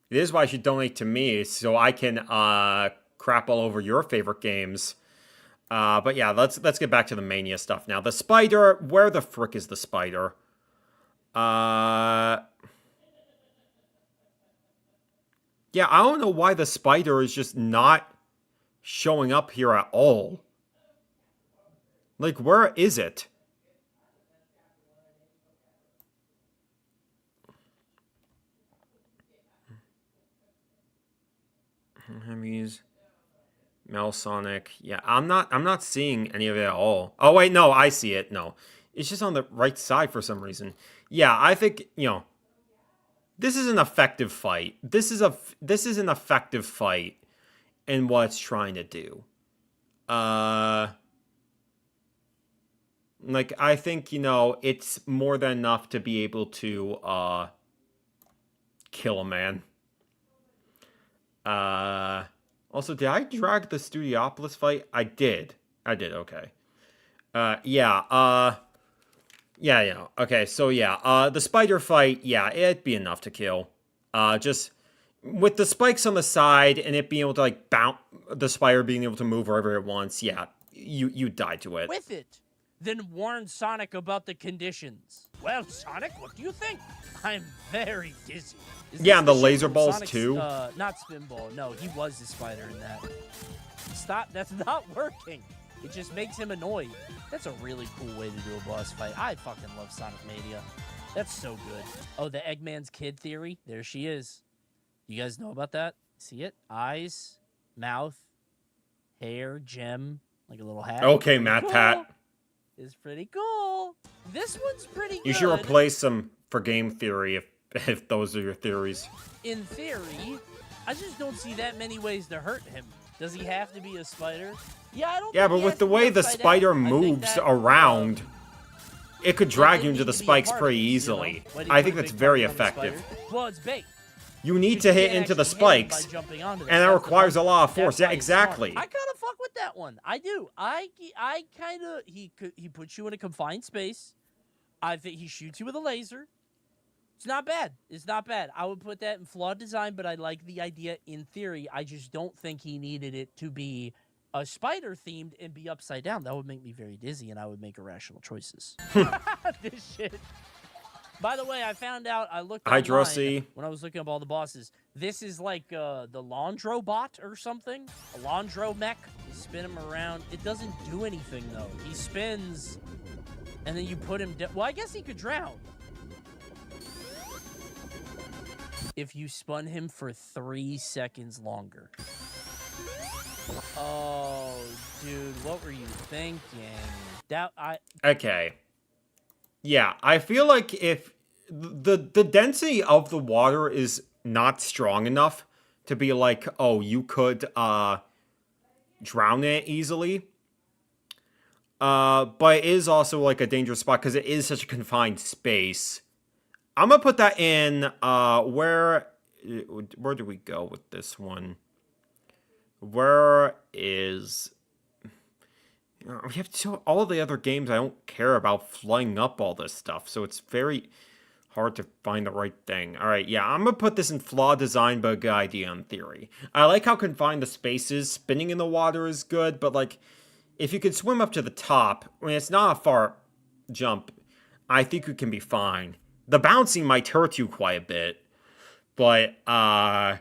it is why you should donate to me, so I can crap all over your favorite games. But yeah, let's get back to the Mania stuff now. The spider, where the frick is the spider? Yeah, I don't know why the spider is just not showing up here at all. Like, where is it? Heavies, Mel Sonic. Yeah, I'm not seeing any of it at all. Oh wait, no, I see it. No, it's just on the right side for some reason. Yeah, I think, you know, this is an effective fight. This is an effective fight in what it's trying to do. Like, I think, you know, it's more than enough to be able to kill a man. Also, did I drag the Studiopolis fight? I did, okay. Yeah. Okay, so yeah, the spider fight, yeah, it'd be enough to kill. Just with the spikes on the side and it being able to, like, bounce, the spider being able to move wherever it wants, yeah, you die to it. With it. Then warn Sonic about the conditions. Well, Sonic, what do you think? I'm very dizzy. Yeah, and the laser balls Sonic's, too. Not Spinball. No, he was the spider in that. Stop. That's not working. It just makes him annoyed. That's a really cool way to do a boss fight. I fucking love Sonic Mania. That's so good. Oh, the Eggman's kid theory. There she is. You guys know about that? See it? Eyes, mouth, hair, gem, like a little hat. Okay, Matt Pat. It's pretty cool. This one's pretty good. You should replace them for game theory if those are your theories. In theory, I just don't see that many ways to hurt him. Does he have to be a spider? Yeah, I don't. Yeah, but with the way the spider moves around, it could drag you into the spikes pretty easily. I think that's very effective. Well, it's bait. You need to hit into the spikes, and that requires a lot of force. Yeah, exactly. I kind of fuck with that one. I do. I kind of he puts you in a confined space. I think he shoots you with a laser. It's not bad. It's not bad. I would put that in flawed design, but I like the idea in theory. I just don't think he needed it to be a spider themed and be upside down. That would make me very dizzy, and I would make irrational choices. This shit. By the way, I found out, I looked online when I was looking up all the bosses. This is like the Laundrobot or something. A Laundromech. You spin him around. It doesn't do anything, though. He spins, and then you put him down. Well, I guess he could drown. If you spun him for 3 seconds longer. Oh, dude, what were you thinking? Okay. Yeah, I feel like if the density of the water is not strong enough to be like, oh, you could drown it easily. But it is also like a dangerous spot because it is such a confined space. I'm gonna put that in where do we go with this one? Where is... We have all the other games I don't care about flying up all this stuff, so it's very hard to find the right thing. All right, yeah, I'm going to put this in flawed design, but a good idea in theory. I like how confined the space is. Spinning in the water is good, but, like, if you could swim up to the top, I mean, it's not a far jump, I think you can be fine. The bouncing might hurt you quite a bit, but, yeah, I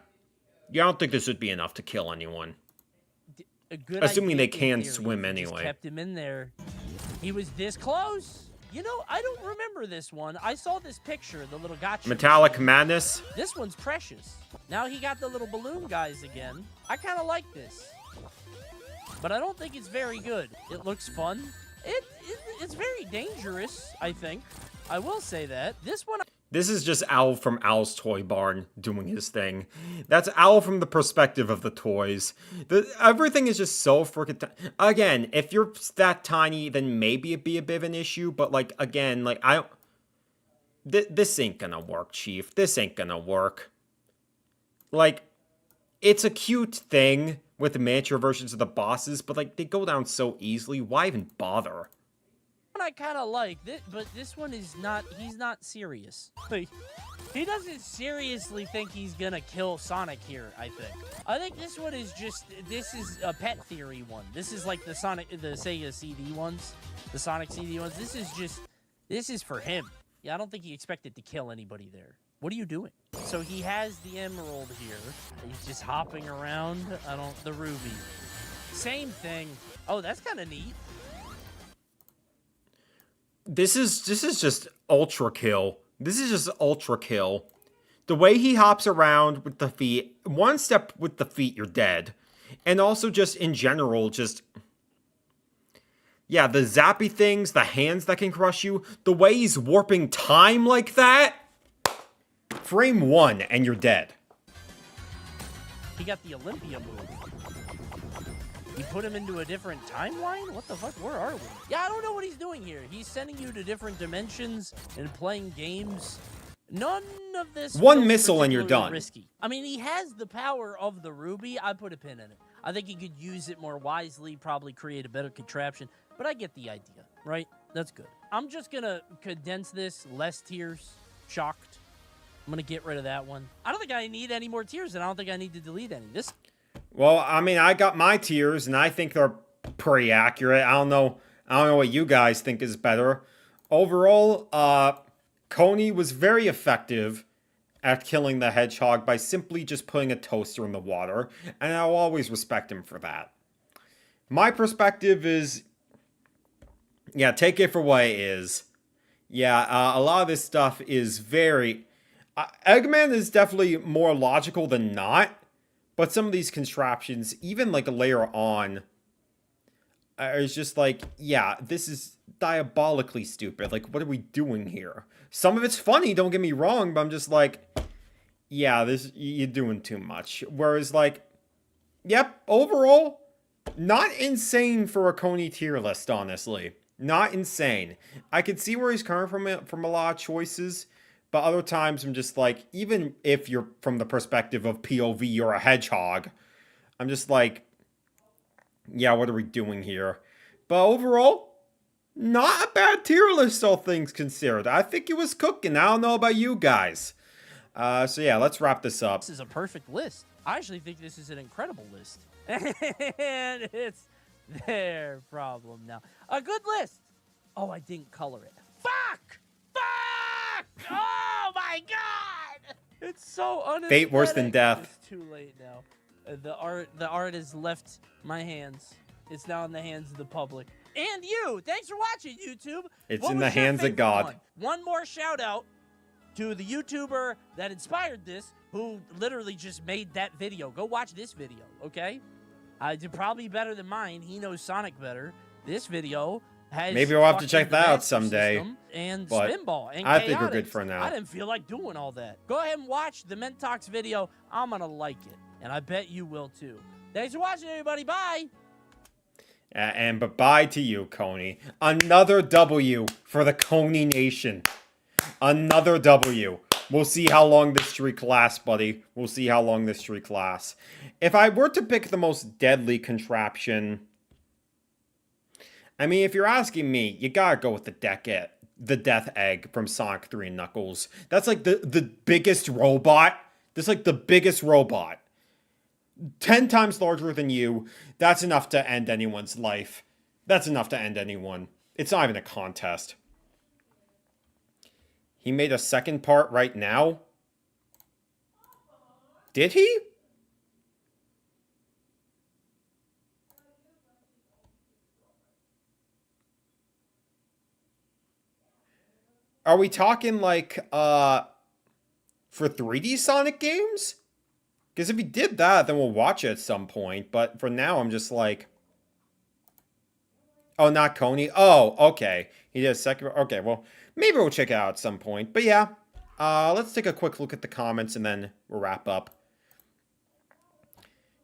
don't think this would be enough to kill anyone. Assuming they can swim anyway. Just kept him in there. He was this close. You know, I don't remember this one. I saw this picture, the little gotcha. Metallic Madness. This one's precious. Now he got the little balloon guys again. I kind of like this. But I don't think it's very good. It looks fun. It's very dangerous, I think. I will say that. This one... This is just Owl from Owl's Toy Barn doing his thing. That's Owl from the perspective of the toys. Everything is just so freaking... Again, if you're that tiny, then maybe it'd be a bit of an issue. But, like, again, like, I don't... This ain't gonna work, Chief. This ain't gonna work. Like, it's a cute thing with the miniature versions of the bosses, but, like, they go down so easily. Why even bother? I kind of like this, but this one is not, he's not serious. Like, he doesn't seriously think he's gonna kill Sonic here, I think this one is just, this is a pet theory one. This is like the Sega CD ones, the Sonic CD ones. This is for him. Yeah, I don't think he expected to kill anybody there. What are you doing? So he has the emerald here. He's just hopping around. The ruby. Same thing. Oh, that's kind of neat. This is just ultra kill. This is just ultra kill. The way he hops around with the feet, one step with the feet, you're dead. And also just in general, just... Yeah, the zappy things, the hands that can crush you, the way he's warping time like that. Frame 1 and you're dead. He got the Olympia move. He put him into a different timeline? What the fuck? Where are we? Yeah, I don't know what he's doing here. He's sending you to different dimensions and playing games. None of this... One missile and you're done. Risky. I mean, he has the power of the ruby. I put a pin in it. I think he could use it more wisely, probably create a better contraption. But I get the idea, right? That's good. I'm just going to condense this. Less tears. Shocked. I'm going to get rid of that one. I don't think I need any more tears, and I don't think I need to delete any. This... Well, I mean, I got my tears, and I think they're pretty accurate. I don't know what you guys think is better. Overall, CONEY was very effective at killing the hedgehog by simply just putting a toaster in the water, and I'll always respect him for that. My perspective is, yeah, take it for what it is. Yeah, a lot of this stuff is very... Eggman is definitely more logical than not, but some of these contraptions, even like later on, is just like, yeah, this is diabolically stupid. Like, what are we doing here? Some of it's funny, don't get me wrong, but I'm just like, yeah, you're doing too much. Whereas, like, yep, overall, not insane for a CONEY tier list, honestly. Not insane. I can see where he's coming from a lot of choices, but other times I'm just like, even if you're from the perspective of POV, you're a hedgehog, I'm just like, yeah, what are we doing here? But overall, not a bad tier list, all things considered. I think it was cooking. I don't know about you guys. So yeah, let's wrap this up. This is a perfect list. I actually think this is an incredible list. And it's their problem now. A good list. Oh, I didn't color it. Fuck! Fuck! Oh my god! It's so unaesthetic. Fate worse than death. It's too late now. The art has left my hands. It's now in the hands of the public. And you! Thanks for watching, YouTube! It's in the hands of God. One more shout out to the YouTuber that inspired this, who literally just made that video. Go watch this video, okay? It's probably better than mine. He knows Sonic better. This video has... Maybe we'll have to check that out someday. And but Spinball and I think we're good for now. I didn't feel like doing all that. Go ahead and watch the Mentox video. I'm going to like it. And I bet you will too. Thanks for watching, everybody. Bye! And bye-bye to you, CONEY. Another W for the CONEY Nation. Another W. We'll see how long this streak lasts, buddy. We'll see how long this streak lasts. If I were to pick the most deadly contraption... I mean, if you're asking me, you gotta go with the Death Egg from Sonic 3 and Knuckles. That's like the biggest robot. That's like the biggest robot. 10 times larger than you. That's enough to end anyone's life. That's enough to end anyone. It's not even a contest. He made a second part right now? Did he? Are we talking like, for 3D Sonic games? Because if he did that, then we'll watch it at some point. But for now, I'm just like... Oh, not CONEY? Oh, okay. He did a second... Okay, well, maybe we'll check it out at some point. But yeah, let's take a quick look at the comments and then we'll wrap up.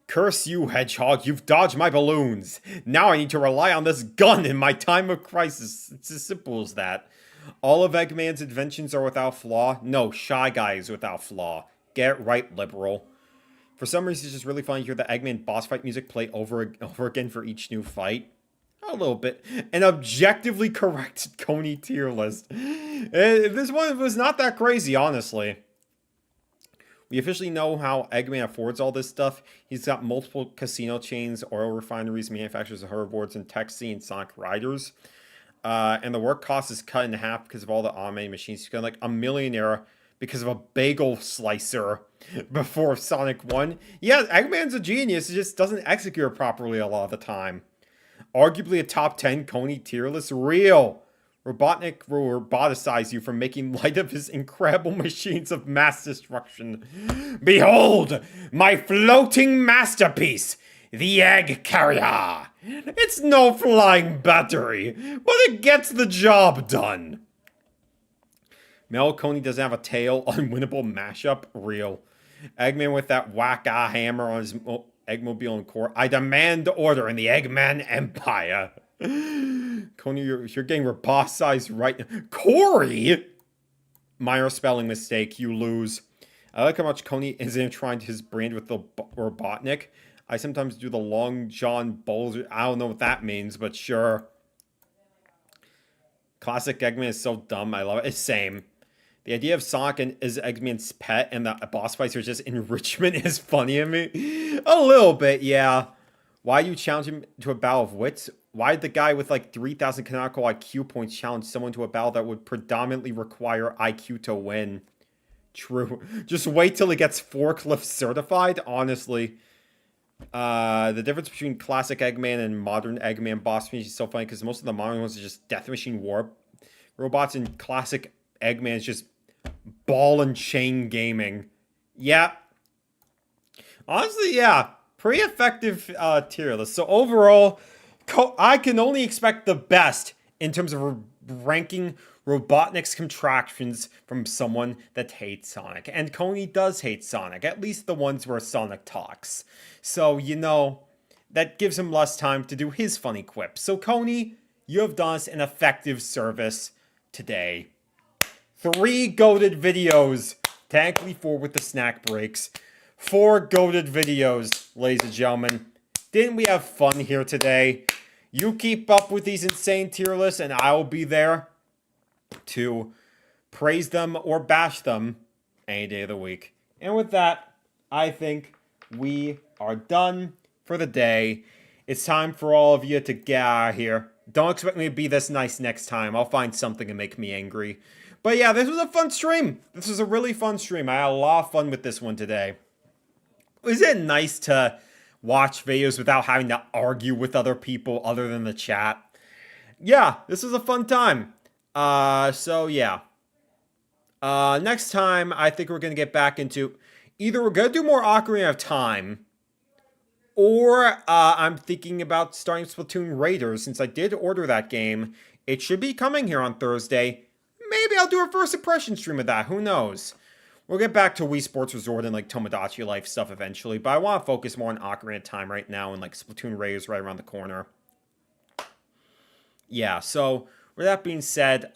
Curse you, Hedgehog. You've dodged my balloons. Now I need to rely on this gun in my time of crisis. It's as simple as that. All of Eggman's inventions are without flaw? No, Shy Guy is without flaw. Get it right, liberal. For some reason, it's just really fun to hear the Eggman boss fight music play over again for each new fight. A little bit. An objectively correct CONEY tier list. This one was not that crazy, honestly. We officially know how Eggman affords all this stuff. He's got multiple casino chains, oil refineries, manufacturers of hoverboards, and Texi and Sonic Riders. And the work cost is cut in half because of all the automated machines. He's got like a millionaire because of a bagel slicer before Sonic 1. Yeah, Eggman's a genius. He just doesn't execute properly a lot of the time. Arguably a top 10 CONEY tier list. Real. Robotnik will roboticize you for making light of his incredible machines of mass destruction. Behold, my floating masterpiece, the Egg Carrier. It's no flying battery, but it gets the job done. Mel CONEY doesn't have a tail. Unwinnable mashup. Real. Eggman with that whack-ah hammer on his Eggmobile and core. I demand order in the Eggman Empire. CONEY, you're getting robot-sized right now. Corey! Minor spelling mistake. You lose. I like how much CONEY is intertwined his brand with the Robotnik. I sometimes do the Long John Bowles. I don't know what that means, but sure. Classic Eggman is so dumb. I love it. It's same. The idea of Sonic as Eggman's pet and the boss fights are just enrichment is funny to me. A little bit, yeah. Why you challenge him to a battle of wits? Why did the guy with like 3,000 canonical IQ points challenge someone to a battle that would predominantly require IQ to win? True. Just wait till it gets forklift certified, honestly. The difference between classic Eggman and modern Eggman boss machines is so funny because most of the modern ones are just Death Machine war robots, and classic Eggman is just ball and chain gaming. Yeah. Honestly, yeah. Pretty effective tier list. So overall, I can only expect the best in terms of ranking Robotnik's contractions from someone that hates Sonic. And Coney does hate Sonic, at least the ones where Sonic talks. So, you know, that gives him less time to do his funny quips. So, Coney, you have done us an effective service today. 3 goated videos. Thankfully 4 with the snack breaks. 4 goated videos, ladies and gentlemen. Didn't we have fun here today? You keep up with these insane tier lists, and I will be there to praise them or bash them any day of the week. And with that, I think we are done for the day. It's time for all of you to get out of here. Don't expect me to be this nice next time. I'll find something to make me angry. But yeah, this was a fun stream. This was a really fun stream. I had a lot of fun with this one today. Is it nice to watch videos without having to argue with other people other than the chat? Yeah, this was a fun time. So yeah. Next time, I think we're going to get back into... Either we're going to do more Ocarina of Time, or I'm thinking about starting Splatoon Raiders. Since I did order that game, it should be coming here on Thursday. Maybe I'll do a first impression stream of that. Who knows? We'll get back to Wii Sports Resort and like Tomodachi Life stuff eventually, but I want to focus more on Ocarina of Time right now and like Splatoon Raiders right around the corner. Yeah, so with that being said,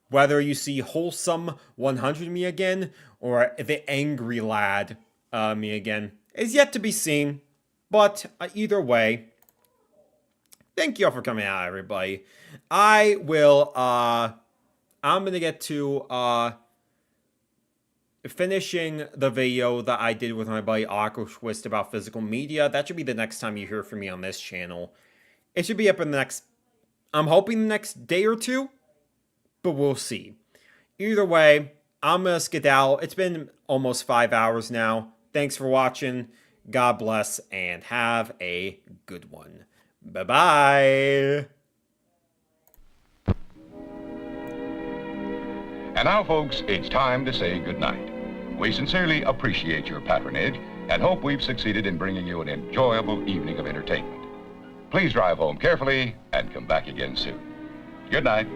whether you see wholesome 100 me again or the angry lad me again is yet to be seen. But either way, thank you all for coming out, everybody. I will, I'm going to get to, finishing the video that I did with my buddy Aquatwist about physical media. That should be the next time you hear from me on this channel. It should be up in the next, I'm hoping the next day or two, but we'll see. Either way, I'm gonna skedaddle. It's been almost 5 hours now. Thanks for watching. God bless and have a good one. Bye-bye. And now, folks, it's time to say goodnight. We sincerely appreciate your patronage and hope we've succeeded in bringing you an enjoyable evening of entertainment. Please drive home carefully and come back again soon. Good night.